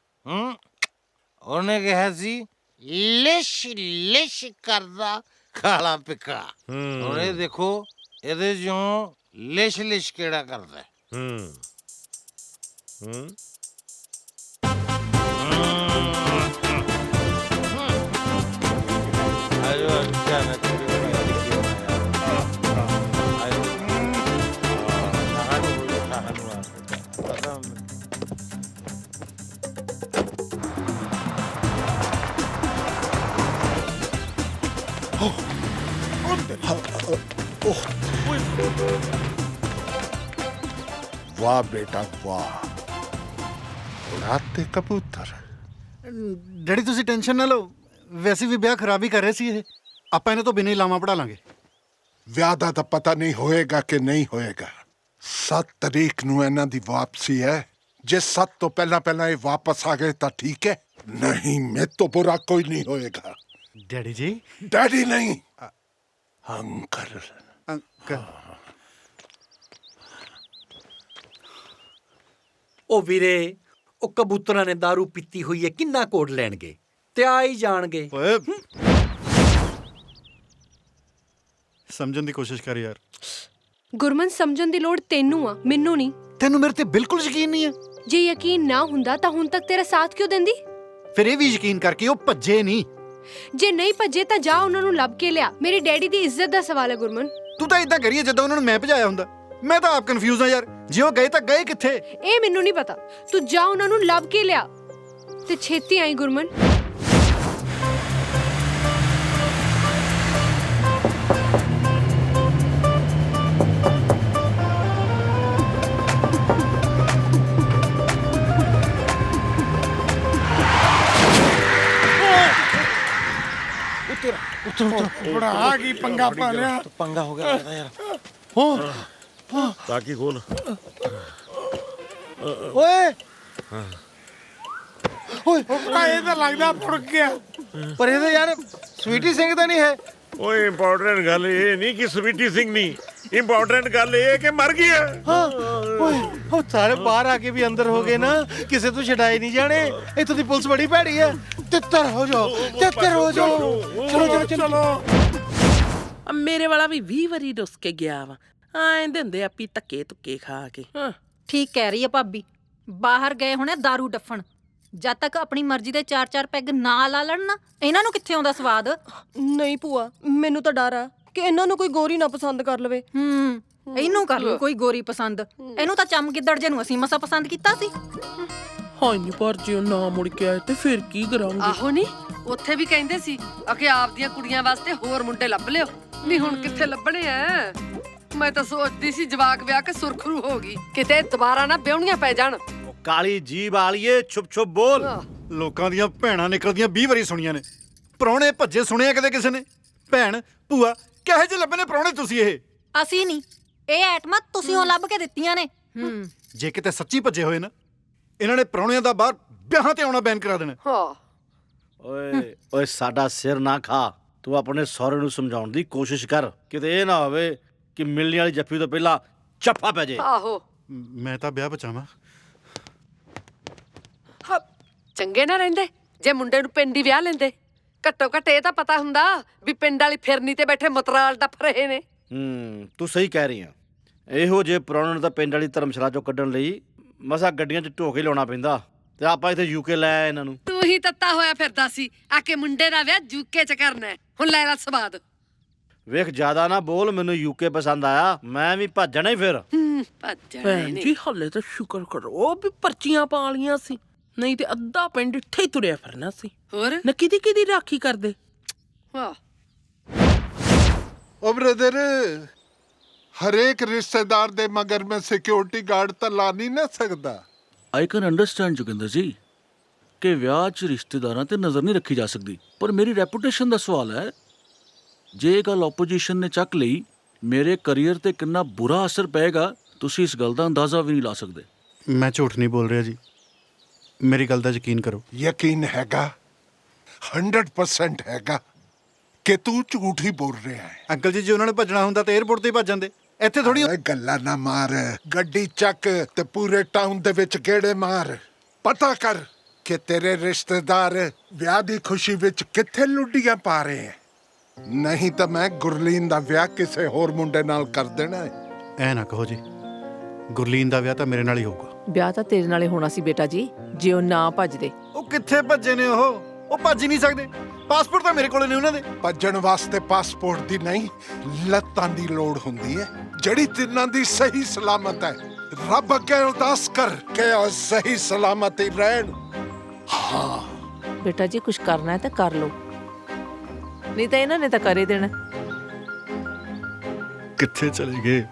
Speaker 15: ਉਹਨੇ ਕਿਹਾ ਸੀ ਲਿਸ਼ ਲਿਸ਼ ਕਰਦਾ ਕਾਲਾ ਪਿੱਕਾ। ਹੁਣ ਇਹ ਦੇਖੋ ਇਹਦੇ ਚੋਂ ਲਿਸ਼ ਲਿਸ਼ ਕਿਹੜਾ ਕਰਦਾ। ਆਜੋ ਅੱਛਾ ਨਾ
Speaker 6: वाह बेटा वाह, उड़ाते कबूतर।
Speaker 1: ਡੈਡੀ ਤੁਸੀਂ ਟੈਨਸ਼ਨ ਨਾ ਲਓ, ਵੈਸੇ ਵੀ ਵਿਆਹ ਖਰਾਬ ਹੀ ਕਰ ਰਹੇ ਸੀ ਇਹ। ਆਪਾਂ ਇਹਨਾਂ ਤੋਂ ਬਿਨਾਂ ਹੀ ਲਾਵਾਂ ਪੜਾ ਲਾਂਗੇ।
Speaker 6: ਵਿਆਹ ਦਾ ਤਾਂ ਪਤਾ ਨਹੀਂ ਹੋਏਗਾ ਕਿ ਨਹੀਂ ਹੋਏਗਾ। 7 ਤਰੀਕ ਨੂੰ ਇਹਨਾਂ ਦੀ ਵਾਪਸੀ ਹੈ। ਜੇ 7 ਤੋਂ ਪਹਿਲਾਂ ਇਹ ਵਾਪਸ ਆ ਗਏ ਤਾਂ ਠੀਕ ਹੈ, ਨਹੀਂ ਮੇਰੇ ਤੋਂ ਬੁਰਾ ਕੋਈ ਨਹੀਂ ਹੋਏਗਾ।
Speaker 1: ਡੈਡੀ ਜੀ?
Speaker 6: ਡੈਡੀ ਨਹੀਂ, ਅੰਕਲ।
Speaker 1: ਅੰਕਲ।
Speaker 3: ਉਹ ਵੀਰੇ, ਉਹ ਕਬੂਤਰਾਂ ਨੇ ਦਾਰੂ ਪੀਤੀ ਹੋਈ ਹੈ, ਕਿੰਨਾ ਕੋਡ ਲੈਣਗੇ ਤੇ ਆ ਹੀ ਜਾਣਗੇ।
Speaker 1: ਸਮਝਣ ਦੀ ਕੋਸ਼ਿਸ਼ ਕਰ ਯਾਰ।
Speaker 4: ਗੁਰਮਨ, ਸਮਝਣ ਦੀ ਲੋੜ ਤੈਨੂੰ ਆ, ਮੈਨੂੰ ਨਹੀਂ।
Speaker 1: ਤੈਨੂੰ ਮੇਰੇ ਤੇ ਬਿਲਕੁਲ ਯਕੀਨ ਨਹੀਂ ਹੈ?
Speaker 4: ਜੇ ਯਕੀਨ ਨਾ ਹੁੰਦਾ ਤਾਂ ਹੁਣ ਤੱਕ ਤੇਰਾ ਸਾਥ ਕਿਉਂ ਦਿੰਦੀ?
Speaker 1: ਫਿਰ ਇਹ ਵੀ ਯਕੀਨ ਕਰਕੇ ਉਹ ਭੱਜੇ ਨਹੀਂ।
Speaker 4: ਜੇ ਨਹੀਂ ਭੱਜੇ ਤਾਂ ਜਾ ਉਹਨਾਂ ਨੂੰ ਲੱਭ ਕੇ ਲਿਆ। ਮੇਰੀ ਡੈਡੀ ਦੀ ਇੱਜ਼ਤ ਦਾ ਸਵਾਲ ਹੈ ਗੁਰਮਨ।
Speaker 1: ਤੂੰ ਤਾਂ ਇਦਾਂ ਕਰੀਏ ਜਦੋਂ ਉਹਨਾਂ ਨੂੰ ਮੈਂ ਭਜਾਇਆ ਹੁੰਦਾ। ਮੈਂ ਤਾਂ ਆਪ ਕਨਫਿਊਜ਼ ਆ ਯਾਰ, ਜੇ ਉਹ ਗਏ ਤਾਂ ਗਏ ਕਿੱਥੇ?
Speaker 4: ਇਹ ਮੈਨੂੰ ਨਹੀਂ ਪਤਾ, ਤੂੰ ਜਾ ਉਹਨਾਂ ਨੂੰ ਲੱਭ ਕੇ ਲਿਆ ਤੇ ਛੇਤੀ ਆਈ ਗੁਰਮਨ।
Speaker 16: ਬੜਾ ਆ ਗਈ ਪੰਗਾ ਪਾ ਲਿਆ।
Speaker 15: ਪੰਗਾ ਹੋ ਗਿਆ ਲੱਗਦਾ ਯਾਰ।
Speaker 19: ਤਾਕੀ ਖੋਲ।
Speaker 15: ਓਏ
Speaker 16: ਓਏ ਇਹ ਤਾਂ ਲੱਗਦਾ ਫੁੜ ਗਿਆ।
Speaker 15: ਪਰ ਇਹ ਤਾਂ ਯਾਰ ਸਵੀਟੀ ਸਿੰਘ ਤਾਂ ਨਹੀਂ ਹੈ।
Speaker 19: ਓਏ ਇੰਪੋਰਟੈਂਟ ਗੱਲ ਇਹ ਨਹੀਂ ਕਿ ਸਵੀਟੀ ਸਿੰਘ ਨਹੀਂ, ਇੰਪੋਰਟੈਂਟ ਗੱਲ ਇਹ ਕਿ ਮਰ ਗਿਆ।
Speaker 15: ਓਏ ਉਹ ਸਾਰੇ ਬਾਹਰ ਆ ਕੇ ਵੀ ਅੰਦਰ ਹੋ ਗਏ ਨਾ, ਕਿਸੇ ਤੋਂ ਛਡਾਏ ਨਹੀਂ ਜਾਣੇ। ਇੱਥੋਂ ਦੀ ਪੁਲਿਸ ਬੜੀ ਭੈੜੀ ਹੈ। ਤਿੱਤਰ ਹੋ ਜਾਓ, ਤਿੱਤਰ ਹੋ ਜਾਓ। ਚਲੋ ਚਲੋ ਚਲੋ।
Speaker 5: ਮੇਰੇ ਵਾਲਾ ਵੀ 20 ਵਾਰੀ ਰੁੱਸ ਕੇ ਗਿਆ ਵਾ। ਐਂ ਦਿੰਦੇ ਆਪੀ ਧੱਕੇ ਧੁੱਕੇ ਖਾ ਕੇ।
Speaker 11: ਠੀਕ ਕਹਿ ਰਹੀ ਹੈ ਭਾਬੀ, ਬਾਹਰ ਗਏ ਹੋਣੇ ਦਾਰੂ ਡੱਫਣ। ਜਦ ਤੱਕ ਆਪਣੀ ਮਰਜ਼ੀ ਦੇ 4-4 ਪੈਗ ਨਾ ਲਾ ਲੈਣ ਨਾ, ਇਹਨਾਂ ਨੂੰ ਕਿੱਥੇ ਆਉਂਦਾ ਸਵਾਦ।
Speaker 17: ਨਹੀਂ ਭੂਆ, ਮੈਨੂੰ ਤਾਂ ਡਰ ਆ ਕਿ ਇਹਨਾਂ ਨੂੰ ਕੋਈ ਗੋਰੀ ਨਾ ਪਸੰਦ ਕਰ ਲਵੇ।
Speaker 11: ਇਹਨੂੰ ਕਰ ਲੂ ਕੋਈ ਗੋਰੀ ਪਸੰਦ। ਇਹਨੂੰ ਤਾਂ ਚਮ ਗਿੱਦੜ ਜੇ ਨੂੰ ਅਸੀਂ ਮਸਾ ਪਸੰਦ ਕੀਤਾ ਸੀ।
Speaker 5: ਹਾਂ ਨਹੀਂ, ਪਰ ਜੇ ਨਾ ਮੁੜ ਕੇ ਆਏ ਤੇ ਫਿਰ ਕੀ ਕਰਾਂਗੇ?
Speaker 4: ਆਹੋ ਨਹੀਂ,
Speaker 21: ਉੱਥੇ ਵੀ ਕਹਿੰਦੇ ਸੀ ਕਿ ਆਪਦੀਆਂ ਕੁੜੀਆਂ ਵਾਸਤੇ ਹੋਰ ਮੁੰਡੇ ਲੱਭ ਲਿਓ। ਨਹੀਂ ਹੁਣ ਕਿੱਥੇ ਲੱਭਣੇ ਐ? ਮੈਂ ਤਾਂ ਸੋਚਦੀ ਸੀ ਜਵਾਕ ਵਿਆਹ ਕੇ ਸੁਰਖਰੂ ਹੋ ਗਈ, ਕਿਤੇ ਦੁਬਾਰਾ ਨਾ ਵਿਆਹਣੀਆਂ ਪੈ ਜਾਣ।
Speaker 10: ਕਾਲੀ ਜੀਭ ਵਾਲੀਏ, ਛੁਪ ਛੁਪ ਬੋਲ।
Speaker 1: ਲੋਕਾਂ ਦੀਆਂ ਭੈਣਾਂ ਨਿਕਲਦੀਆਂ 20 ਵਾਰੀ ਸੁਣੀਆਂ ਨੇ, ਪ੍ਰਾਹੁਣੇ ਭੱਜੇ ਸੁਣਿਆ ਕਦੇ ਕਿਸੇ ਨੇ? ਭੈਣ ਭੂਆ ਕਿਹੋ ਜਿਹੇ ਲੱਭੇ ਨੇ ਪ੍ਰਾਹੁਣੇ ਤੁਸੀਂ? ਇਹ
Speaker 11: ਅਸੀਂ ਨਹੀਂ, ਇਹ ਐਟਮਾਂ ਤੁਸੀਂ ਉਹ ਲੱਭ ਕੇ ਦਿੱਤੀਆਂ ਨੇ।
Speaker 1: ਜੇ ਕਿਤੇ ਸੱਚੀ ਭੱਜੇ ਹੋਏ ਨਾ, ਇਹਨਾਂ ਨੇ ਪ੍ਰਾਹੁਣਿਆਂ ਦਾ ਬਾਹਰ ਵਿਆਹਾਂ ਤੇ ਆਉਣਾ ਬੈਨ ਕਰਾ ਦੇਣਾ।
Speaker 10: ਓਏ ਓਏ ਸਾਡਾ ਸਿਰ ਨਾ ਖਾ, ਤੂੰ ਆਪਣੇ ਸਹੁਰੇ ਨੂੰ ਸਮਝਾਉਣ ਦੀ ਕੋਸ਼ਿਸ਼ ਕਰ, ਕਿਤੇ ਇਹ ਨਾ ਹੋਵੇ ਕਿ ਮਿਲਣੀ ਵਾਲੀ ਜੱਫੀ ਤੋਂ ਪਹਿਲਾਂ ਚੱਫਾ ਪੈ ਜੇ।
Speaker 21: ਆਹੋ
Speaker 1: ਮੈਂ ਤਾਂ ਵਿਆਹ ਬਚਾਵਾਂ।
Speaker 21: ਚੰਗੇ ਨਾ ਰਹਿੰਦੇ ਜੇ ਮੁੰਡੇ ਨੂੰ ਪਿੰਡ ਹੀ ਵਿਆਹ ਲੈਂਦੇ। ਘੱਟੋ ਘੱਟ ਇਹ ਤਾਂ ਪਤਾ ਹੁੰਦਾ ਵੀ ਪਿੰਡ ਵਾਲੀ ਫਿਰਨੀ ਤੇ ਬੈਠੇ ਮਤਰਾਲ ਡੱਫ ਰਹੇ ਨੇ।
Speaker 10: ਤੂੰ ਸਹੀ ਕਹਿ ਰਹੀ ਆ। ਇਹੋ ਜਿਹੇ ਪ੍ਰਾਹੁਣੇ ਨੂੰ ਤਾਂ ਪਿੰਡ ਵਾਲੀ ਧਰਮਸ਼ਾਲਾ ਚੋਂ ਕੱਢਣ ਲਈ ਮਸਾ ਗੱਡੀਆਂ 'ਚ ਢੋ ਕੇ ਲਾਉਣਾ ਪੈਂਦਾ, ਤੇ ਆਪਾਂ ਇੱਥੇ ਯੂਕੇ ਲੈ ਆਏ ਇਹਨਾਂ ਨੂੰ।
Speaker 21: ਤੂੰ ਹੀ ਤੱਤਾ ਹੋਇਆ ਫਿਰਦਾ ਸੀ ਆ ਕੇ ਮੁੰਡੇ ਦਾ ਵਿਆਹ ਯੂਕੇ 'ਚ ਕਰਨਾ ਹੈ। ਹੁਣ ਲੈ ਲੈ ਸਵਾਦ।
Speaker 10: ਵੇਖ ਜ਼ਿਆਦਾ ਨਾ ਬੋਲ, ਮੈਨੂੰ ਯੂਕੇ ਪਸੰਦ ਆਇਆ, ਮੈਂ ਵੀ ਭੱਜਣਾ ਹੀ ਫਿਰ।
Speaker 5: ਭੈਣ ਜੀ ਹੱਲੇ ਤਾਂ ਸ਼ੁਕਰ ਕਰੋ ਵੀ ਪਰਚੀਆਂ ਪਾ ਲੀਆਂ ਸੀ, ਨਹੀਂ ਤੇ ਅੱਧਾ ਪਿੰਡ ਇੱਥੇ ਹੀ ਤੁਰਿਆ ਫਿਰਨਾ ਸੀ।
Speaker 21: ਹੋਰ
Speaker 5: ਨਾ ਕਿਹਦੀ ਰਾਖੀ ਕਰਦੇ।
Speaker 21: ਵਾਹ
Speaker 6: ओ ब्रदर, हर एक रिश्तेदार दे मगर मैं सिक्योरिटी गार्ड तो ला नहीं ना सकता।
Speaker 2: ਆਈ ਕੈਨ ਅੰਡਰਸਟੈਂਡ ਜੋਗਿੰਦਰ ਜੀ ਕਿ ਵਿਆਹ 'ਚ ਰਿਸ਼ਤੇਦਾਰਾਂ ਤੇ ਨਜ਼ਰ ਨਹੀਂ ਰੱਖੀ ਜਾ ਸਕਦੀ, ਪਰ ਮੇਰੀ ਰੈਪੂਟੇਸ਼ਨ ਦਾ ਸਵਾਲ ਹੈ। ਜੇ ਇਹ ਗੱਲ ਆਪੋਜੀਸ਼ਨ ਨੇ ਚੱਕ ਲਈ, ਮੇਰੇ ਕੈਰੀਅਰ ਤੇ ਕਿੰਨਾ ਬੁਰਾ ਅਸਰ ਪਏਗਾ ਤੁਸੀਂ ਇਸ ਗੱਲ ਦਾ ਅੰਦਾਜ਼ਾ ਵੀ ਨਹੀਂ ਲਾ ਸਕਦੇ।
Speaker 1: ਮੈਂ ਝੂਠ ਨਹੀਂ ਬੋਲ ਰਿਹਾ ਜੀ, ਮੇਰੀ ਗੱਲ ਦਾ ਯਕੀਨ ਕਰੋ।
Speaker 6: यकीन हैगा, 100% हैगा कि तू झूठ ही बोल रहा है।
Speaker 1: ਅੰਕਲ ਜੀ ਜੇ ਉਹਨਾਂ ਨੇ ਭੱਜਣਾ ਹੁੰਦਾ ਤਾਂ 에ਅਰਪੋਰਟ ਤੇ ਹੀ ਭੱਜ ਜਾਂਦੇ, ਇੱਥੇ ਥੋੜੀ।
Speaker 6: ਗੱਲਾਂ ਨਾ ਮਾਰ, ਗੱਡੀ ਚੱਕ ਤੇ ਪੂਰੇ ਟਾਊਨ ਦੇ ਵਿੱਚ ਗੇੜੇ ਮਾਰ, ਪਤਾ ਕਰ ਕਿ ਤੇਰੇ ਰਿਸ਼ਤੇਦਾਰ ਵਿਆਹ ਦੀ ਖੁਸ਼ੀ ਵਿੱਚ ਕਿੱਥੇ ਲੁੱਡੀਆਂ ਪਾ ਰਹੇ ਹੈ। ਨਹੀਂ ਤਾਂ ਮੈਂ ਗੁਰਲੀਨ ਦਾ ਵਿਆਹ ਕਿਸੇ ਹੋਰ ਮੁੰਡੇ ਨਾਲ ਕਰ ਦੇਣਾ ਹੈ।
Speaker 1: ਐ ਨਾ ਕਹੋ ਜੀ, ਗੁਰਲੀਨ ਦਾ ਵਿਆਹ ਤਾਂ ਮੇਰੇ ਨਾਲ ਹੀ ਹੋਊਗਾ।
Speaker 5: ਵਿਆਹ ਤਾਂ ਤੇਰੇ ਨਾਲੇ ਹੋਣਾ ਸੀ ਬੇਟਾ ਜੀ, ਜੇ ਉਹ ਨਾ ਭੱਜਦੇ।
Speaker 1: ਉਹ ਕਿੱਥੇ ਭੱਜੇ ਨੇ? ਉਹ ਭੱਜ ਹੀ ਨਹੀਂ ਸਕਦੇ। ਪਾਸਪੋਰਟ ਤਾਂ ਮੇਰੇ ਕੋਲ ਨੇ ਉਹਨਾਂ ਦੇ।
Speaker 6: ਭੱਜਣ ਵਾਸਤੇ ਪਾਸਪੋਰਟ ਦੀ ਨਹੀਂ, ਲੱਤਾਂ ਦੀ ਲੋੜ ਹੁੰਦੀ ਹੈ, ਜਿਹੜੀ ਤਿੰਨਾਂ ਦੀ ਸਹੀ ਸਲਾਮਤ ਹੈ। ਰੱਬ ਅੱਗੇ ਅਰਦਾਸ ਕਰ ਕਿ ਉਹ ਸਹੀ ਸਲਾਮਤ ਹੀ ਰਹਿਣ। ਹਾਂ
Speaker 5: ਬੇਟਾ ਜੀ ਕੁਝ ਕਰਨਾ ਹੈ ਤਾਂ ਕਰ ਲਓ, ਨਹੀਂ ਤਾਂ ਇਹਨਾਂ ਨੇ ਤਾਂ ਕਰ ਹੀ ਦੇਣਾ।
Speaker 1: ਕਿੱਥੇ ਚਲੇ ਗਏ?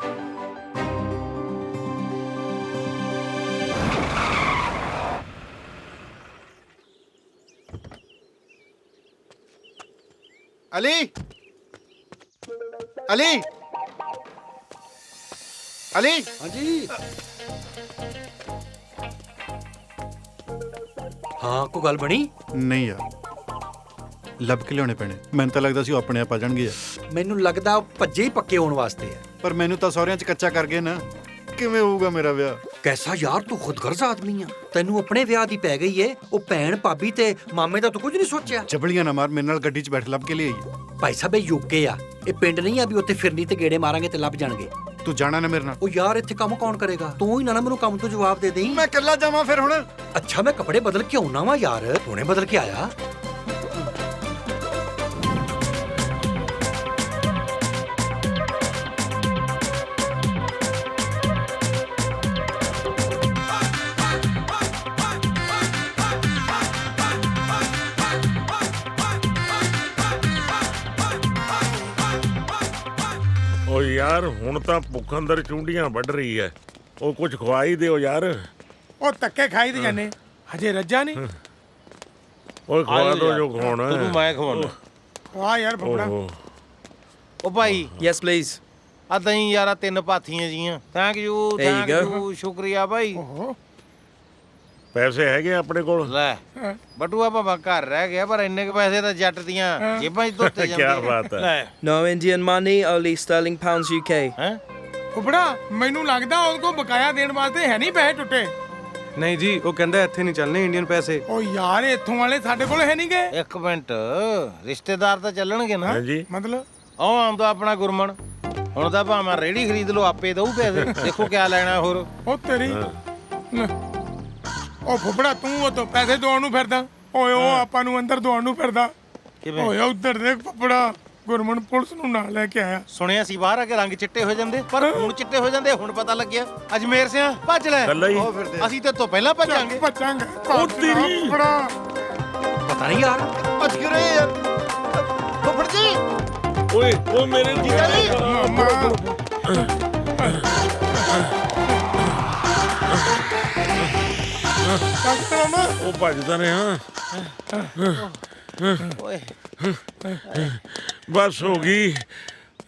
Speaker 1: अली अली अली।
Speaker 3: हाँ जी। हाँ कोई गल बनी?
Speaker 1: नहीं यार, ਲੱਭ ਕੇ ਲਿਆਉਣੇ ਪੈਣੇ। ਮੈਨੂੰ ਤਾਂ ਲੱਗਦਾ ਸੀ ਉਹ ਆਪਣੇ ਆਪ ਆ ਜਾਣਗੇ।
Speaker 3: ਮੈਨੂੰ ਲੱਗਦਾ ਉਹ ਭੱਜੇ ਹੀ ਪੱਕੇ ਹੋਣ ਵਾਸਤੇ ਹੈ।
Speaker 1: ਪਰ ਮੈਨੂੰ ਤਾਂ ਸਹੁਰਿਆਂ 'ਚ ਕੱਚਾ ਕਰ ਗਏ ਨਾ, ਕਿਵੇਂ ਹੋਊਗਾ ਮੇਰਾ ਵਿਆਹ?
Speaker 3: ਕੈਸਾ ਯਾਰ ਤੂੰ ਖੁਦਗਰਜ਼ ਆਦਮੀ ਆ, ਤੈਨੂੰ ਆਪਣੇ ਵਿਆਹ ਦੀ ਪੈ ਗਈ ਏ। ਉਹ ਭੈਣ ਭਾਬੀ ਤੇ ਮਾਮੇ ਦਾ ਤੂੰ ਕੁਝ ਨਹੀਂ ਸੋਚਿਆ?
Speaker 1: ਚਬਲੀਆਂ ਨਾ ਮਾਰ, ਮੇਰੇ ਨਾਲ ਗੱਡੀ 'ਚ ਬੈਠ, ਲੱਭ ਕੇ ਲਿਆਈ।
Speaker 3: ਭਾਈ ਸਾਹਿਬ ਇਹ ਯੂਕੇ ਆ, ਇਹ ਪਿੰਡ ਨਹੀਂ ਆ ਵੀ ਉੱਥੇ ਫਿਰਨੀ ਤੇ ਗੇੜੇ ਮਾਰਾਂਗੇ ਤੇ ਲੱਭ ਜਾਣਗੇ।
Speaker 1: ਤੂੰ ਜਾਣਾ ਨਾ ਮੇਰੇ ਨਾਲ?
Speaker 3: ਉਹ ਯਾਰ ਇੱਥੇ ਕੰਮ ਕੌਣ ਕਰੇਗਾ? ਤੂੰ ਹੀ ਨਾ ਮੈਨੂੰ ਕੰਮ ਤੋਂ ਜਵਾਬ ਦੇ ਦੇਈਂ।
Speaker 1: ਮੈਂ ਇਕੱਲਾ ਜਾਵਾਂ ਫਿਰ ਹੁਣ?
Speaker 3: ਅੱਛਾ ਮੈਂ ਕੱਪੜੇ ਬਦਲ ਕੇ ਆਉਣਾ ਵਾ ਯਾਰ, ਹੁਣੇ ਬਦਲ ਕੇ ਆਇਆ।
Speaker 19: ਓ ਯਾਰ ਹੁਣ ਤਾਂ ਭੁੱਖ ਅੰਦਰ ਚੁੰਡੀਆਂ ਵੱਢ ਰਹੀ ਐ, ਉਹ ਕੁਝ ਖਵਾ ਹੀ ਦਿਓ ਯਾਰ।
Speaker 16: ਉਹ ਧੱਕੇ ਖਾਈ ਦੇ ਜਾਂਦੇ, ਹਜੇ ਰੱਜਾ ਨਹੀਂ।
Speaker 19: ਓਏ ਖਵਾ ਦੋ ਜੋ ਖਵਾਉਣਾ।
Speaker 15: ਤੂੰ ਮੈਂ ਖਵਾਉਣਾ।
Speaker 16: ਵਾਹ ਯਾਰ ਫਫੜਾ।
Speaker 15: ਉਹ ਭਾਈ ਯੈਸ ਪਲੀਜ਼। ਆ ਦਹੀਂ ਯਾਰਾ 3 ਪਾਥੀਆਂ ਜੀਆਂ। ਥੈਂਕ ਯੂ ਸ਼ੁਕਰੀਆ ਭਾਈ।
Speaker 19: ਪੈਸੇ ਹੈਗੇ ਆਪਣੇ ਕੋਲ?
Speaker 15: ਲੈ ਬਟੂਆ ਭਾਵੇਂ ਘਰ ਰਹਿ ਗਿਆ, ਪਰ ਇੰਨੇ ਕੁ ਪੈਸੇ ਤਾਂ ਜੱਟ ਦੀਆਂ ਜੇਬਾਂ 'ਚ ਧੋਤੇ ਜਾਂਦੇ।
Speaker 19: ਕੀ ਬਾਤ ਹੈ।
Speaker 12: No Indian money, only sterling pounds UK.
Speaker 16: ਫਫੜਾ ਮੈਨੂੰ ਲੱਗਦਾ ਉਹਦੇ ਕੋਲ ਬਕਾਇਆ ਦੇਣ ਵਾਸਤੇ ਹੈ ਨਹੀਂ ਪੈਸੇ ਟੁੱਟੇ।
Speaker 8: ਨਹੀਂ ਜੀ, ਉਹ ਕਹਿੰਦਾ ਇੱਥੇ ਨਹੀਂ ਚੱਲਣੇ ਇੰਡੀਅਨ ਪੈਸੇ।
Speaker 16: ਉਹ ਯਾਰ ਇੱਥੋਂ ਵਾਲੇ ਸਾਡੇ ਕੋਲ ਹੈ ਨਹੀਂ ਗਏ।
Speaker 15: ਇੱਕ ਮਿੰਟ, ਰਿਸ਼ਤੇਦਾਰ ਤਾਂ ਚੱਲਣਗੇ ਨਾ?
Speaker 19: ਹਾਂਜੀ।
Speaker 16: ਮਤਲਬ
Speaker 15: ਉਹ ਆਉਂਦਾ ਆਪਣਾ ਗੁਰਮਨ, ਹੁਣ ਤਾਂ ਭਾਵੇਂ ਰੇੜੀ ਖਰੀਦ ਲਓ, ਆਪੇ ਦਊ ਪੈਸੇ। ਦੇਖੋ ਕਿਆ ਲੈਣਾ ਹੋਰ।
Speaker 16: ਉਹ ਤੇਰੀ ਉਹ ਫੁੱਫੜਾ ਤੂੰ ਉਹ ਤੋਂ ਪੈਸੇ ਦਵਾਉਣ ਨੂੰ ਫਿਰਦਾ। ਓਏ ਉਹ ਆਪਾਂ ਨੂੰ ਅੰਦਰ ਦਵਾਉਣ ਨੂੰ ਫਿਰਦਾ। ਓਏ ਉੱਧਰ ਦੇਖ ਫੁੱਫੜਾ, ਗੁਰਮਨ ਪੁਲਿਸ ਨੂੰ ਨਾਲ ਲੈ ਕੇ ਆਇਆ।
Speaker 15: ਸੁਣਿਆ ਸੀ ਬਾਹਰ ਆ ਕੇ ਰੰਗ ਚਿੱਟੇ ਹੋ ਜਾਂਦੇ, ਪਰ ਹੁਣ ਚਿੱਟੇ ਹੋ ਜਾਂਦੇ। ਹੁਣ ਪਤਾ ਲੱਗਿਆ। ਅਜਮੇਰ ਸਿਆ ਭੱਜ ਲੈ, ਅਸੀਂ ਤੇ ਤੋਂ ਪਹਿਲਾਂ ਭੱਜਾਂਗੇ।
Speaker 16: ਉਹ ਤੇਰੀ ਪਤਾ ਨਹੀਂ ਯਾਰ
Speaker 9: ਬਚ ਕਿਉਂ ਰਹੇ ਯਾਰ ਫੁੱਫੜ ਜੀ
Speaker 19: ਓਏ ਓ ਮੇਰੇ
Speaker 9: ਜੀਜਾ ਜੀ
Speaker 16: ਡਾਕਟਰ ਮਾਮਾ
Speaker 19: ਉਹ ਭੱਜਦਾ ਰਿਹਾ
Speaker 15: ਓਏ
Speaker 19: ਬਸ ਹੋ ਗਈ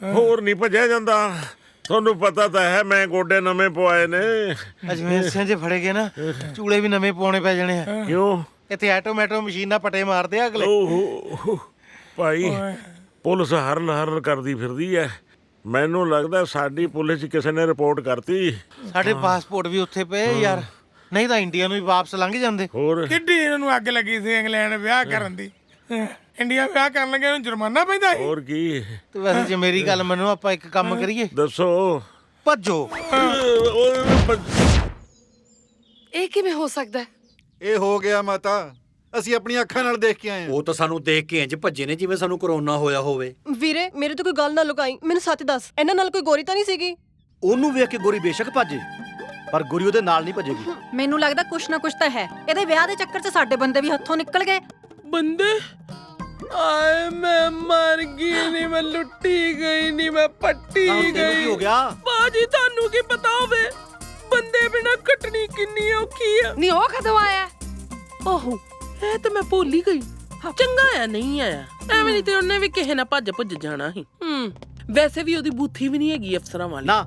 Speaker 19: ਹੋਰ ਨਹੀਂ ਭੱਜਿਆ ਜਾਂਦਾ ਤੁਹਾਨੂੰ ਪਤਾ ਤਾਂ ਹੈ ਮੈਂ ਗੋਡੇ ਨਵੇਂ ਪਵਾਏ ਨੇ
Speaker 15: ਅਜਮੇਰ ਸਿੰਘ ਜੇ ਫੜੇ ਗਏ ਨਾ ਚੂਲੇ ਵੀ ਨਵੇਂ ਪਾਉਣੇ ਪੈ ਜਾਣੇ ਆ
Speaker 19: ਕਿਉਂ
Speaker 15: ਇੱਥੇ ਆਟੋਮੈਟੋ ਮਸ਼ੀਨ ਨਾਲ ਪਟੇ ਮਾਰਦੇ ਆ ਅਗਲੇ
Speaker 19: ਓਹੋ ਭਾਈ ਪੁਲਿਸ ਹਰਲ ਹਰਲ ਕਰਦੀ ਫਿਰਦੀ ਐ ਮੈਨੂੰ ਲੱਗਦਾ ਸਾਡੀ ਪੁਲਿਸ ਕਿਸੇ ਨੇ ਰਿਪੋਰਟ ਕਰਤੀ
Speaker 15: ਸਾਡੇ ਪਾਸਪੋਰਟ ਵੀ ਉੱਥੇ ਪਏ ਯਾਰ ਨਹੀਂ ਤਾਂ ਇੰਡੀਆ ਨੂੰ ਵੀ ਵਾਪਸ ਲੰਘ ਜਾਂਦੇ
Speaker 19: ਹੋਰ
Speaker 16: ਕਿੱਡੀ ਇਹਨਾਂ ਨੂੰ ਅੱਗ ਲੱਗੀ ਸੀ ਇੰਗਲੈਂਡ ਵਿਆਹ ਕਰਨ ਦੀ ਇੰਡੀਆ ਵਿਆਹ ਕਰਨ ਲੱਗੇ ਉਹਨੂੰ ਜੁਰਮਾਨਾ ਪੈਂਦਾ ਸੀ
Speaker 19: ਹੋਰ ਕੀ
Speaker 15: ਤੇ ਵੈਸੇ ਜੇ ਮੇਰੀ ਗੱਲ ਮੰਨੋ ਆਪਾਂ ਇੱਕ ਕੰਮ ਕਰੀਏ
Speaker 19: ਦੱਸੋ
Speaker 15: ਭੱਜੋ
Speaker 21: ਇਹ ਕਿਵੇਂ ਹੋ ਸਕਦਾ ਹੈ?
Speaker 1: ਇਹ ਹੋ ਗਿਆ ਮਾਤਾ ਅਸੀਂ ਆਪਣੀਆਂ ਅੱਖਾਂ ਨਾਲ ਦੇਖ ਕੇ ਆਏ ਹਾਂ
Speaker 3: ਉਹ ਤਾਂ ਸਾਨੂੰ ਦੇਖ ਕੇ ਇੰਜ ਭੱਜੇ ਨੇ ਜਿਵੇਂ ਸਾਨੂੰ ਕਰੋਨਾ ਹੋਇਆ ਹੋਵੇ
Speaker 17: ਵੀਰੇ ਮੇਰੇ ਤੋਂ ਕੋਈ ਗੱਲ ਨਾ ਲੁਕਾਈ ਮੈਨੂੰ ਸੱਚ ਦੱਸ ਇਹਨਾਂ ਨਾਲ ਕੋਈ ਗੋਰੀ ਤਾਂ ਨਹੀਂ ਸੀਗੀ
Speaker 10: ਉਹਨੂੰ ਵੇਖ ਕੇ ਗੋਰੀ ਬੇਸ਼ੱਕ ਭੱਜੇ ਪਰ ਗੋਰੀ ਉਹਦੇ ਨਾਲ ਨਹੀਂ ਭੱਜੇਗੀ
Speaker 11: ਮੈਨੂੰ ਲੱਗਦਾ ਕੁਛ ਨਾ ਕੁਛ ਤਾਂ ਹੈ ਇਹਦੇ ਵਿਆਹ ਦੇ ਚੱਕਰ 'ਚ ਸਾਡੇ ਬੰਦੇ ਵੀ ਹੱਥੋਂ ਨਿਕਲ ਗਏ
Speaker 5: ਬੰਦੇ ਆਏ ਮੈਂ ਮਰ ਗਈ ਨਹੀਂ ਮੈਂ ਲੁੱਟੀ ਗਈ ਨਹੀਂ ਮੈਂ ਪੱਟੀ ਗਈ
Speaker 10: ਕੀ ਹੋ ਗਿਆ
Speaker 5: ਬਾਜੀ ਤੁਹਾਨੂੰ ਕੀ ਪਤਾ ਹੋਵੇ ਬੰਦੇ ਬਿਨਾ ਕੱਟਣੀ ਕਿੰਨੀ ਔਖੀ ਆ
Speaker 21: ਨਹੀਂ ਉਹ ਕਦੋਂ ਆਇਆ
Speaker 5: ਓਹੋ ਇਹ ਤਾਂ ਮੈਂ ਭੁੱਲ ਹੀ ਗਈ ਚੰਗਾ ਆ ਨਹੀਂ ਆਇਆ ਐਵੇਂ ਨਹੀਂ ਤੇ ਉਹਨੇ ਵੀ ਕਿਸੇ ਨਾਲ ਭੱਜ ਜਾਣਾ ਸੀ ਵੈਸੇ ਵੀ ਉਹਦੀ ਬੂਥੀ ਵੀ ਨਹੀਂ ਹੈਗੀ ਅਫਸਰਾਂ ਵਾਲੀ
Speaker 10: ਨਾ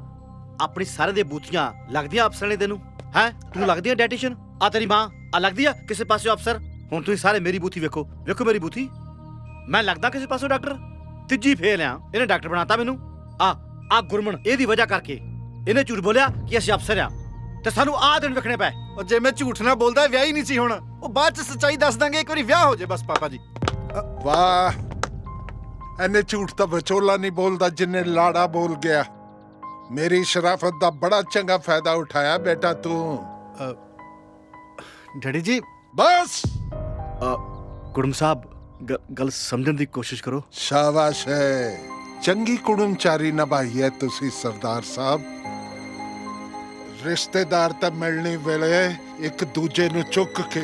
Speaker 10: ਆਪਣੀ ਸਾਰੇ ਦੇ ਬੂਥੀਆਂ ਲੱਗਦੀਆਂ ਅਫਸਰਾਂ ਨੇ ਤੈਨੂੰ ਹੈ ਤੈਨੂੰ ਲੱਗਦੀ ਆ ਡੈਟੀਸ਼ਨ ਆ ਤੇਰੀ ਮਾਂ ਆ ਲੱਗਦੀ ਆ ਕਿਸੇ ਪਾਸੇ ਅਫਸਰ ਹੁਣ ਤੁਸੀਂ ਸਾਰੇ ਮੇਰੀ ਬੂਥੀ ਵੇਖੋ ਮੇਰੀ ਬੂਥੀ ਮੈਂ ਲੱਗਦਾ ਕਿਸੇ ਪਾਸੋਂ ਡਾਕਟਰ ਤੀਜੀ ਫੇਲ ਆ ਇਹਨੇ ਡਾਕਟਰ ਬਣਾਤਾ ਮੈਨੂੰ ਆ ਗੁਰਮਨ ਇਹਦੀ ਵਜ੍ਹਾ ਕਰਕੇ ਇਹਨੇ ਝੂਠ ਬੋਲਿਆ ਕਿ ਅਸੀਂ ਅਫਸਰ ਆ ਤੇ ਸਾਨੂੰ ਆ ਦਿਨ ਵੇਖਣੇ ਪਏ
Speaker 1: ਉਹ ਜੇ ਮੈਂ ਝੂਠ ਨਾ ਬੋਲਦਾ ਵਿਆਹ ਹੀ ਨਹੀਂ ਸੀ ਹੁਣ ਉਹ ਬਾਅਦ ਚ ਸੱਚਾਈ ਦੱਸ ਦਾਂਗੇ ਇੱਕ ਵਾਰੀ ਵਿਆਹ ਹੋ ਜਾਏ ਬਸ ਪਾਪਾ ਜੀ
Speaker 6: ਵਾਹ ਇਹਨੇ ਝੂਠ ਤਾਂ ਵਿਚੋਲਾ ਨਹੀਂ ਬੋਲਦਾ ਜਿੰਨੇ ਲਾੜਾ ਬੋਲ ਗਿਆ ਮੇਰੀ ਸ਼ਰਾਫਤ ਦਾ ਬੜਾ ਚੰਗਾ ਫਾਇਦਾ ਉਠਾਇਆ ਬੇਟਾ ਤੂੰ
Speaker 1: ਡੈਡੀ ਜੀ
Speaker 10: ਬਸ ਕੁੜਮ ਸਾਹਿਬ ਗੱਲ ਸਮਝਣ ਦੀ ਕੋਸ਼ਿਸ਼ ਕਰੋ
Speaker 6: ਸ਼ਾਬਾਸ਼ ਹੈ ਚੰਗੀ ਕੁੜਮਚਾਰੀ ਨਿਭਾਈ ਹੈ ਤੁਸੀਂ ਸਰਦਾਰ ਸਾਹਿਬ ਰਿਸ਼ਤੇਦਾਰ ਤਾਂ ਮਿਲਣੇ ਵੇਲੇ ਇੱਕ ਦੂਜੇ ਨੂੰ ਚੁੱਕ ਕੇ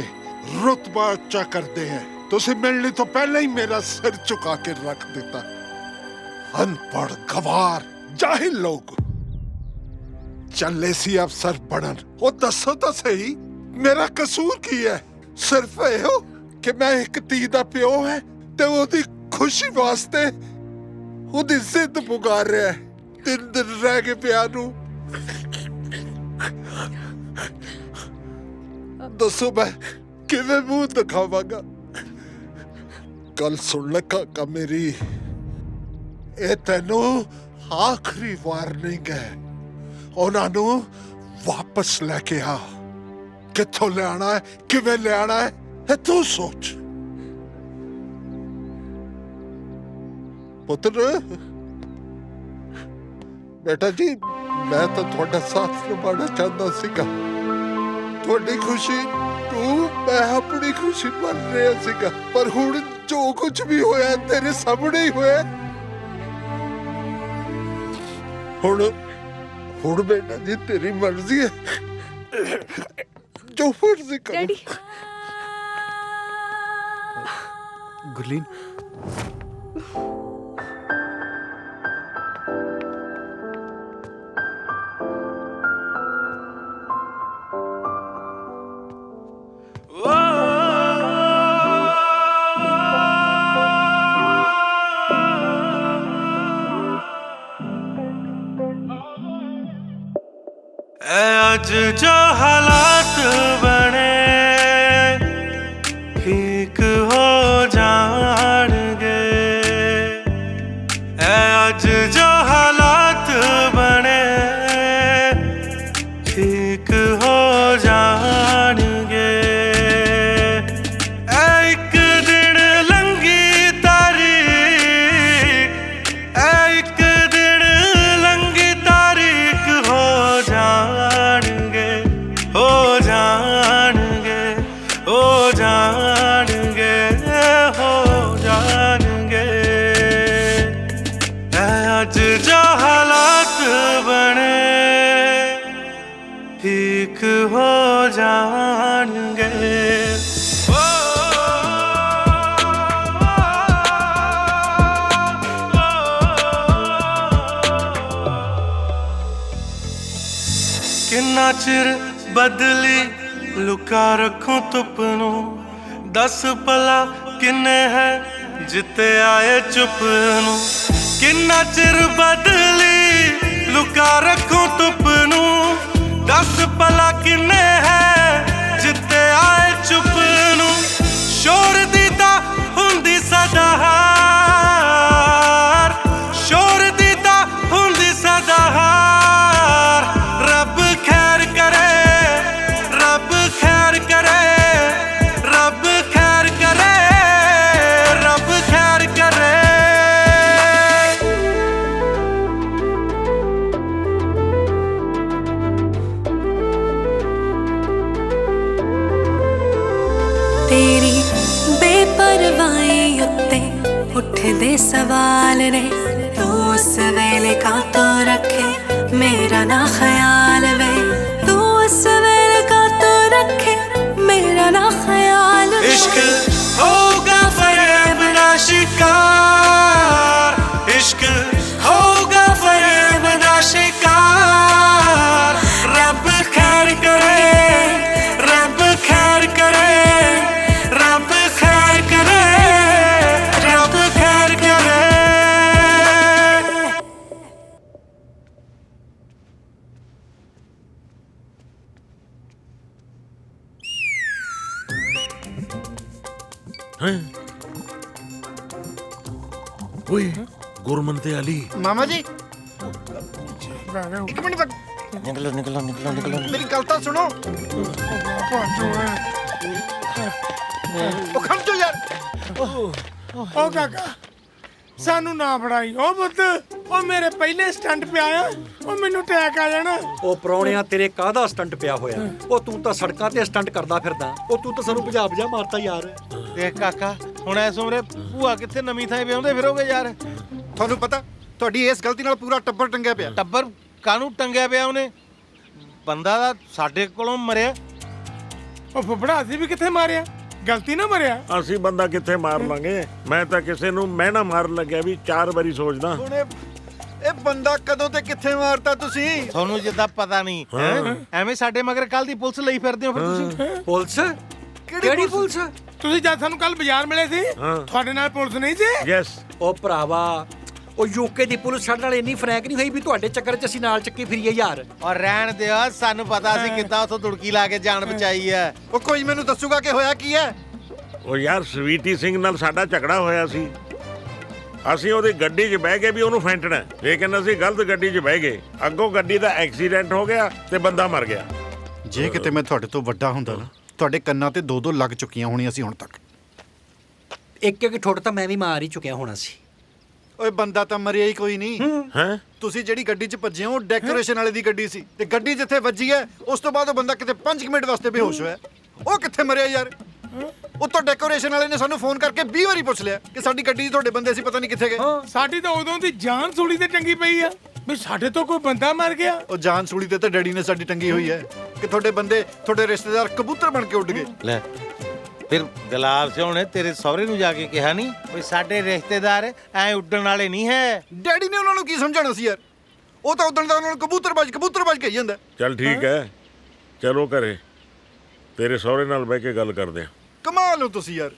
Speaker 6: ਰੁਤਬਾ ਉੱਚਾ ਕਰਦੇ ਹੈ ਤੁਸੀਂ ਮਿਲਣੇ ਤੋਂ ਪਹਿਲਾਂ ਹੀ ਮੇਰਾ ਸਿਰ ਝੁਕਾ ਕੇ ਰੱਖ ਦਿੱਤਾ ਅਨਪੜ੍ਹ ਗਵਾਰ ਜਾਹਿਲ ਲੋਕ ਚੱਲੇ ਸੀ ਅਫਸਰ ਬਣਨ ਉਹ ਦੱਸੋ ਤਾਂ ਸਹੀ ਮੇਰਾ ਕਸੂਰ ਕੀ ਹੈ ਸਿਰਫ ਇਹੋ ਕਿ ਮੈਂ ਇੱਕ ਧੀ ਦਾ ਪਿਓ ਹੈ ਤੇ ਉਹਦੀ ਖੁਸ਼ੀ ਵਾਸਤੇ ਉਹਦੀ ਜ਼ਿੱਦ ਪੁਕਾਰ ਰਿਹਾ ਦਿਨ ਦਿਨ ਰਹਿ ਕੇ ਪਿਆ ਨੂੰ ਦੱਸੋ ਮੈਂ ਕਿਵੇਂ ਮੂੰਹ ਦਿਖਾਵਾਂਗਾ ਗੱਲ ਸੁਣ ਲੈ ਕਾਕਾ ਮੇਰੀ ਇਹ ਤੈਨੂੰ ਆਖਰੀ ਵਾਰਨਿੰਗ ਹੈ ਉਹਨਾਂ ਨੂੰ ਵਾਪਸ ਲੈ ਕੇ ਆ ਕਿੱਥੋਂ ਲਿਆਣਾ ਹੈ ਕਿਵੇਂ ਲਿਆਣਾ ਹੈ ਇਹ ਤੂੰ ਸੋਚ ਪੁੱਤਰ ਬੇਟਾ ਜੀ ਮੈਂ ਤਾਂ ਤੁਹਾਡਾ ਸਾਥ ਨਿਭਾਉਣਾ ਚਾਹੁੰਦਾ ਸੀਗਾ ਤੁਹਾਡੀ ਖੁਸ਼ੀ ਤੂੰ ਮੈਂ ਆਪਣੀ ਖੁਸ਼ੀ ਮੰਨ ਰਿਹਾ ਸੀਗਾ ਪਰ ਹੁਣ ਜੋ ਕੁਝ ਵੀ ਹੋਇਆ ਤੇਰੇ ਸਾਹਮਣੇ ਹੀ ਹੋਇਆ ਹੁਣ ਬੇਟਾ ਜੀ ਤੇਰੀ ਮਰਜ਼ੀ ਹੈ ਜੋ ਫਰਜ਼ੀ ਕਰ
Speaker 4: ਡੈਡੀ
Speaker 1: ਗੁਰਲੀਨ
Speaker 18: ਅੱਜ ਜੋ ਹਾਲਾਤ ਬਣੇ ਠੀਕ ਹੋ ਜਾਣਗੇ ਅੱਜ ਜੋ ਹਾਲਾਤ ਬਣੇ ਠੀਕ ਹੋ ਜਾਣਗੇ ਇੱਕ ਦਿਨ ਲੰਗੀ ਤਾਰੀਖ ਇੱਕ ਦਿਨ ਲੰਗੀ ਤਾਰੀਖ ਹੋ ਜਾਣਗੇ ਹੋ ਜਾਣਗੇ ਹੋ ਜਾਣਗੇ ਹੋ ਜਾਣਗੇ ਅੱਜ ਜੋ ਹਾਲਾਤ ਬਣੇ ਠੀਕ ਹੋ ਜਾਣਗੇ
Speaker 14: ਕਿੰਨਾ ਚਿਰ ਬਦਲੀ ਲੁਕਾ ਰੱਖੋ ਧੁੱਪ ਨੂੰ ਦੱਸ ਭਲਾ ਕਿੰਨੇ ਹੈ ਜਿੱਤੇ ਆਏ ਚੁੱਪ ਨੂੰ ਕਿੰਨਾ ਚਿਰ ਬਦਲੀ ਲੁਕਾ ਰੱਖੋ ਧੁੱਪ ਨੂੰ ਦੱਸ ਭਲਾ ਕਿੰਨੇ ਹੈ ਜਿੱਤੇ ਆਏ ਚੁੱਪ ਨੂੰ ਸ਼ੋਰ ਦੀ ਤਾਂ ਹੁੰਦੀ ਸਦਾ ਹਾਰ ਸ਼ੋਰ ਦੀ ਤਾਂ ਹੁੰਦੀ ਸਦਾ ਹਾਰ ਰੱਬ ਖੈਰ ਕਰੇ ਰੱਬ ਖੈਰ ਕਰੇ ਰੱਬ ਖੈਰ ਕਰੇ ਰੱਬ ਖੈਰ ਕਰੇ
Speaker 7: ਤੇਰੀ ਬੇਪਰਵਾਹੀ ਉੱਤੇ ਉੱਠਦੇ ਸਵਾਲ ਨੇ ਤੂੰ ਉਸ ਵੇਲੇ ਕਾਤੋਂ ਰੱਖੇ ਮੇਰਾ ਨਾ ਖਿਆਲ ਵੇ ਤੂੰ ਉਸ ਵੇਲੇ ਕਾਤੋਂ ਰੱਖੇ ਮੇਰਾ ਨਾ ਖਿਆਲ ਵੇ
Speaker 14: इश्क होगा फरेब ना शिकार इश्क होगा फरेब ना शिकार रब खैर करे रब खैर करे रब खैर करे रब खैर करे
Speaker 19: हैं ओए गुरमन ते अली
Speaker 1: ਮਾਮਾ ਜੀ
Speaker 16: ਇੱਕ ਮਿੰਟ ਤੱਕ
Speaker 15: ਨਿਕਲੋ ਨਿਕਲੋ ਨਿਕਲੋ ਨਿਕਲੋ
Speaker 1: ਮੇਰੀ ਗੱਲ ਤਾਂ ਸੁਣੋ ਉਹ ਖੜ ਜਾ ਯਾਰ
Speaker 16: ਉਹ ਕਾਕਾ ਸਾਨੂੰ ਨਾ ਫੜਾਈ ਉਹ ਬੁੱਧ ਉਹ ਮੇਰੇ ਪਹਿਲੇ ਸਟੰਟ ਪਿਆ ਆ ਉਹ ਮੈਨੂੰ ਅਟੈਕ ਆ ਜਾਣਾ
Speaker 3: ਉਹ ਪ੍ਰਾਹੁਣਿਆ ਤੇਰੇ ਕਾਹਦਾ ਸਟੰਟ ਪਿਆ ਹੋਇਆ ਉਹ ਤੂੰ ਤਾਂ ਸੜਕਾਂ ਤੇ ਸਟੰਟ ਕਰਦਾ ਫਿਰਦਾ ਉਹ ਤੂੰ ਤਾਂ ਸਾਨੂੰ ਭਜਾ ਮਾਰਤਾ ਯਾਰ
Speaker 15: ਦੇਖ ਕਾਕਾ ਹੁਣ ਐਸ ਉਮਰੇ ਭੂਆ ਕਿੱਥੇ ਨਵੀਂ ਥਾਂ ਵਿਆਹੁੰਦੇ ਫਿਰੋਗੇ ਯਾਰ
Speaker 1: ਤੁਹਾਨੂੰ ਪਤਾ ਤੁਹਾਡੀ ਇਸ ਗਲਤੀ ਨਾਲ ਪੂਰਾ ਟੱਬਰ ਟੰਗਿਆ ਪਿਆ
Speaker 15: ਟੱਬਰ ਕਾਹਨੂੰ ਟੰਗਿਆ ਪਿਆ ਉਹਨੇ ਬੰਦਾ ਦਾ ਸਾਡੇ ਕੋਲੋਂ ਮਰਿਆ
Speaker 16: ਉਹ ਫੁੱਫੜਾ ਅਸੀਂ ਵੀ ਕਿੱਥੇ ਮਾਰਿਆ ਗਲਤੀ ਨਾ ਮਰਿਆ
Speaker 19: ਅਸੀਂ ਬੰਦਾ ਕਿੱਥੇ ਮਾਰ ਲਾਂਗੇ ਮੈਂ ਤਾਂ ਕਿਸੇ ਨੂੰ ਮਹਿਣਾ ਮਾਰਨ ਲੱਗਿਆ ਵੀ 4 ਵਾਰੀ ਸੋਚਦਾ
Speaker 1: ਹੁਣ ਇਹ ਬੰਦਾ ਕਦੋਂ ਤੇ ਕਿੱਥੇ ਮਾਰਤਾ ਤੁਸੀਂ
Speaker 15: ਤੁਹਾਨੂੰ ਜਿੱਦਾਂ ਪਤਾ ਨਹੀਂ ਹੈਂ? ਐਵੇਂ ਸਾਡੇ ਮਗਰ ਕੱਲ ਦੀ ਪੁਲਿਸ ਲਈ ਫਿਰਦੇ ਹੋ ਫਿਰ ਤੁਸੀਂ
Speaker 3: ਪੁਲਿਸ ਕਿਹੜੀ ਪੁਲਿਸ
Speaker 16: ਤੁਸੀਂ ਜਦ ਸਾਨੂੰ ਕੱਲ ਬਾਜ਼ਾਰ ਮਿਲੇ ਸੀ ਤੁਹਾਡੇ ਨਾਲ ਪੁਲਿਸ ਨਹੀਂ ਸੀ
Speaker 19: ਯੈਸ
Speaker 3: ਉਹ ਭਰਾਵਾ ਉਹ ਯੂਕੇ ਦੀ ਪੁਲਿਸ ਸਾਡੇ ਨਾਲ ਇੰਨੀ ਫਰੈਂਕ ਨਹੀਂ ਹੋਈ ਵੀ ਤੁਹਾਡੇ ਚੱਕਰ 'ਚ ਅਸੀਂ ਨਾਲ ਚੱਕੀ ਫਿਰੀਏ ਯਾਰ
Speaker 15: ਔਰ ਰਹਿਣ ਦਿਓ ਸਾਨੂੰ ਪਤਾ ਸੀ ਕਿੱਦਾਂ ਉਥੋਂ ਦੁੜਕੀ ਲਾ ਕੇ ਜਾਨ ਬਚਾਈ ਹੈ
Speaker 1: ਉਹ ਕੋਈ ਮੈਨੂੰ ਦੱਸੂਗਾ ਕਿ ਹੋਇਆ ਕੀ ਹੈ
Speaker 19: ਉਹ ਯਾਰ ਸਵੀਟੀ ਸਿੰਘ ਨਾਲ ਸਾਡਾ ਝਗੜਾ ਹੋਇਆ ਸੀ ਅਸੀਂ ਉਹਦੀ ਗੱਡੀ 'ਚ ਬਹਿ ਕੇ ਵੀ ਉਹਨੂੰ ਫੈਂਟਣਾ ਲੇਕਿਨ ਅਸੀਂ ਗਲਤ ਗੱਡੀ 'ਚ ਬਹਿ ਗਏ ਅੱਗੋਂ ਗੱਡੀ ਦਾ ਐਕਸੀਡੈਂਟ ਹੋ ਗਿਆ ਤੇ ਬੰਦਾ ਮਰ ਗਿਆ
Speaker 1: ਜੇ ਕਿਤੇ ਮੈਂ ਤੁਹਾਡੇ ਤੋਂ ਵੱਡਾ ਹੁੰਦਾ ਨਾ ਤੁਹਾਡੇ ਕੰਨਾਂ ਤੇ 2-2 ਲੱਗ ਚੁੱਕੀਆਂ ਹੋਣੀਆਂ ਸੀ ਹੁਣ ਤੱਕ
Speaker 3: ਇੱਕ ਠੁੱਡ ਤਾਂ ਮੈਂ ਵੀ ਮਾਰ ਹੀ ਚੁੱਕਿਆ ਹੋਣਾ ਸੀ
Speaker 1: ਓਏ ਬੰਦਾ ਤਾਂ ਮਰਿਆ ਹੀ ਕੋਈ ਨਹੀਂ
Speaker 19: ਹੈ ਤੁਸੀਂ
Speaker 1: ਜਿਹੜੀ ਗੱਡੀ 'ਚ ਭੱਜੇ ਹੋ ਉਹ ਡੈਕੋਰੇਸ਼ਨ ਵਾਲੇ ਦੀ ਗੱਡੀ ਸੀ ਤੇ ਗੱਡੀ ਜਿੱਥੇ ਵੱਜੀ ਹੈ ਉਸ ਤੋਂ ਬਾਅਦ ਉਹ ਬੰਦਾ ਕਿਤੇ 5 ਮਿੰਟ ਵਾਸਤੇ ਬੇਹੋਸ਼ ਹੋਇਆ ਉਹ ਕਿੱਥੇ ਮਰਿਆ ਯਾਰ ਉੱਤੋਂ ਡੈਕੋਰੇਸ਼ਨ ਵਾਲੇ ਨੇ ਸਾਨੂੰ ਫੋਨ ਕਰਕੇ 20 ਵਾਰੀ ਪੁੱਛ ਲਿਆ ਕਿ ਸਾਡੀ ਗੱਡੀ 'ਚ ਤੁਹਾਡੇ ਬੰਦੇ ਸੀ ਪਤਾ ਨਹੀਂ ਕਿੱਥੇ ਗਏ
Speaker 16: ਸਾਡੀ ਤਾਂ ਉਦੋਂ ਦੀ ਜਾਨ ਸੂਲੀ ਤੇ ਟੰਗੀ ਪਈ ਆ ਵੀ ਸਾਡੇ ਤੋਂ ਕੋਈ ਬੰਦਾ ਮਰ ਗਿਆ
Speaker 1: ਉਹ ਜਾਨ ਸੂਲੀ ਤੇ ਤਾਂ ਡੈਡੀ ਨੇ ਸਾਡੀ ਟੰਗੀ ਹੋਈ ਹੈ ਕਿ ਤੁਹਾਡੇ ਬੰਦੇ ਤੁਹਾਡੇ ਰਿਸ਼ਤੇਦਾਰ ਕਬੂਤਰ ਬਣ ਕੇ ਉੱਡ ਗਏ
Speaker 15: ਲੈ ਫਿਰ ਗੁਲਾਬ ਸਿਉਂ ਨੇ ਤੇਰੇ ਸਹੁਰੇ ਨੂੰ ਜਾ ਕੇ ਕਿਹਾ ਨਹੀਂ ਵੀ ਸਾਡੇ ਰਿਸ਼ਤੇਦਾਰ ਐ ਉੱਡਣ ਵਾਲੇ ਨਹੀਂ ਹੈ
Speaker 1: ਡੈਡੀ ਨੇ ਉਹਨਾਂ ਨੂੰ ਕੀ ਸਮਝਾਉਣਾ ਸੀ ਯਾਰ ਉਹ ਤਾਂ ਉਦੋਂ ਦਾ ਉਹਨਾਂ ਨੂੰ ਕਬੂਤਰਬਾਜ਼ ਕਹੀ ਜਾਂਦਾ
Speaker 19: ਚੱਲ ਠੀਕ ਹੈ ਚਲੋ ਘਰੇ ਤੇਰੇ ਸਹੁਰੇ ਨਾਲ ਬਹਿ ਕੇ ਗੱਲ ਕਰਦੇ ਆ
Speaker 1: ਕਮਾਲ ਹੋ ਤੁਸੀਂ ਯਾਰ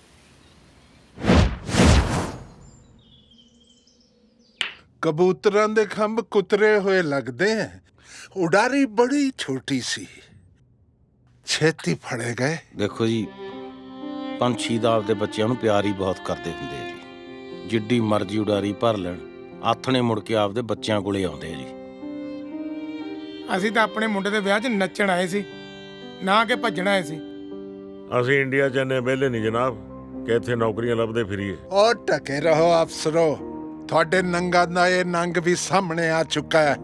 Speaker 6: ਕਬੂਤਰਾਂ ਦੇ ਖੰਭ ਕੁਤਰੇ ਹੋਏ ਲੱਗਦੇ ਐ ਉਡਾਰੀ ਬੜੀ ਛੋਟੀ ਸੀ ਛੇਤੀ ਫੜੇ ਗਏ
Speaker 15: ਦੇਖੋ ਜੀ ਪੰਛੀ ਦਾ ਆਪਦੇ ਬੱਚਿਆਂ ਨੂੰ ਪਿਆਰ ਹੀ ਬਹੁਤ ਕਰਦੇ ਹੁੰਦੇ ਆ ਜੀ ਜਿੱਡੀ ਮਰਜ਼ੀ ਉਡਾਰੀ ਭਰ ਲੈਣ ਆਥਣੇ ਮੁੜ ਕੇ ਆਪਦੇ ਬੱਚਿਆਂ ਕੋਲੇ ਆਉਂਦੇ ਆ ਜੀ
Speaker 16: ਅਸੀਂ ਤਾਂ ਆਪਣੇ ਮੁੰਡੇ ਦੇ ਵਿਆਹ 'ਚ ਨੱਚਣ ਆਏ ਸੀ ਨਾ ਕਿ ਭੱਜਣ ਆਏ ਸੀ
Speaker 19: ਅਸੀਂ ਇੰਡੀਆ 'ਚ ਇੰਨੇ ਵਿਹਲੇ ਨਹੀਂ ਜਨਾਬ ਕਿ ਇੱਥੇ ਨੌਕਰੀਆਂ ਲੱਭਦੇ ਫਿਰੀਏ
Speaker 6: ਉਹ ਟਕੇ ਰਹੋ ਅਫਸਰੋ ਤੁਹਾਡੇ ਨੰਗਾ ਦਾ ਇਹ ਨੰਗ ਵੀ ਸਾਹਮਣੇ ਆ ਚੁੱਕਾ ਹੈ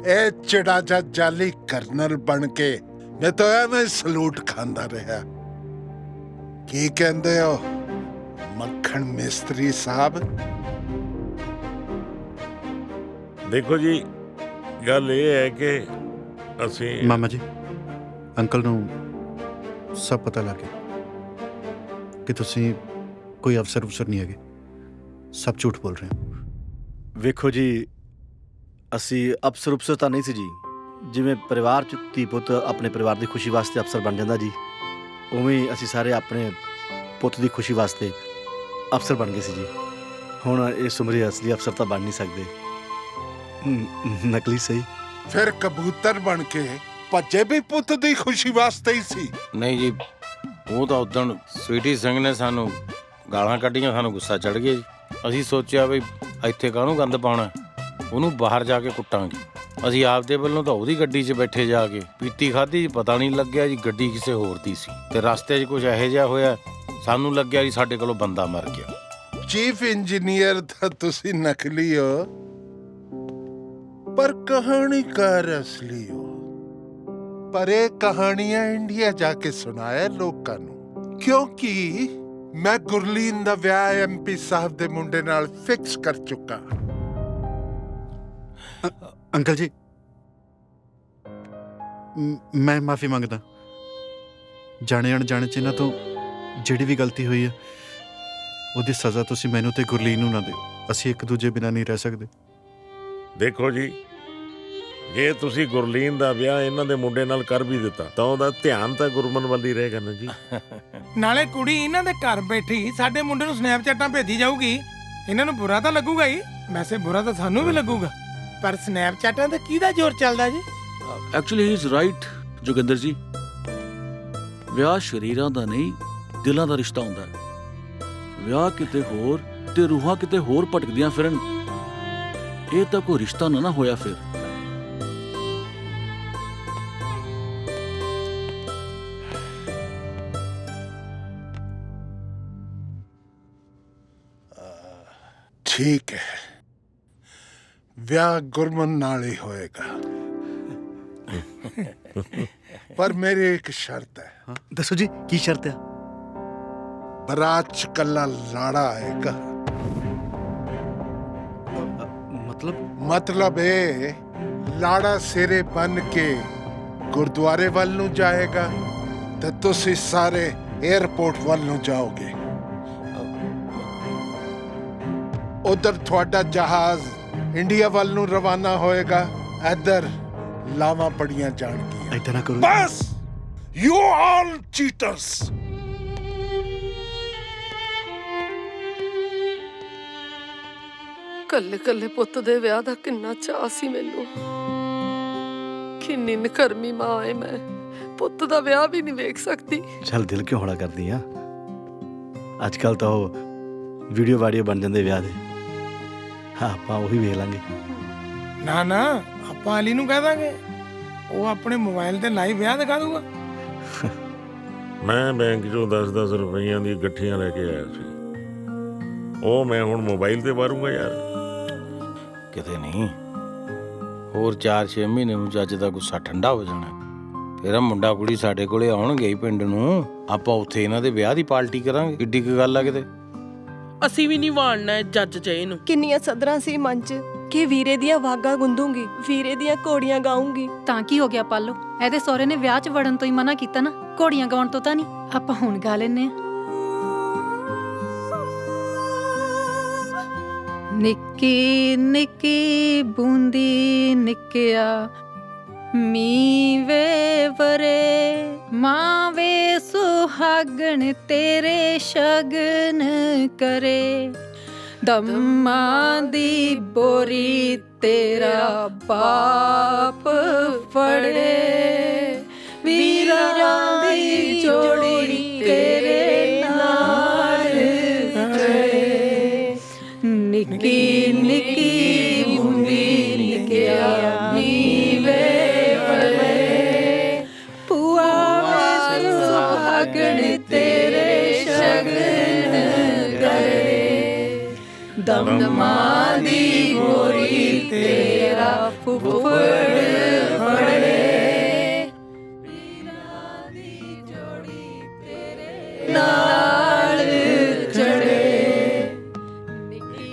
Speaker 6: ਇਹ ਚਿੜਾ ਜਾ ਜਾਲੀ ਕਰਨਲ ਬਣ ਕੇ ਮੈਂ ਤਾਂ ਐਵੇਂ ਸਲੂਟ ਖਾਂਦਾ ਰਿਹਾ ਕੀ ਕਹਿੰਦੇ ਹੋ ਮੱਖਣ ਮਿਸਤਰੀ ਸਾਹਿਬ
Speaker 19: ਦੇਖੋ ਜੀ ਗੱਲ ਇਹ ਹੈ ਕਿ ਅਸੀਂ
Speaker 1: ਮਾਮਾ ਜੀ ਅੰਕਲ ਨੂੰ ਸਭ ਪਤਾ ਲੱਗ ਗਿਆ ਕਿ ਤੁਸੀਂ ਕੋਈ ਅਫਸਰ ਨਹੀਂ ਹੈਗੇ ਸਭ ਝੂਠ ਬੋਲ ਰਹੇ ਹੋ
Speaker 10: ਵੇਖੋ ਜੀ ਅਸੀਂ ਅਫਸਰ ਤਾਂ ਨਹੀਂ ਸੀ ਜੀ ਜਿਵੇਂ ਪਰਿਵਾਰ 'ਚ ਧੀ ਪੁੱਤ ਆਪਣੇ ਪਰਿਵਾਰ ਦੀ ਖੁਸ਼ੀ ਵਾਸਤੇ ਅਫਸਰ ਬਣ ਜਾਂਦਾ ਜੀ, ਉਵੇਂ ਹੀ ਅਸੀਂ ਸਾਰੇ ਆਪਣੇ ਪੁੱਤ ਦੀ ਖੁਸ਼ੀ ਵਾਸਤੇ ਅਫਸਰ ਬਣ ਗਏ ਸੀ ਜੀ। ਹੁਣ ਇਸ ਉਮਰੇ ਅਸਲੀ ਅਫਸਰ ਤਾਂ ਬਣ ਨਹੀਂ ਸਕਦੇ, ਨਕਲੀ ਸਹੀ।
Speaker 6: ਫਿਰ ਕਬੂਤਰ ਬਣ ਕੇ ਭੱਜੇ ਵੀ ਪੁੱਤ ਦੀ ਖੁਸ਼ੀ ਵਾਸਤੇ ਹੀ ਸੀ।
Speaker 15: ਨਹੀਂ ਜੀ, ਉਹ ਤਾਂ ਉਦੋਂ ਸਵੀਟੀ ਸਿੰਘ ਨੇ ਸਾਨੂੰ ਗਾਲਾਂ ਕੱਢੀਆਂ, ਸਾਨੂੰ ਗੁੱਸਾ ਚੜ ਗਿਆ ਜੀ। ਅਸੀਂ ਸੋਚਿਆ ਵੀ ਇੱਥੇ ਕਾਹਨੂੰ ਗੰਦ ਪਾਉਣਾ, ਉਹਨੂੰ ਬਾਹਰ ਜਾ ਕੇ ਕੁੱਟਾਂਗੇ। ਅਸੀਂ ਆਪਦੇ ਵੱਲੋਂ ਤਾਂ ਉਹਦੀ ਗੱਡੀ 'ਚ ਬੈਠੇ ਜਾ ਕੇ ਪੀਤੀ ਖਾਧੀ, ਪਤਾ ਨਹੀਂ ਲੱਗਿਆ ਜੀ ਗੱਡੀ ਕਿਸੇ ਹੋਰ ਦੀ ਸੀ, ਤੇ ਰਸਤੇ 'ਚ ਕੁਝ ਇਹੋ ਜਿਹਾ ਹੋਇਆ, ਸਾਨੂੰ ਲੱਗਿਆ ਜੀ ਸਾਡੇ ਕੋਲੋਂ ਬੰਦਾ ਮਰ ਗਿਆ।
Speaker 6: ਚੀਫ ਇੰਜੀਨੀਅਰ ਤਾਂ ਤੁਸੀਂ ਨਕਲੀ ਹੋ, ਪਰ ਕਹਾਣੀਕਾਰ ਅਸਲੀ ਹੋ। ਪਰ ਇਹ ਕਹਾਣੀਆਂ ਇੰਡੀਆ ਜਾ ਕੇ ਸੁਣਾਇਆ ਲੋਕਾਂ ਨੂੰ, ਕਿਉਂਕਿ ਮੈਂ ਗੁਰਲੀਨ ਦਾ ਵਿਆਹ MP ਸਾਹਿਬ ਦੇ ਮੁੰਡੇ ਨਾਲ ਫਿਕਸ ਕਰ ਚੁੱਕਾ।
Speaker 1: ਅੰਕਲ ਜੀ, ਮੈਂ ਮਾਫੀ ਮੰਗਦਾ। ਜਾਣੇ ਅਣਜਾਣੇ ਚ ਇਹਨਾਂ ਤੋਂ ਜਿਹੜੀ ਵੀ ਗਲਤੀ ਹੋਈ ਹੈ ਉਹਦੀ ਸਜ਼ਾ ਤੁਸੀਂ ਮੈਨੂੰ ਤੇ ਗੁਰਲੀਨ ਨੂੰ ਨਾ ਦਿਓ। ਅਸੀਂ ਇੱਕ ਦੂਜੇ ਬਿਨਾਂ ਨਹੀਂ ਰਹਿ ਸਕਦੇ।
Speaker 19: ਦੇਖੋ ਜੀ, ਜੇ ਤੁਸੀਂ ਗੁਰਲੀਨ ਦਾ ਵਿਆਹ ਇਹਨਾਂ ਦੇ ਮੁੰਡੇ ਨਾਲ ਕਰ ਵੀ ਦਿੱਤਾ ਤਾਂ ਉਹਦਾ ਧਿਆਨ ਤਾਂ ਗੁਰਮਨ ਵੱਲ ਹੀ ਰਹੇਗਾ ਨਾ ਜੀ।
Speaker 16: ਨਾਲੇ ਕੁੜੀ ਇਹਨਾਂ ਦੇ ਘਰ ਬੈਠੀ ਸਾਡੇ ਮੁੰਡੇ ਨੂੰ ਸਨੈਪਚੈਟਾਂ ਭੇਜੀ ਜਾਊਗੀ, ਇਹਨਾਂ ਨੂੰ ਬੁਰਾ ਤਾਂ ਲੱਗੂਗਾ ਹੀ, ਵੈਸੇ ਬੁਰਾ ਤਾਂ ਸਾਨੂੰ ਵੀ ਲੱਗੂਗਾ, ਪਰ ਸਨੈਪਚੈਟਾਂ ਤੇ ਕਿਹਦਾ ਜ਼ੋਰ ਚੱਲਦਾ ਜੀ?
Speaker 2: Actually he is right Joginder ਜੀ, ਵਿਆਹ ਸ਼ਰੀਰਾਂ ਦਾ ਨਹੀਂ ਦਿਲਾਂ ਦਾ ਰਿਸ਼ਤਾ ਹੁੰਦਾ ਹੈ। ਵਿਆਹ ਕਿਤੇ ਹੋਰ ਤੇ ਰੂਹਾਂ ਕਿਤੇ ਹੋਰ ਭਟਕਦੀਆਂ ਫਿਰਨ, ਇਹ ਤਾਂ ਕੋਈ ਰਿਸ਼ਤਾ ਨਾ ਹੋਇਆ ਫਿਰ।
Speaker 6: ਠੀਕ ਹੈ, ਵਿਆਹ ਗੁਰਮਨ ਨਾਲ ਹੀ ਹੋਏਗਾ, ਪਰ ਮੇਰੀ ਇੱਕ ਸ਼ਰਤ ਹੈ।
Speaker 10: ਦੱਸੋ ਜੀ, ਕੀ ਸ਼ਰਤ ਹੈ?
Speaker 6: ਬਰਾਤ 'ਚ ਕੱਲਾ ਲਾੜਾ ਆਏਗਾ। ਮਤਲਬ ਇਹ ਲਾੜਾ ਸਿਰੇ ਬੰਨ ਕੇ ਗੁਰਦੁਆਰੇ ਵੱਲ ਨੂੰ ਜਾਏਗਾ ਤੇ ਤੁਸੀਂ ਸਾਰੇ 에ਅਰਪੋਰਟ ਵੱਲ ਨੂੰ ਜਾਓਗੇ। ਉਧਰ ਤੁਹਾਡਾ ਜਹਾਜ਼ ਇੰਡੀਆ ਵੱਲ ਨੂੰ ਰਵਾਨਾ ਹੋਏਗਾ, ਇੱਧਰ ਲਾਵਾਂ ਪੜੀਆਂ ਜਾਣਗੀਆਂ।
Speaker 10: ਏਦਾਂ ਨਾ ਕਰੋ
Speaker 6: ਬਸ, ਯੂ ਆਲ ਚੀਟਰਸ।
Speaker 21: ਕੱਲੇ ਕੱਲੇ ਪੁੱਤ ਦੇ ਵਿਆਹ ਦਾ ਕਿੰਨਾ ਚਾਅ ਸੀ ਮੈਨੂੰ, ਕਿੰਨੀ ਨਕਰਮੀ ਮਾਂ ਏ ਮੈਂ, ਪੁੱਤ ਦਾ ਵਿਆਹ ਵੀ ਨਹੀਂ ਵੇਖ ਸਕਦੀ।
Speaker 10: ਚੱਲ ਦਿਲ ਕਿਉਂ ਹੌਲਾ ਕਰਦੀ ਆ? ਅੱਜ ਕੱਲ ਤਾਂ ਉਹ ਵੀਡੀਓ ਵਾਡੀਓ ਬਣ ਜਾਂਦੇ ਵਿਆਹ ਦੇ, ਹਾਂ ਆਪਾਂ ਉਹੀ ਵੇਖ ਲਾਂਗੇ।
Speaker 16: ਨਾ ਨਾ, ਆਪਾਂ ਅਲੀ ਨੂੰ ਕਹਿ ਦਾਂਗੇ, ਉਹ ਆਪਣੇ ਮੋਬਾਈਲ ਤੇ ਲਾਈਵ ਵਿਆਹ ਦਿਖਾ ਦੂਗਾ।
Speaker 19: ਮੈਂ ਬੈਂਕ 'ਚੋਂ 10-10 ਰੁਪਈਆਂ ਦੀ ਗੱਠੀਆਂ ਲੈ ਕੇ ਆਇਆ ਸੀ, ਉਹ ਮੈਂ ਹੁਣ ਮੋਬਾਈਲ ਤੇ ਵਾਰੂੰਗਾ ਯਾਰ।
Speaker 15: ਕਿਤੇ ਨਹੀਂ, ਹੋਰ 4-6 ਮਹੀਨੇ ਨੂੰ ਜੱਜ ਦਾ ਗੁੱਸਾ ਠੰਡਾ ਹੋ ਜਾਣਾ, ਫਿਰ ਮੁੰਡਾ ਕੁੜੀ ਸਾਡੇ ਕੋਲੇ ਆਉਣਗੇ ਹੀ ਪਿੰਡ ਨੂੰ, ਆਪਾਂ ਉੱਥੇ ਇਹਨਾਂ ਦੇ ਵਿਆਹ ਦੀ ਪਾਰਟੀ ਕਰਾਂਗੇ। ਕਿੱਡੀ ਕੁ ਗੱਲ ਆ ਕਿਤੇ।
Speaker 5: ਅਸੀਂ ਵੀ ਨਹੀਂ ਵਾੜਨਾ ਜੱਜ ਚ ਇਹਨੂੰ।
Speaker 17: ਕਿੰਨੀਆਂ ਸਦਰਾਂ ਸੀ ਮਨ 'ਚ ਕਿ ਵੀਰੇ ਦੀਆਂ ਵਾਗਾਂ ਗੁੰਦੂੰਗੀ, ਵੀਰੇ ਦੀਆਂ ਘੋੜੀਆਂ ਗਾਉਂਗੀ।
Speaker 11: ਤਾਂ ਕੀ ਹੋ ਗਿਆ ਪਾਲੋ, ਇਹਦੇ ਸਹੁਰੇ ਨੇ ਵਿਆਹ 'ਚ ਵੜਨ ਤੋਂ ਹੀ ਮਨਾ ਕੀਤਾ ਨਾ, ਘੋੜੀਆਂ ਗਾਉਣ ਤੋਂ ਤਾਂ ਨਹੀਂ। ਆਪਾਂ ਹੁਣ ਗਾ ਲੈਨੇ ਆ। ਨਿੱਕੀ ਨਿੱਕੀ ਬੂੰਦੀ ਨਿੱਕਿਆ ਮੀਂਹ ਵੇ ਵਰੇ, ਮਾਂ ਵੇ ਸੁਹਾਗਣ ਤੇਰੇ ਸ਼ਗਨ ਕਰੇ, ਦਮਾਂ ਦੀ ਬੋਰੀ ਤੇਰਾ ਬਾਪ ਫੜੇ, ਵੀਰਾਂ ਦੀ ਜੋੜੀ ਤੇਰੇ ਨਾਲ ਚੜੇ। ਨਿੱਕੀ ਨਿੱਕੀ ਬੂੰਦੀ ਨਿੱਕਿਆ ਮੀਂਹ ਵੇ ਵਰੇ, ਭੂਆ ਵੇ ਸੁਹਾਗਣ ਤੇਰੇ ਸ਼ਗਨ ਕਰੇ, ਦਮਾਂ ਦੀ ਬੋਰੀ ਤੇਰਾ ਫੁੱਫੜ ਫੜੇ, ਵੀਰਾਂ ਦੀ ਜੋੜੀ ਤੇਰੇ ਨਾਲ ਚੜੇ। ਨਿੱਕੀ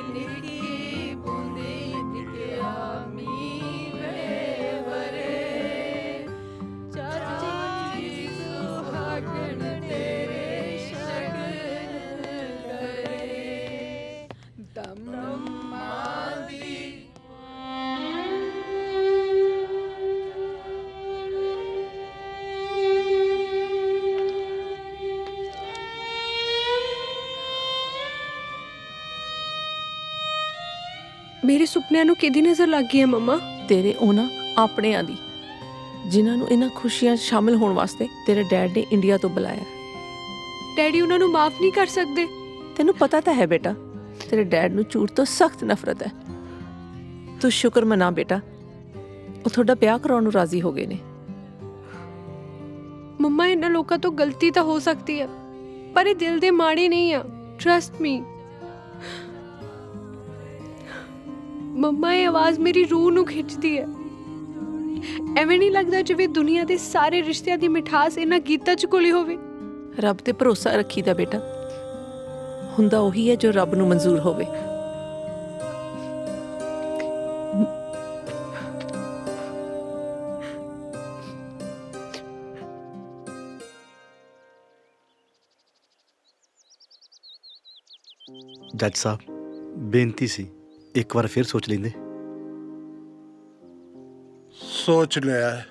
Speaker 11: ਨਿੱਕੀ ਬੂੰਦੀ ਨਿੱਕਿਆ ਮੀਂਹ ਵੇ ਵਰੇ, ਚਾਚੀ ਸੁਹਾਗਣ ਤੇਰੇ ਸ਼ਗਨ ਕਰੇ, ਦਮਾਂ ਦੀ
Speaker 4: ਮੇਰੇ ਸੁਪਨਿਆਂ ਨੂੰ ਕਿਹਦੀ ਨਜ਼ਰ ਲੱਗ ਗਈ ਹੈ ਮੰਮਾ?
Speaker 5: ਤੇਰੇ ਉਹਨਾਂ ਆਪਣਿਆਂ ਦੀ, ਜਿਨ੍ਹਾਂ ਨੂੰ ਇਹਨਾਂ ਖੁਸ਼ੀਆਂ 'ਚ ਸ਼ਾਮਿਲ ਹੋਣ ਵਾਸਤੇ ਤੇਰੇ ਡੈਡ ਨੇ ਇੰਡੀਆ ਤੋਂ ਬੁਲਾਇਆ।
Speaker 4: ਡੈਡੀ ਉਹਨਾਂ ਨੂੰ ਮਾਫ ਨਹੀਂ ਕਰ ਸਕਦੇ?
Speaker 5: ਤੈਨੂੰ ਪਤਾ ਤਾਂ ਹੈ ਬੇਟਾ, ਤੇਰੇ ਡੈਡ ਨੂੰ ਝੂਠ ਤੋਂ ਸਖਤ ਨਫ਼ਰਤ ਹੈ। ਤੂੰ ਸ਼ੁਕਰ ਮਨਾ ਬੇਟਾ, ਉਹ ਤੁਹਾਡਾ ਵਿਆਹ ਕਰਾਉਣ ਨੂੰ ਰਾਜ਼ੀ ਹੋ ਗਏ ਨੇ।
Speaker 4: ਮੰਮਾ ਇਹਨਾਂ ਲੋਕਾਂ ਤੋਂ ਗਲਤੀ ਤਾਂ ਹੋ ਸਕਦੀ ਹੈ, ਪਰ ਇਹ ਦਿਲ ਦੇ ਮਾੜੇ ਨਹੀਂ ਆ, ਟਰਸਟ ਮੀ। ਮੰਮਾ ਇਹ ਆਵਾਜ਼ ਮੇਰੀ ਰੂਹ ਨੂੰ ਖਿੱਚਦੀ ਹੈ। ਐਵੇਂ ਨਹੀਂ ਲੱਗਦਾ ਜਿਵੇਂ ਦੁਨੀਆ ਦੇ ਸਾਰੇ ਰਿਸ਼ਤਿਆਂ ਦੀ ਮਿਠਾਸ ਇਹਨਾਂ ਗੀਤਾਂ 'ਚ ਘੁਲੀ ਹੋਵੇ?
Speaker 5: ਰੱਬ ਤੇ ਭਰੋਸਾ ਰੱਖੀਦਾ ਬੇਟਾ, ਹੁੰਦਾ ਉਹੀ ਹੈ ਜੋ ਰੱਬ ਨੂੰ ਮਨਜ਼ੂਰ ਹੋਵੇ।
Speaker 10: ਜੱਜ ਸਾਹਿਬ, ਬੇਨਤੀ ਸੀ, ਇੱਕ ਵਾਰ ਫਿਰ ਸੋਚ ਲੈਂਦੇ।
Speaker 6: ਸੋਚ ਲਿਆ ਹੈ।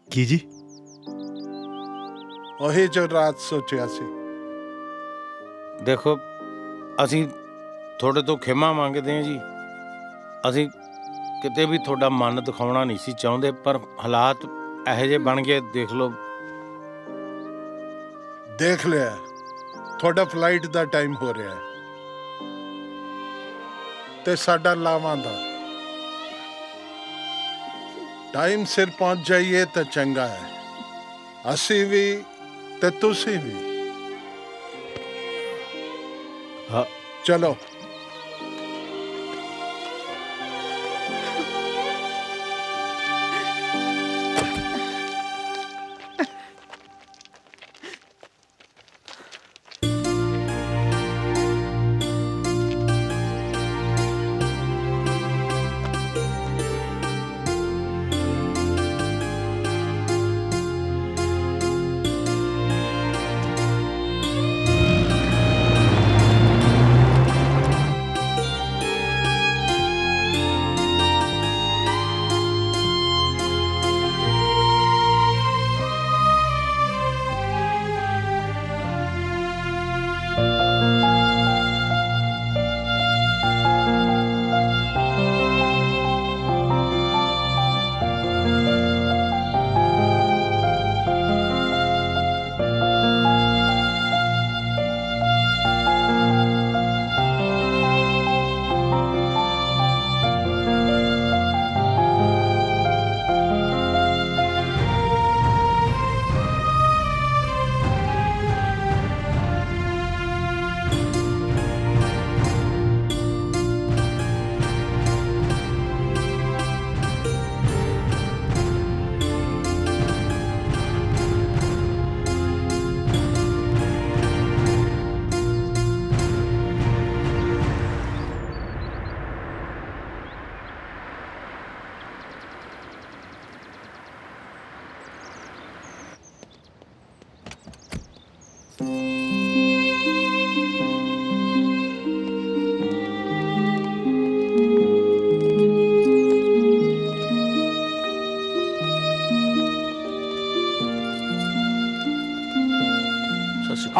Speaker 10: ਕੀ ਜੀ?
Speaker 6: ਉਹੀ ਜੋ ਰਾਤ ਸੋਚਿਆ ਸੀ।
Speaker 15: ਦੇਖੋ, ਅਸੀਂ ਤੁਹਾਡੇ ਤੋਂ ਖਿਮਾ ਮੰਗਦੇ ਹਾਂ ਜੀ। ਅਸੀਂ ਕਿਤੇ ਵੀ ਤੁਹਾਡਾ ਮਨ ਦਿਖਾਉਣਾ ਨਹੀਂ ਸੀ ਚਾਹੁੰਦੇ, ਪਰ ਹਾਲਾਤ ਇਹੋ ਜਿਹੇ ਬਣ ਗਏ। ਦੇਖ ਲਓ।
Speaker 6: ਦੇਖ ਲਿਆ, ਤੁਹਾਡਾ ਫਲਾਈਟ ਦਾ ਟਾਈਮ ਹੋ ਰਿਹਾ ਹੈ ਤੇ ਸਾਡਾ ਲਾਵਾਂ ਦਾ ਟਾਈਮ ਸਿਰ ਪਹੁੰਚ ਜਾਈਏ ਤਾਂ ਚੰਗਾ ਹੈ। ਅਸੀਂ ਵੀ ਤੇ ਤੁਸੀਂ ਵੀ।
Speaker 10: ਹਾਂ,
Speaker 6: ਚਲੋ।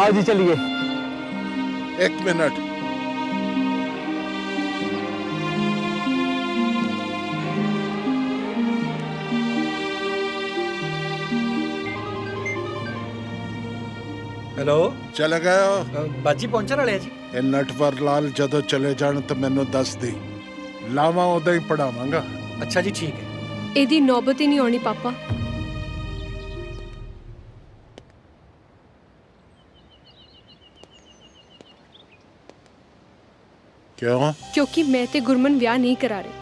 Speaker 20: आओ जी चलिए।
Speaker 6: एक मिनट।
Speaker 3: ਹੈਲੋ,
Speaker 6: ਚਲੇ ਗਏ ਹੋ?
Speaker 3: ਬਾਜੀ ਪਹੁੰਚਣ ਵਾਲੇ ਆ ਜੀ।
Speaker 6: ਇਹ ਨਟਵਰ ਲਾਲ ਜਦੋਂ ਚਲੇ ਜਾਣ ਤਾਂ ਮੈਨੂੰ ਦੱਸ ਦੇ, ਲਾਵਾਂ ਉਦੋਂ ਹੀ ਪੜਾਵਾਂਗਾ।
Speaker 3: ਅੱਛਾ ਜੀ, ਠੀਕ ਹੈ।
Speaker 4: ਇਹਦੀ ਨੌਬਤ ਹੀ ਨਹੀਂ ਆਉਣੀ ਪਾਪਾ।
Speaker 6: क्यों?
Speaker 4: क्योंकि मैं ते गुरमन ब्याह नहीं करा रहे।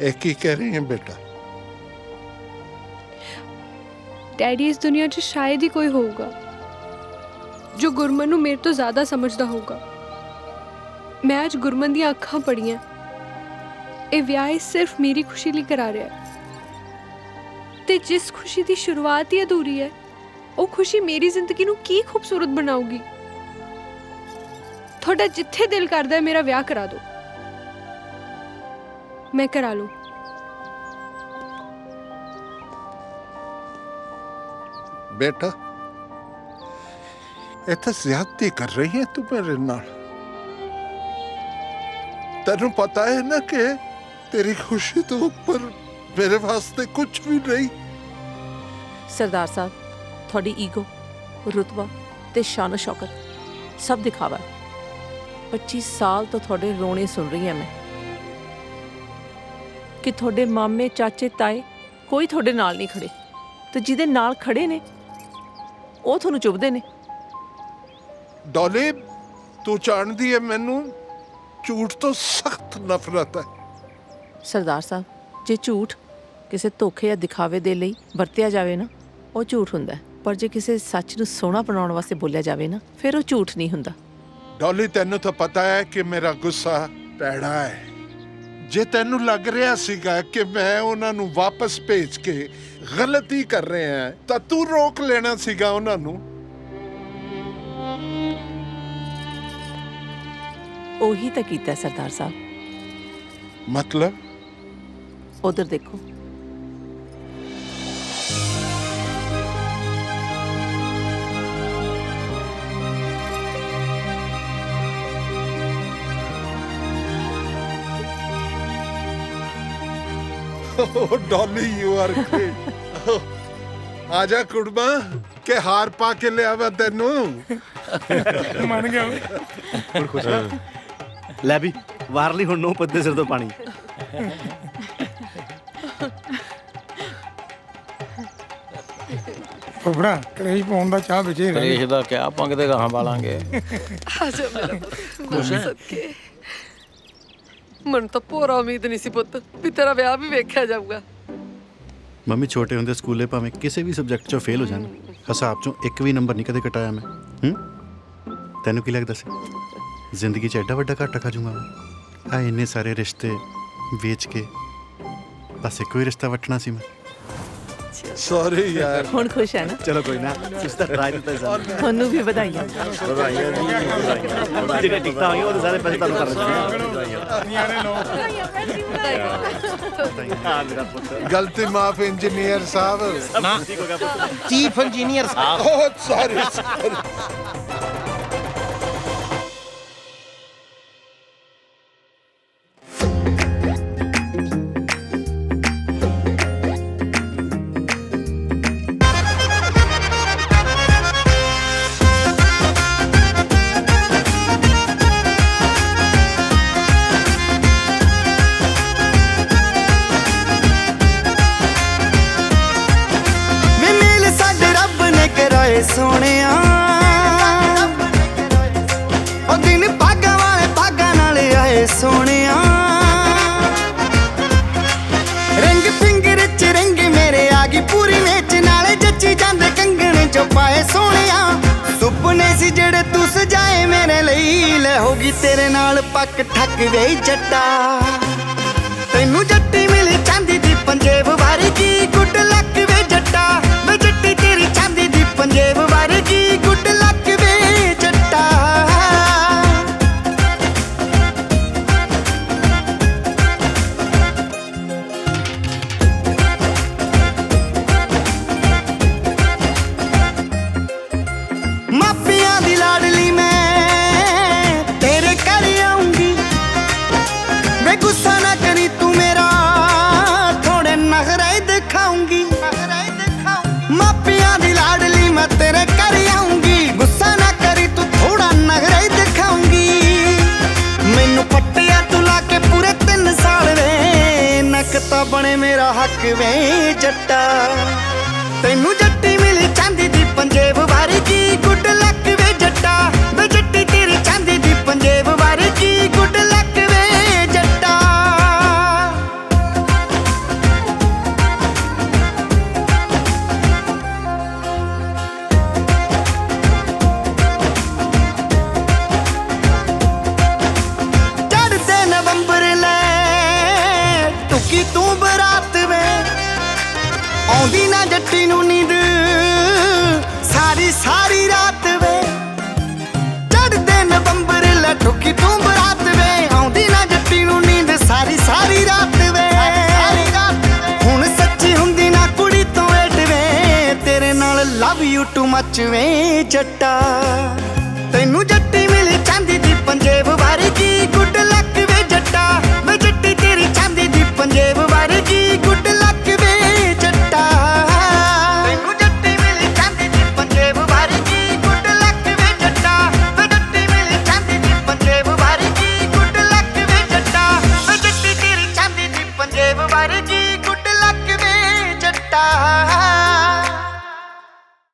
Speaker 6: एक ही कह रही हैं बेटा।
Speaker 4: डैडी इस दुनिया 'ਚ शायद ही कोई होगा जो गुरमन ਨੂੰ ਮੇਰੇ ਤੋਂ ਜ਼ਿਆਦਾ ਸਮਝਦਾ ਹੋਊਗਾ। ਮੈਂ ਅੱਜ ਗੁਰਮਨ ਦੀਆਂ ਅੱਖਾਂ ਪੜੀਆਂ। ਇਹ ਵਿਆਹ ਸਿਰਫ ਮੇਰੀ ਖੁਸ਼ੀ ਲਈ ਕਰਾ ਰਿਹਾ ਹੈ ਤੇ ਜਿਸ ਖੁਸ਼ੀ ਦੀ ਸ਼ੁਰੂਆਤ ਹੀ ਅਧੂਰੀ ਹੈ, ਉਹ ਖੁਸ਼ੀ ਮੇਰੀ ਜ਼ਿੰਦਗੀ ਨੂੰ ਕੀ ਖੂਬਸੂਰਤ ਬਣਾਊਗੀ। ਤੁਹਾਡਾ ਜਿੱਥੇ ਦਿਲ ਕਰਦਾ ਹੈ ਮੇਰਾ ਵਿਆਹ ਕਰਾ ਦਿਓ, ਮੈਂ ਕਰਾ ਲੂੰ।
Speaker 6: बेटा, इतना ज्यादती कर रही है तू मेरे नाल। तेनू पता है ना कि तेरी खुशी तो ऊपर मेरे वास्ते कुछ भी नहीं।
Speaker 20: सरदार साहब, थोड़ी ईगो, रुतबा ते शानो शौकत सब दिखावा है। 25 साल तो थोड़े रोने सुन रही हैं मैं कि थोड़े मामे चाचे ताए कोई थोड़े नाल नहीं खड़े, तो जिदे नाल खड़े ने ਉਹ ਤੁਹਾਨੂੰ ਚੁੱਭਦੇ ਨੇ।
Speaker 6: डॉली तू जानती है मैनू झूठ तो सख्त नफरत है।
Speaker 20: ਸਰਦਾਰ ਸਾਹਿਬ, ਜੇ ਝੂਠ ਕਿਸੇ ਧੋਖੇ ਜਾਂ ਦਿਖਾਵੇ ਦੇ ਲਈ ਵਰਤਿਆ ਜਾਵੇ ਨਾ, ਉਹ ਝੂਠ ਹੁੰਦਾ ਹੈ, ਪਰ ਜੇ ਕਿਸੇ ਸੱਚ ਨੂੰ ਸੋਹਣਾ ਬਣਾਉਣ ਵਾਸਤੇ ਬੋਲਿਆ ਜਾਵੇ ਨਾ, ਫਿਰ ਉਹ ਝੂਠ ਨਹੀਂ ਹੁੰਦਾ।
Speaker 6: डॉली तेनू तो पता है कि मेरा गुस्सा पैड़ा है। जे तेनू लग रहा सीगा कि मैं उन्हां नू वापस भेज के गलती कर रहे हैं तो तू रोक लेना सीगा उन्हां नू।
Speaker 20: ਉਹੀ ਤਾਂ ਕੀਤਾ ਸਰਦਾਰ ਸਾਹਿਬ।
Speaker 6: मतलब
Speaker 20: ਉਧਰ ਦੇਖੋ।
Speaker 6: Oh, Dolly, you are great. आजा कुड़मा के हार पा के ले आवा तेनू।
Speaker 16: मन गया
Speaker 10: ਹੁਣ ਖੁਸ਼ ਆ? ਲੈ ਵੀ ਵਾਰ ਲਈ ਹੁਣ ਨੋ ਪੱਤੇ ਸਿਰ ਤੋਂ ਪਾਣੀ।
Speaker 16: ਫੁੱਫੜਾ ਕਲੇਸ਼ ਪਾਉਣ ਦਾ ਚਾਹ ਵਿੱਚ ਹੀ
Speaker 15: ਕਲੇਸ਼ ਦਾ ਕਿਆ ਪੰਗ ਤੇ ਗਾਹਾਂ ਵਾਲਾਂਗੇ।
Speaker 21: ਆਜਾ ਮੇਰਾ ਖੁਸ਼ ਸਦਕੇ। ਮਨ ਤਾਂ ਪੂਰਾ ਉਮੀਦ ਨਹੀਂ ਸੀ ਪੁੱਤ ਵੀ ਤੇਰਾ ਵਿਆਹ ਵੀ ਵੇਖਿਆ ਜਾਊਗਾ।
Speaker 1: ਮੰਮੀ ਛੋਟੇ ਹੁੰਦੇ ਸਕੂਲੇ ਭਾਵੇਂ ਕਿਸੇ ਵੀ ਸਬਜੈਕਟ 'ਚੋਂ ਫੇਲ ਹੋ ਜਾਣ, ਹਿਸਾਬ 'ਚੋਂ ਇੱਕ ਵੀ ਨੰਬਰ ਨਹੀਂ ਕਦੇ ਘਟਾਇਆ ਮੈਂ। ਤੈਨੂੰ ਕੀ ਲੱਗਦਾ ਸੀ ਜ਼ਿੰਦਗੀ 'ਚ ਐਡਾ ਵੱਡਾ ਘਾਟਾ ਖਾ ਜਾਊਂਗਾ ਮੈਂ? ਆ ਇੰਨੇ ਸਾਰੇ ਰਿਸ਼ਤੇ ਵੇਚ ਕੇ ਬਸ ਇੱਕੋ ਹੀ ਰਿਸ਼ਤਾ ਵੱਟਣਾ ਸੀ ਮੈਂ।
Speaker 6: सॉरी यार।
Speaker 20: ਹੁਣ ਖੁਸ਼ ਹੈ ਨਾ?
Speaker 10: ਚਲੋ ਕੋਈ ਨਾ, ਤੁਸੀਂ ਤਾਂ ਰਾਜ ਦਿੱਤਾ ਸਾਨੂੰ।
Speaker 20: ਤੁਹਾਨੂੰ ਵੀ ਵਧਾਈਆਂ।
Speaker 10: ਵਧਾਈਆਂ ਜੀ, ਵਧਾਈਆਂ। ਜਿਹੜੇ ਟਿਕਟਾਂ ਹੋਈਆਂ ਉਹਦੇ ਸਾਰੇ ਪੈਸੇ ਤੁਹਾਨੂੰ ਕਰ ਦਿੱਤੇ।
Speaker 6: गलती माफ इंजीनियर साहब।
Speaker 13: चीफ इंजीनियर साहब।
Speaker 6: बहुत सॉरी।
Speaker 18: ਸੋਹਣਿਆ ਉਹ ਦਿਨ ਭਾਗਾਂ ਵਾਲੇ ਭਾਗਾਂ ਨਾਲ ਆਏ ਸੋਹਣਿਆ। ਰੰਗ ਫਿੰਗਰ ਚ ਰੰਗ ਮੇਰੇ ਆ ਗਈ ਪੂਰੀ ਵਿੱਚ ਨਾਲੇ ਜੱਚੀ ਜਾਂਦੇ ਕੰਗਣੇ ਚੋਂ ਪਾਏ ਸੋਹਣਿਆ। ਸੁਪਨੇ ਸੀ ਜਿਹੜੇ ਤੂੰ ਸਜਾਏ ਮੇਰੇ ਲਈ ਲੈ ਹੋਗੀ ਤੇਰੇ ਨਾਲ ਪੱਕ ਠੱਕ ਵੇ ਜੱਟਾ। ਤੈਨੂੰ ਜੱਟੀ ਮਿਲੀ ਚਾਂਦੀ ਦੀ ਪੰਜੇਬ ਵਰਗੀ ਗੁੱਡ ਲੱਕ ਵੇ ਜੱਟਾ। ਵੇ ਜੱਟੀ ਤੇਰੀ ਚਾਂਦੀ ਦੀ ਪੰਜੇਬ ਵਰਗੀ ਗੁੱਡ ਲੱਕ ਵੇ ਜੱਟਾ। ਮਾਪਿਆਂ ਦੀ ਲਾਡਲੀ ਮੈਂ ਤੇਰੇ ਘਰ ਆਉਂਗੀ। ਵੇ ਗੁੱਸਾ ਨਾ ਕਰੀ ਤੂੰ ਮੇਰਾ ਥੋੜੇ ਨਖਰੇ ਦਿਖਾਉਂਗੀ। ਮਾਪਿਆਂ ਦੀ ਲਾਡਲੀ ਮੈਂ ਤੇਰੇ ਘਰ ਆਉਂਗੀ। ਗੁੱਸਾ ਨਾ ਕਰੀ ਤੂੰ ਥੋੜਾ ਨਖਰੇ ਦਿਖਾਉਂਗੀ। ਮੈਨੂੰ ਪੱਟਿਆ ਤੂੰ ਲਾ ਕੇ ਪੂਰੇ 3 ਸਾਲ ਵੇ ਨੱਕ ਤਾਂ ਬਣੇ ਮੇਰਾ ਹੱਕ ਵੇ ਜੱਟਾ। ਤੈਨੂੰ ਜੱਟੀ ਮਿਲੀ ਚਾਂਦੀ ਦੀ ਪੰਜੇਬ ਵਰਗੀ ਗੁੱਡ ਲੱਕ ਵੇ ਜੱਟਾ। ਵੇ ਜੱਟੀ ਤੇਰੀ ਚਾਂਦੀ ਦੀ ਪੰਜੇਬ ਵਰਗੀ ਗੁੱਡ ਲੱਕ ਵੇ ਜੱਟਾ। ਚੜ੍ਹਦੇ ਨਵੰਬਰ ਲੈ ਟੁਕੀ ਤੂੰ ਬਰਾਤ ਵੇ ਆਉਂਦੀ ਨਾ ਜੱਟੀ ਨੂੰ ਨੀਂਦ ਸਾਰੀ ਸਾਰੀ ਰਾਤ ਵੇ। ਚੜ੍ਹਦੇ ਨਵੰਬਰ ਲੈ ਟੁਕੀ ਤੂੰ ਬਰਾਤ ਵੇ ਆਉਂਦੀ ਨਾ ਜੱਟੀ ਨੂੰ ਨੀਂਦ ਸਾਰੀ ਸਾਰੀ ਰਾਤ ਵੇ। ਹੁਣ ਸੱਚੀ ਹੁੰਦੀ ਨਾ ਕੁੜੀ ਤੋਂ ਏਟ ਵੇ ਤੇਰੇ ਨਾਲ ਲਵ ਯੂ ਟੂ ਮੱਚ ਵੇ ਜੱਟਾ। ਤੈਨੂੰ ਜੱਟੀ ਮਿਲੀ ਚਾਂਦੀ ਦੀ ਪੰਜੇਬ ਵਰ